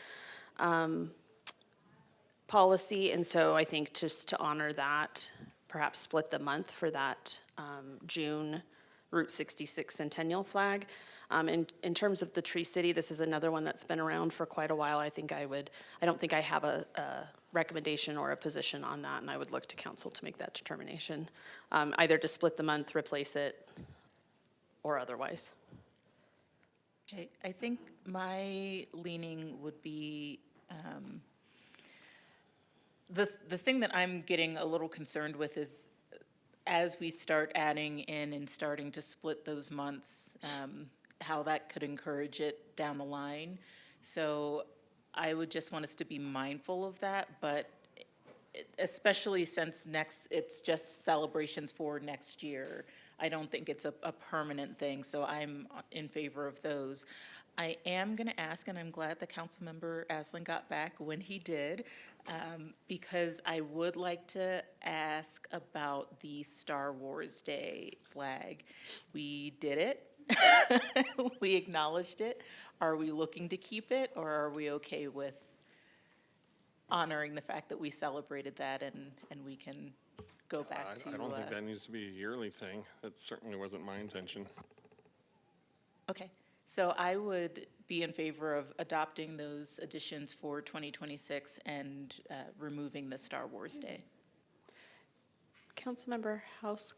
policy. And so I think just to honor that, perhaps split the month for that June Route 66 Centennial flag. In terms of the Tree City, this is another one that's been around for quite a while. I don't think I have a recommendation or a position on that, and I would look to council to make that determination, either to split the month, replace it, or otherwise. Okay, I think my leaning would be, the thing that I'm getting a little concerned with is, as we start adding in and starting to split those months, how that could encourage it down the line. So I would just want us to be mindful of that, but especially since it's just celebrations for next year. I don't think it's a permanent thing, so I'm in favor of those. I am going to ask, and I'm glad that Councilmember Aslan got back when he did, because I would like to ask about the Star Wars Day flag. We did it. We acknowledged it. Are we looking to keep it, or are we okay with honoring the fact that we celebrated that and we can go back to... I don't think that needs to be a yearly thing. That certainly wasn't my intention. Okay. So I would be in favor of adopting those additions for 2026 and removing the Star Wars Day. Councilmember House,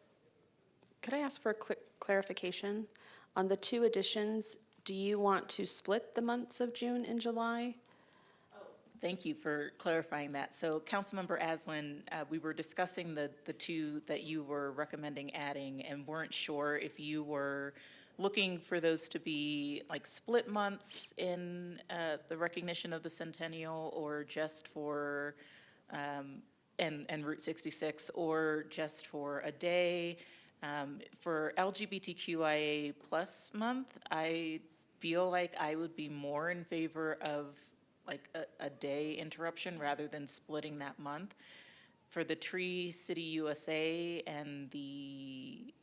could I ask for a clarification? On the 2 additions, do you want to split the months of June and July? Thank you for clarifying that. So Councilmember Aslan, we were discussing the 2 that you were recommending adding and weren't sure if you were looking for those to be like split months in the recognition of the centennial, or just for, and Route 66, or just for a day. For LGBTQIA plus month, I feel like I would be more in favor of like a day interruption rather than splitting that month. For the Tree City USA and the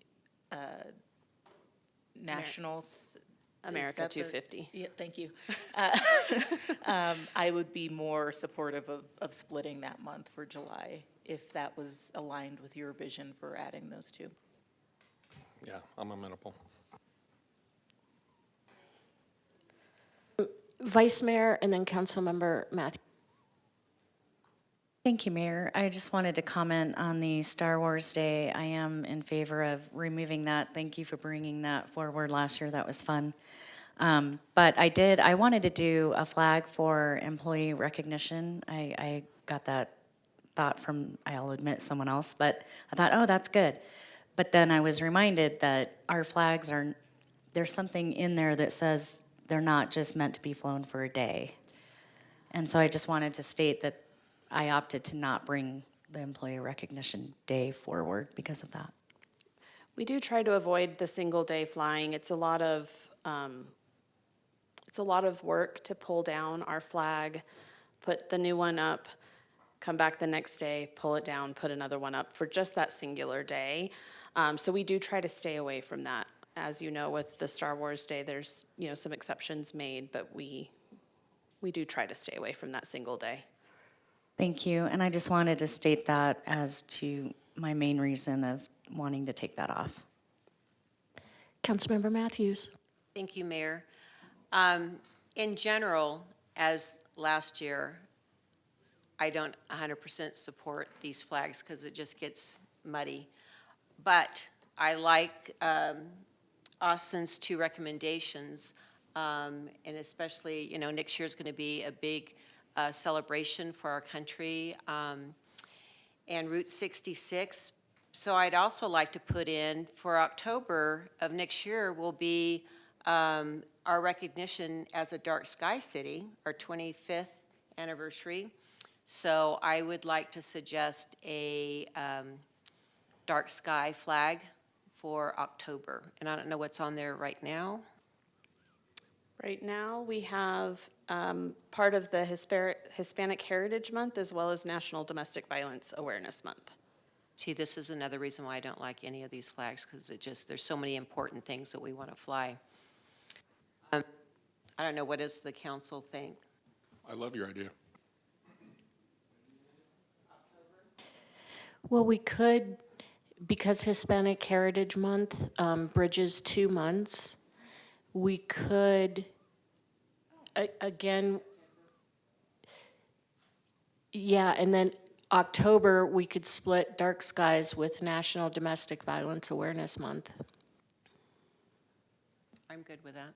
Nationals. America 250. Yeah, thank you. I would be more supportive of splitting that month for July, if that was aligned with your vision for adding those two. Yeah, I'm amenable. Vice Mayor and then Councilmember Matthews. Thank you, Mayor. I just wanted to comment on the Star Wars Day. I am in favor of removing that. Thank you for bringing that forward last year. That was fun. But I wanted to do a flag for employee recognition. I got that thought from, I'll admit, someone else, but I thought, oh, that's good. But then I was reminded that our flags there's something in there that says they're not just meant to be flown for a day. And so I just wanted to state that I opted to not bring the Employee Recognition Day forward because of that. We do try to avoid the single day flying. It's a lot of work to pull down our flag, put the new one up, come back the next day, pull it down, put another one up for just that singular day. So we do try to stay away from that. As you know, with the Star Wars Day, there's some exceptions made, but we do try to stay away from that single day. Thank you, and I just wanted to state that as to my main reason of wanting to take that off. Councilmember Matthews. Thank you, Mayor. In general, as last year, I don't 100% support these flags because it just gets muddy. But I like Austin's two recommendations, and especially, next year is going to be a big celebration for our country, and Route 66. So I'd also like to put in for October of next year will be our recognition as a dark sky city, our 25th anniversary. So I would like to suggest a dark sky flag for October. And I don't know what's on there right now. Right now, we have part of the Hispanic Heritage Month as well as National Domestic Violence Awareness Month. See, this is another reason why I don't like any of these flags, because there's so many important things that we want to fly. I don't know, what does the council think? I love your idea. Well, we could, because Hispanic Heritage Month bridges 2 months, we could, again, yeah, and then October, we could split Dark Skies with National Domestic Violence Awareness Month. I'm good with that.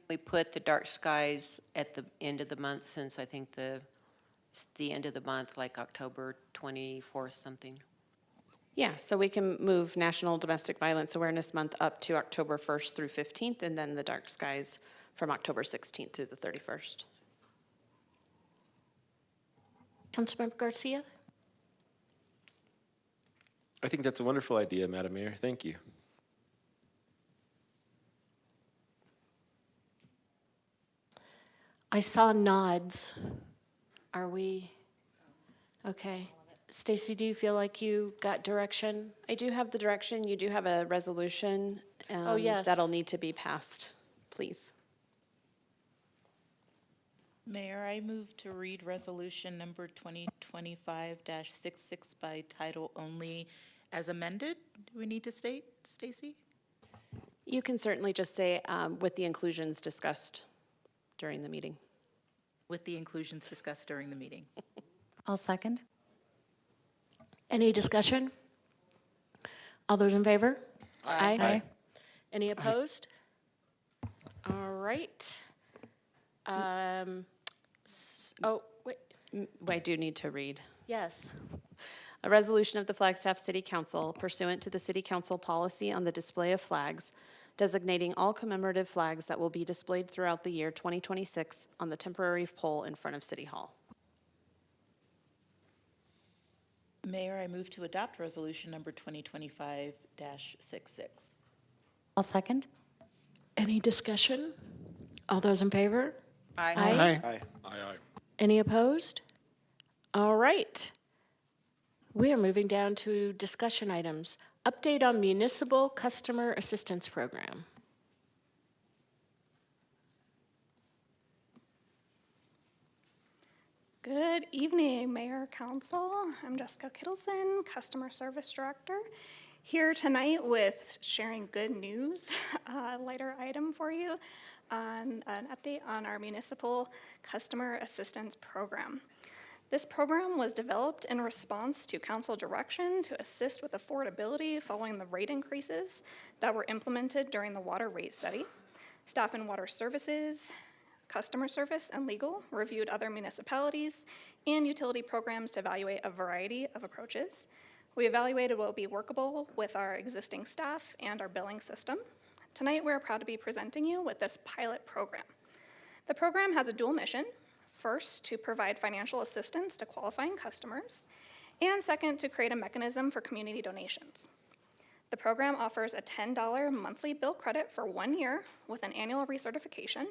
We put the dark skies at the end of the month, since I think it's the end of the month, like October 24th something. Yeah, so we can move National Domestic Violence Awareness Month up to October 1st through 15th, and then the Dark Skies from October 16th through the 31st. Councilmember Garcia? I think that's a wonderful idea, Madam Mayor. Thank you. I saw nods. Are we, okay. Stacy, do you feel like you got direction? I do have the direction. You do have a resolution. Oh, yes. That'll need to be passed, please. Mayor, I move to read resolution number 2025-66 by title only as amended. Do we need to state, Stacy? You can certainly just say with the inclusions discussed during the meeting. With the inclusions discussed during the meeting. I'll second. Any discussion? All those in favor? Aye. Aye. Any opposed? All right. Oh, wait, I do need to read. yes. A resolution of the Flagstaff City Council pursuant to the City Council policy on the display of flags, designating all commemorative flags that will be displayed throughout the year 2026 on the temporary pole in front of City Hall. Mayor, I move to adopt resolution number 2025-66. I'll second. Any discussion? All those in favor? Aye. Aye. Aye. Aye. Any opposed? All right. We are moving down to discussion items. Update on municipal customer assistance program. Good evening, Mayor, Council. I'm Jessica Kittleson, Customer Service Director, here tonight with sharing good news, a lighter item for you, on an update on our municipal customer assistance program. This program was developed in response to council direction to assist with affordability following the rate increases that were implemented during the water rate study. Staff and Water Services, Customer Service, and Legal reviewed other municipalities and utility programs to evaluate a variety of approaches. We evaluated what would be workable with our existing staff and our billing system. Tonight, we're proud to be presenting you with this pilot program. The program has a dual mission. First, to provide financial assistance to qualifying customers, and second, to create a mechanism for community donations. The program offers a $10 monthly bill credit for 1 year with an annual recertification,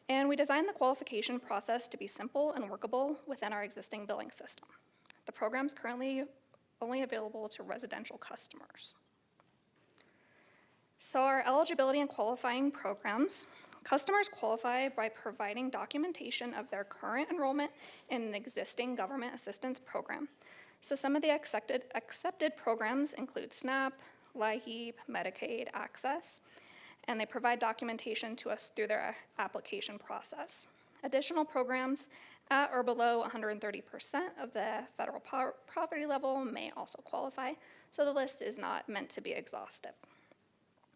and we designed the qualification process to be simple and workable within our existing billing system. The program is currently only available to residential customers. So our eligibility and qualifying programs. Customers qualify by providing documentation of their current enrollment in an existing government assistance program. So some of the accepted programs include SNAP, LIHEAP, Medicaid, Access, and they provide documentation to us through their application process. Additional programs at or below 130% of the federal poverty level may also qualify, so the list is not meant to be exhaustive.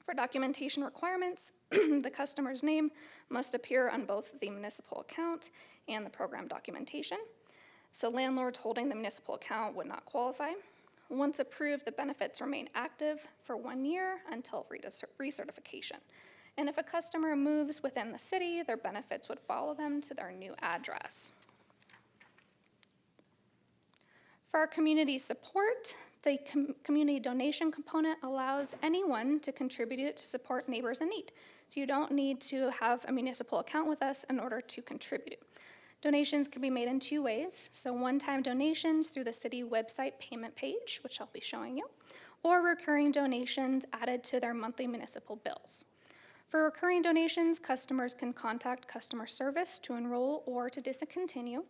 For documentation requirements, the customer's name must appear on both the municipal account and the program documentation. So landlords holding the municipal account would not qualify. Once approved, the benefits remain active for 1 year until recertification. And if a customer moves within the city, their benefits would follow them to their new address. For our community support, the community donation component allows anyone to contribute to support neighbors in need. So you don't need to have a municipal account with us in order to contribute. Donations can be made in 2 ways. So one-time donations through the city website payment page, which I'll be showing you, or recurring donations added to their monthly municipal bills. For recurring donations, customers can contact customer service to enroll or to discontinue.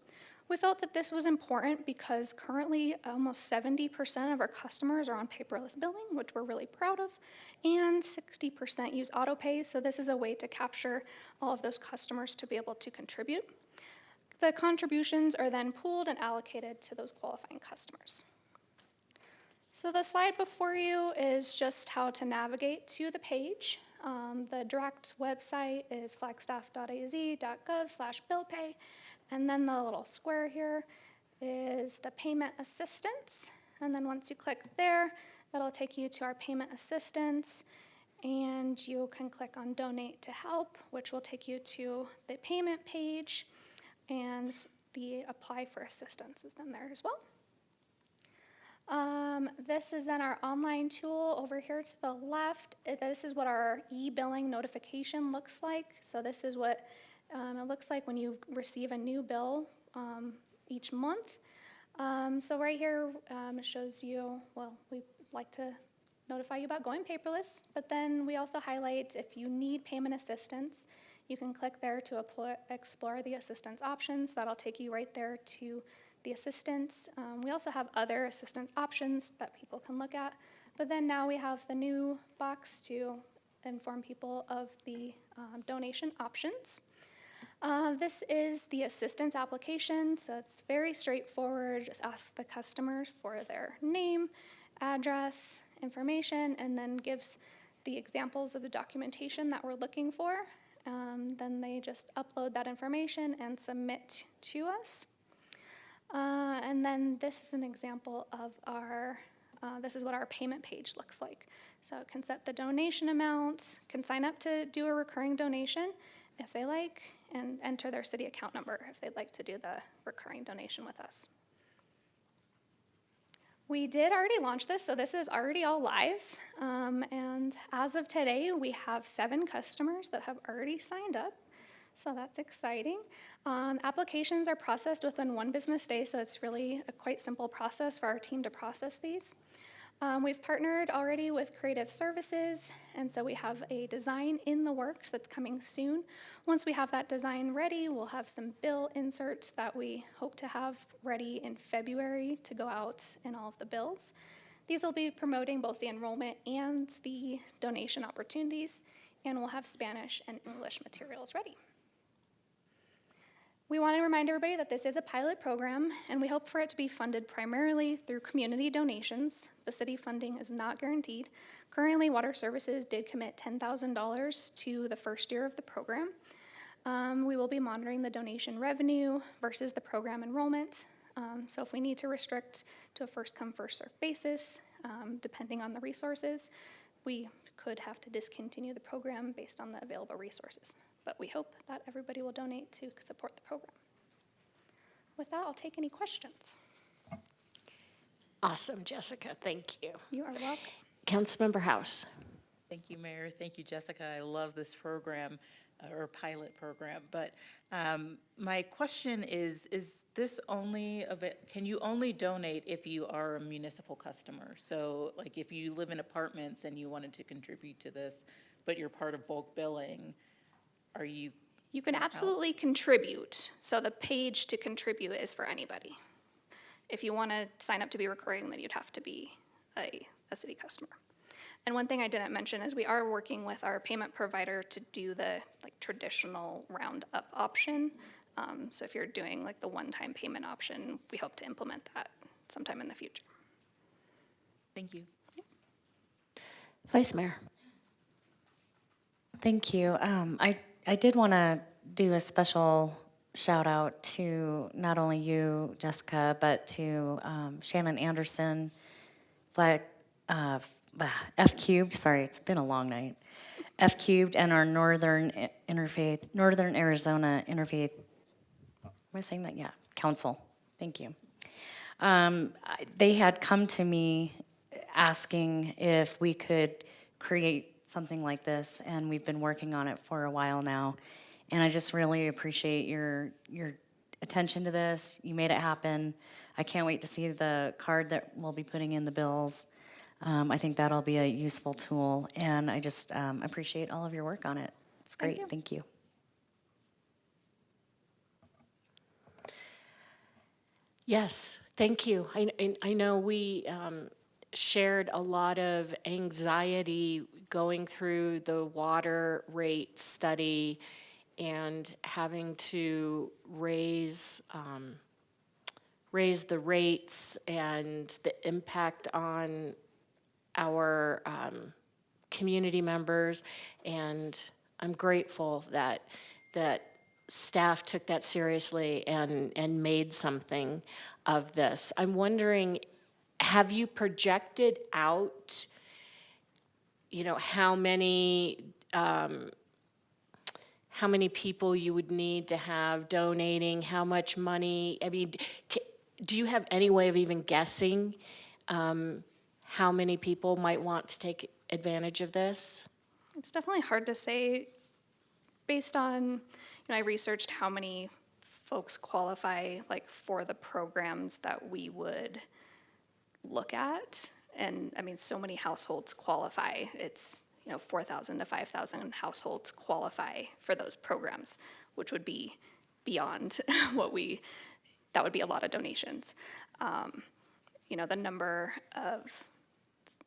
We felt that this was important because currently almost 70% of our customers are on paperless billing, which we're really proud of, and 60% use autopay, so this is a way to capture all of those customers to be able to contribute. The contributions are then pooled and allocated to those qualifying customers. So the slide before you is just how to navigate to the page. The direct website is flagstaff.az.gov/billpay. And then the little square here is the payment assistance. And then once you click there, that'll take you to our payment assistance. And you can click on donate to help, which will take you to the payment page. And the apply for assistance is then there as well. This is then our online tool over here to the left. This is what our e-billing notification looks like. So this is what it looks like when you receive a new bill each month. So right here it shows you, well, we like to notify you about going paperless, but then we also highlight if you need payment assistance, you can click there to explore the assistance options. That'll take you right there to the assistance. We also have other assistance options that people can look at, but then now we have the new box to inform people of the donation options. This is the assistance application, so it's very straightforward. Just ask the customer for their name, address, information, and then gives the examples of the documentation that we're looking for. Then they just upload that information and submit to us. And then this is an example of our, this is what our payment page looks like. So it can set the donation amounts, can sign up to do a recurring donation if they like, and enter their city account number if they'd like to do the recurring donation with us. We did already launch this, so this is already all live. And as of today, we have 7 customers that have already signed up. So that's exciting. Applications are processed within 1 business day, so it's really a quite simple process for our team to process these. We've partnered already with Creative Services, and so we have a design in the works that's coming soon. Once we have that design ready, we'll have some bill inserts that we hope to have ready in February to go out in all of the bills. These will be promoting both the enrollment and the donation opportunities, and we'll have Spanish and English materials ready. We want to remind everybody that this is a pilot program, and we hope for it to be funded primarily through community donations. The city funding is not guaranteed. Currently, Water Services did commit $10,000 to the first year of the program. We will be monitoring the donation revenue versus the program enrollment. So if we need to restrict to a first-come, first-served basis, depending on the resources, we could have to discontinue the program based on the available resources. But we hope that everybody will donate to support the program. With that, I'll take any questions. Awesome, Jessica, thank you. You are welcome. Councilmember House. Thank you, Mayor. Thank you, Jessica. I love this program, or pilot program. But my question is this only can you only donate if you are a municipal customer? So like if you live in apartments and you wanted to contribute to this, but you're part of bulk billing, are you? You can absolutely contribute. So the page to contribute is for anybody. If you want to sign up to be recurring, then you'd have to be a city customer. And one thing I didn't mention is we are working with our payment provider to do the traditional roundup option. So if you're doing like the one-time payment option, we hope to implement that sometime in the future. Thank you. Vice Mayor. Thank you. I did want to do a special shout out to not only you, Jessica, but to Shannon Anderson, F Cubed, sorry, it's been a long night. F Cubed and our Northern Arizona Interfaith, am I saying that? Yeah, Council, thank you. They had come to me asking if we could create something like this, and we've been working on it for a while now. And I just really appreciate your attention to this. You made it happen. I can't wait to see the card that we'll be putting in the bills. I think that'll be a useful tool, and I just appreciate all of your work on it. It's great. Thank you. Yes, thank you. I know we shared a lot of anxiety going through the water rate study and having to raise the rates and the impact on our community members, and I'm grateful that staff took that seriously and made something of this. I'm wondering, have you projected out, how many people you would need to have donating, how much money? I mean, do you have any way of even guessing how many people might want to take advantage of this? It's definitely hard to say based on, I researched how many folks qualify for the programs that we would look at. And I mean, so many households qualify. It's, 4,000 to 5,000 households qualify for those programs, which would be beyond that would be a lot of donations. The number of,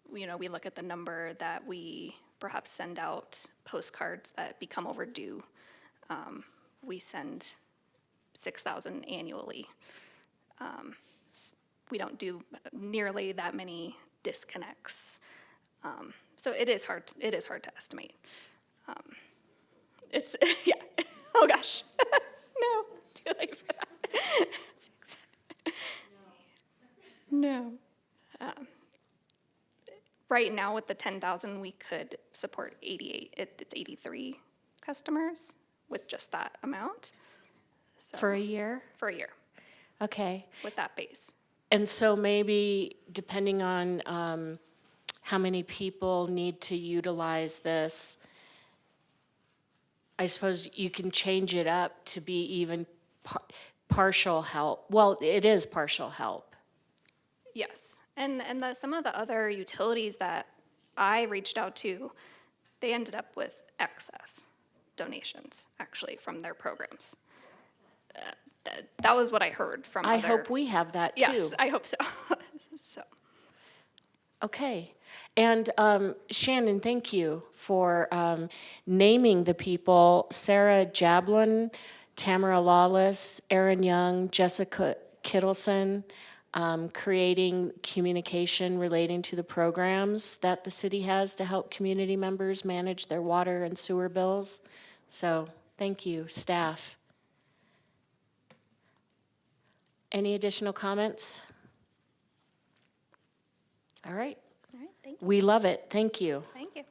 we look at the number that we perhaps send out postcards that become overdue. We send 6,000 annually. We don't do nearly that many disconnects. So it is hard to estimate. It's, yeah, oh gosh, no, too late for that. No. Right now with the 10,000, we could support 83 customers with just that amount. So, For a year? For a year. Okay. With that base. And so maybe depending on how many people need to utilize this, I suppose you can change it up to be even partial help. Well, it is partial help. Yes, and some of the other utilities that I reached out to, they ended up with excess donations, actually, from their programs. That was what I heard from I other. hope we have that too. Yes, I hope so. So. Okay. And Shannon, thank you for naming the people: Sarah Jablin, Tamara Lawless, Erin Young, Jessica Kittleson, creating communication relating to the programs that the city has to help community members manage their water and sewer bills. So thank you, staff. Any additional comments? All right. All right, thank you. We love it. Thank you. Thank you.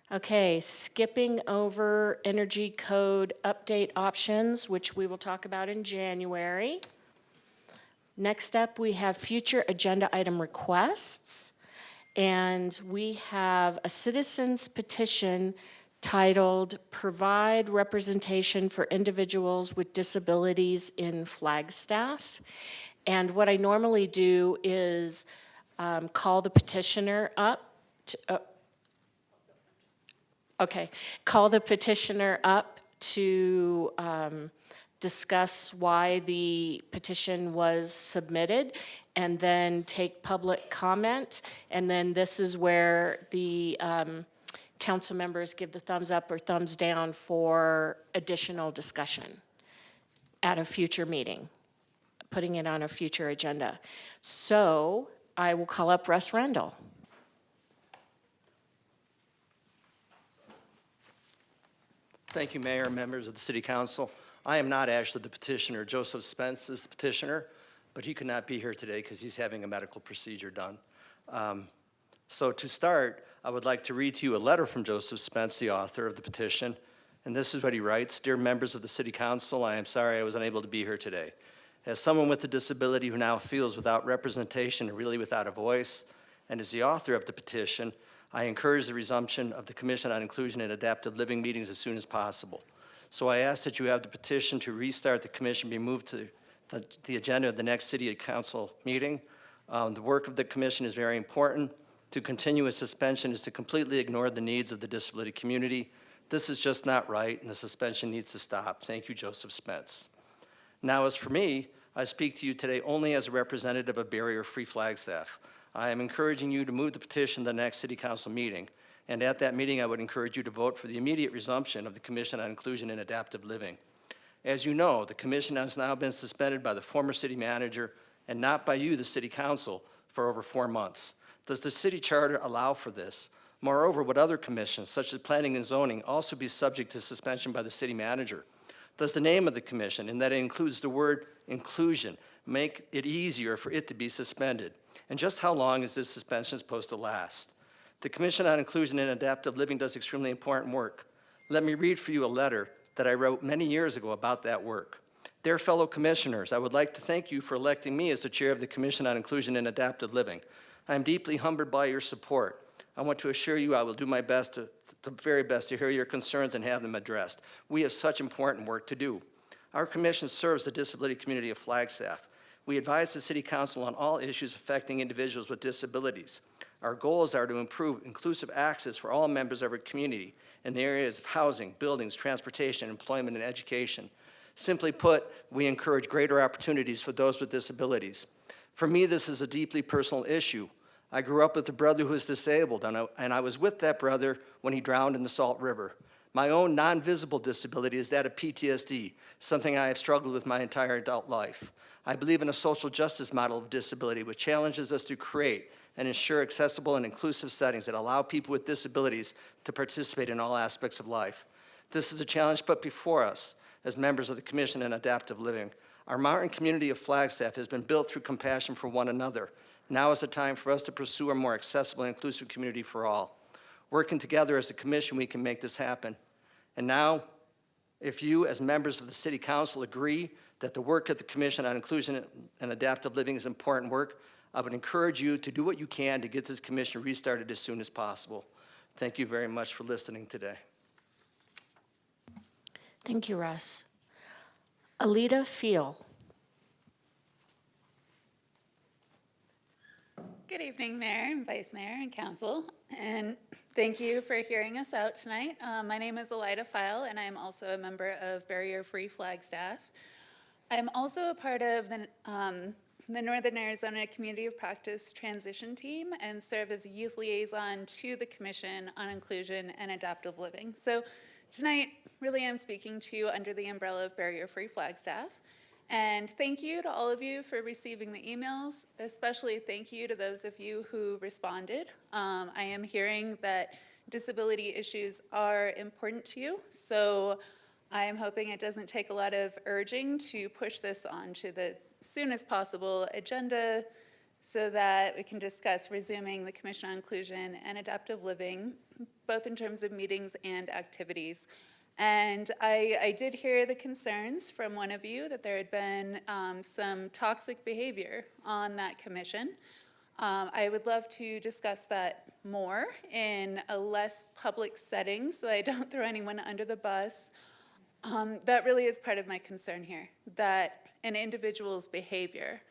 Okay, skipping over energy code update options, which we will talk about in January. Next up, we have future agenda item requests. And we have a citizen's petition titled "Provide Representation for Individuals with Disabilities in Flagstaff." And what I normally do is call the petitioner up to, call the petitioner up to discuss why the petition was submitted, and then take public comment. And then this is where the council members give the thumbs up or thumbs down for additional discussion at a future meeting, putting it on a future agenda. So I will call up Russ Randall. Thank you, Mayor, members of the City Council. I am not actually the petitioner. Joseph Spence is the petitioner, but he could not be here today because he's having a medical procedure done. So to start, I would like to read to you a letter from Joseph Spence, the author of the petition. And this is what he writes: "Dear members of the City Council, I am sorry I was unable to be here today. As someone with a disability who now feels without representation and really without a voice, and as the author of the petition, I encourage the resumption of the Commission on Inclusion and Adaptive Living meetings as soon as possible. So I ask that you have the petition to restart the commission be moved to the agenda of the next City Council meeting. The work of the commission is very important. To continue a suspension is to completely ignore the needs of the disability community. This is just not right, and the suspension needs to stop. Thank you, Joseph Spence." Now, as for me, I speak to you today only as a representative of Barrier-Free Flagstaff. I am encouraging you to move the petition to the next City Council meeting. And at that meeting, I would encourage you to vote for the immediate resumption of the Commission on Inclusion and Adaptive Living. As you know, the commission has now been suspended by the former city manager and not by you, the City Council, for over 4 months. Does the city charter allow for this? Moreover, would other commissions, such as planning and zoning, also be subject to suspension by the city manager? Does the name of the commission, and that it includes the word inclusion, make it easier for it to be suspended? And just how long is this suspension supposed to last? The Commission on Inclusion and Adaptive Living does extremely important work. Let me read for you a letter that I wrote many years ago about that work. "Dear fellow commissioners, I would like to thank you for electing me as the chair of the Commission on Inclusion and Adaptive Living. I am deeply humbled by your support. I want to assure you I will do my best, the very best, to hear your concerns and have them addressed. We have such important work to do. Our commission serves the disability community of Flagstaff. We advise the City Council on all issues affecting individuals with disabilities. Our goals are to improve inclusive access for all members of our community in the areas of housing, buildings, transportation, employment, and education. Simply put, we encourage greater opportunities for those with disabilities. For me, this is a deeply personal issue. I grew up with a brother who was disabled, and I was with that brother when he drowned in the Salt River. My own non-visible disability is that of PTSD, something I have struggled with my entire adult life. I believe in a social justice model of disability which challenges us to create and ensure accessible and inclusive settings that allow people with disabilities to participate in all aspects of life. This is a challenge put before us as members of the Commission on Adaptive Living. Our modern community of Flagstaff has been built through compassion for one another. Now is the time for us to pursue a more accessible and inclusive community for all. Working together as a commission, we can make this happen. And now, if you, as members of the City Council, agree that the work at the Commission on Inclusion and Adaptive Living is important work. I would encourage you to do what you can to get this commission restarted as soon as possible. Thank you very much for listening today. Thank you, Russ. Alita Feel. Good evening, Mayor and Vice Mayor and Council, and thank you for hearing us out tonight. My name is Elida File, and I'm also a member of Barrier Free Flagstaff. I'm also a part of the Northern Arizona Community of Practice Transition Team and serve as a youth liaison to the Commission on Inclusion and Adaptive Living. So tonight, really I'm speaking to you under the umbrella of Barrier Free Flagstaff. And thank you to all of you for receiving the emails, especially thank you to those of you who responded. I am hearing that disability issues are important to you, so I am hoping it doesn't take a lot of urging to push this onto the soonest possible agenda so that we can discuss resuming the Commission on Inclusion and Adaptive Living, both in terms of meetings and activities. And I did hear the concerns from one of you that there had been some toxic behavior on that commission. I would love to discuss that more in a less public setting so I don't throw anyone under the bus. That really is part of my concern here, that an individual's behavior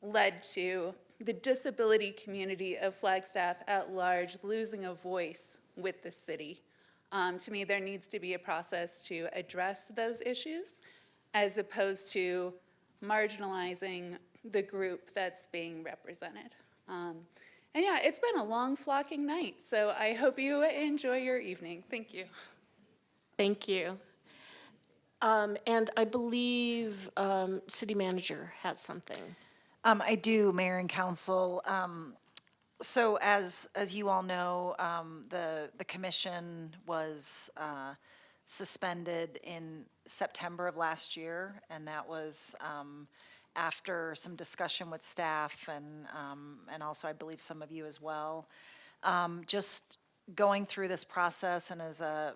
led to the disability community of Flagstaff at large losing a voice with the city. To me, there needs to be a process to address those issues as opposed to marginalizing the group that's being represented. And yeah, it's been a long flocking night, so I hope you enjoy your evening. Thank you. Thank you. And I believe City Manager has something. I do, Mayor and Council. So as you all know, the commission was suspended in September of last year, and that was after some discussion with staff and also I believe some of you as well. Just going through this process, and as a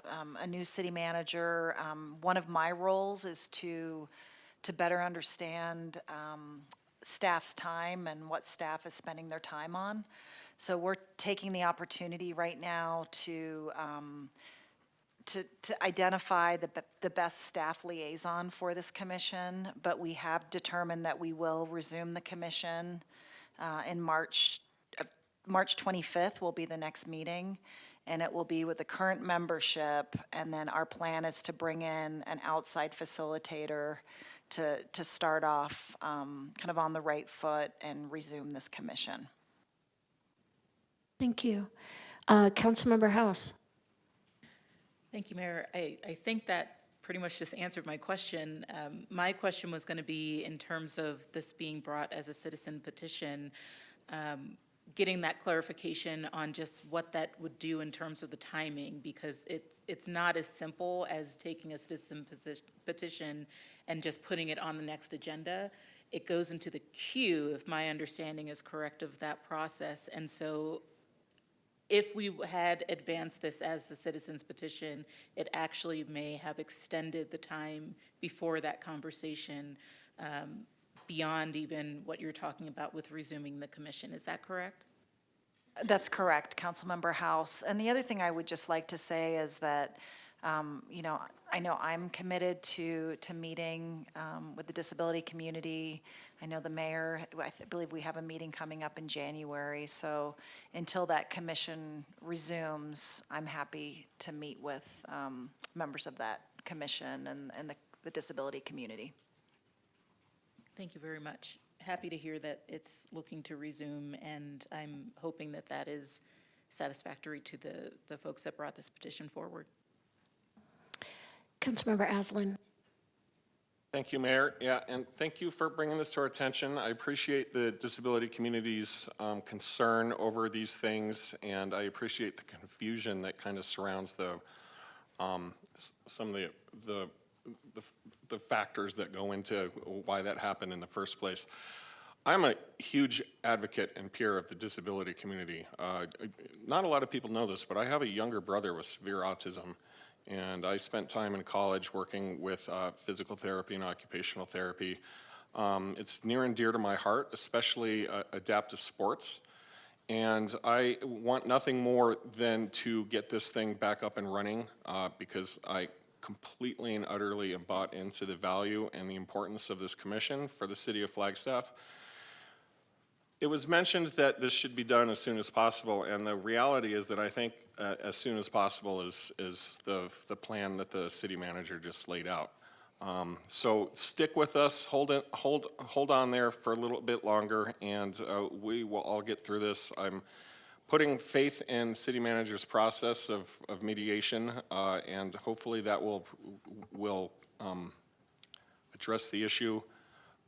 new city manager, one of my roles is to better understand staff's time and what staff is spending their time on. So we're taking the opportunity right now to identify the best staff liaison for this commission, but we have determined that we will resume the commission in March 25th will be the next meeting, and it will be with the current membership, and then our plan is to bring in an outside facilitator to start off kind of on the right foot and resume this commission. Thank you. Councilmember House. Thank you, Mayor. I think that pretty much just answered my question. My question was going to be in terms of this being brought as a citizen petition, getting that clarification on just what that would do in terms of the timing, because it's not as simple as taking a citizen petition and just putting it on the next agenda. It goes into the queue, if my understanding is correct, of that process. And so if we had advanced this as a citizen's petition, it actually may have extended the time before that conversation beyond even what you're talking about with resuming the commission. Is that correct? That's correct, Councilmember House. And the other thing I would just like to say is that, you know I'm committed to meeting with the disability community. I know the mayor, I believe we have a meeting coming up in January. So until that commission resumes, I'm happy to meet with members of that commission and the disability community. Thank you very much. Happy to hear that it's looking to resume, and I'm hoping that that is satisfactory to the folks that brought this petition forward. Councilmember Aslan. Thank you, Mayor. Yeah, and thank you for bringing this to our attention. I appreciate the disability community's concern over these things, and I appreciate the confusion that kind of surrounds some of the factors that go into why that happened in the first place. I'm a huge advocate and peer of the disability community. Not a lot of people know this, but I have a younger brother with severe autism, And I spent time in college working with physical therapy and occupational therapy. It's near and dear to my heart, especially adaptive sports. And I want nothing more than to get this thing back up and running because I completely and utterly am bought into the value and the importance of this commission for the city of Flagstaff. It was mentioned that this should be done as soon as possible, and the reality is that I think as soon as possible is the plan that the city manager just laid out. So stick with us, hold on there for a little bit longer, and we will all get through this. I'm putting faith in city manager's process of mediation, and hopefully that will address the issue.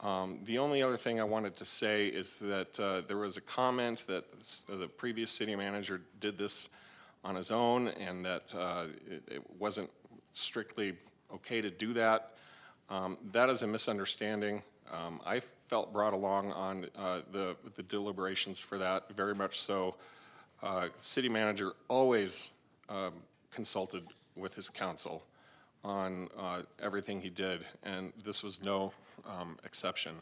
The only other thing I wanted to say is that there was a comment that the previous city manager did this on his own and that it wasn't strictly okay to do that. That is a misunderstanding. I felt brought along on the deliberations for that, very much so. City manager always consulted with his council on everything he did, and this was no exception.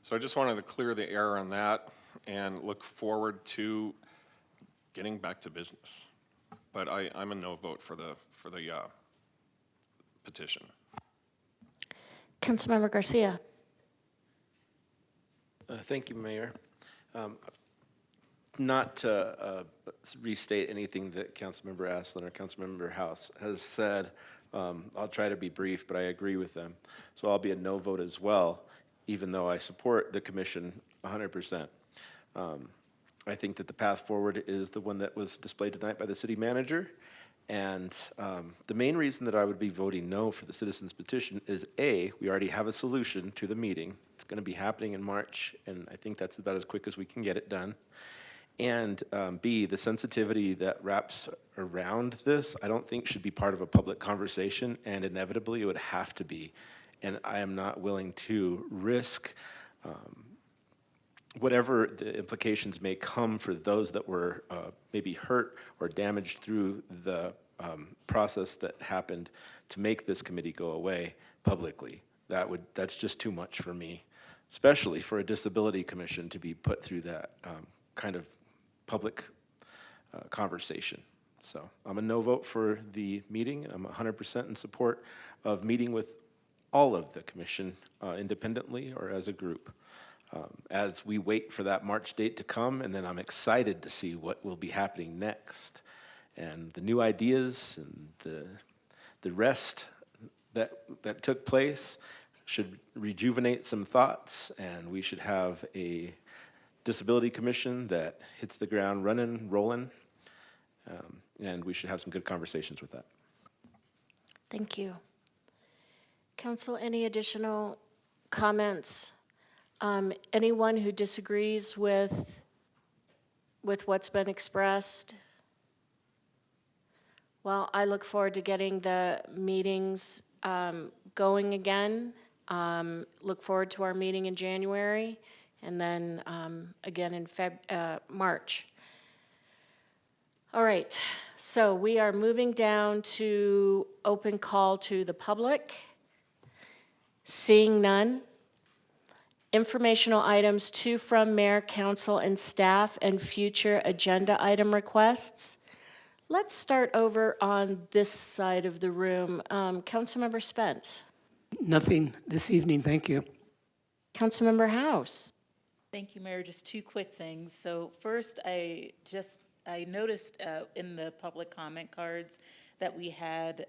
So I just wanted to clear the air on that and look forward to getting back to business. But I'm a no vote for the petition. Councilmember Garcia. Thank you, Mayor. Not to restate anything that Councilmember Aslan or Councilmember House has said, I'll try to be brief, but I agree with them. So I'll be a no vote as well, even though I support the commission 100%. I think that the path forward is the one that was displayed tonight by the city manager. And the main reason that I would be voting no for the citizens petition is A, we already have a solution to the meeting. It's going to be happening in March, and I think that's about as quick as we can get it done. And B, the sensitivity that wraps around this, I don't think should be part of a public conversation, and inevitably it would have to be. And I am not willing to risk whatever the implications may come for those that were maybe hurt or damaged through the process that happened to make this committee go away publicly. That's just too much for me, especially for a disability commission to be put through that kind of public conversation. So I'm a no vote for the meeting. I'm 100% in support of meeting with all of the commission independently or as a group. As we wait for that March date to come, and then I'm excited to see what will be happening next. And the new ideas and the rest that took place should rejuvenate some thoughts, and we should have a disability commission that hits the ground running, rolling, and we should have some good conversations with that. Thank you. Council, any additional comments? Anyone who disagrees with what's been expressed? Well, I look forward to getting the meetings going again. Look forward to our meeting in January, and then again in March. All right, so we are moving down to open call to the public. Seeing none. Informational items to, from, mayor, council, and staff, and future agenda item requests. Let's start over on this side of the room. Councilmember Spence. Nothing this evening, thank you. Councilmember House. Thank you, Mayor. Just two quick things. So first, I noticed in the public comment cards that we had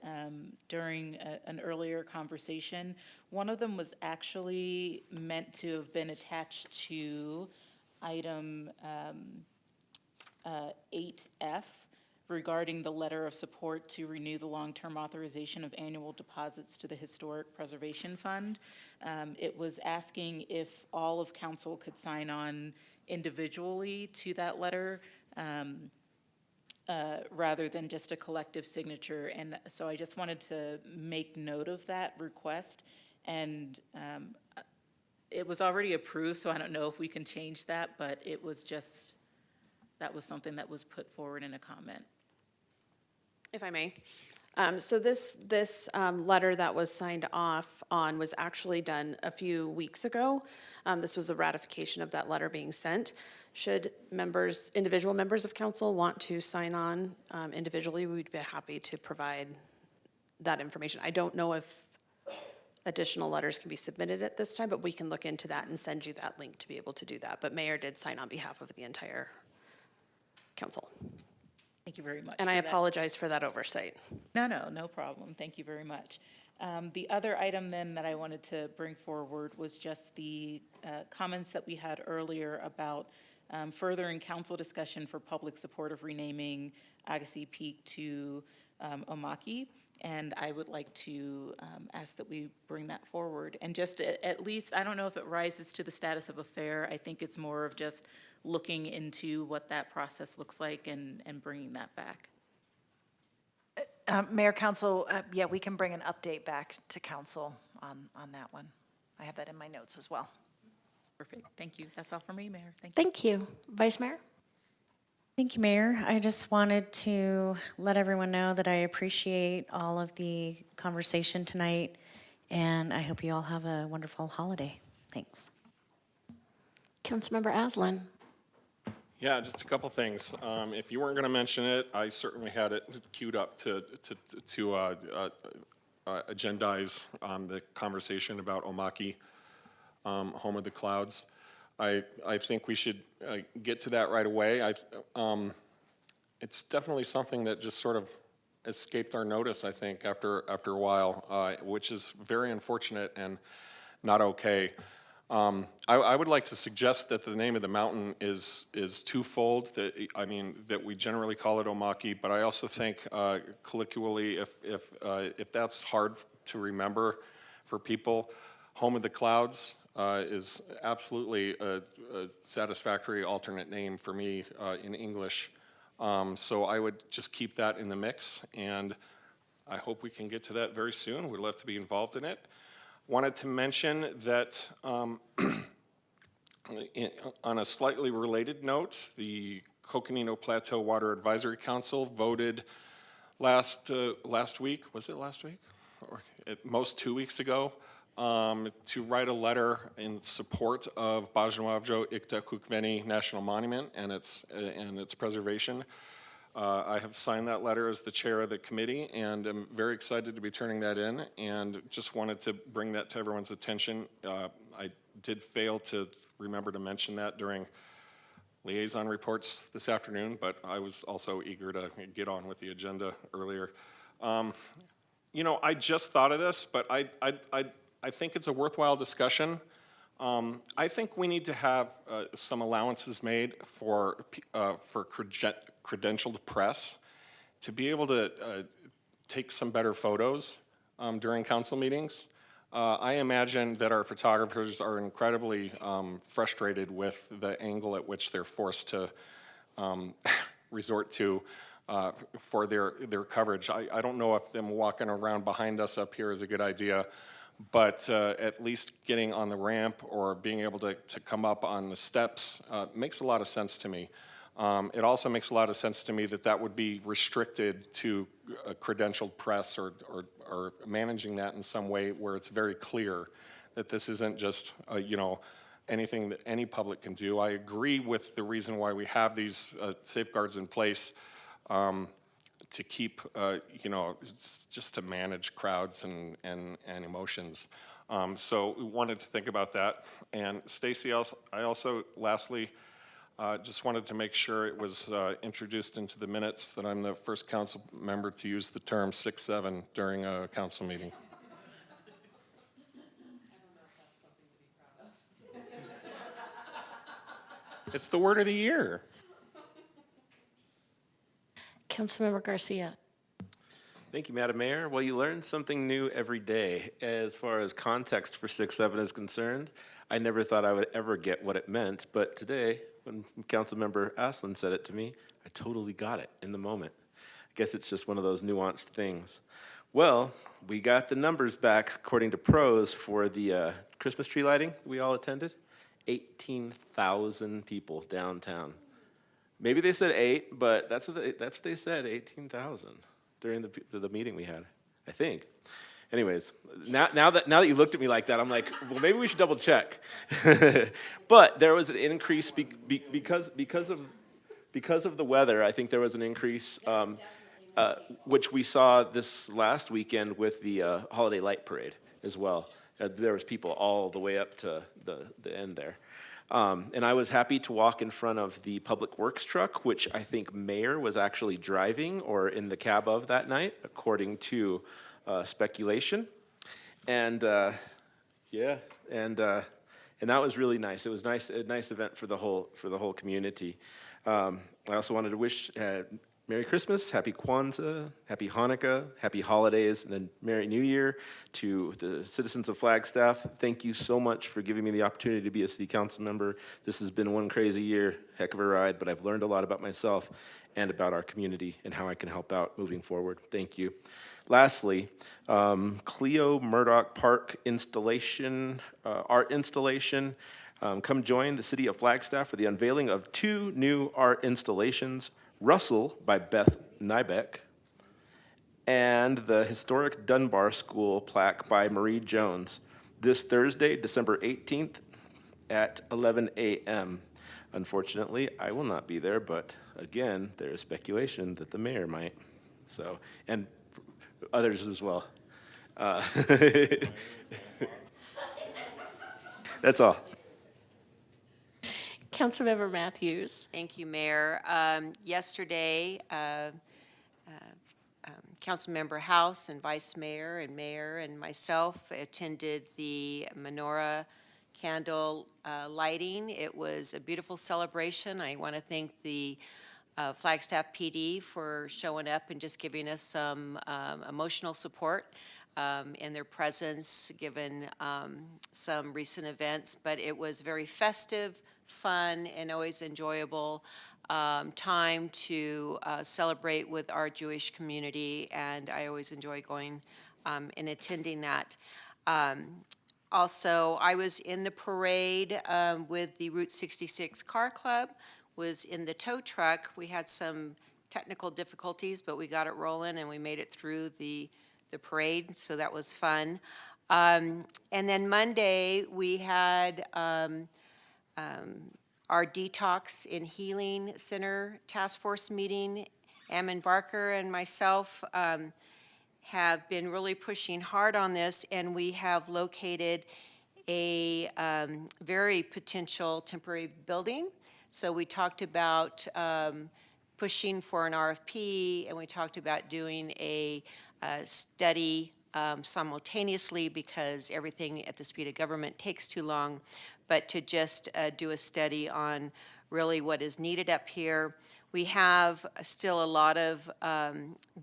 during an earlier conversation. One of them was actually meant to have been attached to item 8F regarding the letter of support to renew the long-term authorization of annual deposits to the Historic Preservation Fund. It was asking if all of council could sign on individually to that letter, rather than just a collective signature. And so I just wanted to make note of that request. And it was already approved, so I don't know if we can change that, but it was just, that was something that was put forward in a comment. If I may. So this letter that was signed off on was actually done a few weeks ago. This was a ratification of that letter being sent. Should individual members of council want to sign on individually, we'd be happy to provide that information. I don't know if additional letters can be submitted at this time, but we can look into that and send you that link to be able to do that. But Mayor did sign on behalf of the entire council. Thank you very much. And I apologize for that oversight. No problem. Thank you very much. The other item then that I wanted to bring forward was just the comments that we had earlier about furthering council discussion for public support of renaming Agassiz Peak to Omaki. And I would like to ask that we bring that forward. And just at least, I don't know if it rises to the status of a fair. I think it's more of just looking into what that process looks like and bringing that back. Mayor, Council, yeah, we can bring an update back to council on that one. I have that in my notes as well. Perfect. Thank you. That's all for me, Mayor. Thank you. Thank you. Vice Mayor? Thank you, Mayor. I just wanted to let everyone know that I appreciate all of the conversation tonight, and I hope you all have a wonderful holiday. Thanks. Councilmember Aslan? Yeah, just a couple things. If you weren't going to mention it, I certainly had it queued up to agendize the conversation about Omaki, home of the clouds. I think we should get to that right away. It's definitely something that just sort of escaped our notice, I think, after a while, which is very unfortunate and not okay. I would like to suggest that the name of the mountain is twofold. That we generally call it Omaki, but I also think colloquially, if that's hard to remember for people, home of the clouds is absolutely a satisfactory alternate name for me in English. So I would just keep that in the mix, and I hope we can get to that very soon. We'd love to be involved in it. Wanted to mention that on a slightly related note, the Coconino Plateau Water Advisory Council voted last week, was it last week? Or at most 2 weeks ago, to write a letter in support of Bajnawavjo Ikta National Monument and its preservation. I have signed that letter as the chair of the committee, and I'm very excited to be turning that in, and just wanted to bring that to everyone's attention. I did fail to remember to mention that during liaison reports this afternoon, but I was also eager to get on with the agenda earlier. I just thought of this, but I think it's a worthwhile discussion. I think we need to have some allowances made for credentialed press to be able to take some better photos during council meetings. I imagine that our photographers are incredibly frustrated with the angle at which they're forced to resort to for their coverage. I don't know if them walking around behind us up here is a good idea, but at least getting on the ramp or being able to come up on the steps makes a lot of sense to me. It also makes a lot of sense to me that would be restricted to a credentialed press or managing that in some way where it's very clear that this isn't just anything that any public can do. I agree with the reason why we have these safeguards in place to keep, just to manage crowds and emotions. So we wanted to think about that. And Stacy, I also, lastly, just wanted to make sure it was introduced into the minutes that I'm the first council member to use the term 6-7 during a council meeting. It's the word of the year. Councilmember Garcia. Thank you, Madam Mayor. Well, you learn something new every day. As far as context for 6-7 is concerned, I never thought I would ever get what it meant, but today, when Councilmember Aslan said it to me, I totally got it in the moment. I guess it's just one of those nuanced things. Well, we got the numbers back according to pros for the Christmas tree lighting we all attended. 18,000 people downtown. Maybe they said 8, but that's what they said, 18,000 during the meeting we had, I think. Anyways, now that you looked at me like that, I'm like, well, maybe we should double check. But there was an increase because of the weather. I think there was an increase, which we saw this last weekend with the holiday light parade as well. There was people all the way up to the end there. And I was happy to walk in front of the Public Works truck, which I think Mayor was actually driving or in the cab of that night, according to speculation. And yeah, and that was really nice. It was a nice event for the whole community. I also wanted to wish Merry Christmas, Happy Kwanzaa, Happy Hanukkah, Happy Holidays, and a Merry New Year to the citizens of Flagstaff. Thank you so much for giving me the opportunity to be a city council member. This has been one crazy year, heck of a ride, but I've learned a lot about myself and about our community and how I can help out moving forward. Thank you. Lastly, Cleo Murdoch Park installation, art installation. Come join the city of Flagstaff for the unveiling of 2 new art installations, Russell by Beth Nybeck, and the historic Dunbar School plaque by Marie Jones, this Thursday, December 18th at 11 a.m. Unfortunately, I will not be there, but again, there is speculation that the mayor might, so, and others as well. That's all. Councilmember Matthews. Thank you, Mayor. Yesterday, Councilmember House and Vice Mayor and Mayor and myself attended the menorah candle lighting. It was a beautiful celebration. I want to thank the Flagstaff PD for showing up and just giving us some emotional support in their presence, given some recent events. But it was very festive, fun, and always enjoyable time to celebrate with our Jewish community, and I always enjoy going and attending that. Also, I was in the parade with the Route 66 Car Club, was in the tow truck. We had some technical difficulties, but we got it rolling and we made it through the parade, so that was fun. And then Monday, we had our Detox in Healing Center Task Force meeting. Ammon Barker and myself have been really pushing hard on this, and we have located a very potential temporary building. So we talked about pushing for an RFP, and we talked about doing a study simultaneously, because everything at the speed of government takes too long, but to just do a study on really what is needed up here. We have still a lot of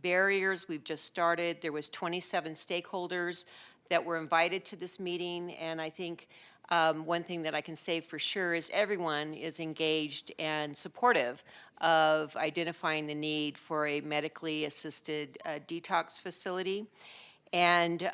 barriers. We've just started. There was 27 stakeholders that were invited to this meeting, and I think one thing that I can say for sure is everyone is engaged and supportive of identifying the need for a medically assisted detox facility. And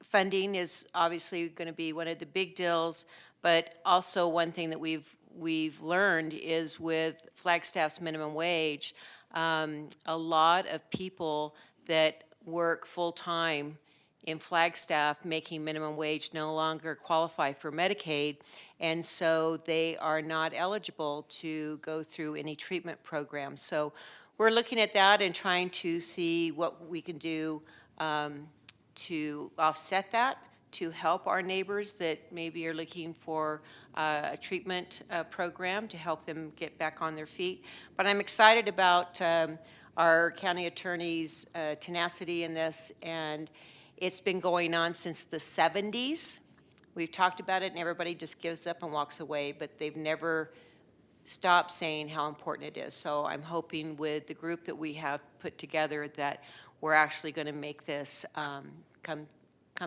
funding is obviously going to be one of the big deals, but also one thing that we've learned is with Flagstaff's minimum wage, a lot of people that work full-time in Flagstaff making minimum wage no longer qualify for Medicaid, and so they are not eligible to go through any treatment program. So we're looking at that and trying to see what we can do to offset that, to help our neighbors that maybe are looking for a treatment program to help them get back on their feet. But I'm excited about our county attorney's tenacity in this, and it's been going on since the 70s. We've talked about it, and everybody just gives up and walks away, but they've never stopped saying how important it is. So I'm hoping with the group that we have put together that we're actually going to make this come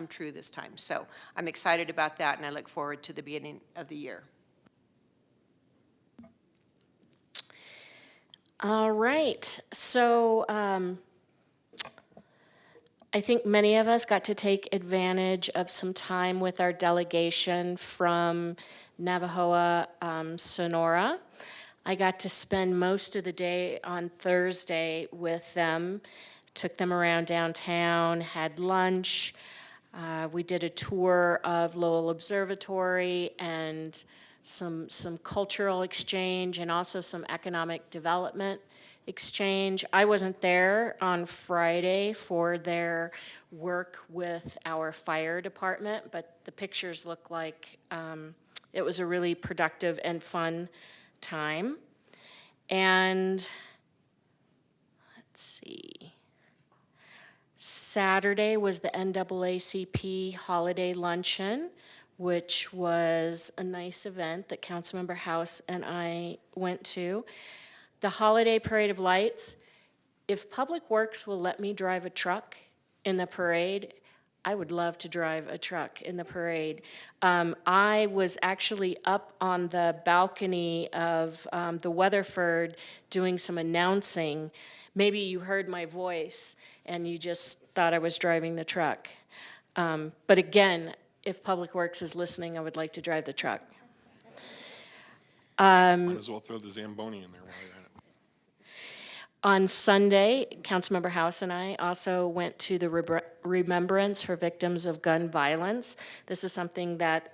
true this time. So I'm excited about that, and I look forward to the beginning of the year. All right. So I think many of us got to take advantage of some time with our delegation from Navajo, Sonora. I got to spend most of the day on Thursday with them, took them around downtown, had lunch. We did a tour of Lowell Observatory and some cultural exchange and also some economic development exchange. I wasn't there on Friday for their work with our fire department, but the pictures look like it was a really productive and fun time. And let's see. Saturday was the NAACP Holiday Luncheon, which was a nice event that Councilmember House and I went to. The Holiday Parade of Lights, if Public Works will let me drive a truck in the parade, I would love to drive a truck in the parade. I was actually up on the balcony of the Weatherford doing some announcing. Maybe you heard my voice and you just thought I was driving the truck. But again, if Public Works is listening, I would like to drive the truck. Might as well throw the Zamboni in there while you're at it. On Sunday, Councilmember House and I also went to the Remembrance for Victims of Gun Violence. This is something that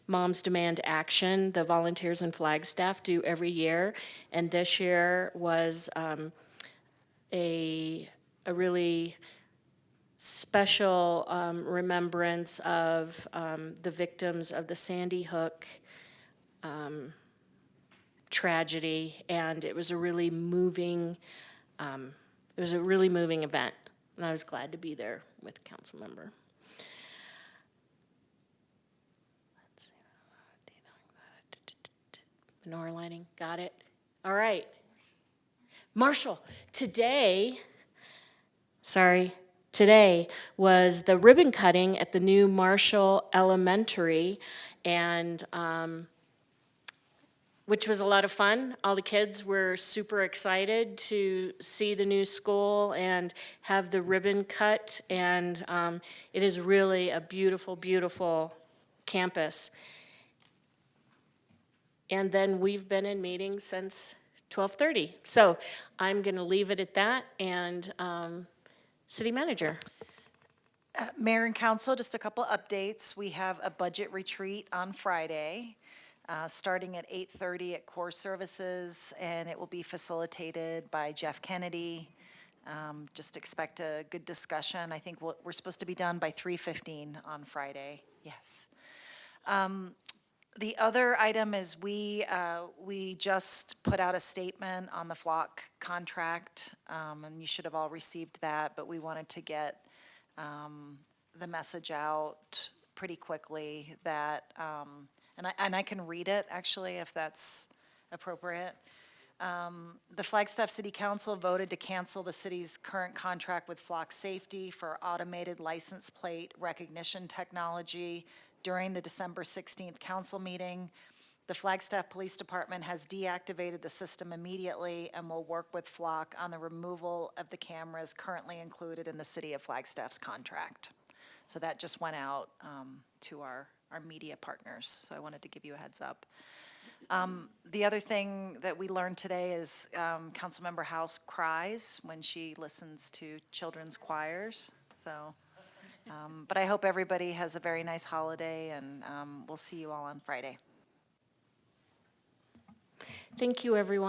Moms Demand Action, the volunteers in Flagstaff, do every year. And this year was a really special remembrance of the victims of the Sandy Hook tragedy, and it was a really moving event, and I was glad to be there with the council member. Let's see. Menorah lighting, got it. All right. Marshall, today was the ribbon cutting at the new Marshall Elementary, and which was a lot of fun. All the kids were super excited to see the new school and have the ribbon cut, and it is really a beautiful, beautiful campus. And then we've been in meetings since 12:30. So I'm going to leave it at that, and City Manager. Mayor and Council, just a couple updates. We have a budget retreat on Friday, starting at 8:30 at Core Services, and it will be facilitated by Jeff Kennedy. Just expect a good discussion. I think we're supposed to be done by 3:15 on Friday. Yes. The other item is we just put out a statement on the flock contract, and you should have all received that, but we wanted to get the message out pretty quickly that, and I can read it actually if that's appropriate. The Flagstaff City Council voted to cancel the city's current contract with Flock Safety for automated license plate recognition technology during the December 16th council meeting. The Flagstaff Police Department has deactivated the system immediately and will work with Flock on the removal of the cameras currently included in the City of Flagstaff's contract. So that just went out to our media partners, so I wanted to give you a heads up. The other thing that we learned today is Councilmember House cries when she listens to children's choirs, so. But I hope everybody has a very nice holiday, and we'll see you all on Friday. Thank you, everyone.